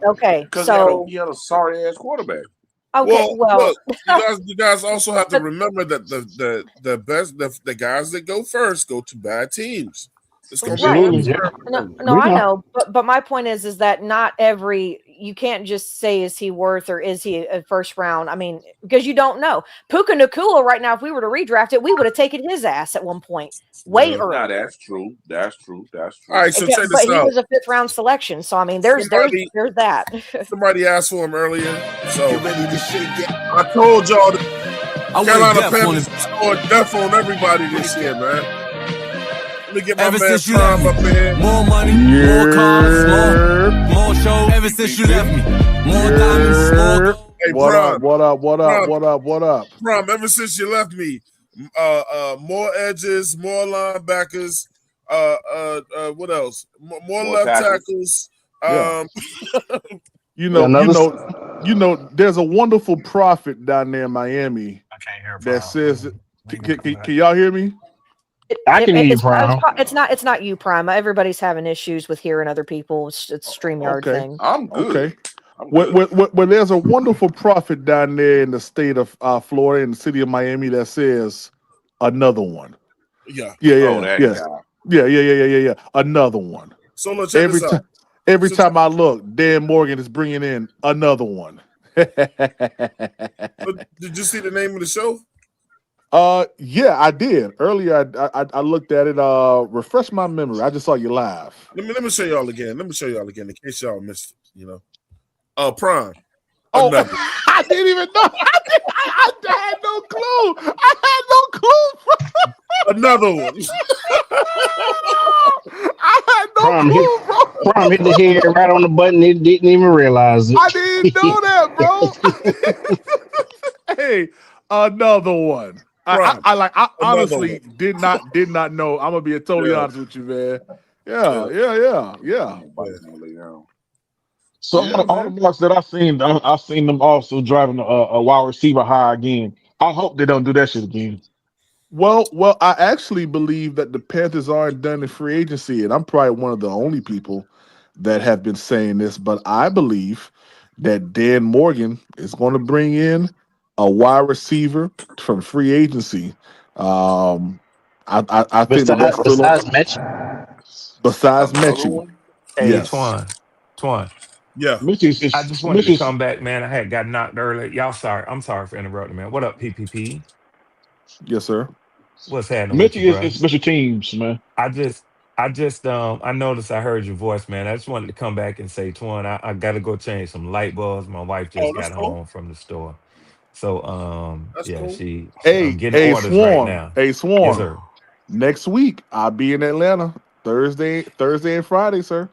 Okay,
so he had a sorry ass quarterback.
Okay, well
look, you guys also have to remember that the guys that go first go to bad teams. It's gonna
be I know, but my point is that not you can't just say is he worth or is he a first round? I mean, because you don't know. Puka Nacua right now, if we were to redraft it, we would have taken his ass at one point. Way early.
No, that's true. All
right, so check this
but
out.
He was a 5th round selection, so I mean, there's that.
Somebody asked for him earlier, so I told y'all Carolina Panthers scored death on everybody this year, man. Get my man Prime up in.
More money, more cars, more shows. Ever since you left me, more diamonds, more.
Hey,
What up?
Prime, ever since you left me, more edges, more linebackers. What else? More left tackles.
There's a wonderful prophet down there in Miami.
I can't hear
that says, can y'all hear me?
I can hear you, Prime.
It's not you, Prime. Everybody's having issues with hearing other people. It's StreamYard thing.
I'm good.
Okay. Well, there's a wonderful prophet down there in the state of Florida, in the city of Miami, that says another one.
Yeah.
Another one.
So let's check this out.
Every time I look, Dan Morgan is bringing in another one.
Did you see the name of the show?
Yeah, I did. Earlier, I looked at it. Refresh my memory. I just saw you live.
Let me show y'all again. In case y'all missed it, Prime.
Oh, I didn't even know. I had no clue.
Another one.
I had no clue, bro.
Prime hit the head right on the button. It didn't even realize it.
I didn't know that, bro. Hey, another one.
Prime.
I
Another
honestly
one.
did not know. I'm gonna be totally
Yeah.
honest with you, man.
Yeah.
Yeah.
Nobody's gonna lay down.
So
Yeah,
all the
man.
blocks that I've seen them also driving a wide receiver high again. I hope they don't do that shit again.
Well, I actually believe that the Panthers aren't done in free agency, and I'm probably one of the only people that have been saying this, but I believe that Dan Morgan is going to bring in a wide receiver from free agency. Um, I think that that's still
Besides Mitch,
besides
Another
Mechie.
one?
Hey,
Yes,
Twan.
Yeah.
I just wanted
Mitch
to
is
come back, man. I had got knocked early. Y'all sorry. I'm sorry for interrupting, man. What up, PPP?
yes, sir.
What's happening with
Mitch
you,
is
bro?
special teams, man.
I just I noticed I heard your voice, man. I just wanted to come back and say, Twan, I gotta go change some light bulbs. My wife
Oh,
just
that's
got
cool.
home from the store. So
That's
yeah,
cool.
I'm getting
Hey,
orders right
Swarm.
now.
Hey,
Yes,
Swarm.
sir.
Next week I'll be in Atlanta Thursday and Friday, sir.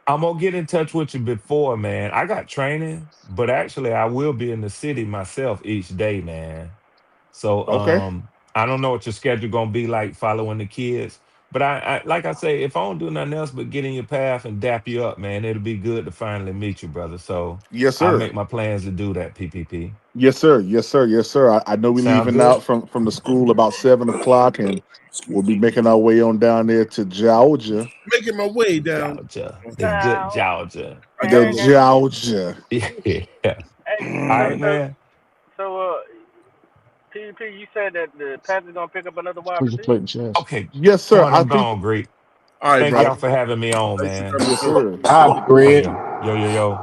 I'm gonna get in touch with you before, man. I got training, but actually I will be in the city myself each day, man. So
Okay.
I don't know what your schedule gonna be like following the kids. But I like I say, if I don't do nothing else but get in your path and dap you up, man, it'll be good to finally meet you, brother. So
Yes,
I'll
sir.
make my plans to do that, PPP.
Yes, sir. Yes, sir. Yes, sir. I know we're
Sound
leaving
good?
out from the school about 7 o'clock, and we'll
Excuse
be
me.
making our way on down there to Georgia.
Making my way down.
Georgia. The
Okay.
good Georgia.
The
Hey,
Georgia.
Yeah.
hey,
All
so
right,
so
man.
so PvP, you said that the Panthers gonna pick up another wide
Please
receiver?
play the chance.
Okay.
Yes, sir.
Twan,
I
I'm
think.
gone, Greek.
All right,
Thank
I,
brother.
y'all for having me on,
Thanks for
man.
coming
yes,
through.
sir.
I
Oh
Greg.
yeah. Yo.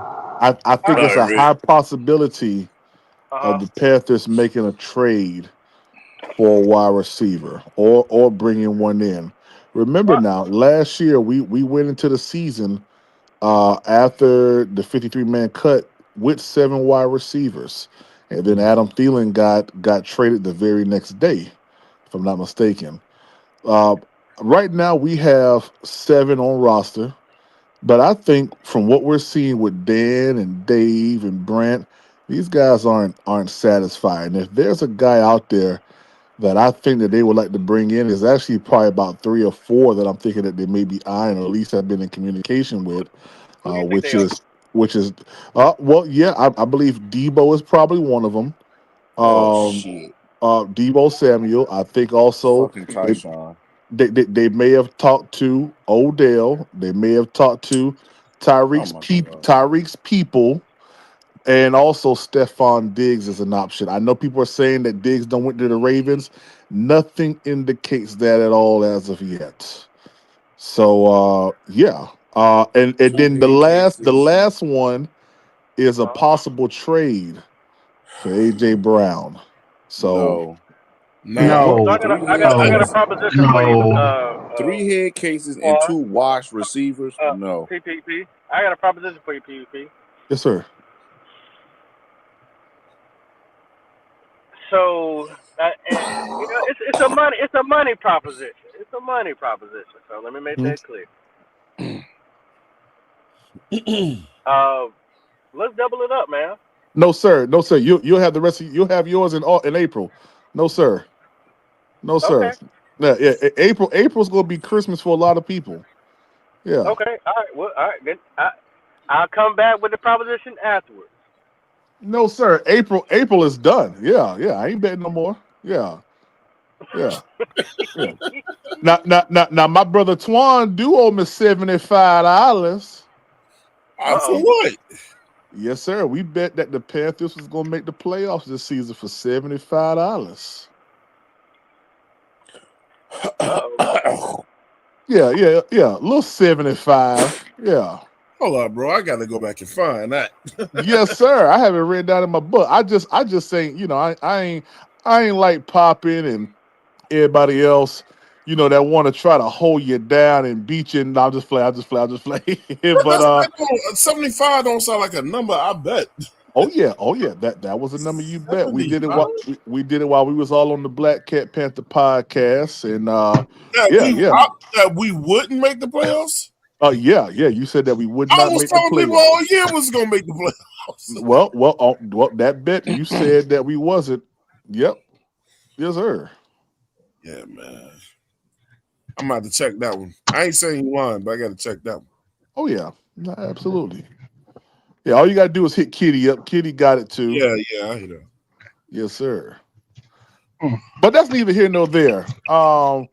I
All
think
All
right.
it's
right,
a
Rick.
high possibility
Uh
of the Panthers making a trade for a wide receiver or bringing one in. Remember
huh.
now, last year we went into the season after the 53-man cut with 7 wide receivers, and then Adam Thielen got traded the very next day, if I'm not mistaken. Uh, right now we have 7 on roster, but I think from what we're seeing with Dan and Dave and Brent, these guys aren't satisfied. And if there's a guy out there that I think that they would like to bring in, is actually probably about 3 or 4 that I'm thinking that they may be eyeing, or at least have been in communication with,
Who do
uh,
you think
which
they are?
is which is well, yeah, I believe Debo is probably one of them.
Oh
Um,
shit.
Debo Samuel. I think also
Fucking
they,
Tyshawn.
they may have talked to Odell. They may have talked to
Oh my god.
Tyreek's people, and also Stephon Diggs is an option. I know people are saying that Diggs don't went to the Ravens. Nothing indicates that at all as of yet. So yeah. And
Two
then the
head cases.
last one is a
Uh,
possible trade for AJ Brown. So
No.
No.
so
No,
Three
I
head
got a
no,
cases.
proposition for you.
no.
3 head cases and
Quan,
2 washed receivers. No.
PPP. I got a proposition for you, PPP.
yes, sir.
So, you know, it's a money proposition. It's a money proposition. So let me make
Mhm.
that clear. Uh, let's double it up, man.
No, sir. No, sir. You'll have the rest of you'll have yours in April. No, sir. No,
Okay.
sir. Yeah. April's gonna be Christmas for a lot of people. Yeah.
Okay. All right. Well, all right. Then I'll come back with the proposition afterwards.
No, sir. April is done. Yeah. I ain't betting no more. Yeah. Yeah. Now, my brother Twan do owe me $75.
Uh
For
oh.
what?
Yes, sir. We bet that the Panthers was gonna make the playoffs this season for $75.
Uh oh.
Yeah. A little 75. Yeah.
Hold on, bro. I gotta go back and find that.
Yes, sir. I have it written down in my book. I just saying, I ain't like popping and everybody else, that want to try to hold you down and beat you. And I'll just play. I'll just play.
But
But
75 don't sound like a number. I bet.
oh yeah. That was a number you bet. We did it
75?
while we did it while we was all on the Black Cat Panther podcast. And
That
yeah.
we wouldn't make the playoffs?
Yeah. You said that we would
I
not
was
make the
telling people all
playoffs.
year was gonna make the playoffs.
Well, that bet you said that we wasn't. Yep. Yes, sir.
Yeah, man. I'm about to check that one. I ain't saying you lying, but I got to check that one.
Oh yeah, no, absolutely. Yeah, all you gotta do is hit Kitty up. Kitty got it too.
Yeah, I hear that.
Yes, sir. But that's neither here nor there. I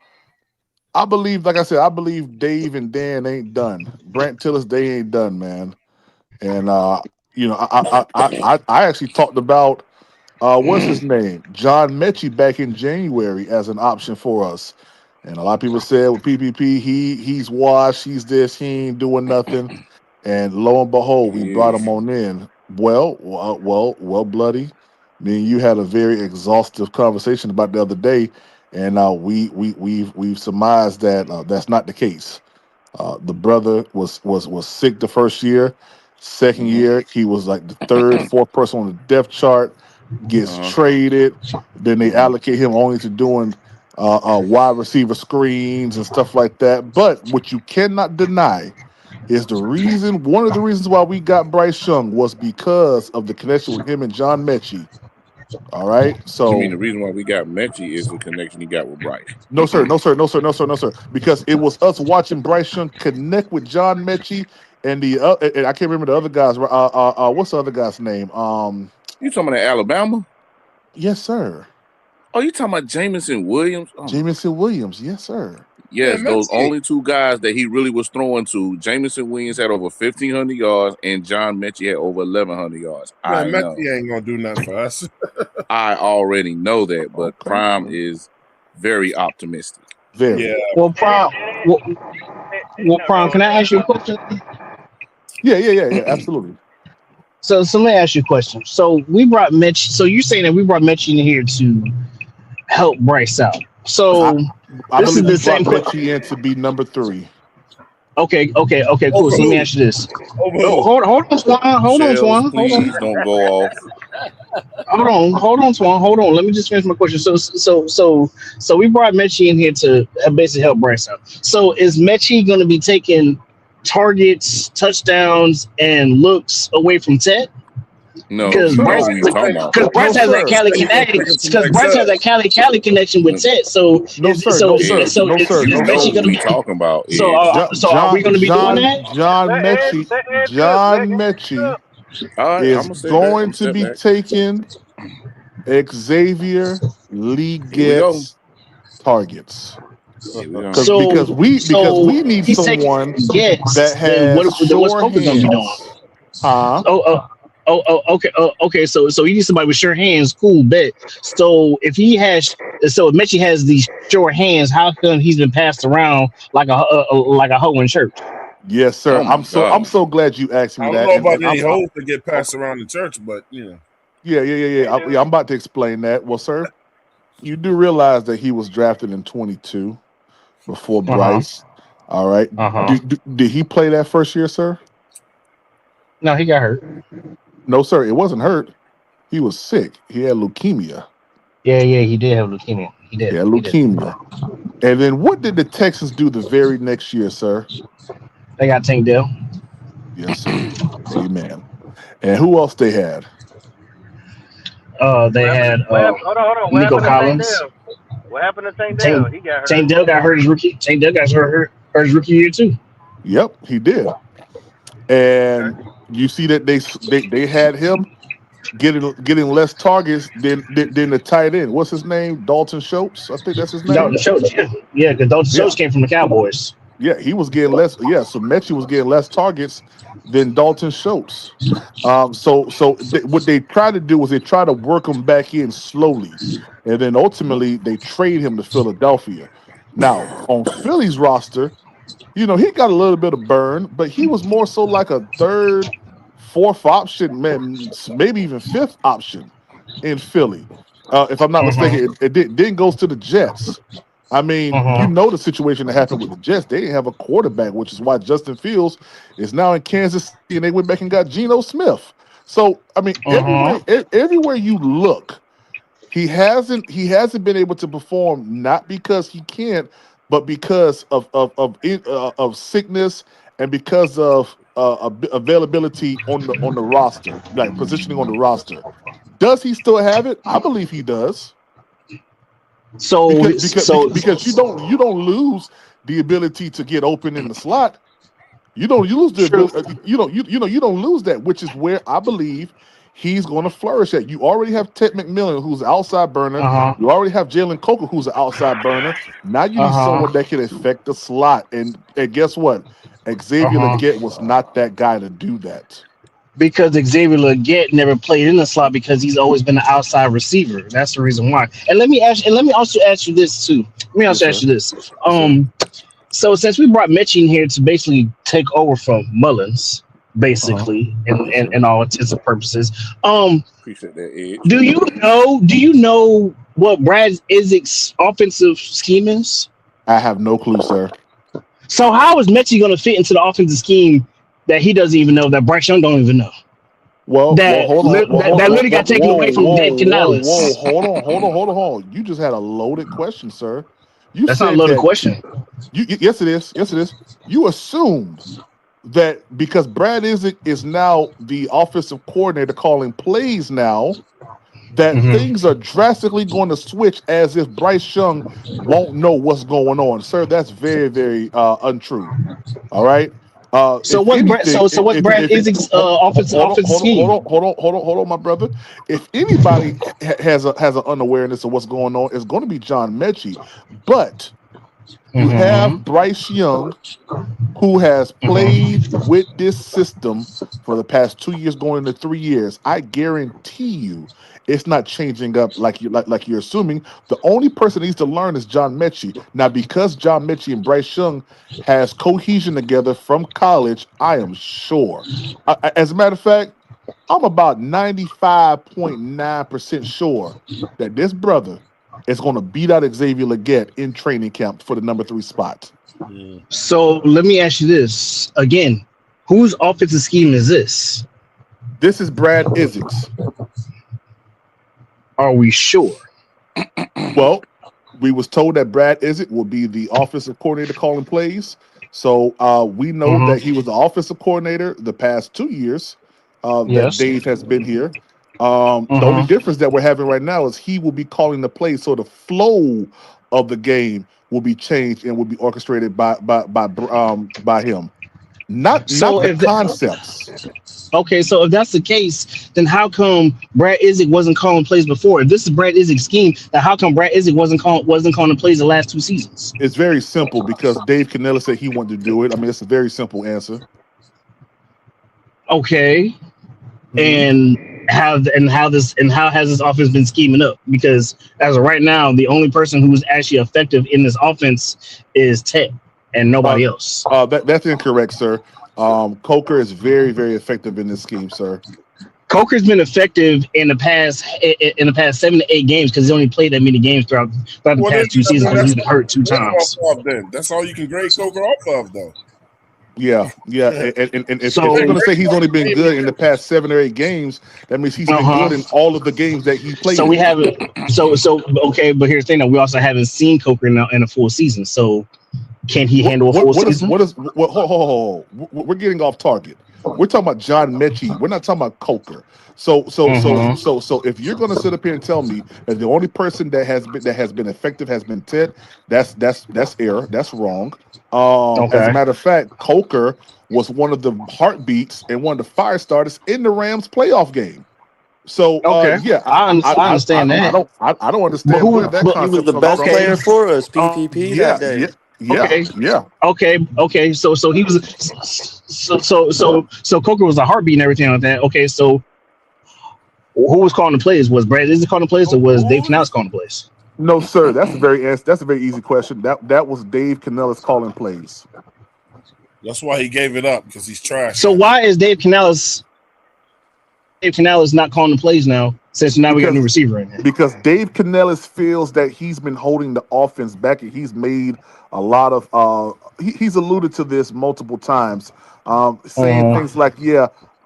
believe, like I said, I believe Dave and Dan ain't done. Brant Tillis, they ain't done, man. And I actually talked about what's his name? John Mechie back in January as an option for us. And a lot of people said with PPP, he's washed, he's this, he ain't doing nothing. And lo and behold, we brought him on in. Well, bloody. Me and you had a very exhaustive conversation about the other day, and we've surmised that that's not the case. The brother was sick the first year. Second year, he was like the third, fourth person on the depth chart. Gets traded. Then they allocate him only to doing wide receiver screens and stuff like that. But what you cannot deny is one of the reasons why we got Bryce Young was because of the connection with him and John Mechie. All right.
You mean
So
the reason why we got Mechie is the connection he got with Bryce?
no, sir. Because it was us watching Bryce Young connect with John Mechie and and I can't remember the other guys. What's the other guy's name?
You talking about Alabama?
Yes, sir.
Oh, you talking about Jamison Williams?
Jamison Williams, yes, sir.
Yes, those only two guys that he really was throwing to. Jamison Williams had over 1,500 yards, and John Mechie had over 1,100 yards.
Man,
I know.
Mechie ain't gonna do nothing for us.
I already know that, but Prime is very optimistic.
Very.
Yeah.
Well, Prime. Prime. Can I ask you a question?
Yeah. Absolutely.
So let me ask you a question. So we brought Mitch. So you're saying that we brought Mitch in here to help Bryce out. So
I
this
believe
is the
we
same
brought
question.
Mechie in to be number 3.
Okay, cool. So let me ask you this. Hold on, Swan. Hold on,
Shells,
Swan.
please don't go off.
Hold on, Swan. Hold on. Let me just finish my question. So we brought Mechie in here to basically help Bryce out. So is Mechie going to be taking targets, touchdowns, and looks away from Ted?
No,
Because
you know who you talking about.
Bryce has that Cali connection. Because Bryce has that Cali connection with Ted. So is Mechie going to be
talking about?
So are we going to be doing that?
John Mechie is going to be taking Xavier Leggett's targets. Because we need someone that has sure hands.
Okay. So he needs somebody with sure hands. Cool, bet. So if Mechie has these sure hands, how come he's been passed around like a hoe in church?
Yes, sir. I'm so glad you asked me
I
that.
don't know about any holes that get passed around the church, but you know.
Yeah. I'm about to explain that. Well, sir, you do realize that he was drafted in 22 before Bryce. All right. Did he play that first year, sir?
No, he got hurt.
No, sir. It wasn't hurt. He was sick. He had leukemia.
Yeah, he did have leukemia. He did.
He had leukemia. And then what did the Texans do the very next year, sir?
They got Tank Dell.
Yes, sir. Amen. And who else they had?
They had
hold on.
Nico Collins.
What happened to Tank Dell? He got hurt.
Tank Dell got hurt his rookie. Tank Dell got hurt his rookie year too.
Yep, he did. And you see that they had him getting less targets than the tight end. What's his name? Dalton Schultz. I think that's his name.
Dalton Schultz. Yeah, because Dalton Schultz came from the Cowboys.
Yeah, he was getting less. Yeah, so Mechie was getting less targets than Dalton Schultz. What they try to do was they try to work him back in slowly, and then ultimately they trade him to Philadelphia. Now on Philly's roster, he got a little bit of burn, but he was more so like a third, fourth option, man, maybe even fifth option in Philly. If I'm not mistaken, it then goes to the Jets. I mean, the situation that happened with the Jets. They didn't have a quarterback, which is why Justin Fields is now in Kansas City, and they went back and got Geno Smith. So, I mean, everywhere you look, he hasn't been able to perform, not because he can't, but because of sickness and because of availability on the roster, like positioning on the roster. Does he still have it? I believe he does.
So
Because you don't lose the ability to get open in the slot. You don't use the
true.
ability. You don't lose that, which is where I believe he's going to flourish at. You already have Ted McMillan, who's an outside burner.
Uh-huh.
You already have Jalen Coker, who's an outside burner. Now you need
Uh-huh.
someone that can affect the slot. And guess what? Xavier
Uh-huh.
Leggett was not that guy to do that.
Because Xavier Leggett never played in the slot because he's always been an outside receiver. That's the reason why. And let me also ask you this too. Let me
Yes,
also ask
sir.
you this.
Yes, sir.
So since we brought Mitch in here to basically take over from Mullins,
Uh-huh.
basically,
Yes, sir.
and all intents and purposes,
Appreciate that, Edge.
do you know what Brad Izik's offensive scheme is?
I have no clue, sir.
So how is Mechie going to fit into the offensive scheme that he doesn't even know, that Bryce Young don't even know?
Well, hold on. Well,
That literally got taken away from Dave Canales.
Hold on. You just had a loaded question, sir. You
That's not a
said
loaded
that.
question.
Yes, it is. Yes, it is. You assumed that because Brad Izik is now the offensive coordinator calling plays now, that things are drastically going to switch as if Bryce Young won't know what's going on, sir. That's very, very untrue. All right.
So
If
what's Brad?
anything,
What's Brad
if
Izik's offensive scheme?
hold on, my brother. If anybody has an unawareness of what's going on, it's going to be John Mechie. But you have Bryce Young, who has played with this system for the past 2 years, going into 3 years. I guarantee you, it's not changing up like you're assuming. The only person that needs to learn is John Mechie. Now, because John Mechie and Bryce Young has cohesion together from college, I am sure. As a matter of fact, I'm about 95.9% sure that this brother is going to beat out Xavier Leggett in training camp for the number 3 spot.
So let me ask you this again: whose offensive scheme is this?
This is Brad Izik's.
Are we sure?
Well, we was told that Brad Izik will be the offensive coordinator calling plays. So we know that he was the offensive coordinator the past 2 years that
Yes.
Dave has been here. The only difference that we're having right now is he will be calling the plays, so the flow of the game will be changed and will be orchestrated by him. Not
So
the
if
concepts.
Okay, so if that's the case, then how come Brad Izzik wasn't calling plays before? If this is Brad Izzik's scheme, then how come Brad Izzik wasn't calling plays the last 2 seasons?
It's very simple because Dave Canella said he wanted to do it. I mean, it's a very simple answer.
Okay, and how has this offense been scheming up? Because as of right now, the only person who's actually effective in this offense is Ted and nobody else.
That's incorrect, sir. Coker is very, very effective in this scheme, sir.
Coker's been effective in the past 7 to 8 games because he's only played that many games throughout the past 2 seasons because he's been hurt 2 times.
Then that's all you can grade Coker off of, though.
Yeah. And if you're going to say he's only been good in the past 7 or 8 games, that means he's been good in all of the games that he played.
So we haven't. So okay, but here's the thing: that we also haven't seen Coker in a full season. So can he handle a full season?
We're getting off target. We're talking about John Mechie. We're not talking about Coker. So if you're going to sit up here and tell me that the only person that has been effective has been Ted, that's error. That's wrong. As a matter of fact, Coker was one of the heartbeats and one of the fire starters in the Rams playoff game. So yeah,
I understand that.
I don't understand where that concept
he was the best player for us, PPP that day.
Okay. So he was. So Coker was a heartbeat and everything like that. Okay, so who was calling the plays? Was Brad Izzy calling the plays, or was Dave Canales calling the plays?
No, sir. That's a very easy question. That was Dave Canales calling plays.
That's why he gave it up, because he's trash.
So why is Dave Canales not calling the plays now? Since now we got a new receiver in here.
Because Dave Canales feels that he's been holding the offense back, and he's made a lot of he's alluded to this multiple times, saying things like,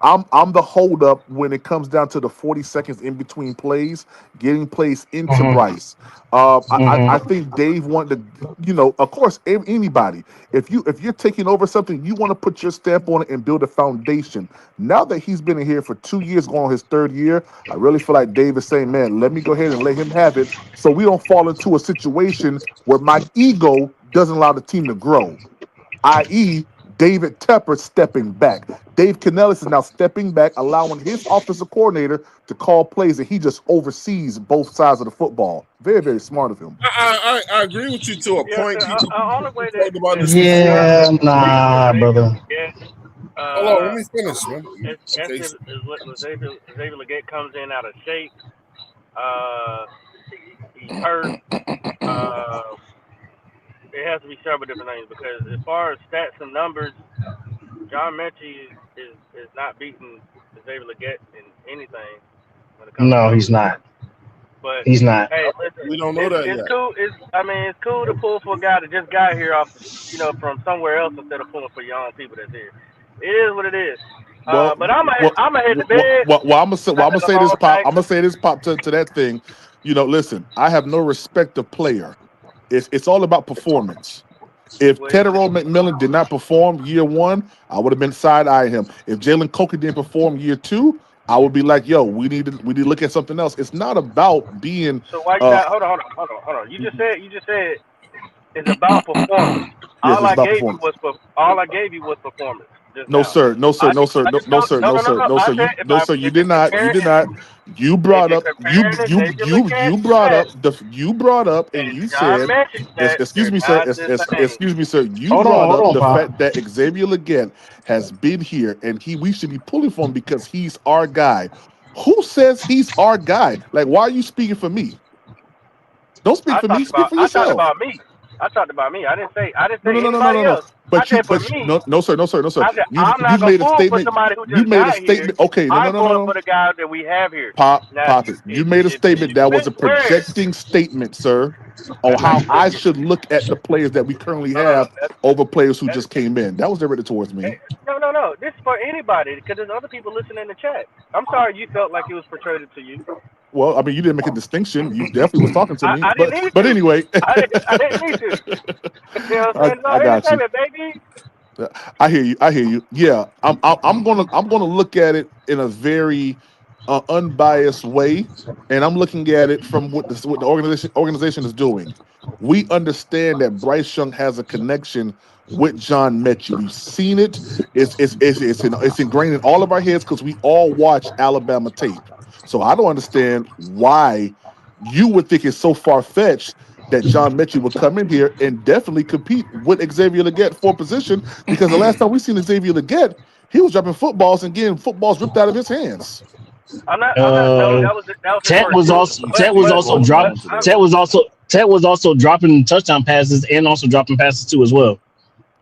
I'm the holdup when it comes down to the 40 seconds in between plays, getting plays into Bryce. I think Dave wanted to, of course, anybody. If you're taking over something, you want to put your stamp on it and build a foundation. Now that he's been in here for 2 years, going on his third year, I really feel like Dave is saying, man, let me go ahead and let him have it, so we don't fall into a situation where my ego doesn't allow the team to grow, i.e., David Tepper stepping back. Dave Canellis is now stepping back, allowing his offensive coordinator to call plays, and he just oversees both sides of the football. Very, very smart of him.
I agree with you to a
Yeah,
point.
the only way
Talked about
that
this before.
John
Yeah,
Mechie
nah,
was able
brother.
to get
Hold on, let me finish, man. Okay.
Xavier Leggett comes in out of shape. He's hurt. It has to be several different things because as far as stats and numbers, John Mechie is not beating Xavier Leggett in anything when it comes to
No, he's
numbers.
not.
But
He's not.
hey, listen,
We don't know that
it's
yet.
cool. It's cool to pull for a guy that just got here off, from somewhere else instead of pulling for young people that's here. It is what it is.
Well,
But I'm
well,
gonna hit the
well,
bed.
well, well, I'm gonna
Not a
say this,
long
pop.
night.
I'm gonna say this, pop, to that thing. Listen, I have no respect of player. It's all about performance. If
Well,
Tedero McMillan did not perform year one, I would have been side-eyeing him. If Jalen Coker didn't perform year two, I would be like, yo, we need to look at something else. It's not about being
so why you not? Hold on. You just said it's about performance.
yes,
All
it's
I
about
gave you
performance.
was performance just
No,
now.
sir. No, sir.
I
No,
just
sir.
I
No,
just
no,
told
sir.
no
No,
no no
sir.
no.
No,
I
sir.
said
No, sir. You
if you're
did not. You
comparing
did not. You
if
brought
you're
up. You
comparing the
you
Xavier
you
Leggett
you brought
stats
up the. You brought up and
and
you
John
said,
Mechie stats,
excuse
they're
me, sir.
not the same.
Excuse me, sir. You
Hold on,
brought
hold
up
on,
the
Pop.
fact that Xavier Leggett has been here and we should be pulling for him because he's our guy. Who says he's our guy? Like, why are you speaking for me? Don't speak for me. Speak for
I talked
yourself.
about me. I talked about me. I didn't say
No, no, no, no, no,
anybody
no, no.
else. I said for me.
No, no, sir, no, sir, no, sir.
I said
You
I'm
you
not gonna
made a
pull for
statement.
somebody who
You
just
made a
got here.
statement. Okay, no, no,
I'm
no, no,
pulling for
no.
the guy that we have here. Now,
Pop it. You made a statement
if
that
you
was a
where
projecting statement, sir, on
that's not
how I
projecting.
should look at the players that we currently
No.
have over players who
That's
just came in. That was directed towards me.
no. This is for anybody because there's other people listening in the chat. I'm sorry you felt like it was portrayed to you.
Well, I mean, you didn't make a distinction. You definitely was talking to me,
I didn't need
but
to.
anyway,
I didn't need to. You know what I'm saying? No,
I got you.
entertainment, baby.
I hear you. I hear you. Yeah, I'm gonna look at it in a very unbiased way, and I'm looking at it from what the organization is doing. We understand that Bryce Young has a connection with John Mechie. We've seen it. It's ingrained in all of our heads because we all watch Alabama tape. So I don't understand why you would think it's so far fetched that John Mechie would come in here and definitely compete with Xavier Leggett for position, because the last time we seen Xavier Leggett, he was dropping footballs and getting footballs ripped out of his hands.
I'm not. No, that was his
Ted
first
was
year.
also Ted was also
But
drop Ted was also dropping touchdown passes and also dropping passes too as well.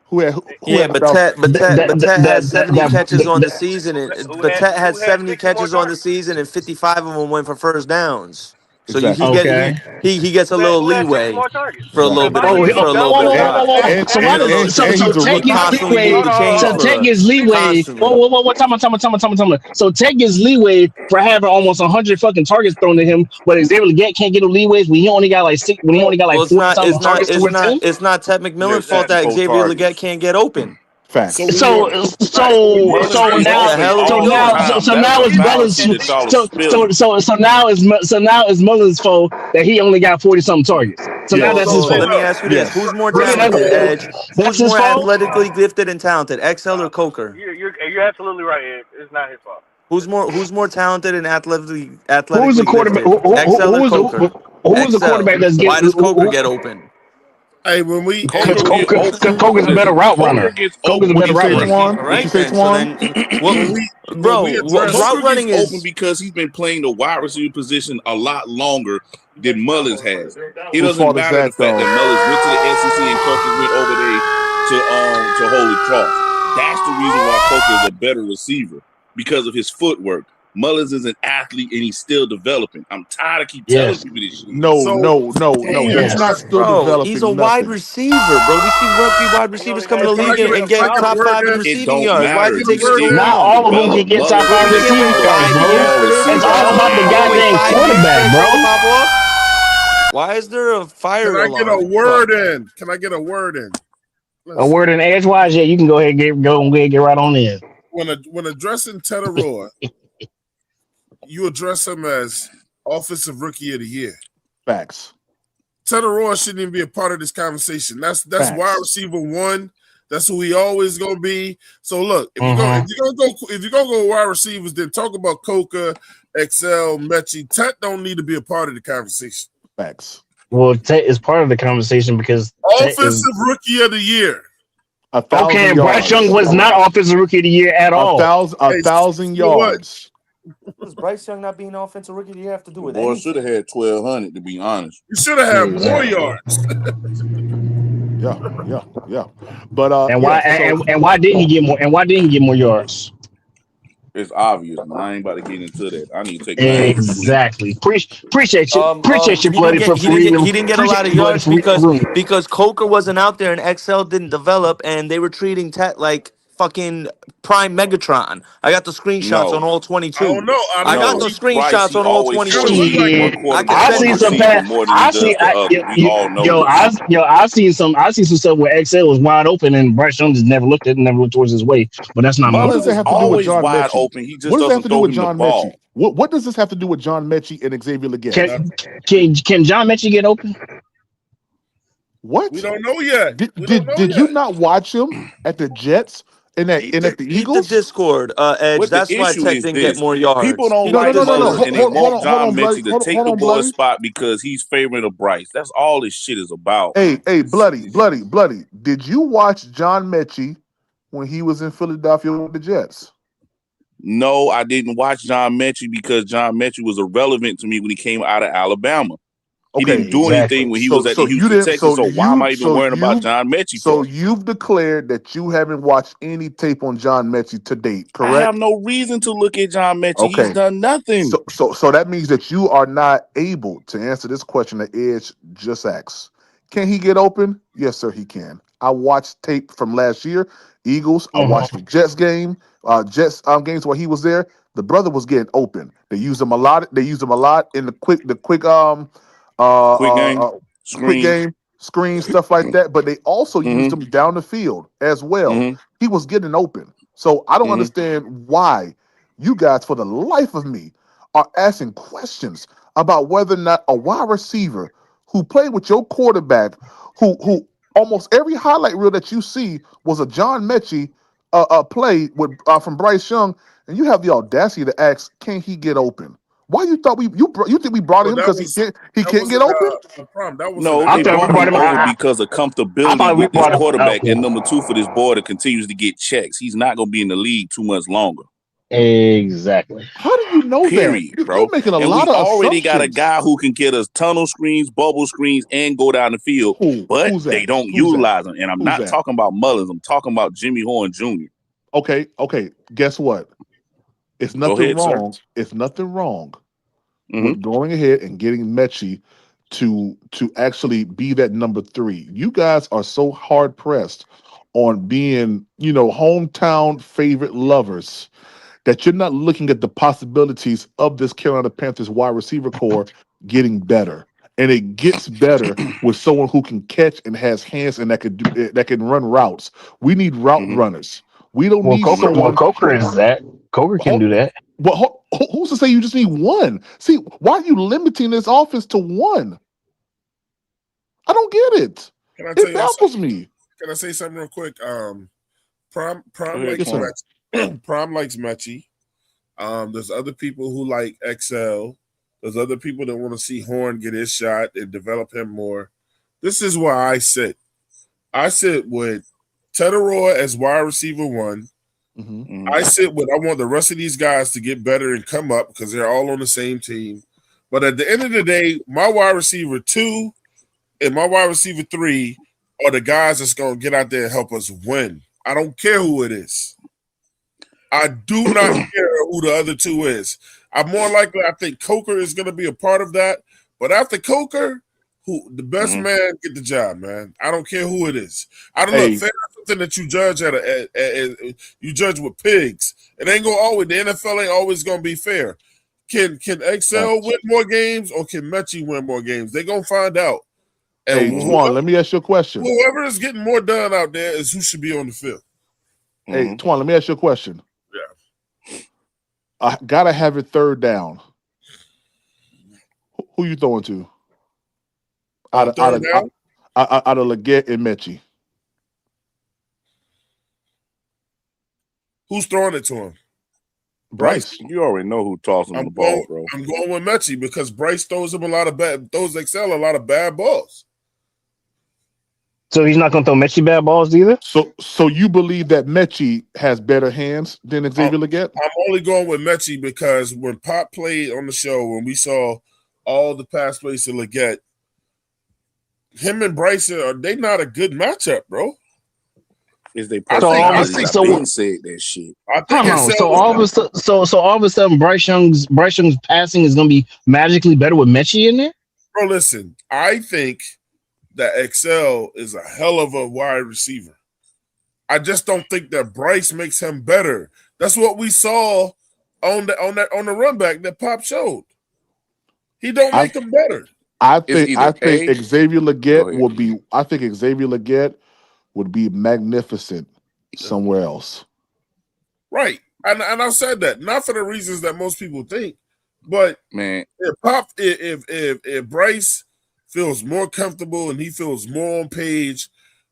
Who had
Yeah,
the
but
best?
Tet has 70 catches on the season, but Tet had
who had
70
60 more
catches on the
targets?
season, and 55 of them went for first downs. So he
Exactly.
get
Okay.
he gets a little
Who had 60
leeway
more targets?
for a little
Because
bit
my
of
Oh,
nigga
for a little bit of time.
So why
And
does
and
so
and
so
he's a
Ted
He
rookie.
gets
constantly
leeway?
moved the chains
So
for
Ted gets leeway.
constantly.
Time. So Ted gets leeway for having almost 100 fucking targets thrown to him, but Xavier Leggett can't get no leeways when he only got like six. When he only got
Well,
like 40 something targets towards him.
it's not Ted
He had
McMillan's fault that
64
Xavier Leggett
targets.
can't get open.
So
Facts.
we want
Mullins
What
is
the
open
hell are we
all the
doing?
time. That's
now
the
it's Mullins.
fallacy that y'all are spilling.
So now it's Mullins' fault that he only got 40 something targets. So now
Well,
that's his
well,
fault.
let me ask you this:
Yes.
Who's more
That's
talented, Edge?
that's
Who's
his
more
fault.
athletically gifted and talented, XL or Coker?
You're absolutely right. It's not his fault.
Who's more talented and
Who is the
athletically
quarterback?
gifted, XL or Coker?
Who is the
XL.
quarterback that's
Why
getting?
does Coker get open?
hey when we hey
Because
Coker get open.
Coker's a better
Listen,
route
Coker
runner.
gets
Coker's a
open
What
better
you
route
say,
because
runner.
he
Twan?
All
What you
right,
say,
then. So
Twan?
then, what,
when we
bro?
address
Route
Coker gets
running
open
is
because he's been playing the wide receiver position a lot longer than Mullins has. It
Whose
doesn't
fault is
matter the
that,
fact that
though?
Mullins went to the SEC and Coker went over there to Holy Cross. That's the reason why Coker is a better receiver because of his footwork. Mullins is an athlete and he's still developing. I'm tired of keep telling
Yes.
people this shit.
No. He's
Yes.
not still
Bro, he's a
developing
wide
nothing.
receiver, bro. We see rookie wide
He only
receivers come in
had
the
Can I
league
get
and
a
get top
word
5 in
in?
It
receiving
don't
yards. Why
matter.
is it
He's
taking so
still
Not
gonna
all of
long?
them can
develop.
get top
Mullins
5
We
is
can't
receiving
wait
still
yards,
a
5
bro.
years
ball
for this.
It's
receiver.
all about the
We can't wait
goddamn
5 years for
quarterback,
this bro to
bro.
pop off. Why is there a
Can
fire
I get a
alarm?
word in? Can I get a word in?
A
Listen,
word in edgewise, yeah, you can go ahead and go ahead and get right on in.
when addressing Teddy Roy, you address him as offensive rookie of the year.
Facts.
Teddy Roy shouldn't even be a part of this conversation. That's
Facts.
wide receiver 1. That's who he always gonna be. So look, if
Mm-hmm.
you're gonna go wide receivers, then talk about Coca, XL, Mechie. Ted don't need to be a part of the conversation.
Facts.
Well, Tet is part of the conversation because Tet is
Offensive rookie of the year.
1,000
okay. And Bryce Young
yards.
was not offensive rookie of the year at all.
1,000
So what?
yards.
What does Bryce Young not being offensive rookie do you have to do
The
with
boy should have
anything?
had 1,200 to be honest.
You should have had more
Exactly.
yards.
Yeah. But
And why
yeah, so
and why didn't he get more? And why didn't he get more yards?
It's obvious, man. I ain't about to get into that. I need to take mine to sleep.
Exactly. Appreciate you,
He didn't
Bloody,
get
for reading.
he didn't get a
Appreciate
lot of
you, Bloody,
yards
for reading the
because
room.
Coker wasn't out there and XL didn't develop and they were treating Tet like fucking prime Megatron. I got the screenshots on
No,
all
I don't
22.
know. I don't
I got
know.
no.
the
He
Bryce,
screenshots
he
on all
always
kind of
22.
looked
frustrates
like
one
Shit.
I can
quarterback,
I
send
one
see
you
some
receiver
pat.
more than he
I
does
see.
the other. We all know this.
I see some stuff where XL was wide open and Bryce Young just never looked at it and never looked towards his way. But that's not my
what does
Mullins
that
is
fault.
have to do with
always
John
wide
Mechie?
open. He
What
just
does that have
doesn't
to do
throw
with
him the
John Mechie?
ball.
What does this have to do with John Mechie and Xavier Leggett?
Can John Mechie get open?
we
What?
don't know yet. We don't know
Did you
yet.
not watch him at the Jets and at the
Peep the
Eagles?
Discord, Edge.
What the
That's why
issue
Tech
is
didn't get
this:
more
people
yards.
don't
Peep the
No.
like Mullins,
Discord.
and they want
Hold
John
on, Bloody.
Mechie to take
Hold
the
on,
boy's
Bloody.
spot because he's favoring of Bryce. That's all this shit is about.
Hey, Bloody. Did you watch John Mechie when he was in Philadelphia with the Jets?
No, I didn't watch John Mechie because John Mechie was irrelevant to me when he came out of Alabama. He
Okay,
didn't do anything
Exactly.
when he was at the
so you
Houston
didn't.
Texans. So why am I even worrying about John Mechie
So
for?
you've declared that you haven't watched any tape on John Mechie to date,
I have
correct?
no reason to look at John Mechie. He's
Okay.
done nothing.
So that means that you are not able to answer this question that Edge just asked. Can he get open? Yes, sir, he can. I watched tape from last year, Eagles. I watched the Jets games where he was there. The brother was getting open. They used him a lot. They used him a lot in the quick uh,
Quick
uh,
game,
uh quick
screens.
game screen stuff like that. But they also used
Mm-hmm.
him down the field as well.
Mm-hmm.
He was getting open. So I don't
Mm-hmm.
understand why you guys, for the life of me, are asking questions about whether or not a wide receiver who played with your quarterback, who almost every highlight reel that you see was a John Mechie play with from Bryce Young, and you have the audacity to ask, can he get open? Why you thought you think we brought
Well,
him because he
that
can't get
wasn't
open?
a problem. That wasn't
No,
an
I
they
thought we
brought
brought
him
him.
over because of
I
comfortability
thought we
with this
brought him.
quarterback
Okay.
and number two for this boy to continues to get checks. He's not going to be in the league 2 months longer.
Exactly.
How do you know that?
Period,
You're
bro.
making a
And
lot
we
of
already got a
assumptions.
guy who can get us tunnel screens, bubble screens, and go down the field, but
Who's
they
that?
don't
Who's that?
utilize him. And I'm
Who's
not
that?
talking about Mullins. I'm talking about Jimmy Horn Jr.
Okay. Guess what? It's
Go
nothing
ahead, sir.
wrong. It's nothing wrong
Mm-hmm.
with going ahead and getting Mechie to actually be that number 3. You guys are so hard pressed on being, hometown favorite lovers that you're not looking at the possibilities of this Carolina Panthers wide receiver core getting better. And it gets better with someone who can catch and has hands and that can run routes. We need route
Mm-hmm.
runners. We don't
Well,
need someone.
Coker is that. Coker can do that.
Well, who's to say you just need one? See, why are you limiting this offense to one? I don't get it.
Can I tell
It
y'all
baffles
something?
me.
Can I say something real quick?
Go
Prime
ahead,
likes
Yes, sir.
Mechie. Prime likes Mechie. There's other people who like XL. There's other people that want to see Horn get his shot and develop him more. This is where I sit. I sit with Teddy Roy as wide receiver 1.
Mm-hmm.
I sit with I want the rest of these guys to get better and come up because they're all on the same team. But at the end of the day, my wide receiver 2 and my wide receiver 3 are the guys that's going to get out there and help us win. I don't care who it is. I do not care who the other two is. I'm more likely, I think Coker is going to be a part of that. But after Coker, who the best man get the job, man. I don't care who it is. I don't know. Fair is something that you judge you judge with pigs. It ain't gonna always. The NFL ain't always gonna be fair. Can Excel win more games or can Mechie win more games? They're gonna find out. And
Hey, Twan, let me ask you a question.
Whoever is getting more done out there is who should be on the field.
Hey, Twan, let me ask you a question.
Yeah.
I gotta have it third down. Who you throwing to? Out of Leggett and Mechie.
Who's throwing it to him?
Bryce.
You already know who tossing the ball, bro.
I'm going with Mechie because Bryce throws Excel a lot of bad balls.
So he's not going to throw Mechie bad balls either?
So you believe that Mechie has better hands than Xavier Leggett?
I'm only going with Mechie because when Pop played on the show, when we saw all the pass plays to Leggett, him and Bryce they not a good matchup, bro.
Is they personalities? I've been said that shit.
I think
so all of a sudden Bryce Young's passing is going to be magically better with Mechie in there?
Bro, listen, I think that Excel is a hell of a wide receiver. I just don't think that Bryce makes him better. That's what we saw on the run back that Pop showed. He don't make him better.
I think Xavier Leggett would be. I think Xavier Leggett would be magnificent somewhere else.
Right, and I said that not for the reasons that most people think, but
man,
if Bryce feels more comfortable and he feels more on page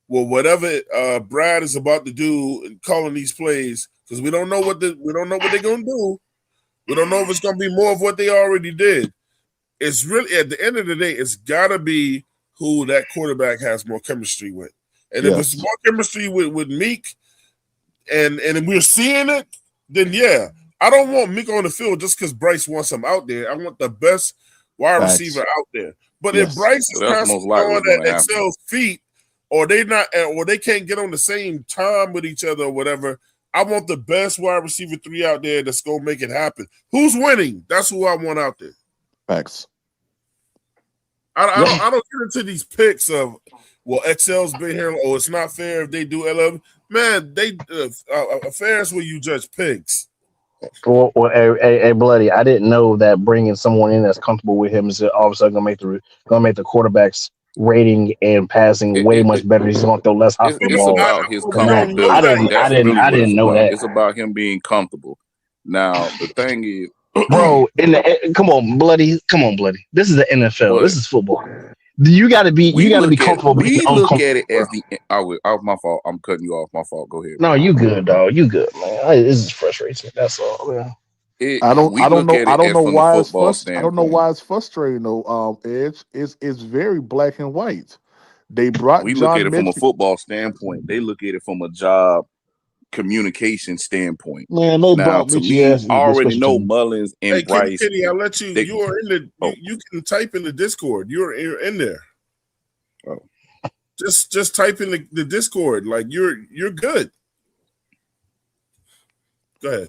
with whatever Brad is about to do and calling these plays, because we don't know what they're gonna do. We don't know if it's gonna be more of what they already did. It's really at the end of the day, it's gotta be who that quarterback has more chemistry with. And if it's more chemistry with Meek and we're seeing it, then yeah. I don't want Meek on the field just because Bryce wants him out there. I want the best wide receiver out there. But if Bryce is constantly on at Excel's feet, or they can't get on the same time with each other or whatever, I want the best wide receiver 3 out there that's gonna make it happen. Who's winning? That's who I want out there.
Facts.
I don't get into these picks of Excel's been here. Oh, it's not fair if they do 11. Man, they fair is where you judge pigs.
Well, hey, Bloody, I didn't know that bringing someone in that's comfortable with him is all of a sudden gonna make the quarterback's rating and passing way much better. He's gonna throw less hospital
It's
balls.
about his comfortability.
I didn't know that.
It's about him being comfortable. Now the thing is,
bro, come on, Bloody. This is the NFL. This is football. You got to be comfortable.
We look at it as my fault. I'm cutting you off. My fault. Go ahead.
No, you good, dog. You good, man. This is frustrating. That's all, man.
I don't know why it's frustrating. I don't know why it's frustrating though. Edge is very black and white. They brought.
We look at it from a football standpoint. They look at it from a job communication standpoint.
Man,
now to me, I already know Mullins and Bryce.
Kenny, I'll let you. You are in the. You can type in the Discord. You're in there.
Oh.
Just type in the Discord. Like you're good. Go ahead.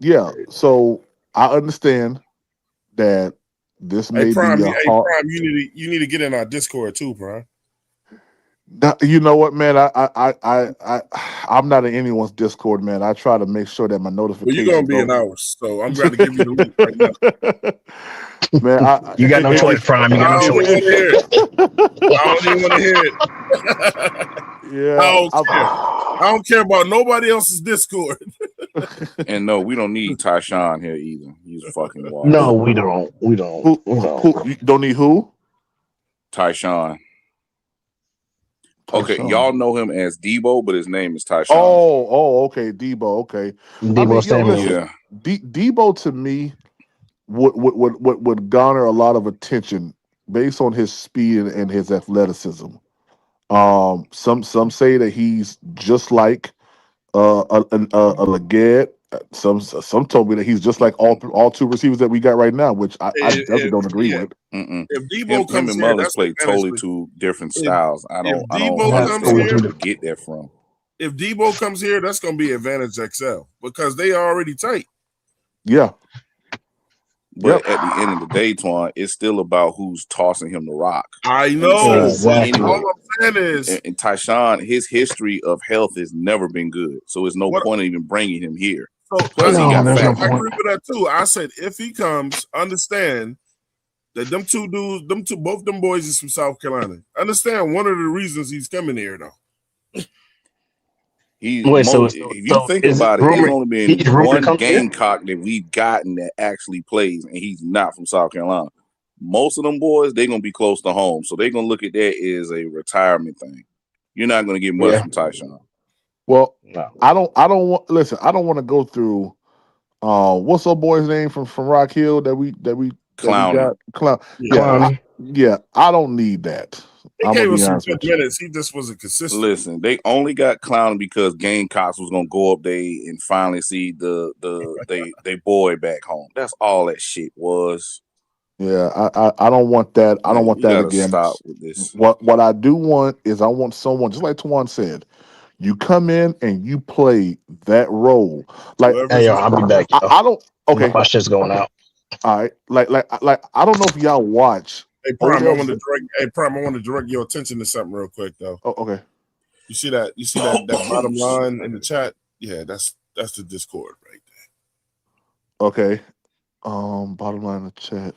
Yeah. So I understand that this may
Prime,
be a hard.
Prime, you need to get in our Discord too, Prime.
You know what, man? I'm not in anyone's Discord, man. I try to make sure that my notifications.
Well, you're gonna be in ours, so I'm going to give you the link right
now. Man,
you got no choice, Prime. You got no choice.
I don't even want to hear it.
Yeah,
I don't care about nobody else's Discord.
And no, we don't need Tyshawn here either. He's fucking wild.
No, we don't. We don't.
Who you don't need who?
Tyshawn. Okay, y'all know him as Debo, but his name is Tyshawn.
Oh, okay, Debo. Okay,
Debo.
Debo to me would garner a lot of attention based on his speed and his athleticism. Some say that he's just like a Leggett. Some told me that he's just like all two receivers that we got right now, which I definitely don't agree with.
If Debo comes here, Mullins play totally two different styles. I don't get that from.
If Debo comes here, that's going to be advantage XL because they are already tight.
Yeah.
But at the end of the day, Twan, it's still about who's tossing him the rock.
I know.
Exactly.
All I'm saying is,
and Tyshawn, his history of health has never been good. So there's no point in even bringing him here.
So
Plus, he got
there's
fat.
no
I
point.
agree with that too. I said if he comes, understand that them two dudes, both them boys is from South Carolina. Understand one of the reasons he's coming here though.
If you think about it, there's only been one Gamecock that we've gotten that actually plays, and he's not from South Carolina. Most of them boys, they're gonna be close to home, so they're gonna look at that as a retirement thing. You're not gonna get much from Tyshawn.
Well, I don't want to go through what's our boy's name from Rock Hill that we got? Clown. Yeah, I don't need that.
He gave us some good minutes. He just wasn't consistent.
Listen, they only got clowning because Gamecocks was gonna go up there and finally see they boy back home. That's all that shit was.
Yeah, I don't want that. I don't want that again.
Stop with this.
What I do want is I want someone just like Twan said. You come in and you play that role. Like,
hey, yo, I'll be back. Yo.
I don't. Okay,
my shit's going out.
All right, like I don't know if y'all watch.
Hey Prime, I want to direct your attention to something real quick though.
Oh, okay.
You see that bottom line in the chat? Yeah, that's the Discord right there.
Okay. Bottom line in the chat.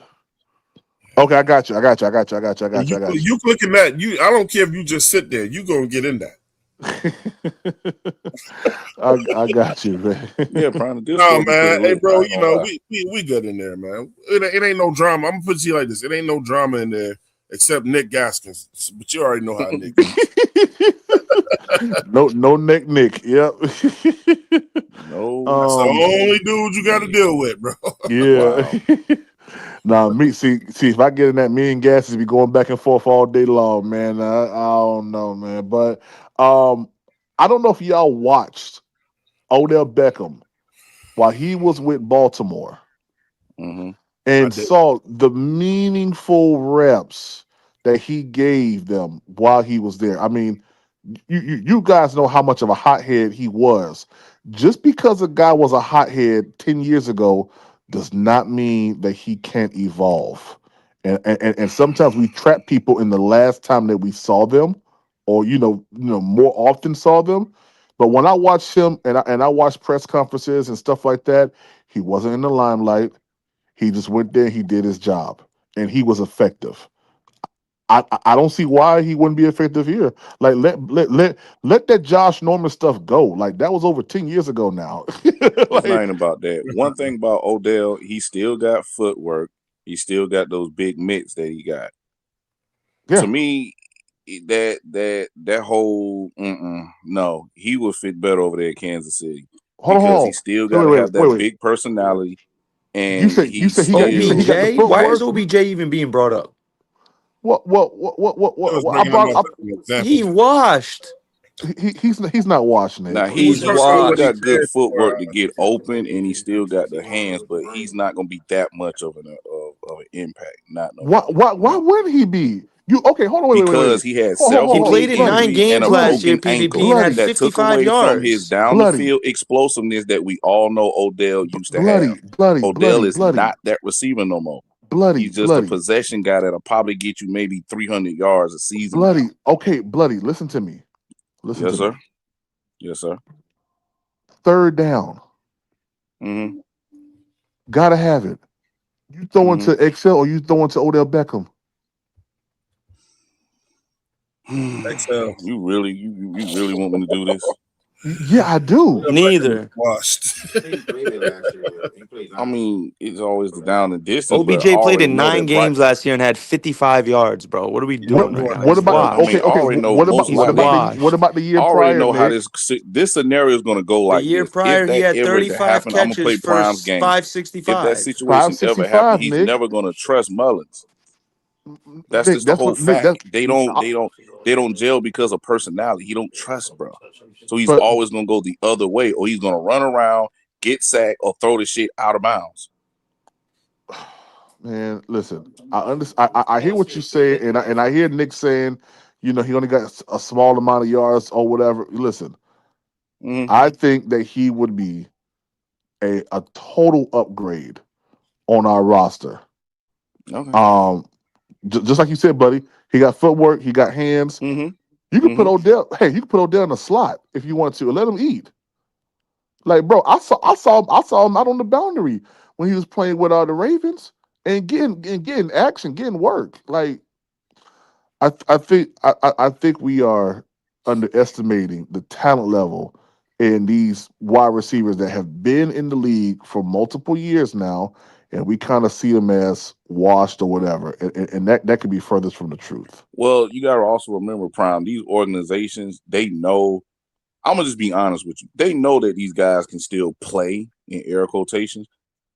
Okay, I got you. You
clicking that? I don't care if you just sit there. You gonna get in that.
I got you, man.
Yeah, Prime.
No, man. Hey, bro. You know we good in there, man. It ain't no drama. I'm gonna put you like this. It ain't no drama in there except Nick Gaskins. But you already know how Nick.
No Nick. Yep.
No.
That's the only dude you got to deal with, bro.
Yeah.
Wow.
Now, see, if I get in that, me and Gaskins be going back and forth all day long, man. I don't know, man. But I don't know if y'all watched Odell Beckham while he was with Baltimore and saw the meaningful reps that he gave them while he was there. I mean, you guys know how much of a hothead he was. Just because a guy was a hothead 10 years ago does not mean that he can't evolve. And sometimes we trap people in the last time that we saw them, or more often saw them. But when I watched him and I watched press conferences and stuff like that, he wasn't in the limelight. He just went there, he did his job, and he was effective. I don't see why he wouldn't be effective here. Like let that Josh Norman stuff go. Like that was over 10 years ago now.
It's not even about that. One thing about Odell, he still got footwork. He still got those big mitts that he got.
Yeah.
To me, that whole no, he would fit better over there at Kansas City because he still got to have that big personality. And
you say he got OBJ? Why is OBJ even being brought up?
What?
He washed.
He's not washing it.
Now he still got good footwork to get open, and he still got the hands, but he's not going to be that much of an impact. Not no.
Why wouldn't he be? Hold on, wait.
Because he had
he played in 9 games last year, PvP, and had 55 yards.
From his down the field explosiveness that we all know Odell used to have. Odell is not that receiver no more. He's just a possession guy that'll probably get you maybe 300 yards a season.
Bloody. Listen to me.
Yes, sir. Yes, sir.
Third down. Gotta have it. You throwing to Excel or you throwing to Odell Beckham?
Excel. You really want me to do this?
Yeah, I do.
Neither.
Washed.
I mean, it's always the down and distance.
OBJ played in 9 games last year and had 55 yards, bro. What are we doing right now?
What about what about the year prior?
I already know how this scenario is going to go. Like
the year prior, he had 35 catches for 565.
If that situation ever happens, he's never going to trust Mullins. That's just the whole fact. They don't gel because of personality. He don't trust, bro. So he's always gonna go the other way, or he's gonna run around, get sacked, or throw the shit out of bounds.
Man, listen, I hear what you say, and I hear Nick saying, he only got a small amount of yards or whatever. Listen, I think that he would be a total upgrade on our roster.
Okay.
Just like you said, buddy, he got footwork, he got hands.
Mm-hmm.
You can put
Mm-hmm.
Odell. Hey, you can put Odell in the slot if you want to, and let him eat. Like, bro, I saw him out on the boundary when he was playing with the Ravens and getting action, getting work. Like, I think we are underestimating the talent level in these wide receivers that have been in the league for multiple years now, and we kind of see them as washed or whatever, and that could be furthest from the truth.
Well, you got to also remember, Prime, these organizations, they know, I'm going to just be honest with you. They know that these guys can still play in air quotations.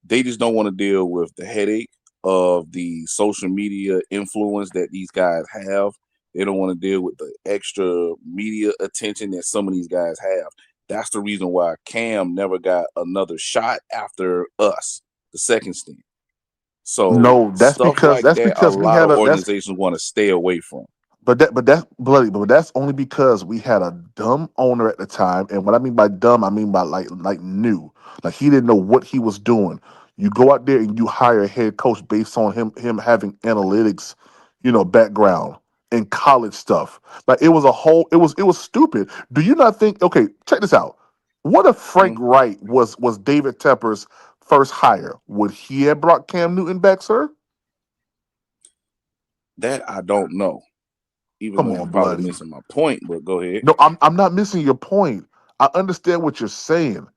They just don't want to deal with the headache of the social media influence that these guys have. They don't want to deal with the extra media attention that some of these guys have. That's the reason why Cam never got another shot after us, the second stint. So
No,
stuff like
that's
that, a
because we
lot
had
of
a that's
organizations want to stay away from.
but that's bloody. But that's only because we had a dumb owner at the time. And what I mean by dumb, I mean by like new. Like he didn't know what he was doing. You go out there and you hire a head coach based on him having analytics, background and college stuff. Like it was stupid. Do you not think? Okay, check this out. What if Frank
Mhm.
Wright was David Tepper's first hire? Would he have brought Cam Newton back, sir?
That I don't know, even
Come
though you're
on,
probably
bloody.
missing my point, but go ahead.
No, I'm not missing your point. I understand what you're saying.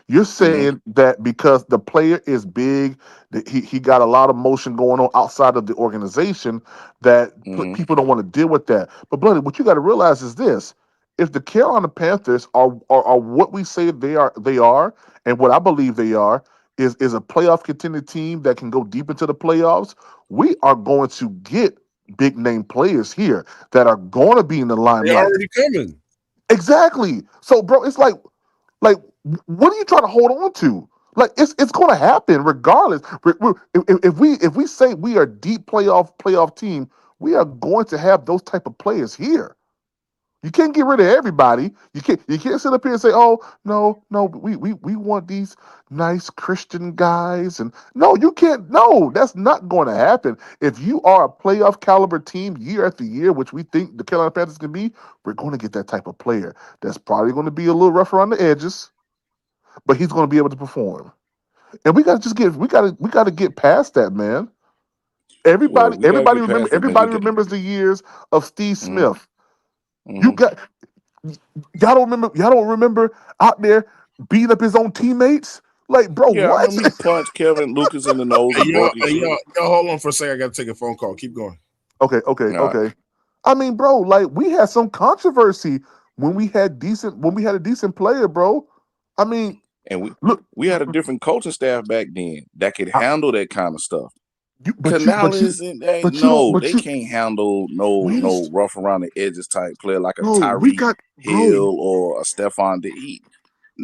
You're
Mm-hmm.
saying that because the player is big, that he got a lot of motion going on outside of the organization, that
Mm-hmm.
people don't want to deal with that. But bloody, what you got to realize is this: if the Carolina Panthers are what we say they are, and what I believe they are, is a playoff contending team that can go deep into the playoffs, we are going to get big name players here that are going to be in the
They
limelight.
already coming.
Exactly. So, bro, it's like, what are you trying to hold on to? Like, it's going to happen regardless. If we say we are deep playoff team, we are going to have those type of players here. You can't get rid of everybody. You can't sit up here and say, "Oh, no, we want these nice Christian guys." And no, you can't. No, that's not going to happen. If you are a playoff caliber team year after year, which we think the Carolina Panthers can be, we're going to get that type of player. That's probably going to be a little rough around the edges, but he's going to be able to perform. And we got to just get we got to get past that, man.
Well,
Everybody
we got to
everybody
get
remember
past it, and we
everybody
got.
remembers the years of Steve
Mm-hmm.
Smith. You
Mm-hmm.
got y'all don't remember out there beating up his own teammates? Like, bro,
Yeah, I
what?
remember he punched Kevin Lucas in the nose
Hey
and
y'all,
broke his
hey
rib.
y'all hold on for a second. I gotta take a phone call. Keep going.
Okay, okay,
All right.
okay. I mean, bro, like we had some controversy when we had a decent player, bro. I mean,
And we
look,
we had a different coaching staff back then that could
I,
handle that kind of stuff.
you, but you, but you,
Canales and they
but you don't,
no,
but
they
you,
can't handle no
where's,
rough around the edges type player like a
bro? We
Tyreek
got, bro,
Hill or a Stephon Diggs.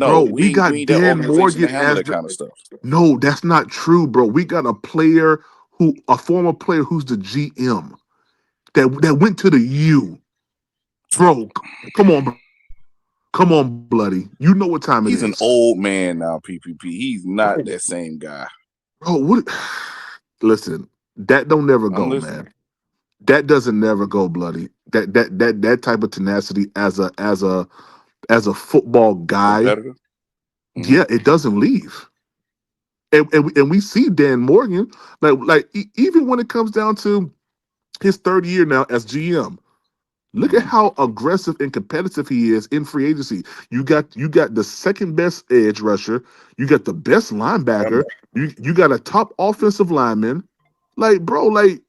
bro,
No,
we
we
got
ain't that
Dan
organization to
Morgan
handle
as
that
the.
kind of stuff.
No, that's not true, bro. We got a former player who's the GM that went to the U. Bro, come on, bro. Come on, bloody. You know what time it
He's an
is.
old man now, PPP. He's not
Bro,
that same guy.
bro, what? Listen, that don't never
I'm
go,
listening.
man. That doesn't never go, bloody. That type of tenacity as a football guy,
Competitor. Mm-hmm.
yeah, it doesn't leave. And we see Dan Morgan even when it comes down to his third year now as GM. Look at
Mm-hmm.
how aggressive and competitive he is in free agency. You got the second best edge rusher. You got the best linebacker. You got a top offensive lineman. Like, bro, like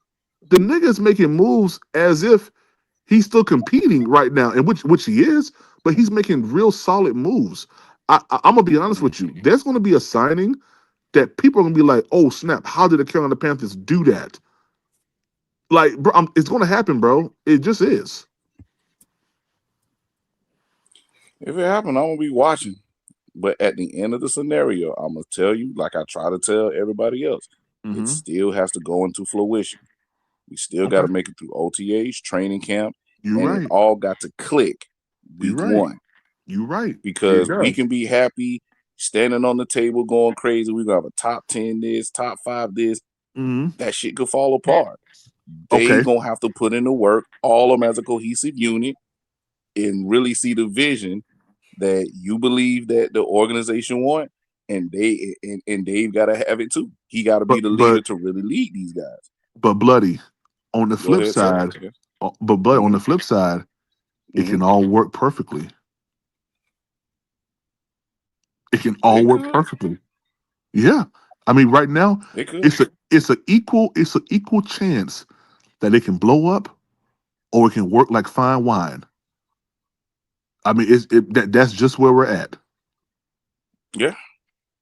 the nigga's making moves as if he's still competing right now, and which he is, but he's making real solid moves. I'm gonna be honest
Mm-hmm.
with you. There's gonna be a signing that people are gonna be like, "Oh snap! How did the Carolina Panthers do that?" Like, bro, it's gonna happen, bro. It just is.
If it happened, I'm gonna be watching. But at the end of the scenario, I'm gonna tell you, like I try to tell everybody else, it
Mm-hmm.
still has to go into fruition. We still got
Okay.
to make it through OTAs, training camp,
You're
and it
right.
all got to click
You're
week
right.
one
You're right. It
because we
does.
can be happy standing on the table going crazy. We're gonna have a top 10 this, top 5 this. That shit could fall apart. They
Okay.
gonna have to put in the work, all of them as a cohesive unit, and really see the vision that you believe that the organization want, and Dave gotta have it too. He gotta be the leader to really lead these guys.
But Bloody, on the
Go
flip
ahead, sir.
side,
Yeah.
but Bloody, on the flip side, it can all work perfectly. It can all work perfectly. Yeah. I mean, right now, it's an equal chance that it can blow up or it can work like fine wine. I mean, that's just where we're at.
Yeah,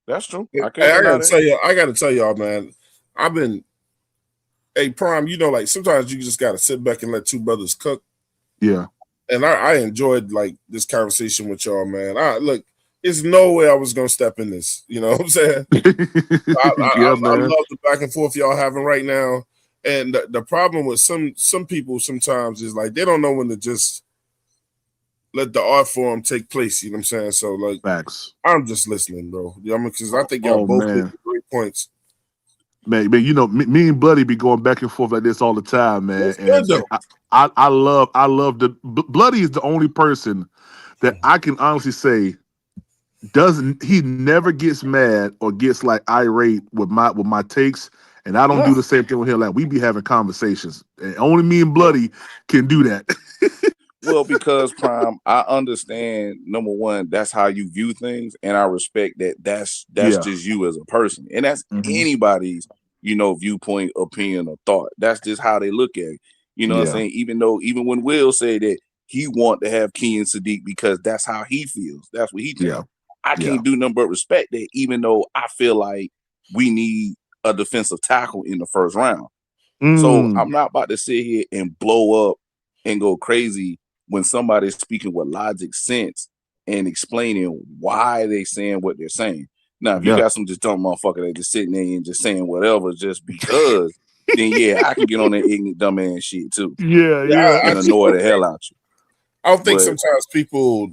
that's true.
I gotta tell y'all, man. Hey, Prime, like sometimes you just gotta sit back and let two brothers cook.
Yeah.
And I enjoyed like this conversation with y'all, man. Look, there's no way I was gonna step in this. You know what I'm saying? I love the back and forth y'all having right now. And the problem with some people sometimes is like they don't know when to just let the art form take place. You know what I'm saying? So like,
facts.
I'm just listening, bro. You know, because I think y'all both hit great points.
Man, me and Bloody be going back and forth like this all the time, man.
It's good, though.
I love the Bloody is the only person that I can honestly say he never gets mad or gets like irate with my takes, and I don't do the same thing with him. Like we be having conversations, and only me and Bloody can do that.
Well, because Prime, I understand, number one, that's how you view things, and I respect that. That's just you as a person, and that's anybody's viewpoint, opinion, or thought. That's just how they look at it. You know what I'm saying? Even when Will said that he want to have Key and Sadiq because that's how he feels. That's what he thinks. I can't do nothing but respect that, even though I feel like we need a defensive tackle in the first round. So I'm not about to sit here and blow up and go crazy when somebody's speaking with logic, sense, and explaining why they saying what they're saying. Now, if you got some just dumb motherfucker that just sitting there and just saying whatever just because, then I can get on that ignorant dumb ass shit too. And annoy the hell out you.
I don't think sometimes people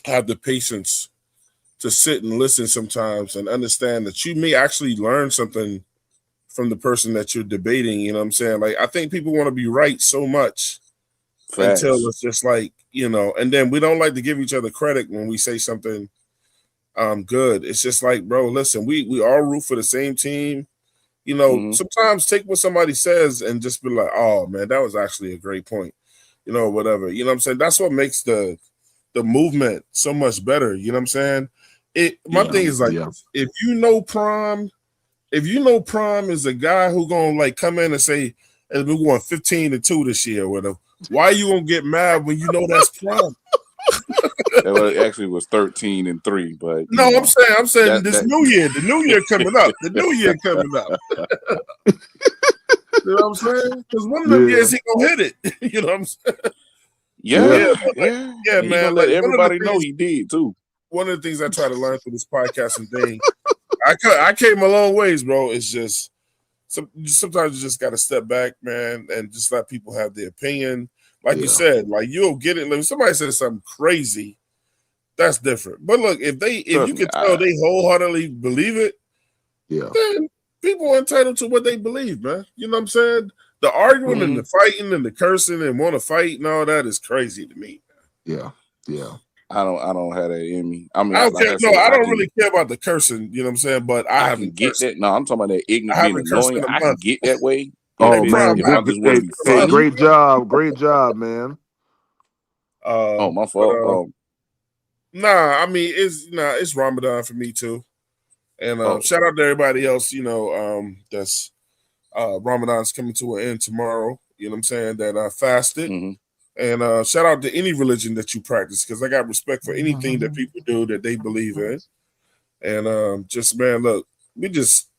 have the patience to sit and listen sometimes and understand that you may actually learn something from the person that you're debating. You know what I'm saying? Like, I think people want to be right so much until it's just like, and then we don't like to give each other credit when we say something good. It's just like, bro, listen, we all root for the same team. Sometimes take what somebody says and just be like, oh man, that was actually a great point. Whatever. You know what I'm saying? That's what makes the movement so much better. You know what I'm saying? My thing is like, if you know Prime is a guy who gonna like come in and say, "Hey, we're going 15-2 this year," or whatever. Why are you gonna get mad when you know that's Prime?
It actually was 13-3, but
no, I'm saying the new year coming up. The new year coming up. You know what I'm saying? Because one of them years he gonna hit it. You know what I'm saying? Yeah,
man.
Like,
let everybody know he did too.
One of the things I try to learn through this podcasting thing, I came a long ways, bro. It's just sometimes you just got to step back, man, and just let people have their opinion. Like you said, like you'll get it. Like, if somebody says something crazy, that's different. But look, if you can tell they wholeheartedly believe it, then people are entitled to what they believe, man. You know what I'm saying? The arguing and the fighting and the cursing and want to fight and all that is crazy to me.
Yeah.
I don't have that in me. I mean,
I don't care. I don't really care about the cursing. You know what I'm saying? But I haven't
get
cursed.
that. No, I'm talking about that ignorant being annoying. I can get that way.
Oh man, great job, man.
My fault.
Nah, I mean it's Ramadan for me too, and shout out to everybody else. That's Ramadan's coming to an end tomorrow. You know what I'm saying? That fasted, and shout out to any religion that you practice, because I got respect for anything that people do that they believe in. And just man, look, we just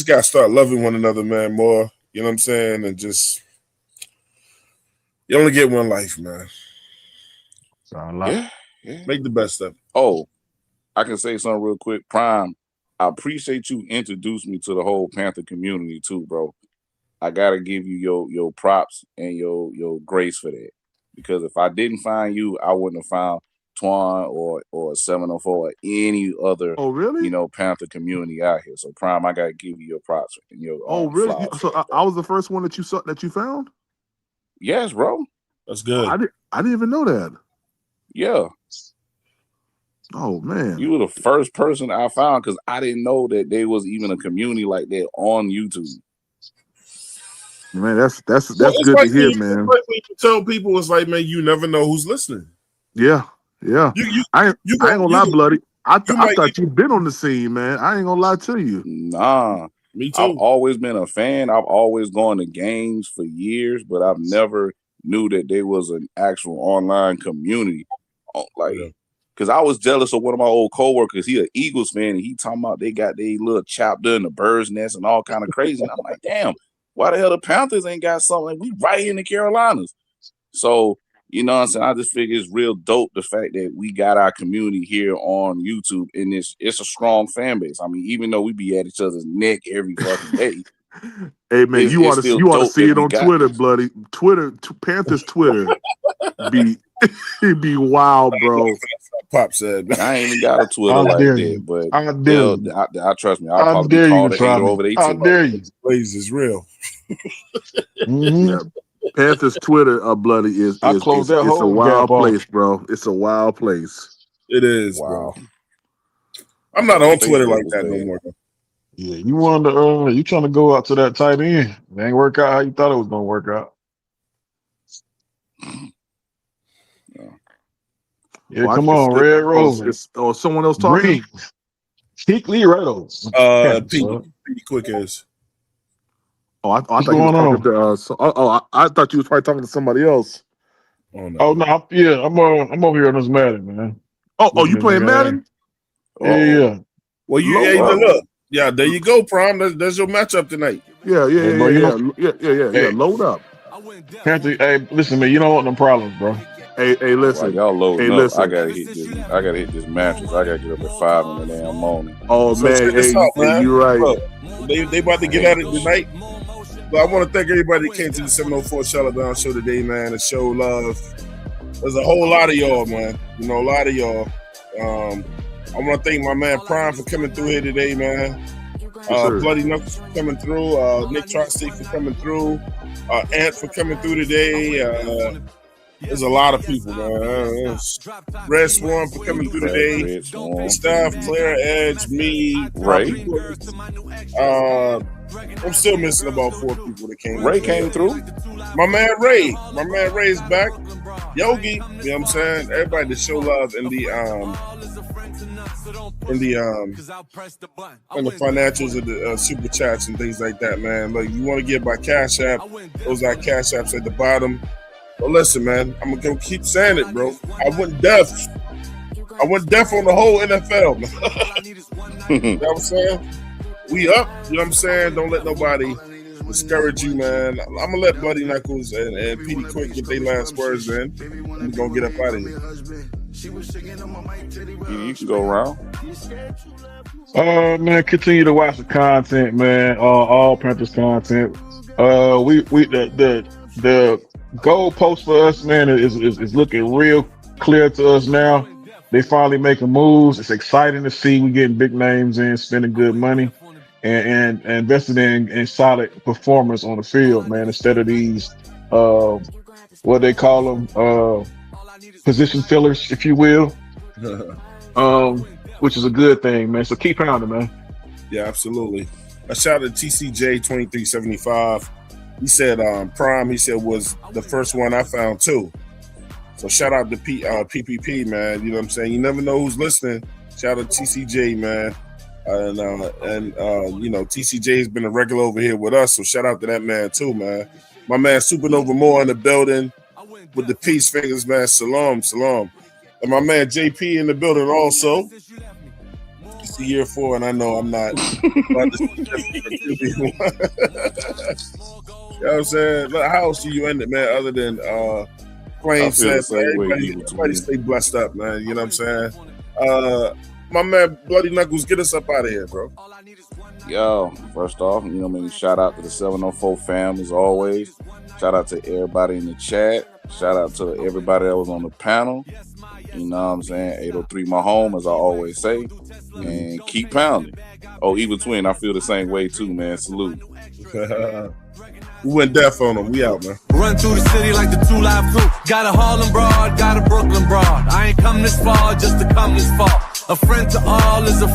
gotta start loving one another, man, more. You know what I'm saying? And just you only get one life, man.
Yeah.
Make the best of it.
Oh, I can say something real quick. Prime, I appreciate you introducing me to the whole Panther community too, bro. I gotta give you your props and your grace for that. Because if I didn't find you, I wouldn't have found Twan or 704 or any other.
Oh, really?
Panther community out here. So Prime, I gotta give you your props and your
really?
flowers.
So I was the first one that you found?
Yes, bro.
That's good.
I didn't even know that.
Yeah.
Oh man.
You were the first person I found because I didn't know that there was even a community like that on YouTube.
Man, that's
It's
good
like
to hear,
when
man.
you tell people, it's like, man, you never know who's listening.
Yeah. I ain't gonna lie, Bloody. I thought you'd been on the scene, man. I ain't gonna lie to you.
Nah.
Me too.
I've always been a fan. I've always gone to games for years, but I've never knew that there was an actual online community. Because I was jealous of one of my old coworkers. He an Eagles fan, and he talking about they got their little chapter in the bird's nest and all kind of crazy. And I'm like, damn, why the hell the Panthers ain't got something? We right here in the Carolinas. So, you know what I'm saying? I just figure it's real dope the fact that we got our community here on YouTube, and it's a strong fan base. I mean, even though we be at each other's neck every fucking day.
Hey man, you ought to see it on Twitter, Bloody. Panthers Twitter be wild, bro.
Pop said,
man. I ain't even got a Twitter like that, but I trust me. I'll probably be called a hater over there too.
How dare you?
Blaze is real.
Yeah. Panthers Twitter, Bloody is a wild place, bro. It's a wild place.
It is,
wow.
Bro. I'm not on Twitter like that no more.
Yeah, you wanted to you trying to go out to that tight end. It ain't work out how you thought it was gonna work out. Yeah, come on, Red Rose.
Someone else talking?
Keekly Reynolds.
Petey Quick is.
I thought you were talking to I thought you was probably talking to somebody else.
I'm over here on this Madden, man.
You playing Madden?
Yeah.
Well, look. Yeah, there you go, Prime. There's your matchup tonight.
Yeah. Load up.
Panther, hey, listen, man. You don't want no problems, bro.
Hey, listen.
Y'all loading up.
Listen.
I gotta hit this mattress. I gotta get up at 5 in the damn morning.
Oh man, you're right.
Look, they about to get at it tonight. But I want to thank everybody that came to the 704 Charlotte show today, man, and show love. There's a whole lot of y'all, man. A lot of y'all. I want to thank my man Prime for coming through here today, man. Bloody Knuckles for coming through. Nick Trosty for coming through. Ant for coming through today. There's a lot of people, man. Red Swarm for coming through today. Staff, Claire, Edge, me,
Ray.
I'm still missing about 4 people that came.
Ray came through.
My man Ray is back. Yogi, you know what I'm saying? Everybody to show love in the financials of the super chats and things like that, man. Like, you want to get by Cash App, those are Cash Apps at the bottom. But listen, man, I'm gonna keep saying it, bro. I went deaf on the whole NFL. You know what I'm saying? We up, you know what I'm saying? Don't let nobody discourage you, man. I'm gonna let Bloody Knuckles and Petey Quick get their last words in. We're gonna get up out of here.
You can go around.
Man, continue to watch the content, man. All Panthers content. The goal post for us, man, is looking real clear to us now. They finally making moves. It's exciting to see we getting big names in, spending good money, and investing in solid performance on the field, man. Instead of these what they call them position fillers, if you will, which is a good thing, man. So keep pounding, man.
Yeah, absolutely. A shout out to TCJ 2375. He said Prime, he said, was the first one I found too. So shout out to PPP, man. You know what I'm saying? You never know who's listening. Shout out to TCJ, man. TCJ has been a regular over here with us. So shout out to that man too, man. My man Supernova Moore in the building with the peace fingers, man. Salam. And my man JP in the building also. It's the year 4, and I know I'm not. You know what I'm saying? How else do you end it, man? Other than playing said, everybody stay blessed up, man. You know what I'm saying? My man Bloody Knuckles, get us up out of here, bro.
Yo, first off, shout out to the 704 fam as always. Shout out to everybody in the chat. Shout out to everybody that was on the panel. You know what I'm saying? 803 my home, as I always say, and keep pounding. Oh, Evil Twin, I feel the same way too, man. Salute.
We went deaf on them. We out, man.
Run through the city like the 2 Live Crew. Got a Harlem broad, got a Brooklyn broad. I ain't come this far just to come this far. A friend to all is a friend.